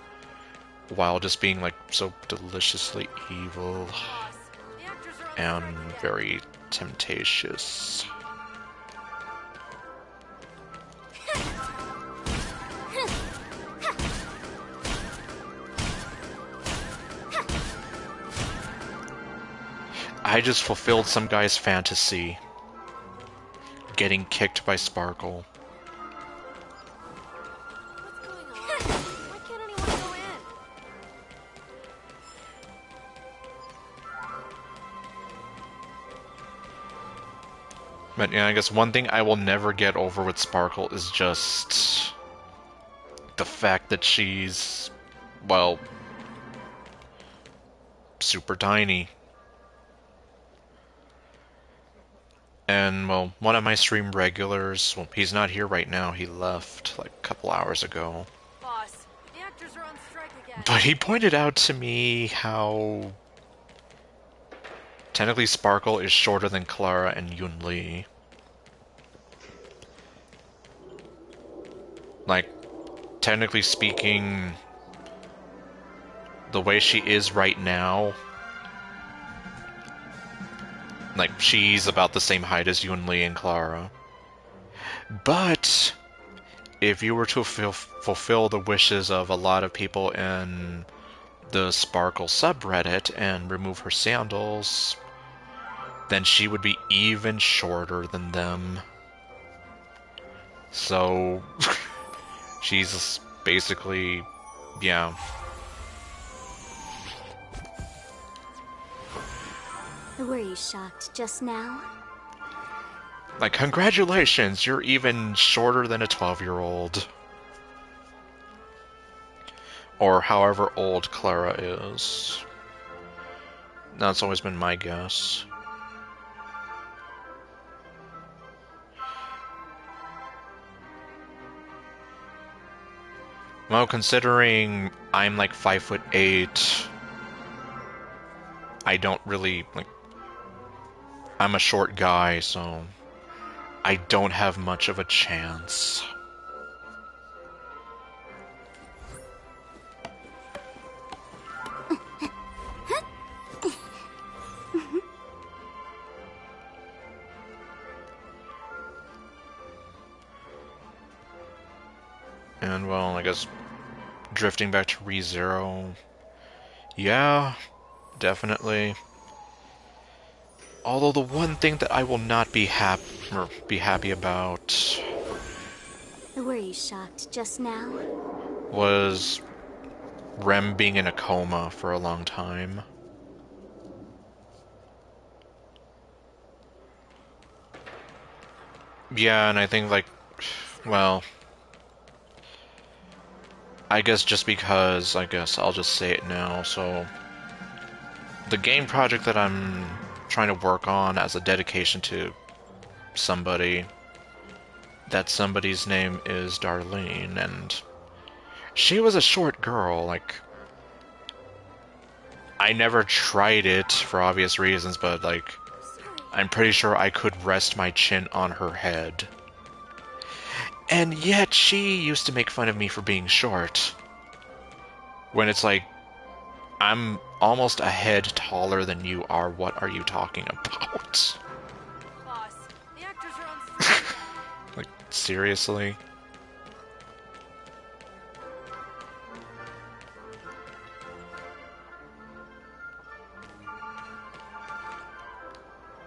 while just being, like, so deliciously evil and very temptatious. I just fulfilled some guy's fantasy. Getting kicked by Sparkle. Why can't anyone go in? But yeah, I guess one thing I will never get over with Sparkle is just the fact that she's, well, super tiny. And, well, one of my stream regulars, well, he's not here right now, he left like a couple hours ago. Boss, the actors are on strike again. But he pointed out to me how technically Sparkle is shorter than Clara and Yun Li. Like, technically speaking, the way she is right now, like, she's about the same height as Yun Li and Clara. But if you were to fulfill the wishes of a lot of people in the Sparkle subreddit and remove her sandals, then she would be even shorter than them. So, she's basically, yeah. Were you shocked just now? Like, congratulations, you're even shorter than a 12-year-old. Or however old Clara is. That's always been my guess. Well, considering I'm like 5'8", I don't really, like, I'm a short guy, so I don't have much of a chance. And, well, I guess drifting back to ReZero, yeah, definitely. Although the one thing that I will not be happy about Were you shocked just now? was Rem being in a coma for a long time. Yeah, and I think, like, well, I guess just because, I guess I'll just say it now, so the game project that I'm trying to work on as a dedication to somebody, that somebody's name is Darlene, and she was a short girl. Like, I never tried it for obvious reasons, but, like, I'm pretty sure I could rest my chin on her head. And yet she used to make fun of me for being short. When it's like, I'm almost a head taller than you are, what are you talking about? Boss, the actors are on strike again. Like, seriously?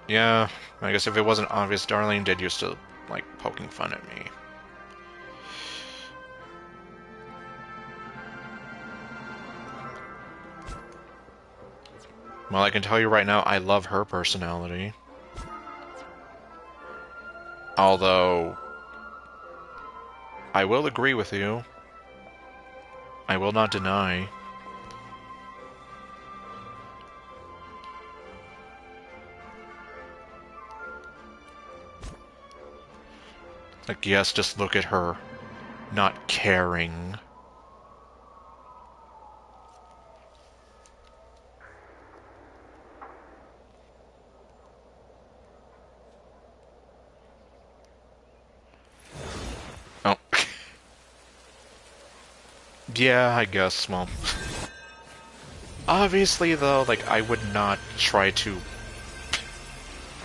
Yeah, I guess if it wasn't obvious, Darlene did used to like poking fun at me. Well, I can tell you right now, I love her personality. Although, I will agree with you. I will not deny. Like, yes, just look at her. Not caring. Oh. Yeah, I guess, well. Obviously, though, like, I would not try to...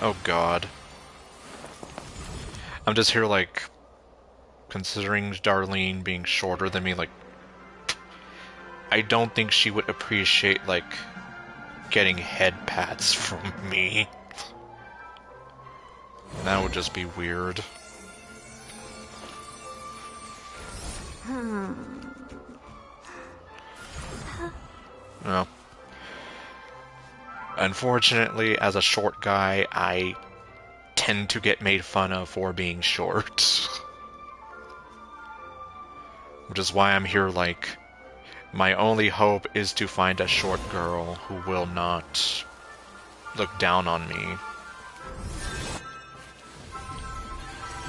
Oh, God. I'm just here, like, considering Darlene being shorter than me, like, I don't think she would appreciate, like, getting head pats from me. That would just be weird. No. Unfortunately, as a short guy, I tend to get made fun of for being short. Which is why I'm here, like, my only hope is to find a short girl who will not look down on me.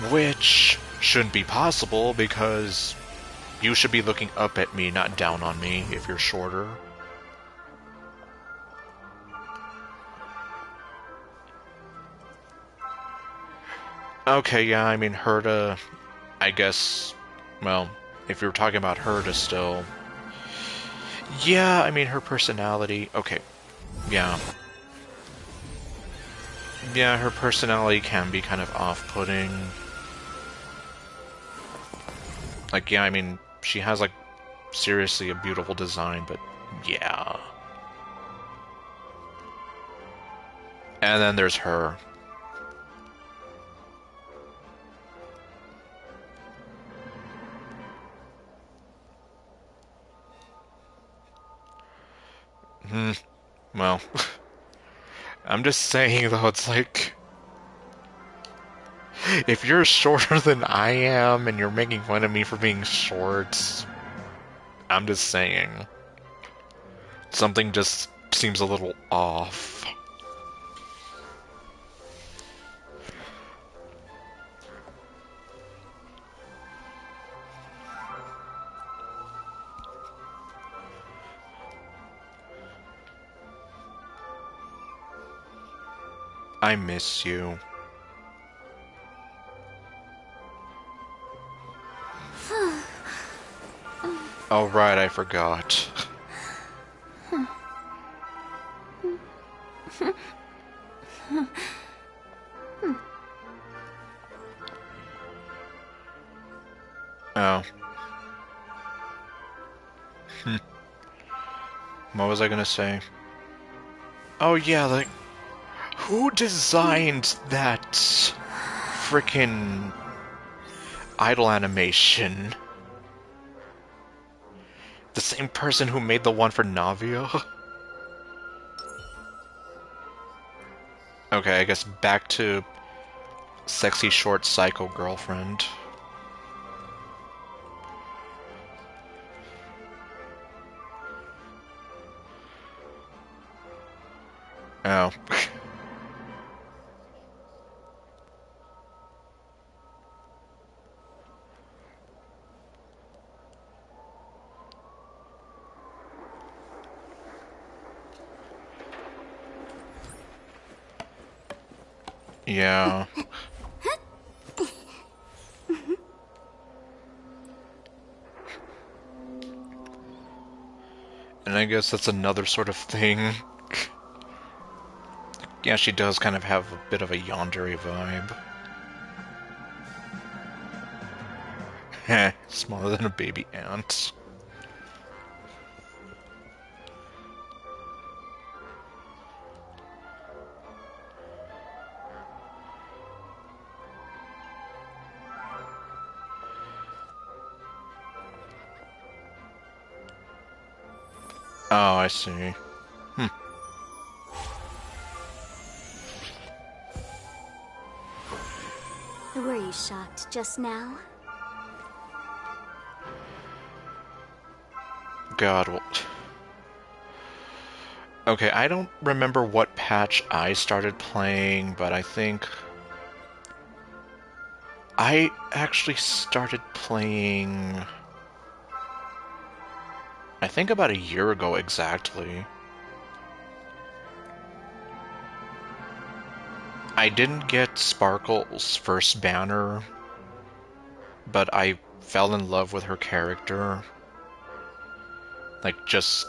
Which shouldn't be possible, because you should be looking up at me, not down on me, if you're shorter. Okay, yeah, I mean, Herta, I guess, well, if you're talking about Herta still, yeah, I mean, her personality, okay, yeah. Yeah, her personality can be kind of off-putting. Like, yeah, I mean, she has, like, seriously a beautiful design, but yeah. And then there's her. Well, I'm just saying, though, it's like, if you're shorter than I am and you're making fun of me for being short, I'm just saying. Something just seems a little off. I miss you. Oh, right, I forgot. Oh. What was I gonna say? Oh yeah, like, who designed that frickin' idol animation? The same person who made the one for Navia? Okay, I guess back to sexy short psycho girlfriend. Oh. Yeah. And I guess that's another sort of thing. Yeah, she does kind of have a bit of a yandere vibe. Heh, smaller than a baby ant. Oh, I see. Were you shocked just now? God, well... Okay, I don't remember what patch I started playing, but I think... I actually started playing... I think about a year ago exactly. I didn't get Sparkle's first banner, but I fell in love with her character. Like, just...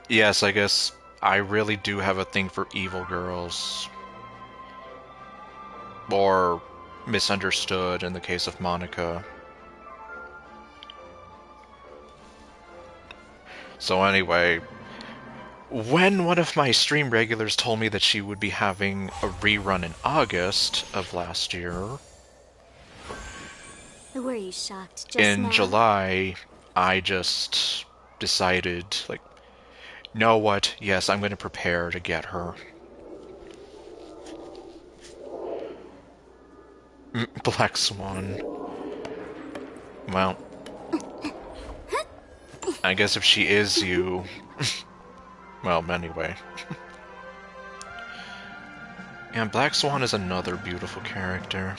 Yes, I guess I really do have a thing for evil girls. Or misunderstood in the case of Monica. So anyway, when one of my stream regulars told me that she would be having a rerun in August of last year, Were you shocked just in now? July, I just decided, like, know what? Yes, I'm going to prepare to get her. Black Swan. Well, I guess if she is you... well, anyway. And Black Swan is another beautiful character.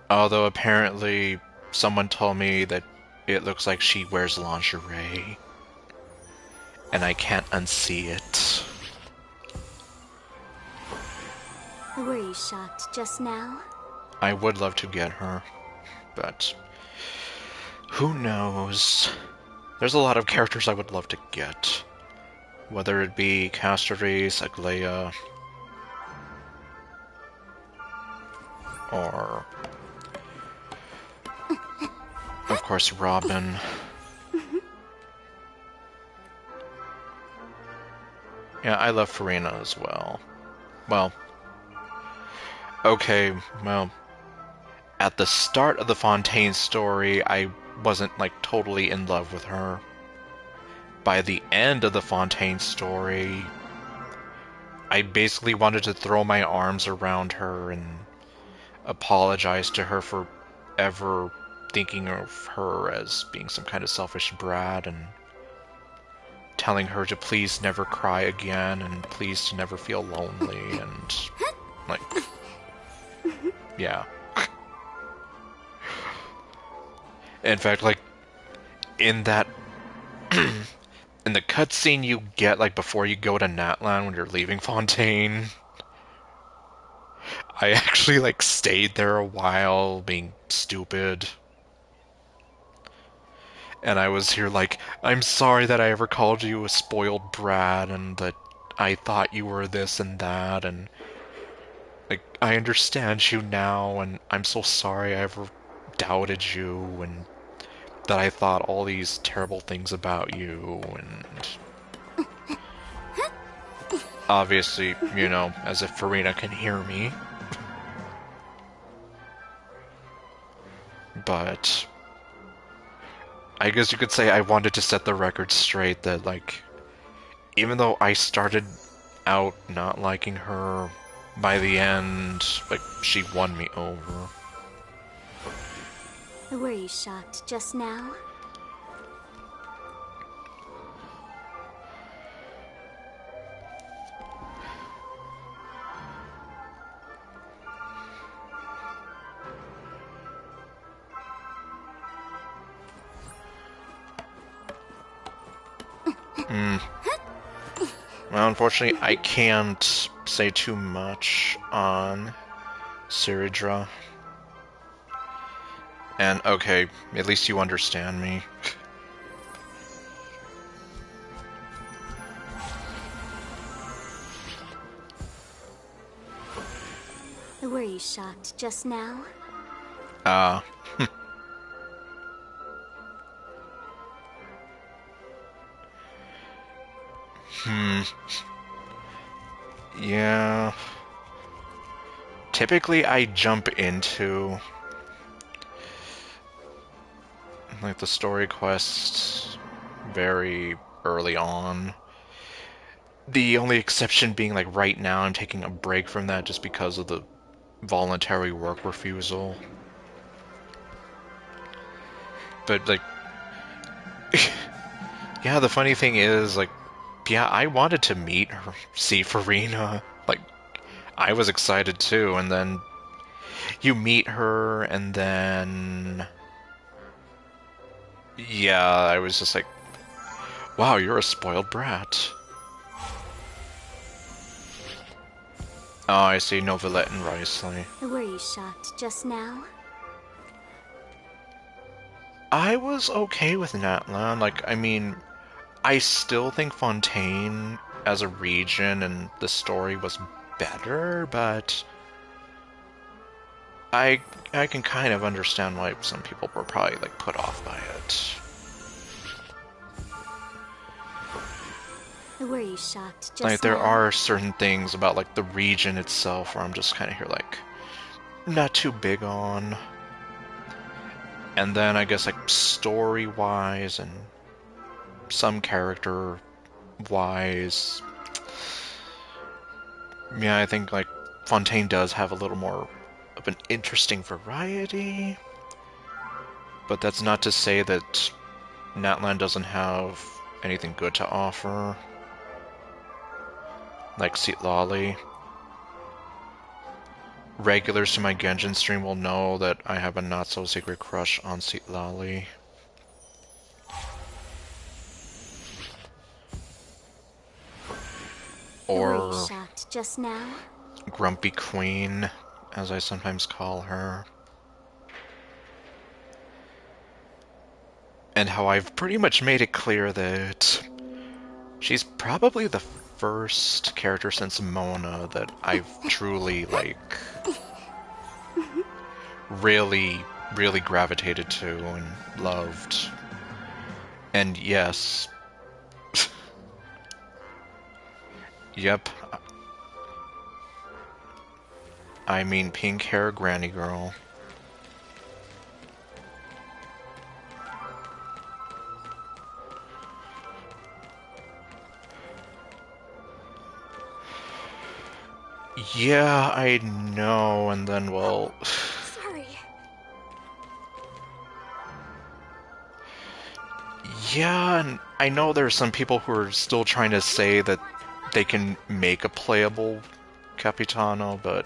Although apparently someone told me that it looks like she wears lingerie. And I can't unsee it. Were you shocked just now? I would love to get her, but who knows? There's a lot of characters I would love to get. Whether it be Castoris, Aglaia, or of course Robin. Yeah, I love Farina as well. Well, okay, well, at the start of the Fontaine story, I wasn't, like, totally in love with her. By the end of the Fontaine story, I basically wanted to throw my arms around her and apologize to her for ever thinking of her as being some kind of selfish brat, and telling her to please never cry again, and please to never feel lonely, and, like, yeah. In fact, like, in that, in the cutscene you get, like, before you go to Natlan when you're leaving Fontaine, I actually, like, stayed there a while, being stupid. And I was here like, I'm sorry that I ever called you a spoiled brat, and that I thought you were this and that, and, like, I understand you now, and I'm so sorry I ever doubted you, and that I thought all these terrible things about you, and obviously, you know, as if Farina can hear me. But I guess you could say I wanted to set the record straight that, like, even though I started out not liking her, by the end, like, she won me over. Were you shocked just now? Well, unfortunately, I can't say too much on Siridra. And, okay, at least you understand me. Were you shocked just now? Yeah. Typically, I jump into, like, the story quests very early on. The only exception being, like, right now I'm taking a break from that just because of the voluntary work refusal. But, like, yeah, the funny thing is, like, yeah, I wanted to meet her, see Farina. Like, I was excited too, and then you meet her, and then... yeah, I was just like, wow, you're a spoiled brat. Oh, I see, Novelette and Risley. Were you shocked just now? I was okay with Natlan. Like, I mean, I still think Fontaine as a region and the story was better, but I can kind of understand why some people were probably, like, put off by it. Were you shocked just Like, there now? are certain things about, like, the region itself where I'm just kind of here, like, not too big on. And then I guess, like, story-wise and some character-wise, yeah, I think, like, Fontaine does have a little more of an interesting variety. But that's not to say that Natlan doesn't have anything good to offer. Like Lolly. Regulars to my Genjin stream will know that I have a not-so-secret crush on Lolly. Were you Or shocked just now? Grumpy Queen, as I sometimes call her. And how I've pretty much made it clear that she's probably the first character since Mona that I've truly, like, really gravitated to and loved. And yes. Yep. I mean pink hair granny girl. Yeah, I know, and then, well... Sorry. Yeah, and I know there's some people who are still trying to say that they can make a playable Capitano, but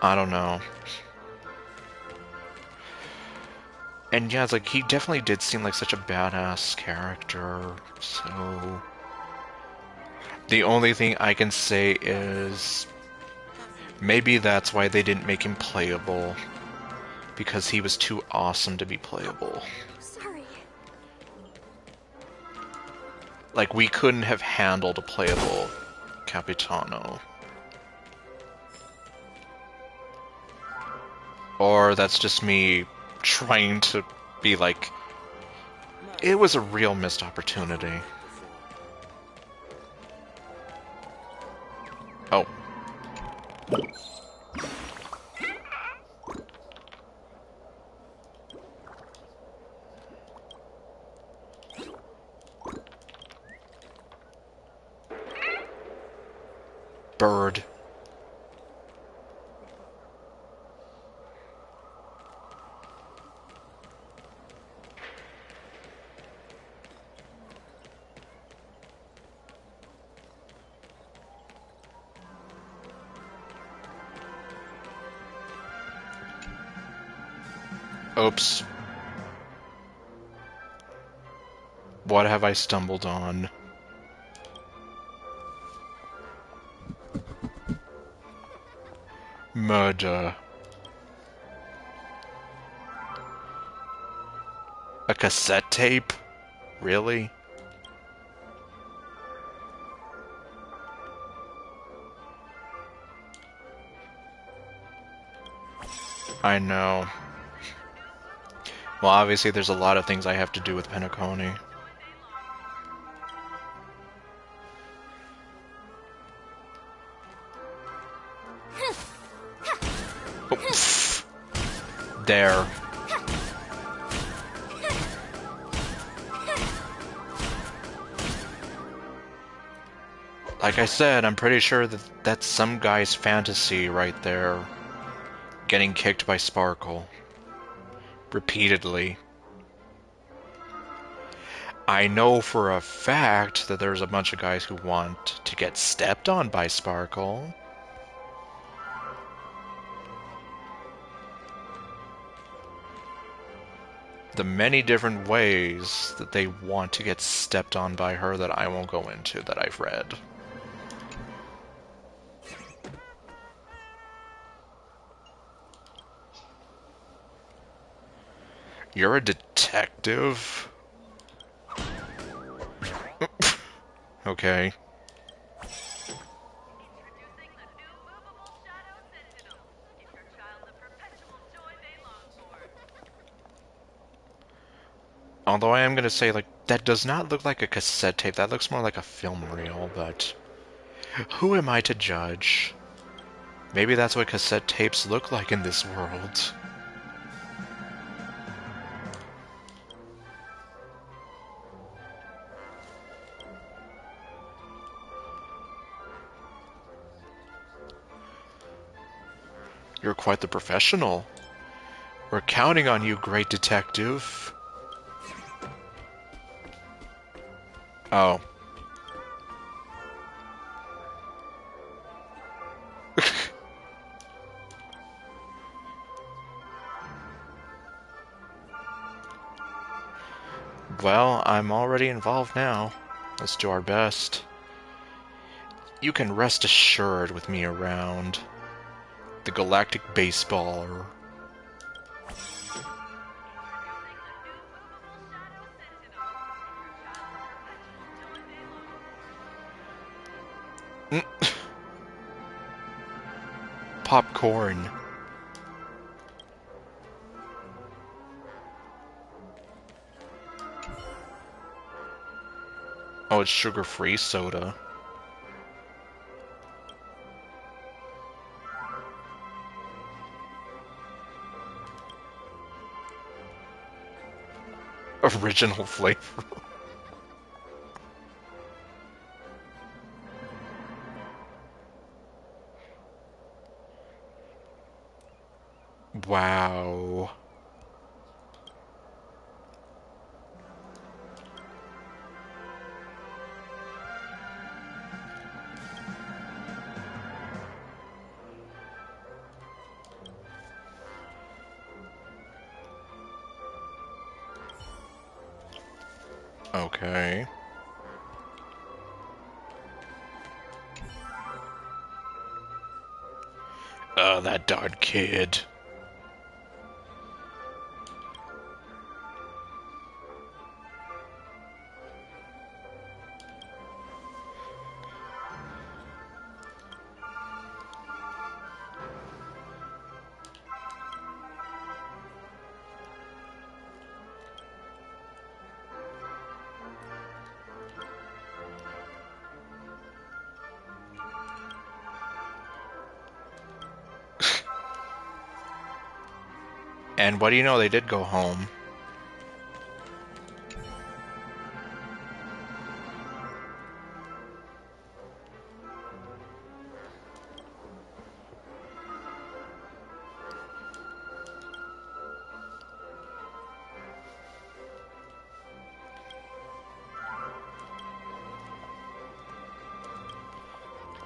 I don't know. And yeah, it's like, he definitely did seem like such a badass character, so... The only thing I can say is... maybe that's why they didn't make him playable. Because he was too awesome to be playable. Sorry. Like, we couldn't have handled a playable Capitano. Or that's just me trying to be like, it was a real missed opportunity. Oh. Bird. Oops. What have I stumbled on? Murder. A cassette tape? Really? I know. Well, obviously there's a lot of things I have to do with Penacony. Oh, pfft. There. Like I said, I'm pretty sure that that's some guy's fantasy right there. Getting kicked by Sparkle. Repeatedly. I know for a fact that there's a bunch of guys who want to get stepped on by Sparkle. The many different ways that they want to get stepped on by her that I won't go into that I've read. You're a detective? Okay. Although I am gonna say, like, that does not look like a cassette tape. That looks more like a film reel, but... who am I to judge? Maybe that's what cassette tapes look like in this world. You're quite the professional. We're counting on you, great detective. Oh. Well, I'm already involved now. Let's do our best. You can rest assured with me around. The galactic baseballer. Popcorn. Oh, it's sugar-free soda. Original flavor. Wow. Okay. That darn kid. And what do you know, they did go home.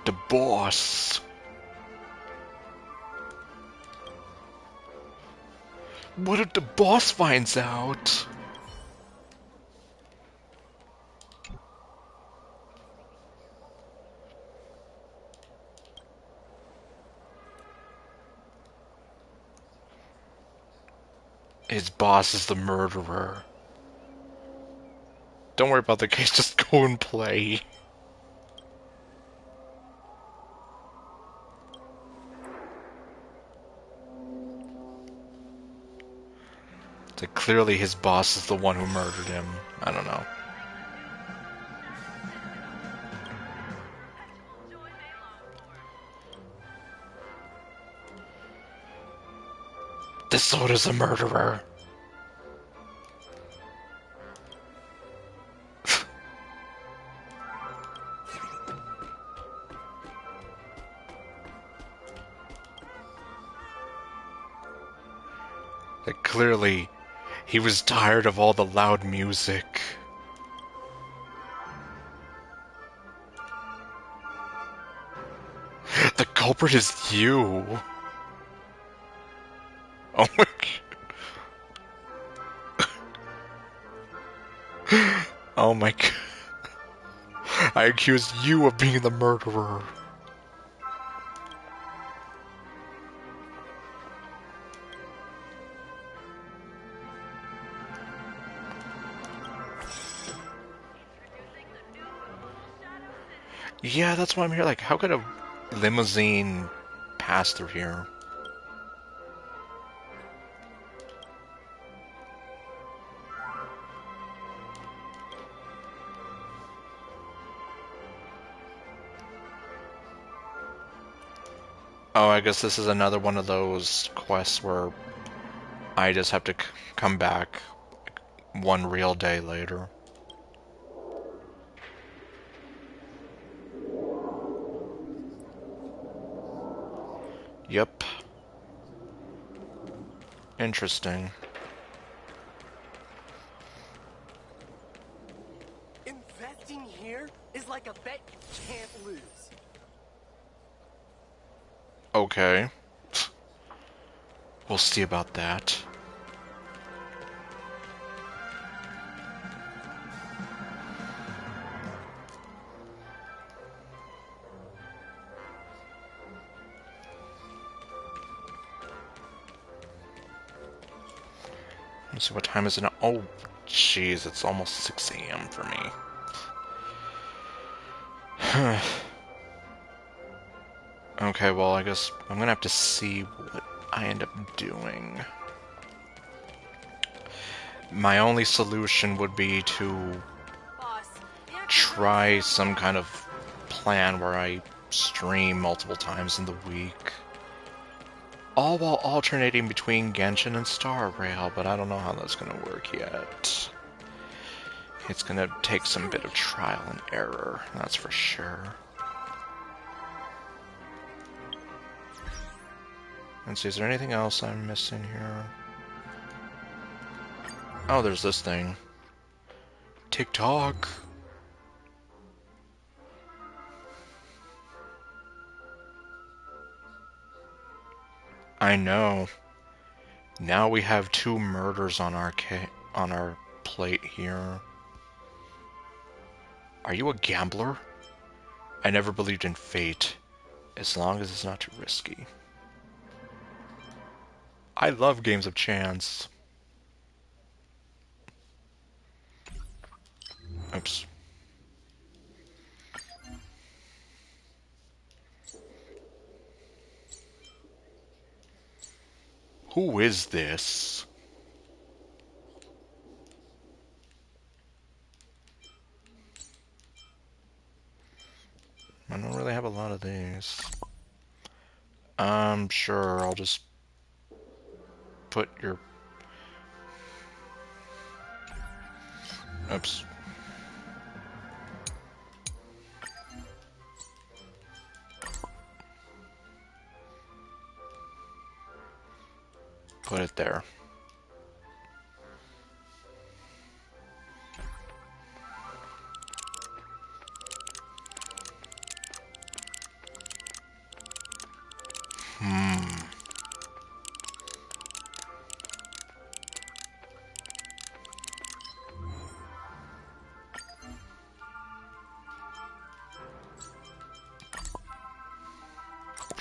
The boss. What if the boss finds out? His boss is the murderer. Don't worry about the case, just go and play. So clearly his boss is the one who murdered him. I don't know. This soda's a murderer. Like, clearly, he was tired of all the loud music. The culprit is you. Oh my god. Oh my god. I accuse you of being the murderer. Yeah, that's why I'm here. Like, how could a limousine pass through here? Oh, I guess this is another one of those quests where I just have to come back one real day later. Yep. Interesting. Investing here is like a bet you can't lose. Okay. We'll see about that. Let's see, what time is it now? Oh, jeez, it's almost 6 a.m. for me. Okay, well, I guess I'm gonna have to see what I end up doing. My only solution would be to try some kind of plan where I stream multiple times in the week. All while alternating between Genshin and Star Rail, but I don't know how that's gonna work yet. It's gonna take some bit of trial and error, that's for sure. Let's see, is there anything else I'm missing here? Oh, there's this thing. TikTok! I know. Now we have 2 murders on our plate here. Are you a gambler? I never believed in fate, as long as it's not too risky. I love games of chance. Oops. Who is this? I don't really have a lot of these. Sure, I'll just put your... Oops. Put it there.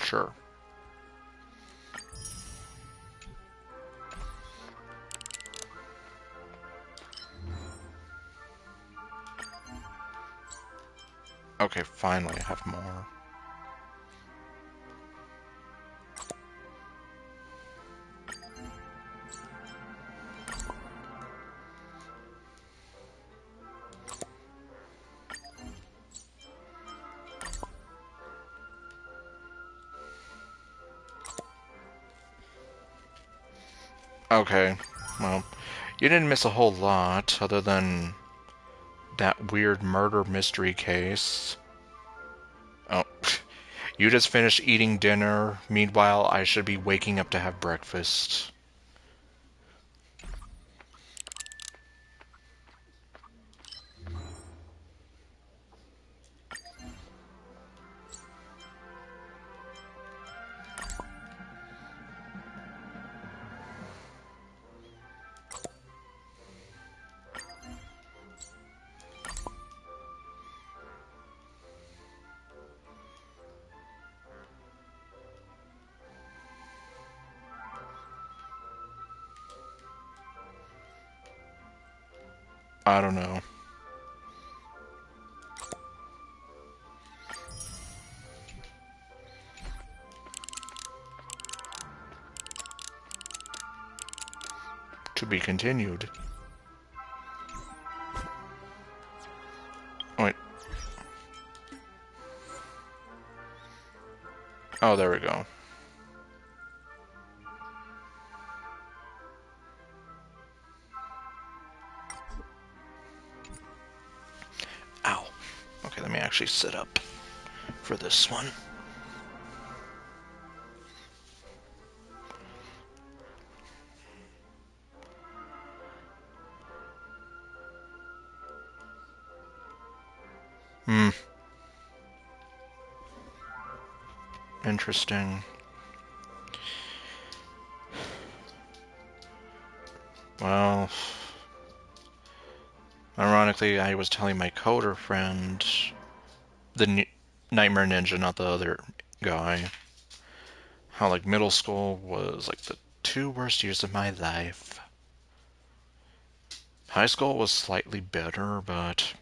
Sure. Okay, finally I have more. Okay, well, you didn't miss a whole lot, other than that weird murder mystery case. Oh, you just finished eating dinner. Meanwhile, I should be waking up to have breakfast. I don't know. To be continued. Wait. Oh, there we go. Ow. Okay, let me actually sit up for this one. Hmm. Interesting. Well, ironically, I was telling my coder friend, the Nightmare Ninja, not the other guy, how like middle school was like the 2 worst years of my life. High school was slightly better, but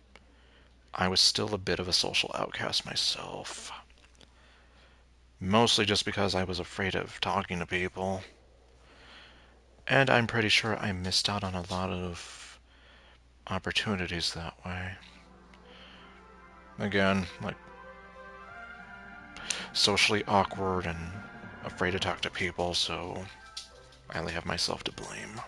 I was still a bit of a social outcast myself. Mostly just because I was afraid of talking to people. And I'm pretty sure I missed out on a lot of opportunities that way. Again, like socially awkward and afraid to talk to people, so I only have myself to blame.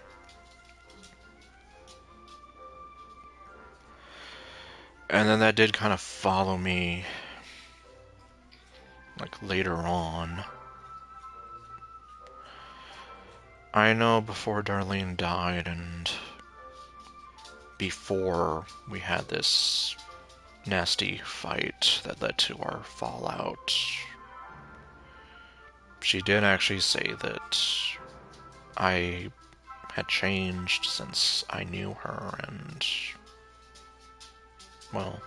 And then that did kind of follow me, like, later on. I know before Darlene died and before we had this nasty fight that led to our fallout, she did actually say that I had changed since I knew her, and, well,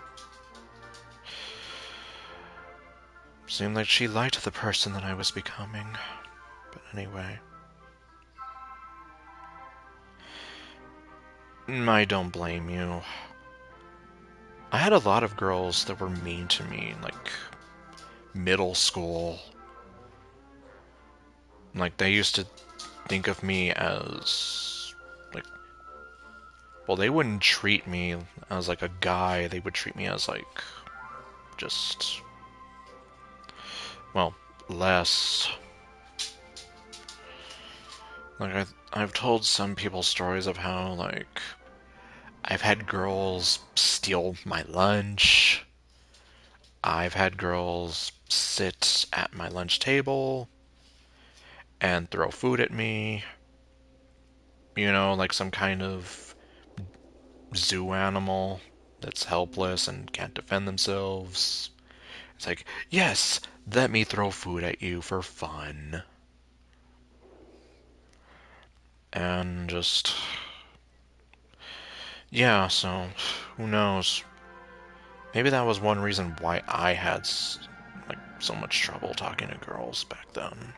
seemed like she liked the person that I was becoming. But anyway. I don't blame you. I had a lot of girls that were mean to me in, like, middle school. Like, they used to think of me as, like, well, they wouldn't treat me as, like, a guy. They would treat me as, like, just, well, less. Like, I've told some people stories of how, like, I've had girls steal my lunch. I've had girls sit at my lunch table and throw food at me. You know, like some kind of zoo animal that's helpless and can't defend themselves. It's like, yes, let me throw food at you for fun. And just, yeah, so who knows? Maybe that was one reason why I had like so much trouble talking to girls back then.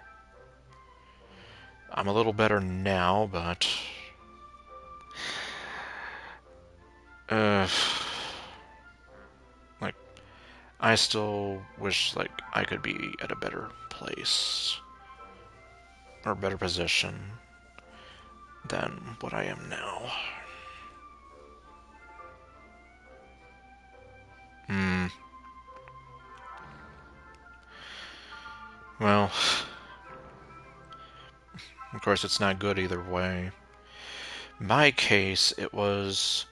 I'm a little better now, but like, I still wish like I could be at a better place or better position than what I am now. Hmm. Well, of course it's not good either way. In my case, it was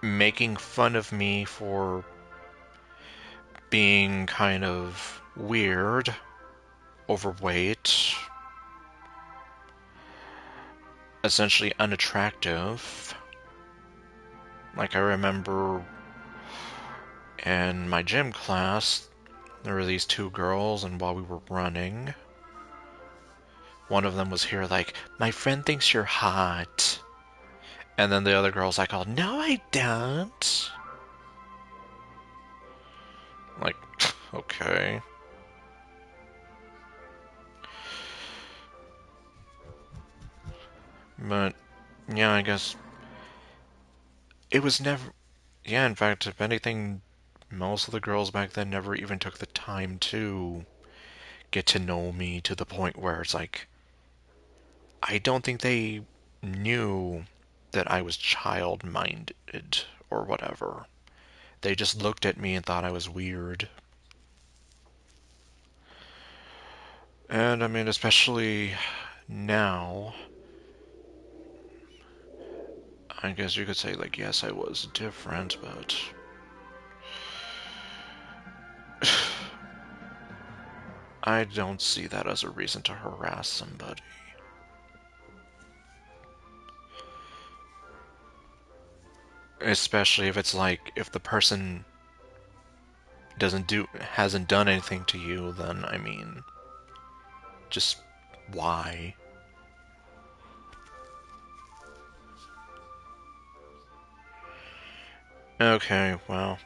making fun of me for being kind of weird, overweight, essentially unattractive. Like, I remember in my gym class, there were these 2 girls, and while we were running, one of them was here like, my friend thinks you're hot. And then the other girl's like, oh, no, I don't. Like, okay. But, yeah, I guess it was never... Yeah, in fact, if anything, most of the girls back then never even took the time to get to know me to the point where it's like, I don't think they knew that I was child-minded or whatever. They just looked at me and thought I was weird. And, I mean, especially now, I guess you could say, like, yes, I was different, but I don't see that as a reason to harass somebody. Especially if it's like, if the person hasn't done anything to you, then I mean, just why? Okay, well.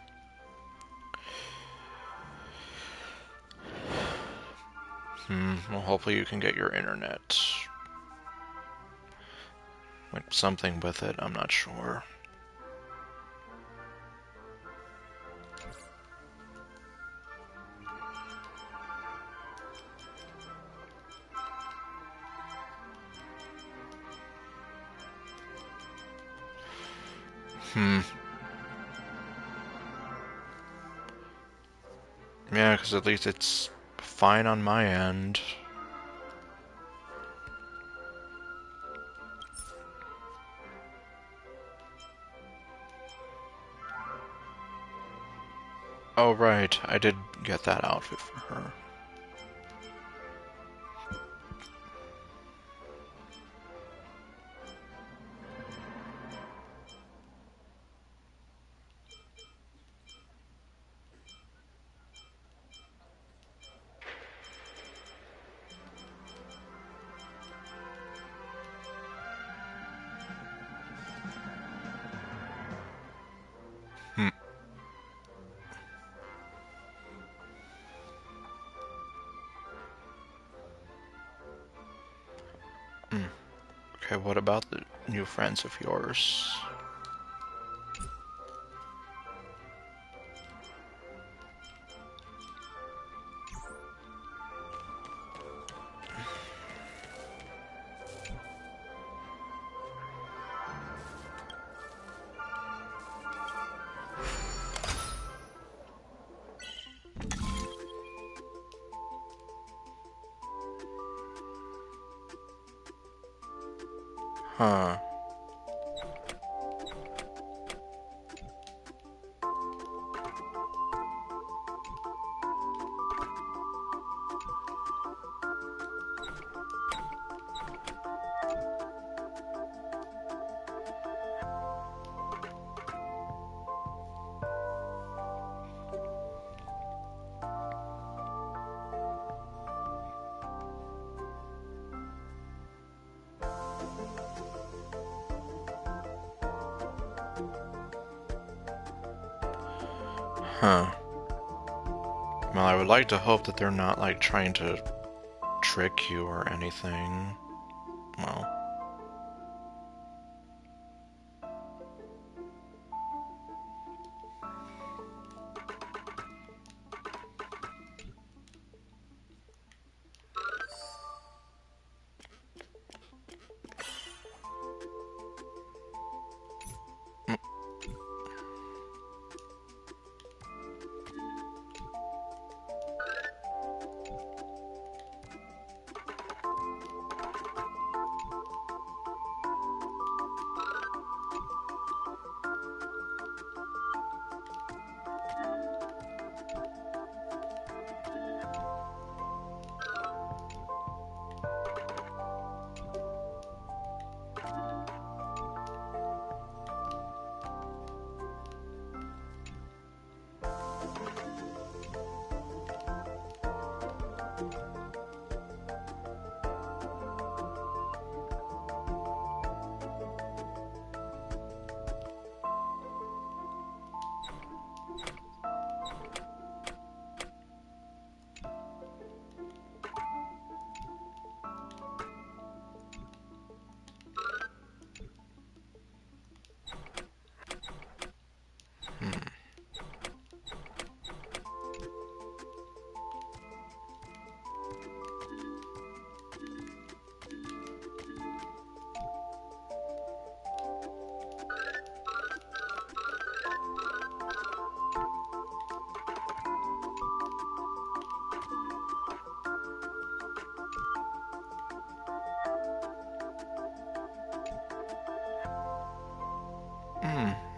Well, hopefully you can get your internet. Like, something with it, I'm not sure. Yeah, because at least it's fine on my end. Oh, right, I did get that outfit for her. Okay, what about the new friends of yours? Huh. Huh. Well, I would like to hope that they're not, like, trying to trick you or anything. Well.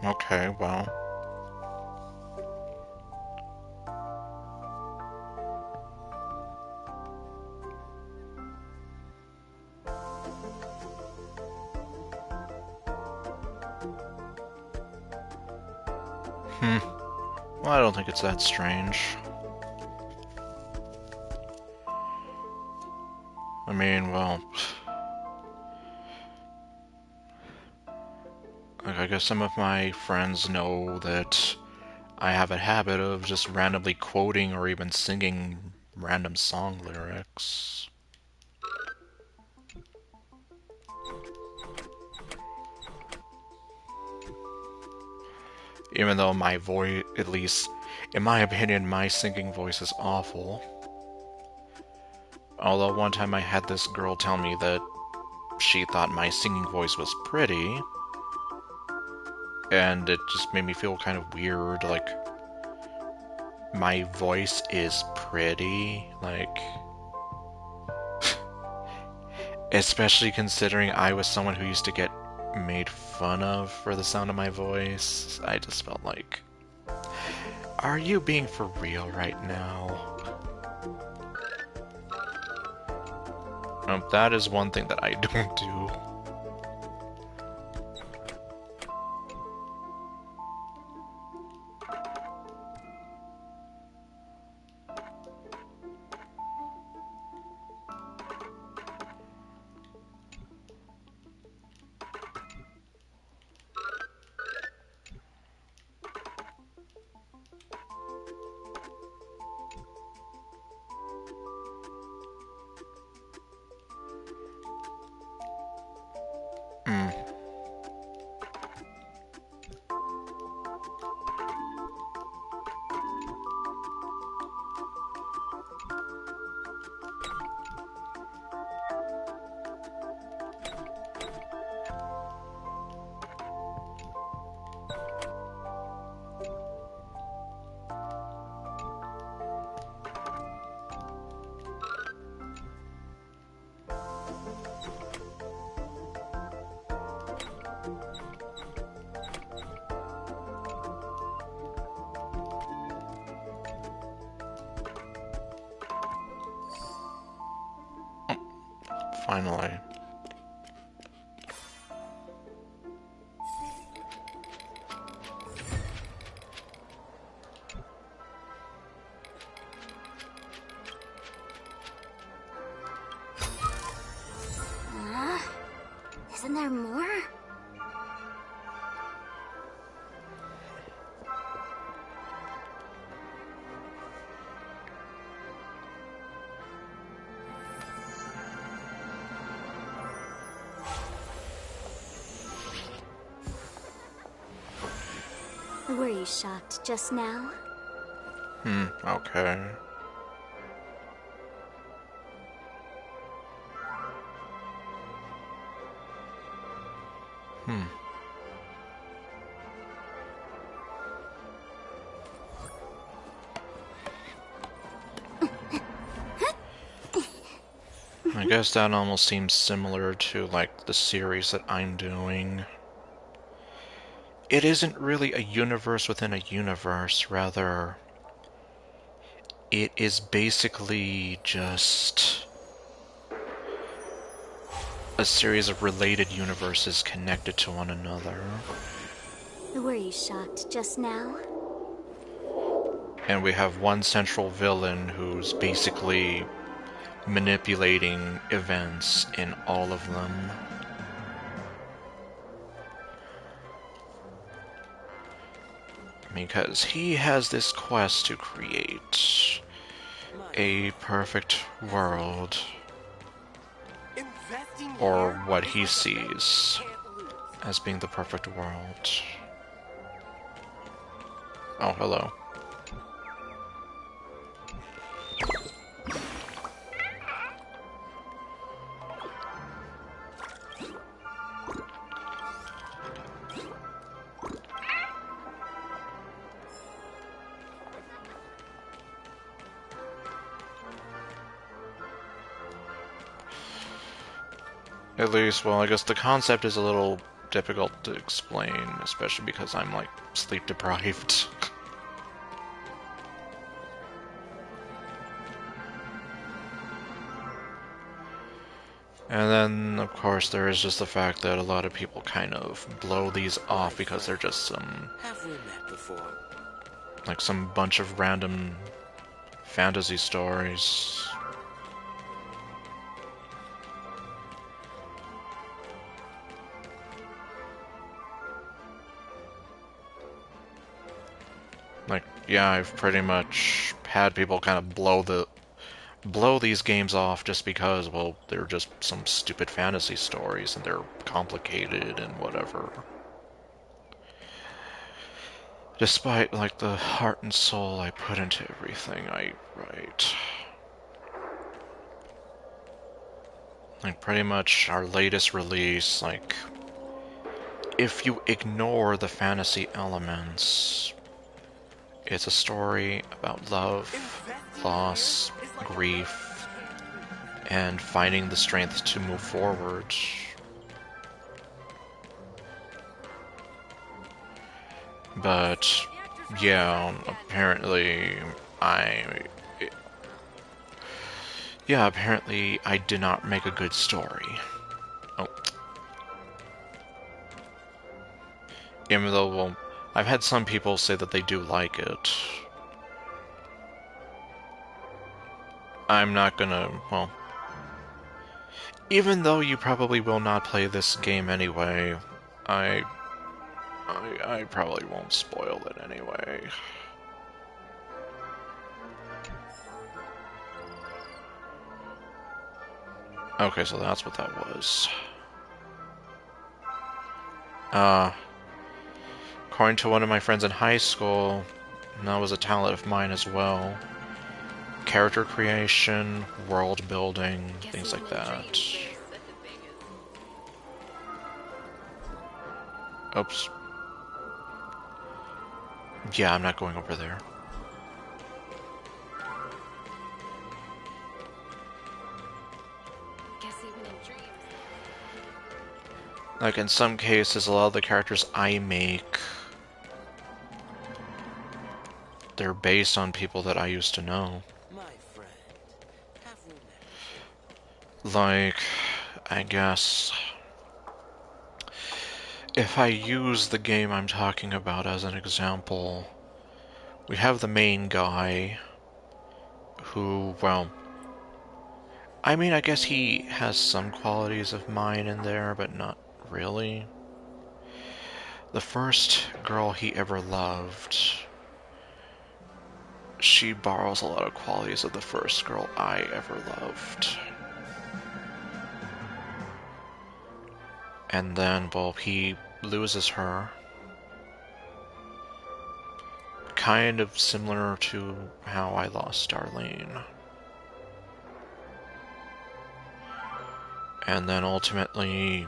Okay, well. Well, I don't think it's that strange. I mean, well... Like, I guess some of my friends know that I have a habit of just randomly quoting or even singing random song lyrics. Even though my voice, at least in my opinion, my singing voice is awful. Although one time I had this girl tell me that she thought my singing voice was pretty, and it just made me feel kind of weird, like, my voice is pretty, like... Especially considering I was someone who used to get made fun of for the sound of my voice. I just felt like, are you being for real right now? That is one thing that I don't do. Finally. Isn't there more? Were you shocked just now? Okay. I guess that almost seems similar to, like, the series that I'm doing. It isn't really a universe within a universe, rather... It is basically just... a series of related universes connected to one another. Were you shocked just now? And we have one central villain who's basically manipulating events in all of them. Because he has this quest to create a perfect world. Or what he sees as being the perfect world. Oh, hello. At least, well, I guess the concept is a little difficult to explain, especially because I'm, like, sleep deprived. And then, of course, there is just the fact that a lot of people kind of blow these off because they're just some... Have we met before? like some bunch of random fantasy stories. Like, yeah, I've pretty much had people kind of blow these games off just because, well, they're just some stupid fantasy stories and they're complicated and whatever. Despite, like, the heart and soul I put into everything I write. Like, pretty much our latest release, like, if you ignore the fantasy elements, it's a story about love, loss, grief, and finding the strength to move forward. But, yeah, apparently apparently I did not make a good story. Oh. Even though, well, I've had some people say that they do like it. I'm not gonna, well... Even though you probably will not play this game anyway, I probably won't spoil it anyway. Okay, so that's what that was. According to one of my friends in high school, and that was a talent of mine as well. Character creation, world building, things like that. Oops. Yeah, I'm not going over there. Like, in some cases, a lot of the characters I make, they're based on people that I used to know. Like, I guess... if I use the game I'm talking about as an example, we have the main guy, who, well... I mean, I guess he has some qualities of mine in there, but not really. The first girl he ever loved, she borrows a lot of qualities of the first girl I ever loved. And then, well, he loses her. Kind of similar to how I lost Darlene. And then ultimately,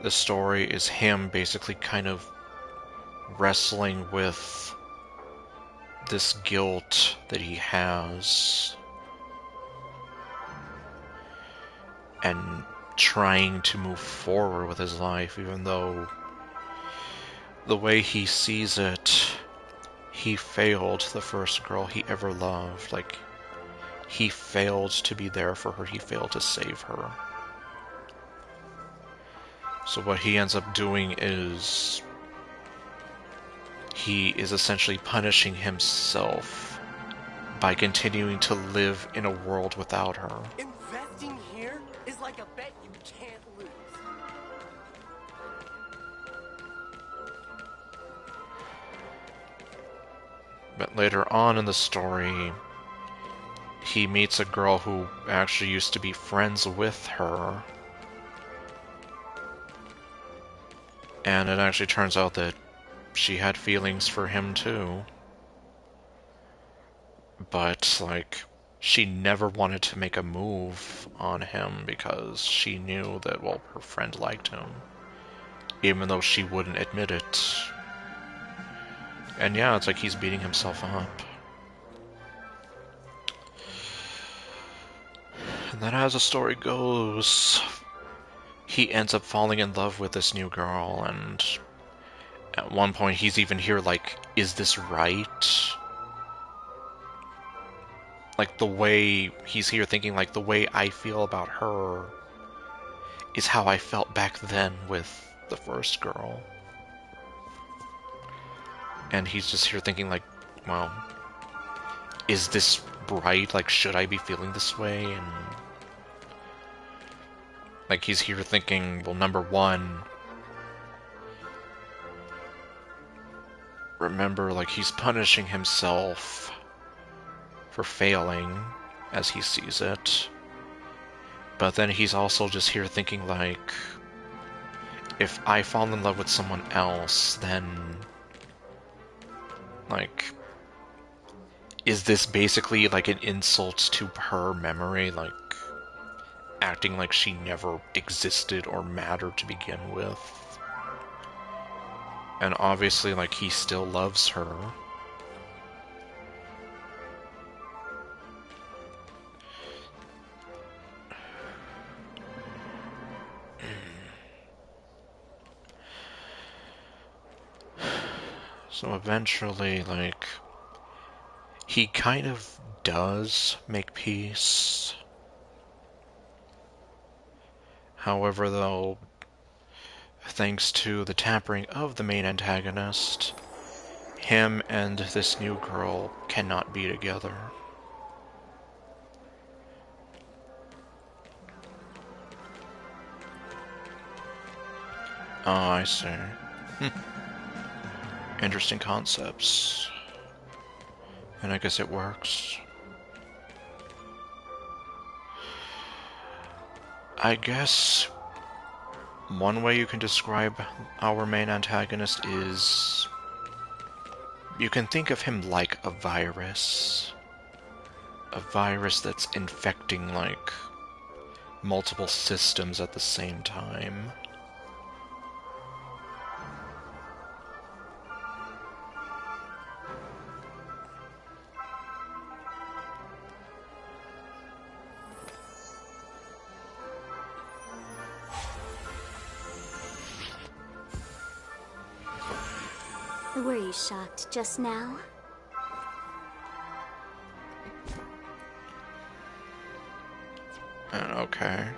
the story is him basically kind of wrestling with this guilt that he has. And trying to move forward with his life, even though the way he sees it, he failed the first girl he ever loved. Like, he failed to be there for her, he failed to save her. So what he ends up doing is he is essentially punishing himself by continuing to live in a world without her. Investing here is like a bet you can't lose. But later on in the story, he meets a girl who actually used to be friends with her. And it actually turns out that she had feelings for him too. But, like, she never wanted to make a move on him because she knew that, well, her friend liked him. Even though she wouldn't admit it. And yeah, it's like he's beating himself up. And then as the story goes, he ends up falling in love with this new girl, and at one point he's even here like, is this right? Like, the way he's here thinking, like, the way I feel about her is how I felt back then with the first girl. And he's just here thinking like, well, is this right? Like, should I be feeling this way? And like, he's here thinking, well, number one, remember, like, he's punishing himself for failing, as he sees it. But then he's also just here thinking, like, if I fall in love with someone else, then, like, is this basically like an insult to her memory? Like, acting like she never existed or mattered to begin with? And obviously, like, he still loves her. So eventually, like, he kind of does make peace. However, though, thanks to the tampering of the main antagonist, him and this new girl cannot be together. Oh, I see. Interesting concepts. And I guess it works. I guess one way you can describe our main antagonist is you can think of him like a virus. A virus that's infecting, like, multiple systems at the same time. Were you shocked just now? Okay.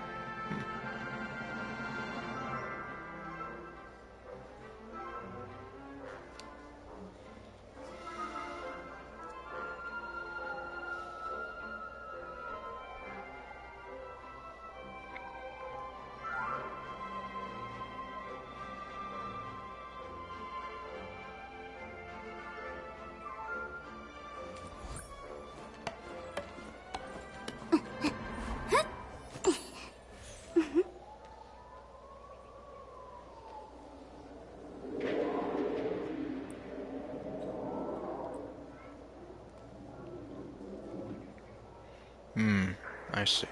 I see.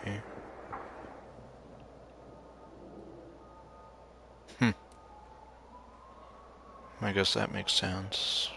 I guess that makes sense.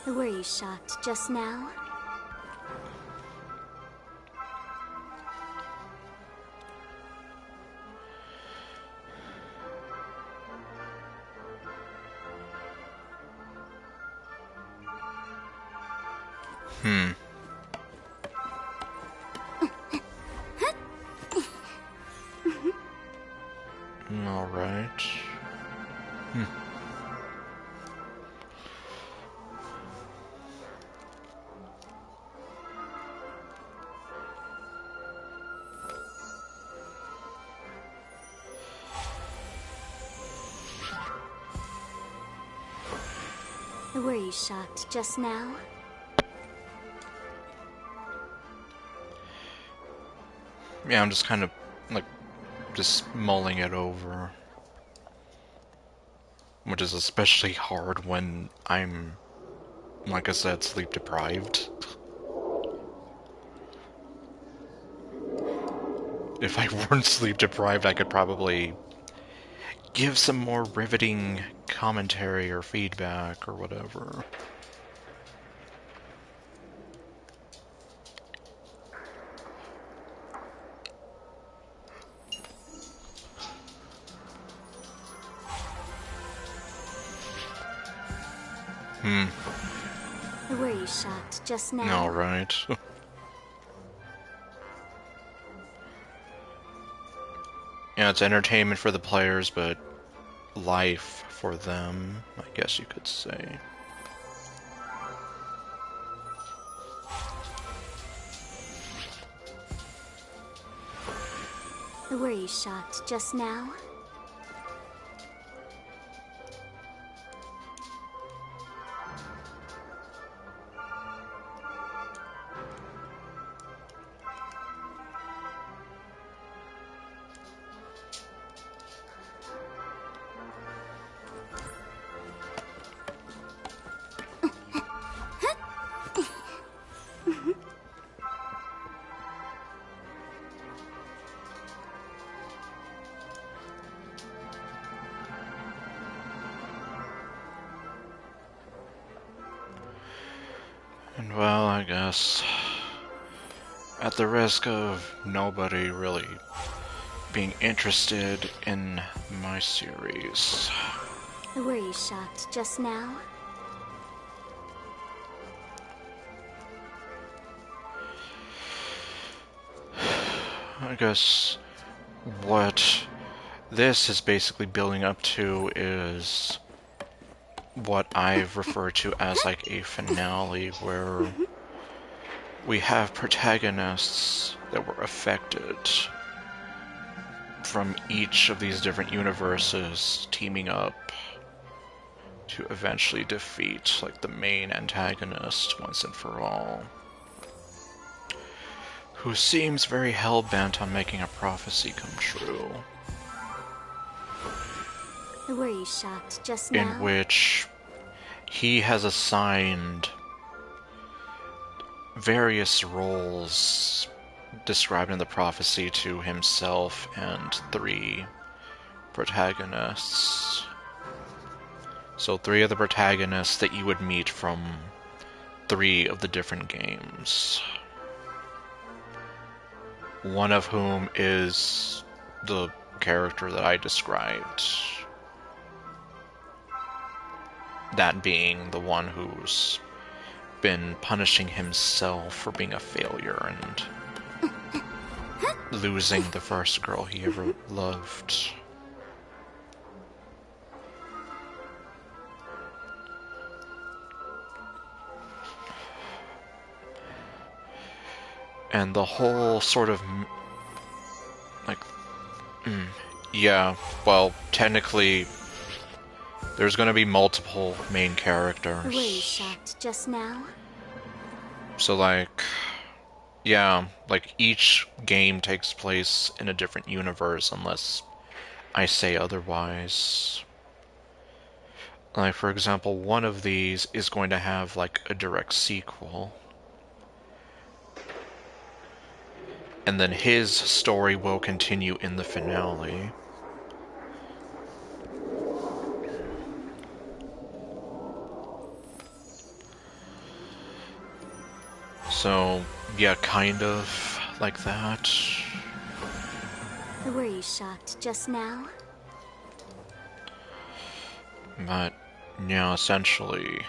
Were you shocked just now? Alright. Were you shocked just now? Yeah, I'm just kind of, like, just mulling it over. Which is especially hard when I'm, like I said, sleep deprived. if I weren't sleep deprived, I could probably give some more riveting commentary or feedback or whatever. Were you shocked just now? All right. Yeah, it's entertainment for the players, but life for them, I guess you could say. Were you shocked just now? And well, I guess, at the risk of nobody really being interested in my series. Were you shocked just now? I guess what this is basically building up to is what I've referred to as like a finale, where we have protagonists that were affected from each of these different universes teaming up to eventually defeat like the main antagonist once and for all, who seems very hell-bent on making a prophecy come true. Were you shocked just In now? which he has assigned various roles described in the prophecy to himself and 3 protagonists. So 3 of the protagonists that you would meet from 3 of the different games. One of whom is the character that I described. That being the one who's been punishing himself for being a failure and losing the first girl he ever loved. And the whole sort of like, yeah, well, technically there's going to be multiple main characters. Were you shocked just now? So like, yeah, like each game takes place in a different universe unless I say otherwise. Like, for example, one of these is going to have like a direct sequel. And then his story will continue in the finale. So, yeah, kind of like that. Were you shocked just now? But, yeah, essentially,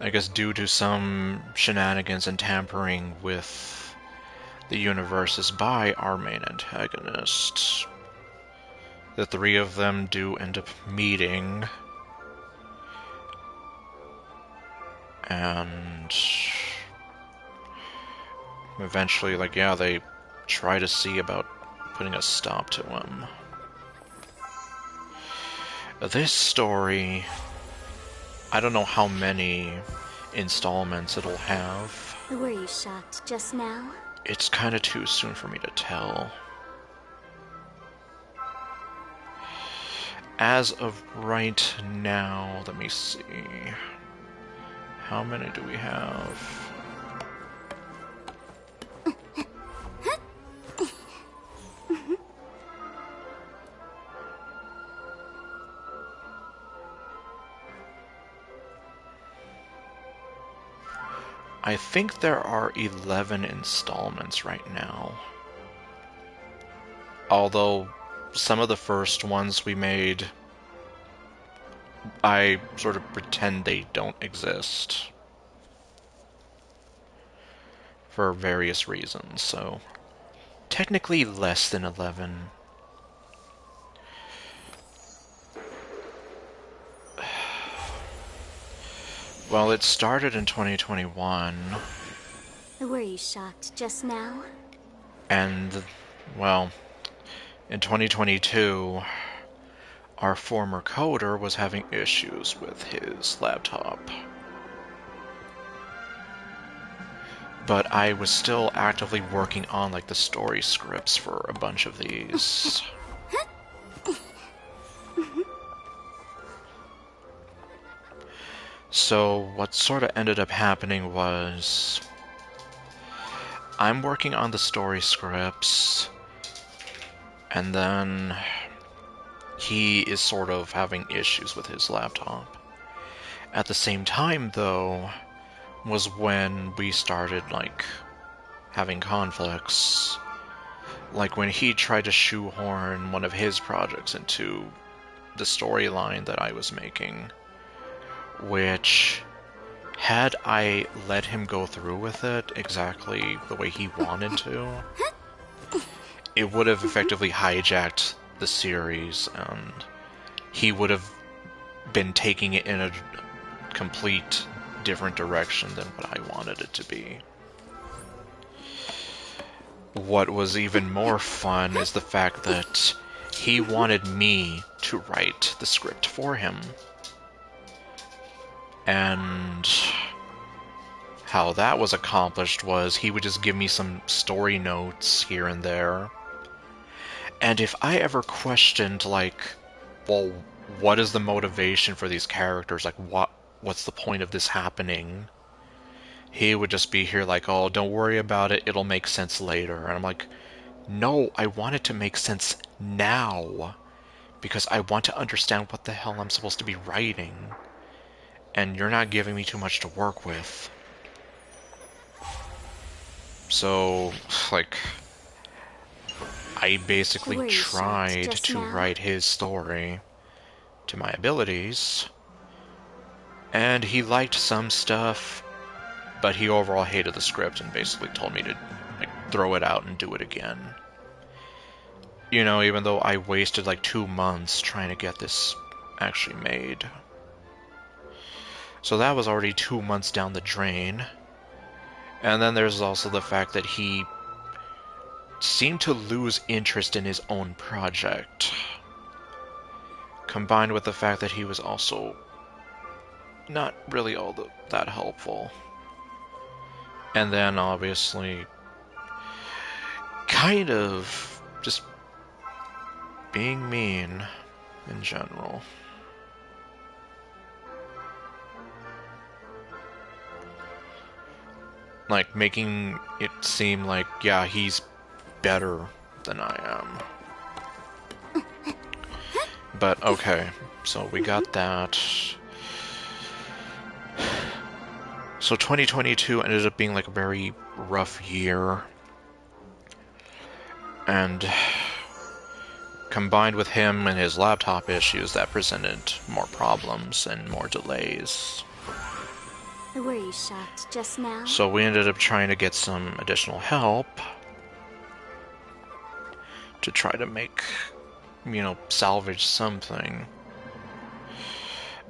I guess due to some shenanigans and tampering with the universes by our main antagonist, the 3 of them do end up meeting. And eventually, like, yeah, they try to see about putting a stop to him. This story, I don't know how many installments it'll have. Were you shocked just now? It's kind of too soon for me to tell. As of right now, let me see. How many do we have? I think there are 11 installments right now. Although some of the first ones we made, I sort of pretend they don't exist for various reasons, so technically less than 11. Well, it started in 2021. Were you shocked just now? And, well, in 2022, our former coder was having issues with his laptop. But I was still actively working on, like, the story scripts for a bunch of these. So what sort of ended up happening was I'm working on the story scripts, and then he is sort of having issues with his laptop. At the same time, though, was when we started, like, having conflicts. Like when he tried to shoehorn one of his projects into the storyline that I was making, which, had I let him go through with it exactly the way he wanted to, it would have effectively hijacked the series, and he would have been taking it in a complete different direction than what I wanted it to be. What was even more fun is the fact that he wanted me to write the script for him. And how that was accomplished was he would just give me some story notes here and there. And if I ever questioned, like, well, what is the motivation for these characters? Like, what's the point of this happening? He would just be here like, oh, don't worry about it, it'll make sense later. And I'm like, no, I want it to make sense now, because I want to understand what the hell I'm supposed to be writing. And you're not giving me too much to work with. So, like, I basically tried to write his story to my abilities, and he liked some stuff, but he overall hated the script and basically told me to, like, throw it out and do it again. You know, even though I wasted like 2 months trying to get this actually made. So that was already 2 months down the drain. And then there's also the fact that he seemed to lose interest in his own project, combined with the fact that he was also not really all that helpful. And then obviously kind of just being mean in general. Like, making it seem like, yeah, he's better than I am. But, okay, so we got that. So 2022 ended up being like a very rough year. And combined with him and his laptop issues, that presented more problems and more delays. Were you shocked just now? So we ended up trying to get some additional help to try to make, you know, salvage something.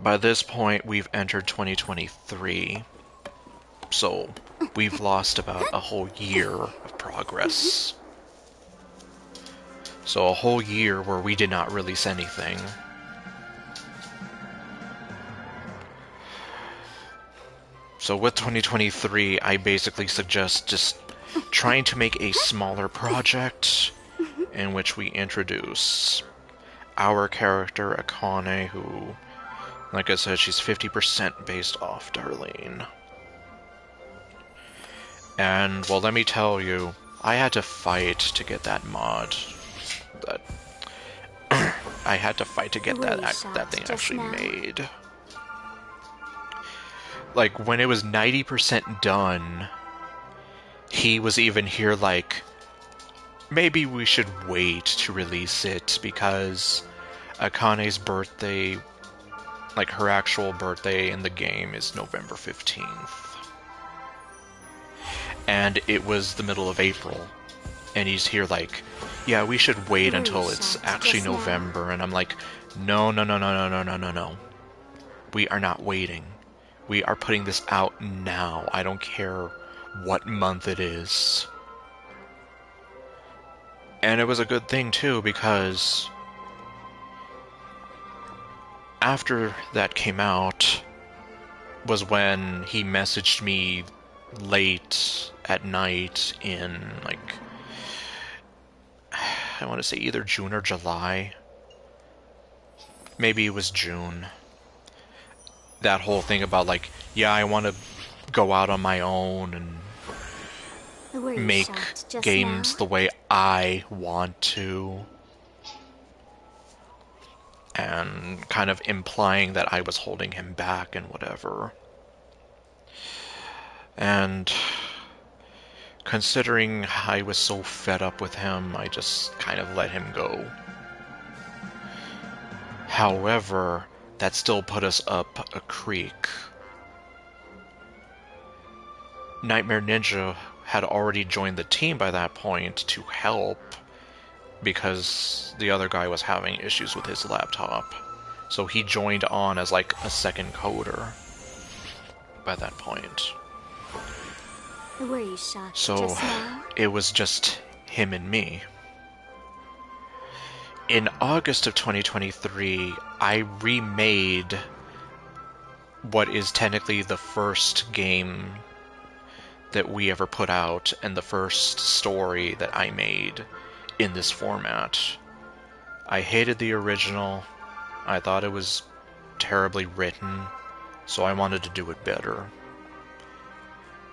By this point, we've entered 2023, so we've lost about a whole year of progress. So a whole year where we did not release anything. So with 2023, I basically suggest just trying to make a smaller project in which we introduce our character, Akane, who, like I said, she's 50% based off Darlene. And, well, let me tell you, I had to fight to get that mod. I had to fight to get that thing actually made. Like, when it was 90% done, he was even here like, maybe we should wait to release it because Akane's birthday, like her actual birthday in the game, is November 15th. And it was the middle of April. And he's here like, yeah, we should wait until it's actually November. And I'm like, no, no, no, no, no, no, no, no, no. We are not waiting. We are putting this out now. I don't care what month it is. And it was a good thing, too, because after that came out was when he messaged me late at night in, like, I want to say either June or July. Maybe it was June. That whole thing about, like, yeah, I want to go out on my own and make games the way I want to. And kind of implying that I was holding him back and whatever. And considering I was so fed up with him, I just kind of let him go. However, that still put us up a creek. Nightmare Ninja had already joined the team by that point to help because the other guy was having issues with his laptop. So he joined on as like a second coder by that point. Were you shocked So just now? it was just him and me. In August of 2023, I remade what is technically the first game that we ever put out and the first story that I made in this format. I hated the original. I thought it was terribly written, so I wanted to do it better.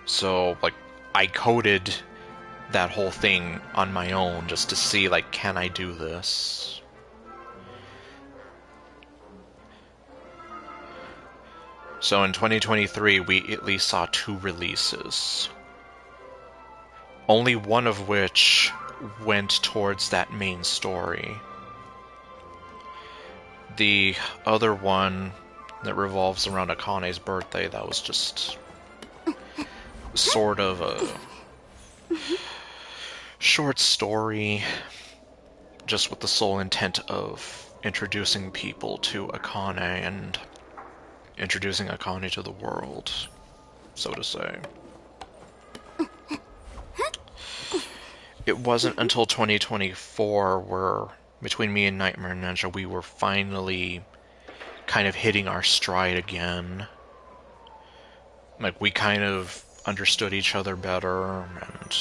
So, like, I coded that whole thing on my own just to see, like, can I do this? So in 2023, we at least saw 2 releases. Only one of which went towards that main story. The other one that revolves around Akane's birthday, that was just sort of a short story, just with the sole intent of introducing people to Akane and introducing Akane to the world, so to say. It wasn't until 2024 where, between me and Nightmare Ninja, we were finally kind of hitting our stride again. Like, we kind of understood each other better, and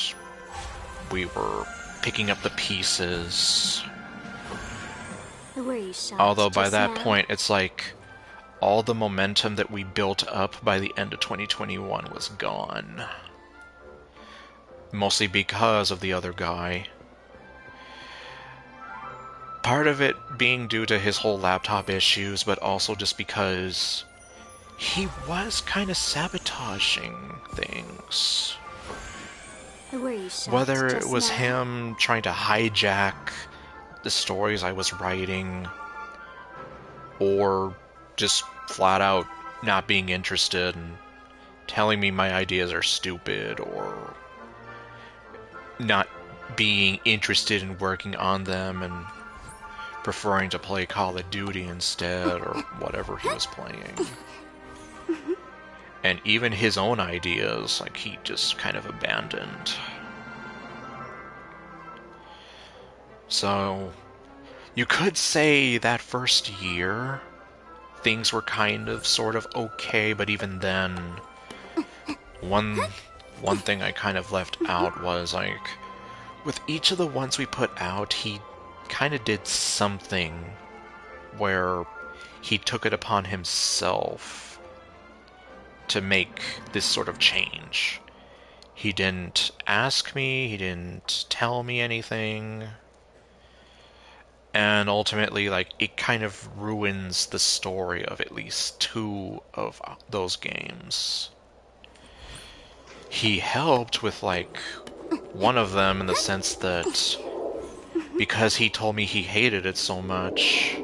we were picking up the pieces. Were you shocked Although by just that now? point, it's like all the momentum that we built up by the end of 2021 was gone. Mostly because of the other guy. Part of it being due to his whole laptop issues, but also just because he was kind of sabotaging things. Were you shocked Whether it just was now? him trying to hijack the stories I was writing, or just flat out not being interested and telling me my ideas are stupid, or not being interested in working on them and preferring to play Call of Duty instead, or whatever he was playing. And even his own ideas, like, he just kind of abandoned. So, you could say that first year, things were kind of, sort of okay, but even then, one thing I kind of left out was, like, with each of the ones we put out, he kind of did something where he took it upon himself to make this sort of change. He didn't ask me, he didn't tell me anything, And ultimately, like, it kind of ruins the story of at least two of those games. He helped with, like, one of them in the sense that because he told me he hated it so much,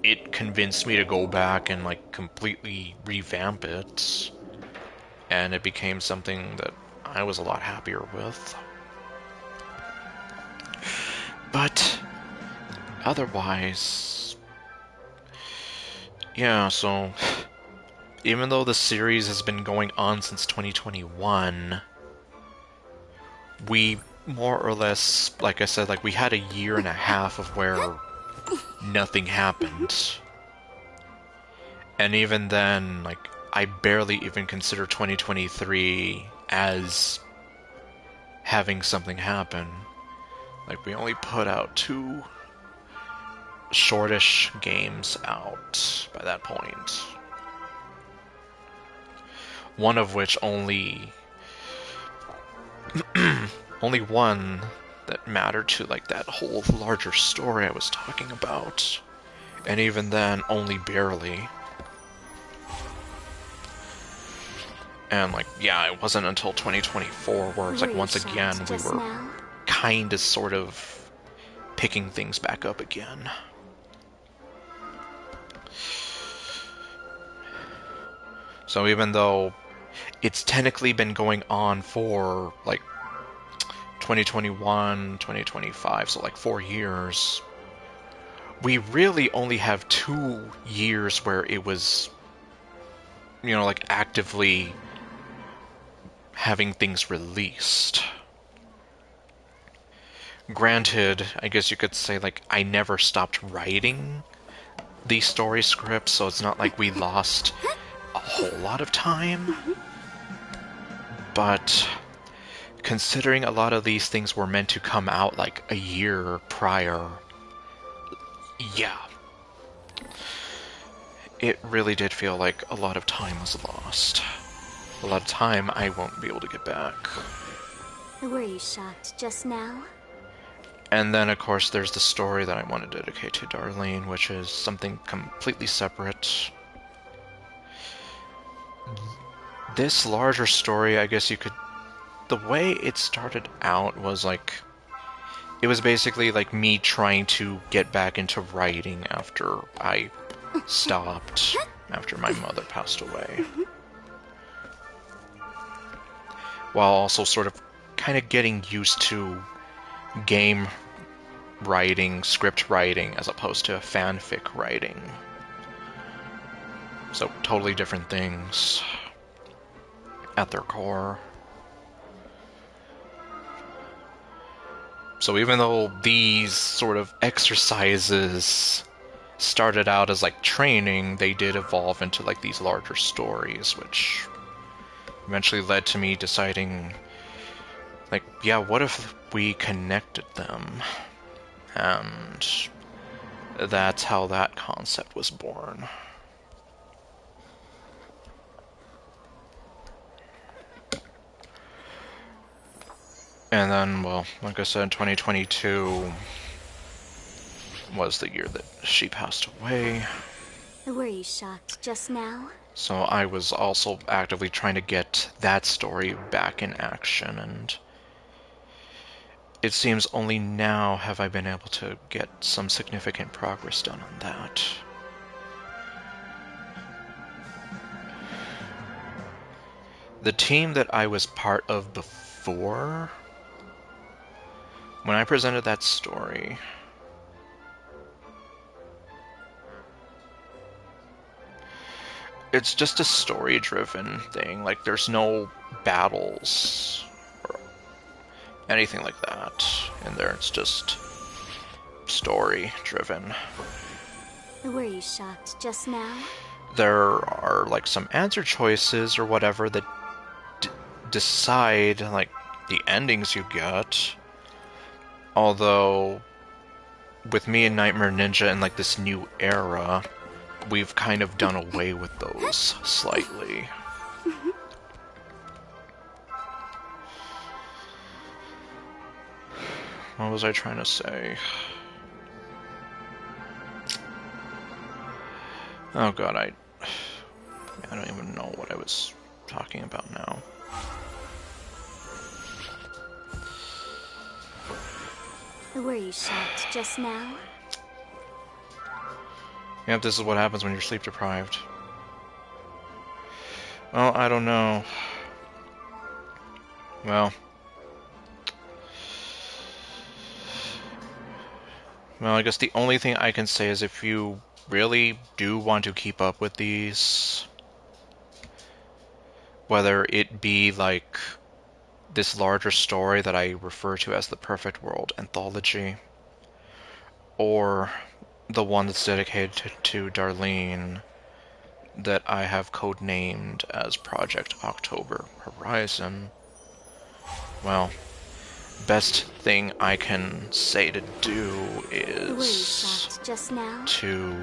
it convinced me to go back and, like, completely revamp it. And it became something that I was a lot happier with. But otherwise, yeah, so even though the series has been going on since 2021, we more or less, like I said, like we had a year and a half of where nothing happened. And even then, like, I barely even consider 2023 as having something happen. Like, we only put out 2 shortish games out by that point. One of which only one that mattered to, like, that whole larger story I was talking about. And even then, only barely. And, like, yeah, it wasn't until 2024 where it's like, once again, we were kind of sort of picking things back up again. So even though it's technically been going on for, like, 2021, 2025, so like 4 years, we really only have 2 years where it was, you know, like, actively having things released. Granted, I guess you could say, like, I never stopped writing these story scripts, so it's not like we lost a whole lot of time. But considering a lot of these things were meant to come out like a year prior, yeah, it really did feel like a lot of time was lost. A lot of time I won't be able to get back. Were you shocked just now? And then, of course, there's the story that I want to dedicate to Darlene, which is something completely separate. This larger story, I guess you could... The way it started out was like... It was basically like me trying to get back into writing after I stopped, after my mother passed away. While also sort of kind of getting used to game writing, script writing, as opposed to fanfic writing. So totally different things at their core. So even though these sort of exercises started out as like training, they did evolve into like these larger stories, which eventually led to me deciding, like, yeah, what if we connected them? And that's how that concept was born. And then, well, like I said, 2022 was the year that she passed away. Were you shocked just now? So I was also actively trying to get that story back in action, and it seems only now have I been able to get some significant progress done on that. The team that I was part of before, when I presented that story, it's just a story-driven thing. Like, there's no battles or anything like that in there. It's just story-driven. Were you shocked just now? There are, like, some answer choices or whatever that decide, like, the endings you get. Although, with me and Nightmare Ninja in, like, this new era, we've kind of done away with those slightly. What was I trying to say? Oh god, I don't even know what I was talking about now. Were you shocked just now? Yep, this is what happens when you're sleep deprived. Well, I don't know. Well, I guess the only thing I can say is if you really do want to keep up with these, whether it be like this larger story that I refer to as the Perfect World Anthology, or the one that's dedicated to Darlene that I have codenamed as Project October Horizon, well, best thing I can say to do is Were you shocked just now? to,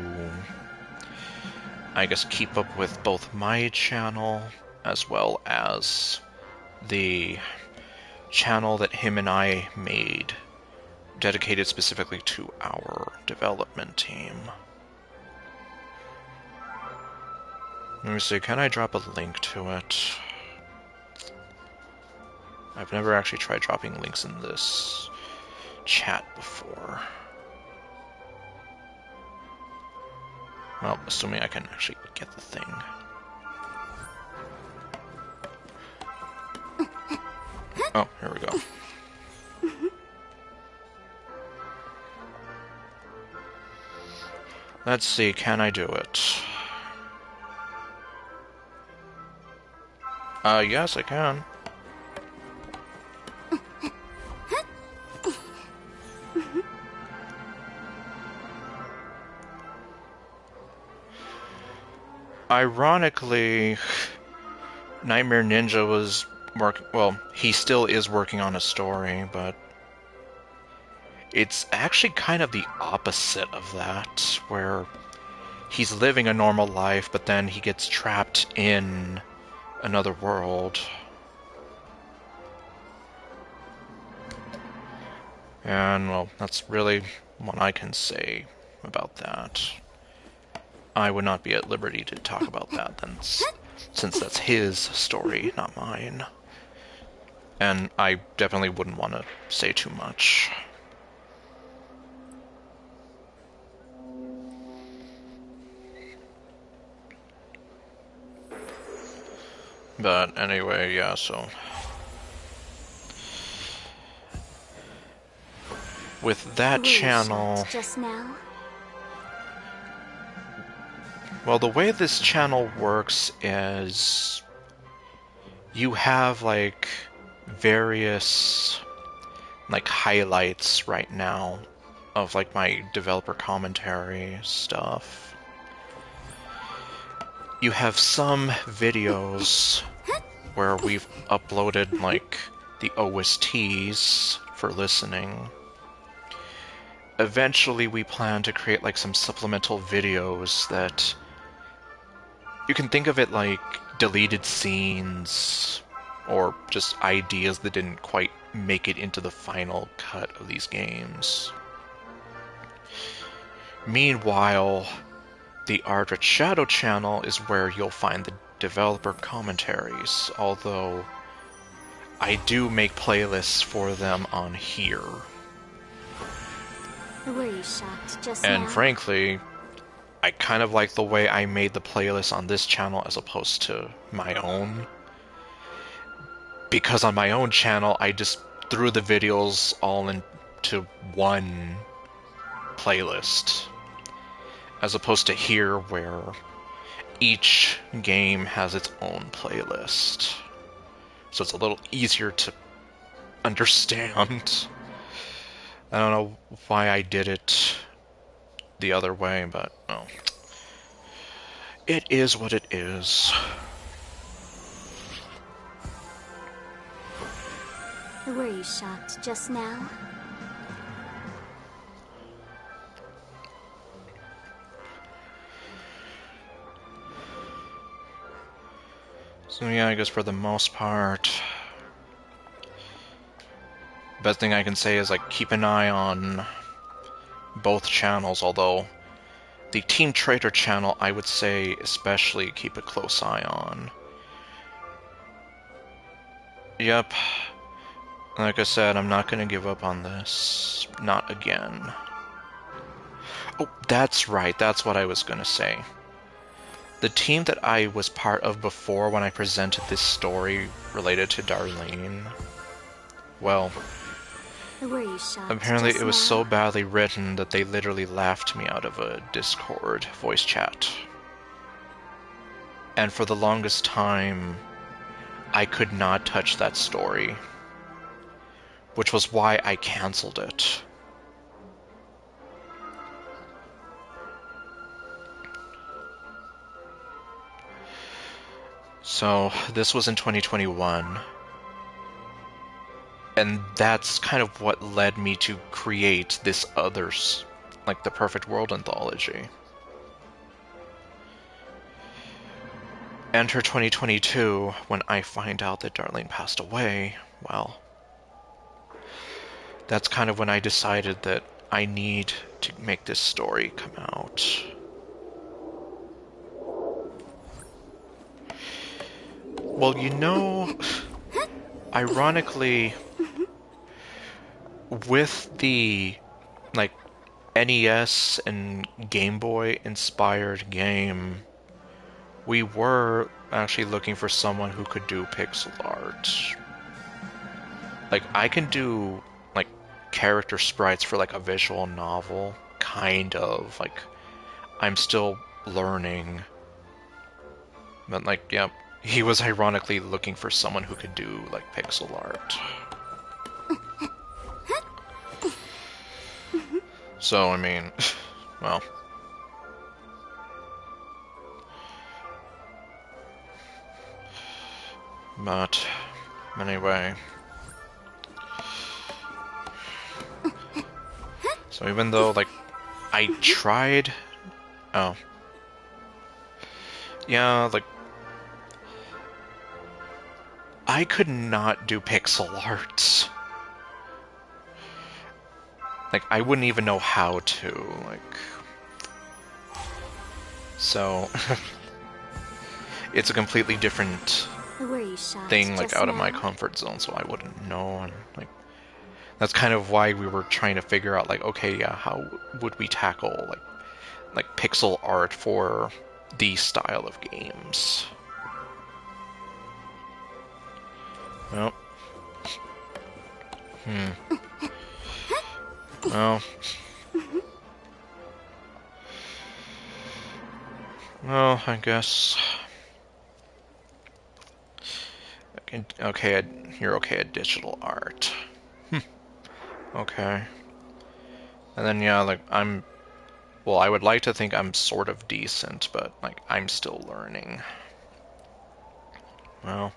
I guess, keep up with both my channel as well as the channel that him and I made dedicated specifically to our development team. Let me see, can I drop a link to it? I've never actually tried dropping links in this chat before. Well, assuming I can actually get the thing. Oh, here we go. Let's see, can I do it? Yes, I can. Ironically, Nightmare Ninja was well, he still is working on a story, but it's actually kind of the opposite of that, where he's living a normal life, but then he gets trapped in another world. And, well, that's really what I can say about that. I would not be at liberty to talk about that, then, since that's his story, not mine. And I definitely wouldn't want to say too much. But anyway, yeah, so with that channel, just now? well, the way this channel works is you have like various like highlights right now of like my developer commentary stuff. You have some videos where we've uploaded like the OSTs for listening. Eventually we plan to create like some supplemental videos that you can think of it like deleted scenes or just ideas that didn't quite make it into the final cut of these games. Meanwhile, the Ardred Shadow channel is where you'll find the developer commentaries, although I do make playlists for them on here. Were you shocked just And now? frankly, I kind of like the way I made the playlist on this channel as opposed to my own. Because on my own channel, I just threw the videos all into one playlist. As opposed to here, where each game has its own playlist. So it's a little easier to understand. I don't know why I did it the other way, but, well, it is what it is. Were you shocked just now? So yeah, I guess for the most part, best thing I can say is like keep an eye on both channels, although the Team Trader channel, I would say especially keep a close eye on. Yep. Like I said, I'm not gonna give up on this. Not again. Oh, that's right. That's what I was gonna say. The team that I was part of before when I presented this story related to Darlene, well, Were you shocked apparently just it was now? so badly written that they literally laughed me out of a Discord voice chat. And for the longest time, I could not touch that story, which was why I canceled it. So, this was in 2021. And that's kind of what led me to create this others, like the Perfect World anthology. Enter 2022, when I find out that Darlene passed away, well, that's kind of when I decided that I need to make this story come out. Well, you know, ironically, with the, like, NES and Game Boy inspired game, we were actually looking for someone who could do pixel art. Like, I can do, like, character sprites for, like, a visual novel, kind of. Like, I'm still learning. But, like, yeah, he was ironically looking for someone who could do, like, pixel art. So, I mean, well. But, anyway. So even though, like, I tried... Oh. Yeah, like... I could not do pixel art. Like, I wouldn't even know how to, like... So... it's a completely different Were you shocked thing, like, just out of my now? comfort zone, so I wouldn't know, and, like... That's kind of why we were trying to figure out, like, okay, yeah, how would we tackle, like pixel art for these style of games? Well... Well... Well, I guess... Okay, you're okay at digital art. Okay. And then, yeah, like, well, I would like to think I'm sort of decent, but, like, I'm still learning. Well...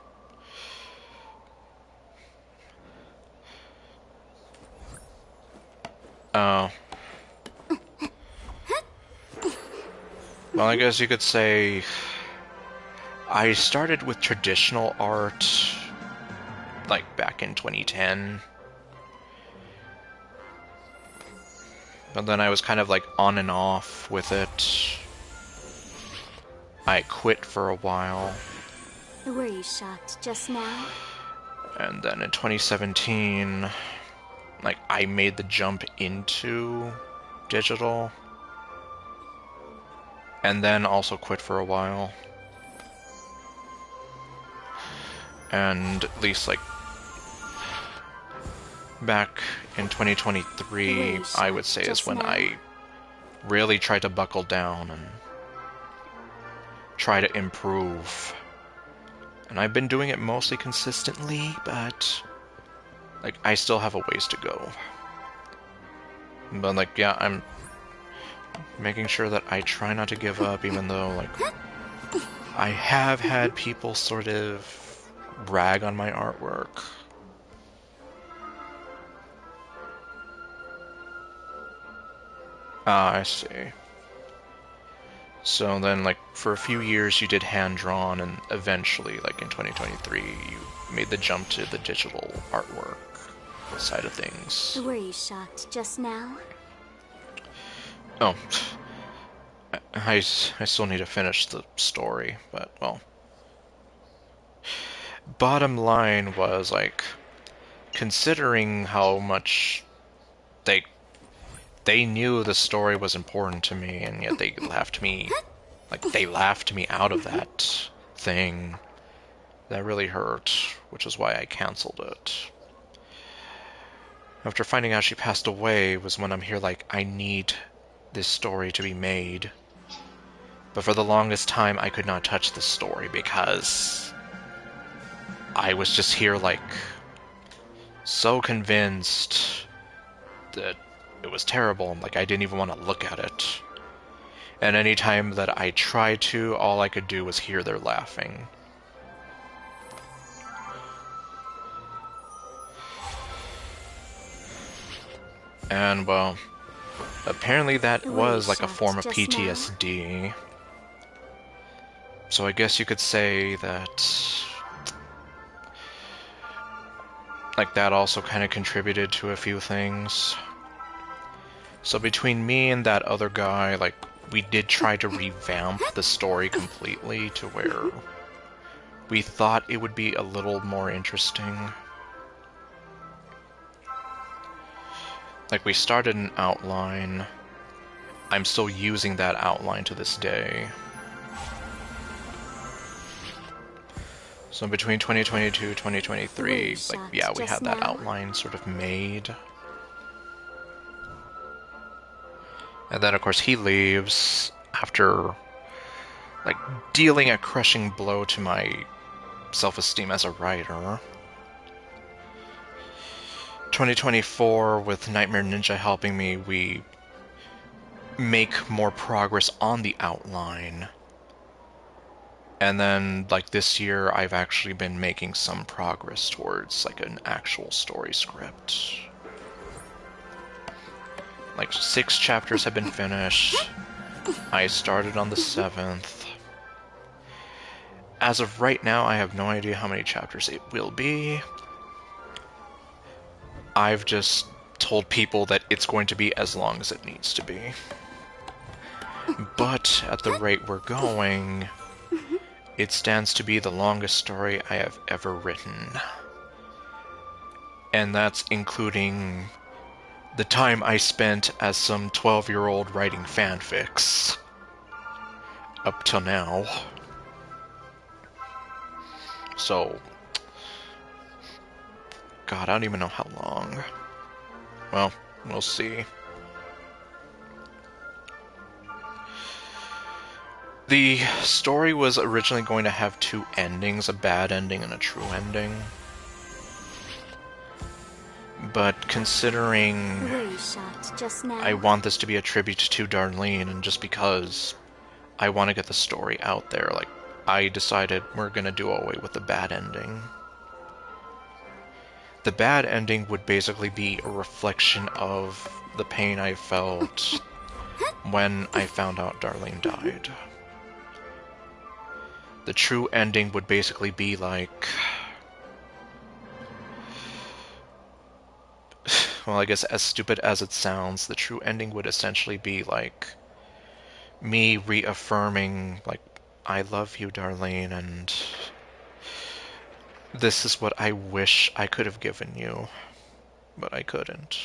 Oh. Well, I guess you could say... I started with traditional art, like, back in 2010. But then I was kind of, like, on and off with it. I quit for a while. Were you shocked just now? And then in 2017, like, I made the jump into digital. And then also quit for a while. And at least, like, back in 2023, I would say is when I really tried to buckle down and try to improve. And I've been doing it mostly consistently, but, like, I still have a ways to go. But, like, yeah, I'm making sure that I try not to give up, even though, like, I have had people sort of rag on my artwork. Ah, I see. So then, like, for a few years you did hand-drawn, and eventually, like, in 2023, you made the jump to the digital artwork side of things. Were you shocked just now? Oh. I still need to finish the story, but, well. Bottom line was, like, considering how much they knew the story was important to me, and yet they laughed me out of that thing. That really hurt, which is why I canceled it. After finding out she passed away was when I'm here like, I need this story to be made. But for the longest time, I could not touch this story because I was just here like, so convinced that it was terrible, like I didn't even want to look at it. And any time that I tried to, all I could do was hear their laughing. And, well, apparently that was like a form of PTSD. So I guess you could say that, like, that also kind of contributed to a few things. So between me and that other guy, like, we did try to revamp the story completely to where we thought it would be a little more interesting. Like, we started an outline. I'm still using that outline to this day. So between 2022 and 2023, like, yeah, we had that outline sort of made. And then, of course, he leaves after, like, dealing a crushing blow to my self-esteem as a writer. 2024, with Nightmare Ninja helping me, we make more progress on the outline. And then, like, this year, I've actually been making some progress towards, like, an actual story script. Like, 6 chapters have been finished. I started on the 7th. As of right now, I have no idea how many chapters it will be. I've just told people that it's going to be as long as it needs to be. But at the rate we're going, it stands to be the longest story I have ever written. And that's including the time I spent as some 12-year-old writing fanfics. Up till now. So, God, I don't even know how long. Well, we'll see. The story was originally going to have 2 endings, a bad ending and a true ending. But considering I want this to be a tribute to Darlene, and just because I want to get the story out there, like, I decided we're gonna do away with the bad ending. The bad ending would basically be a reflection of the pain I felt when I found out Darlene died. The true ending would basically be like... Well, I guess as stupid as it sounds, the true ending would essentially be like me reaffirming, like, I love you, Darlene, and this is what I wish I could have given you, but I couldn't.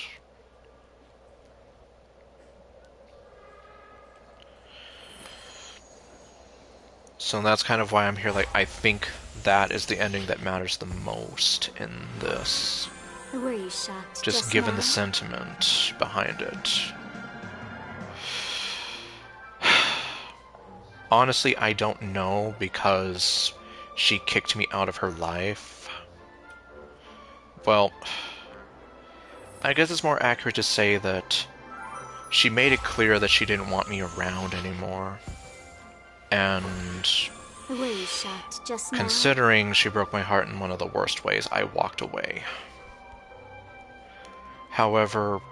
So that's kind of why I'm here. Like, I think that is the ending that matters the most in this. Were you shocked? Just given the sentiment behind it. Honestly, I don't know, because she kicked me out of her life. Well, I guess it's more accurate to say that she made it clear that she didn't want me around anymore. And were you shocked just now? Considering she broke my heart in one of the worst ways, I walked away. However,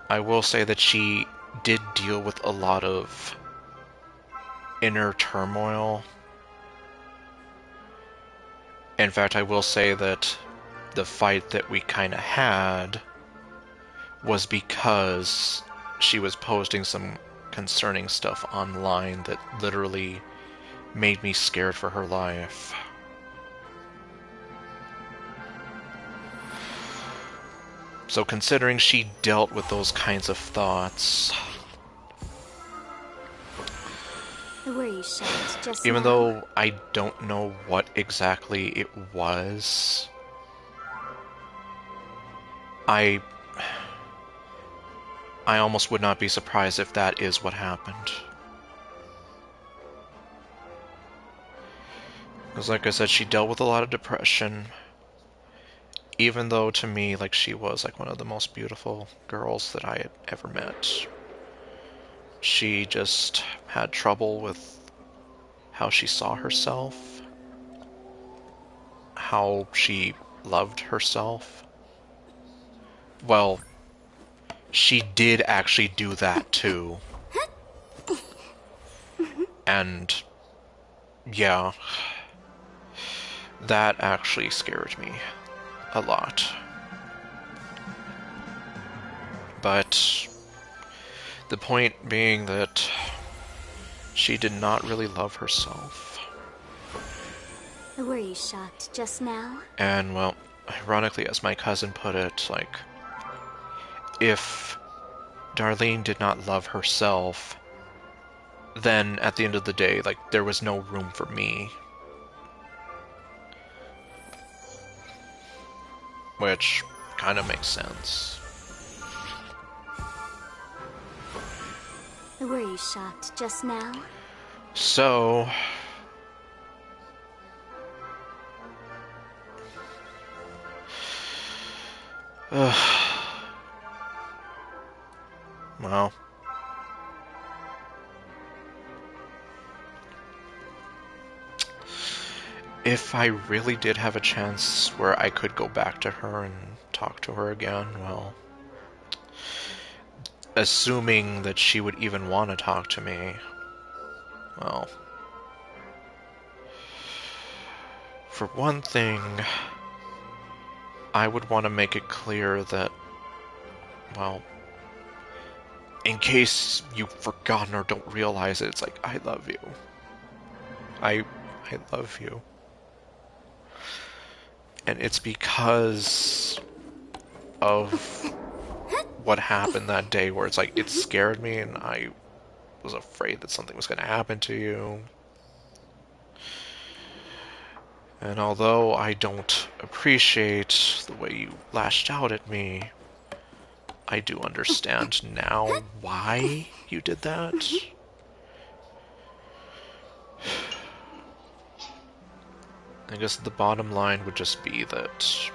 I will say that she did deal with a lot of inner turmoil. In fact, I will say that the fight that we kind of had was because she was posting some concerning stuff online that literally made me scared for her life. So considering she dealt with those kinds of thoughts, Were you shocked just even now? though I don't know what exactly it was, I almost would not be surprised if that is what happened. Because like I said, she dealt with a lot of depression, even though to me, like, she was like one of the most beautiful girls that I had ever met. She just had trouble with how she saw herself, how she loved herself. Well, she did actually do that too. And yeah, that actually scared me a lot. But the point being that she did not really love herself. Were you shocked just now? And, well, ironically, as my cousin put it, like, if Darlene did not love herself, then at the end of the day, like, there was no room for me. Which kind of makes sense. Were you shocked just now? So... well... if I really did have a chance where I could go back to her and talk to her again, well... assuming that she would even want to talk to me, well... for one thing, I would want to make it clear that, well, in case you've forgotten or don't realize it, it's like, I love you. I love you. And it's because of what happened that day where it's like, it scared me and I was afraid that something was going to happen to you. And although I don't appreciate the way you lashed out at me, I do understand now why you did that. I guess the bottom line would just be that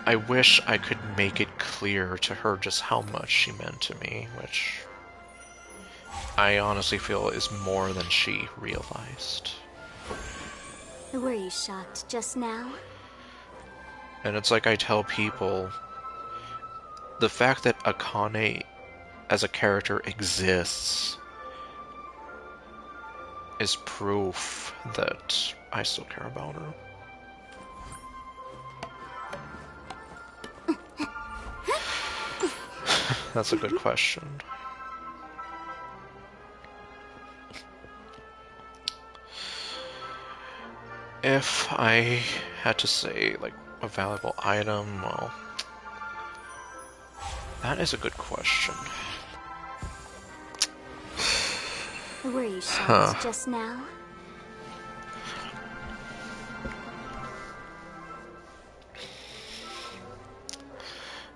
I wish I could make it clear to her just how much she meant to me, which I honestly feel is more than she realized. Were you shocked just now? And it's like I tell people, the fact that Akane as a character exists is proof that I still care about her. That's a good question. If I had to say, like, a valuable item, well, that is a good question. Were you shocked just now?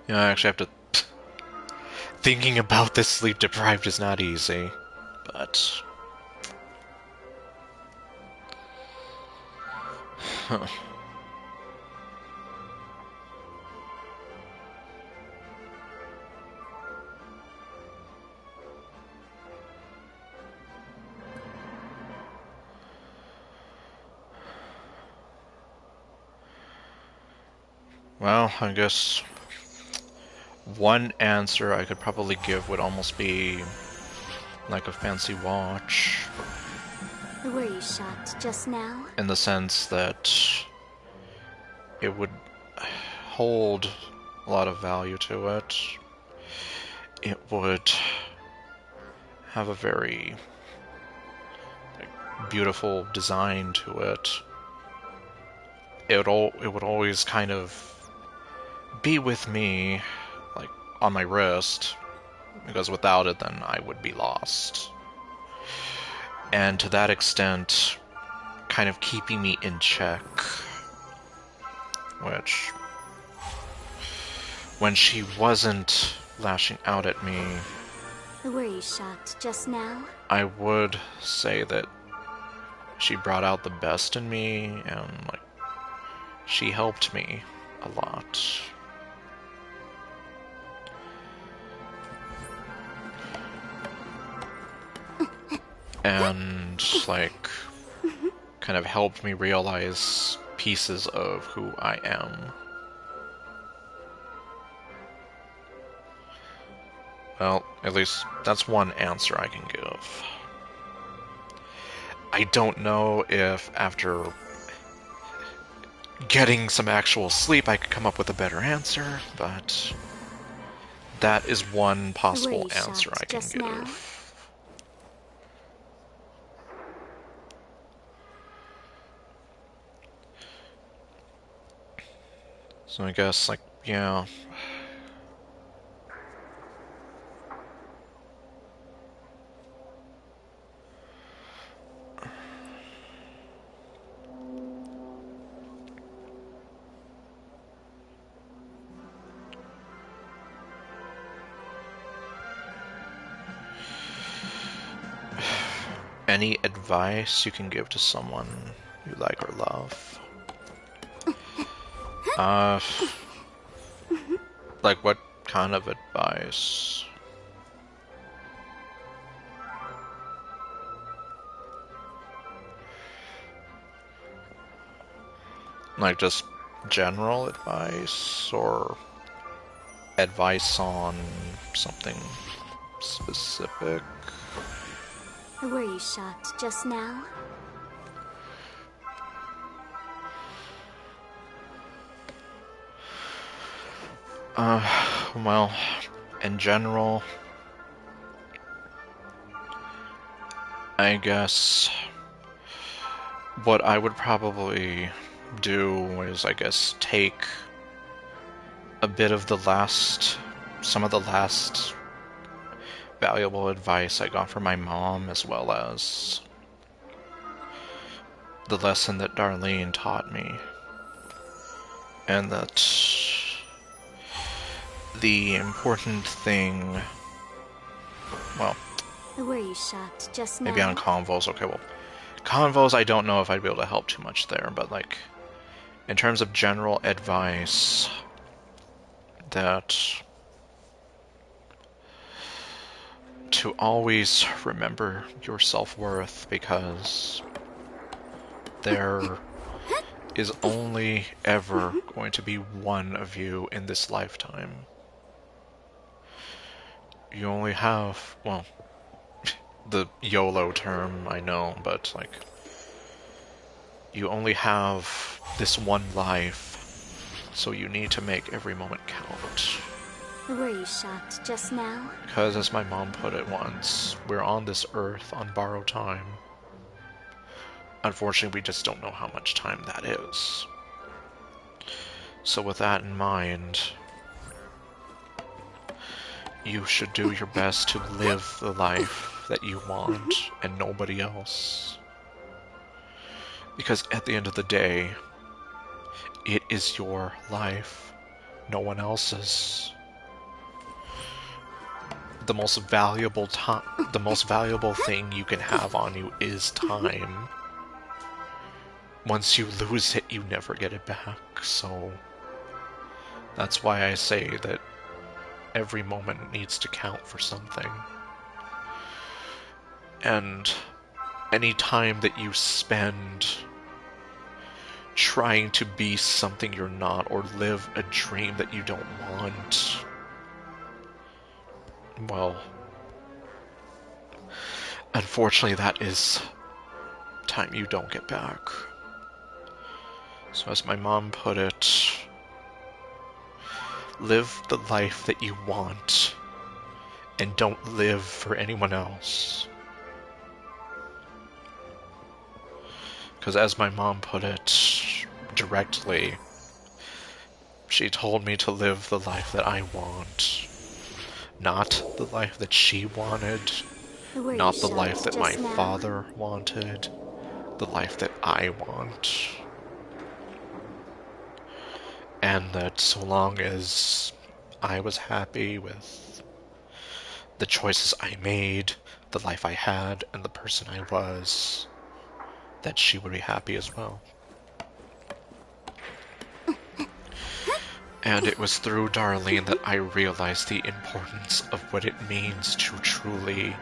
Yeah, I actually have to... thinking about this sleep deprived is not easy, but... huh. Well, I guess one answer I could probably give would almost be like a fancy watch. Were you shocked just now? In the sense that it would hold a lot of value to it it would have a very beautiful design to it. It would always kind of be with me, like, on my wrist, because without it, then I would be lost. And to that extent, kind of keeping me in check, which, when she wasn't lashing out at me, Were you shocked just now? I would say that she brought out the best in me, and, like, she helped me a lot. And, like, kind of helped me realize pieces of who I am. Well, at least that's one answer I can give. I don't know if after getting some actual sleep I could come up with a better answer, but that is one possible answer I can give. Now? So I guess, like, yeah. Any advice you can give to someone you like or love? Like, what kind of advice? Like, just general advice, or advice on something specific? Were you shocked just now? Well, in general, I guess what I would probably do is, I guess, take a bit of some of the last valuable advice I got from my mom, as well as the lesson that Darlene taught me. And that the important thing, well, Were you shocked just now? maybe on convos, okay, well, convos I don't know if I'd be able to help too much there, but, like, in terms of general advice, that to always remember your self-worth, because there is only ever going to be one of you in this lifetime. You only have, well, the YOLO term, I know, but, like, you only have this one life, so you need to make every moment count. Were you shocked just now? Because, as my mom put it once, we're on this earth on borrowed time. Unfortunately, we just don't know how much time that is. So with that in mind, you should do your best to live the life that you want and nobody else. Because at the end of the day, it is your life, no one else's. The most valuable thing you can have on you is time. Once you lose it, you never get it back, so that's why I say that every moment needs to count for something. And any time that you spend trying to be something you're not, or live a dream that you don't want, well, unfortunately that is time you don't get back. So as my mom put it, live the life that you want and don't live for anyone else. Because as my mom put it directly, she told me to live the life that I want, not the life that she wanted, not the life that my father wanted, the life that I want. And that so long as I was happy with the choices I made, the life I had, and the person I was, that she would be happy as well. And it was through Darlene that I realized the importance of what it means to truly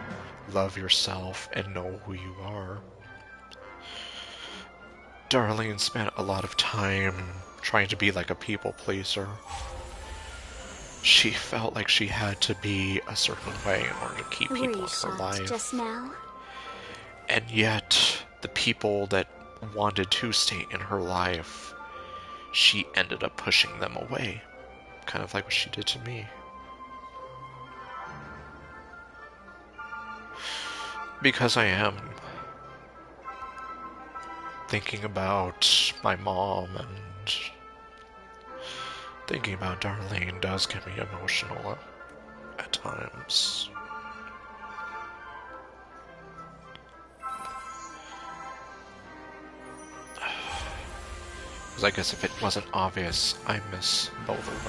love yourself and know who you are. Darlene spent a lot of time trying to be like a people pleaser. She felt like she had to be a certain way in order to keep people in her life. Just now? And yet, the people that wanted to stay in her life, she ended up pushing them away. Kind of like what she did to me. Because I am thinking about my mom, and thinking about Darlene does get me emotional at times. Because I guess if it wasn't obvious, I miss both of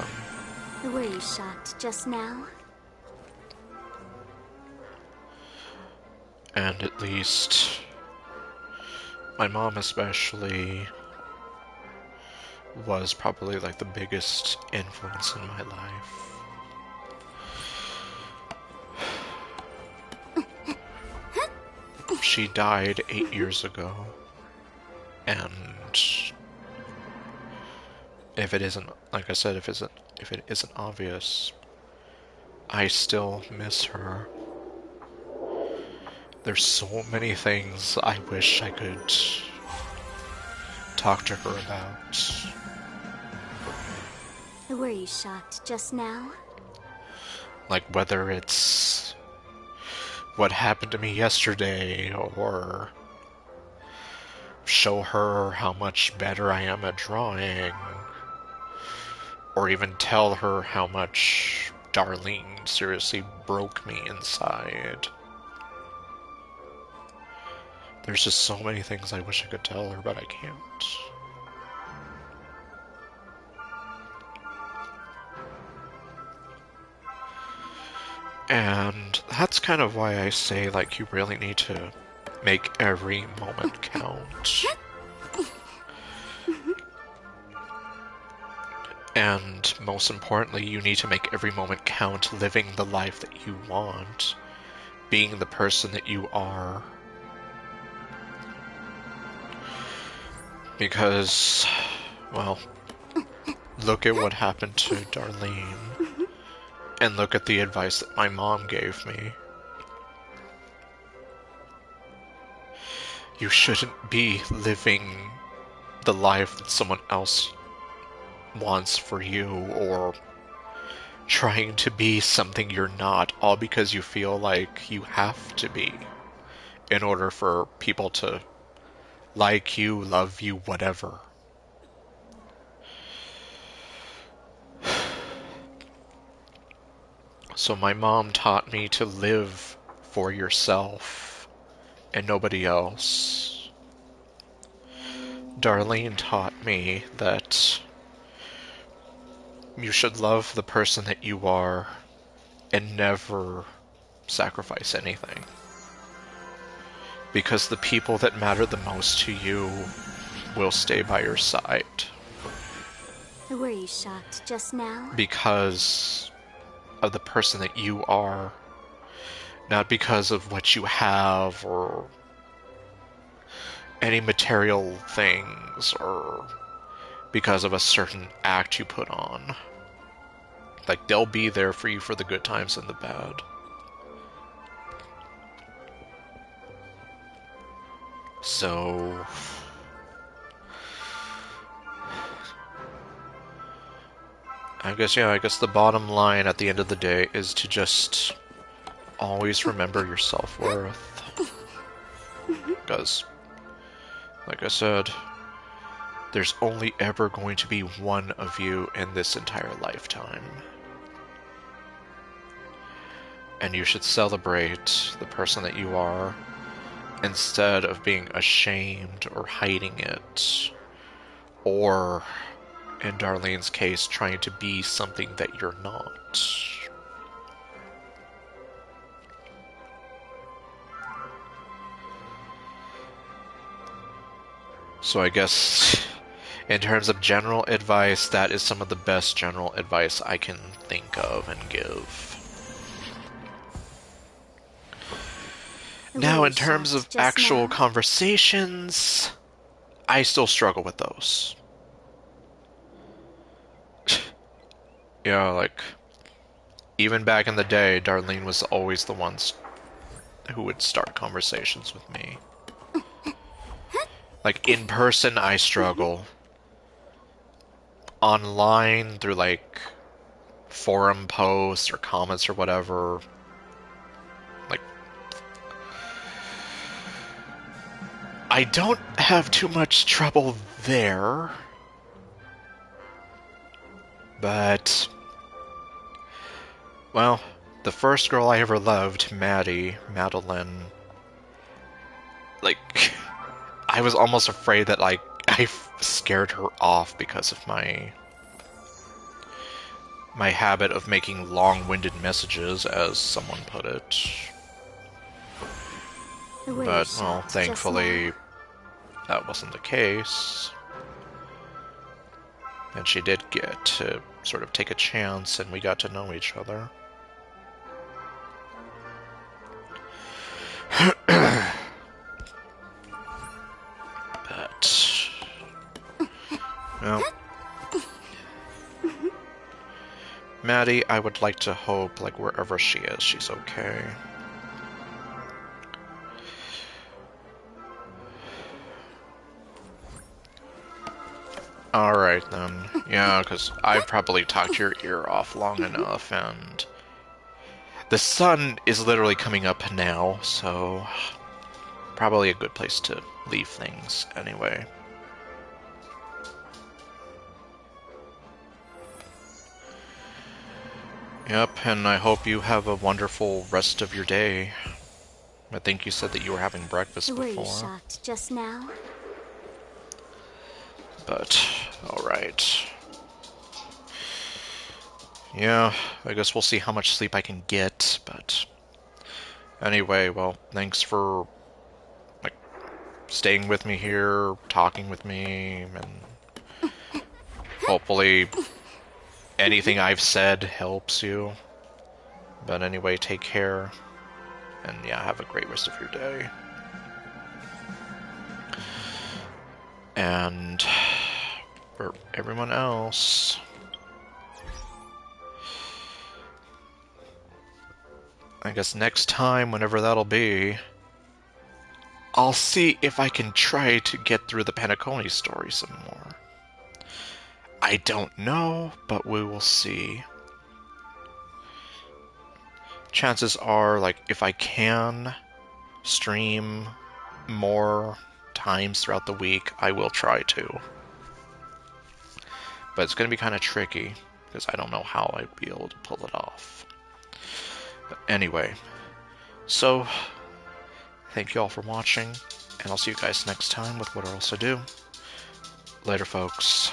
them. Were you shocked just now? And at least my mom especially was probably like the biggest influence in my life. She died 8 years ago, and if it isn't, like I said, if it isn't obvious, I still miss her. There's so many things I wish I could talk to her about. Were you shocked just now? Like whether it's what happened to me yesterday, or show her how much better I am at drawing, or even tell her how much Darlene seriously broke me inside. There's just so many things I wish I could tell her, but I can't. And that's kind of why I say, like, you really need to make every moment count. And most importantly, you need to make every moment count living the life that you want, being the person that you are. Because, well, look at what happened to Darlene, and look at the advice that my mom gave me. You shouldn't be living the life that someone else wants for you, or trying to be something you're not, all because you feel like you have to be in order for people to like you, love you, whatever. So my mom taught me to live for yourself and nobody else. Darlene taught me that you should love the person that you are and never sacrifice anything. Because the people that matter the most to you will stay by your side. Were you shocked just now? Because of the person that you are, not because of what you have or any material things, or because of a certain act you put on. Like, they'll be there for you for the good times and the bad. So I guess the bottom line at the end of the day is to just always remember your self-worth. Because, like I said, there's only ever going to be one of you in this entire lifetime. And you should celebrate the person that you are instead of being ashamed or hiding it. Or, in Darlene's case, trying to be something that you're not. So I guess, in terms of general advice, that is some of the best general advice I can think of and give. Now, in terms of actual conversations, I still struggle with those. Yeah, like, even back in the day, Darlene was always the ones who would start conversations with me. Like, in person, I struggle. Online, through, like, forum posts or comments or whatever, like, I don't have too much trouble there. But, well, the first girl I ever loved, Madeline, like, I was almost afraid that, like, I scared her off because of my habit of making long-winded messages, as someone put it. But, well, thankfully, that wasn't the case. And she did get to sort of take a chance, and we got to know each other. But, well, Maddie, I would like to hope, like, wherever she is, she's okay. Alright then. Yeah, because I've probably talked your ear off long enough, and the sun is literally coming up now, so probably a good place to leave things anyway. Yep, and I hope you have a wonderful rest of your day. I think you said that you were having breakfast before. Were you shocked just now? But, alright. Yeah, I guess we'll see how much sleep I can get, but anyway, well, thanks for, like, staying with me here, talking with me, and hopefully anything I've said helps you. But anyway, take care, and yeah, have a great rest of your day. And for everyone else, I guess next time, whenever that'll be, I'll see if I can try to get through the Penacony story some more. I don't know, but we will see. Chances are, like, if I can stream more times throughout the week, I will try to. But it's going to be kind of tricky, because I don't know how I'd be able to pull it off. But anyway, so, thank you all for watching, and I'll see you guys next time with What Else to Do. Later, folks.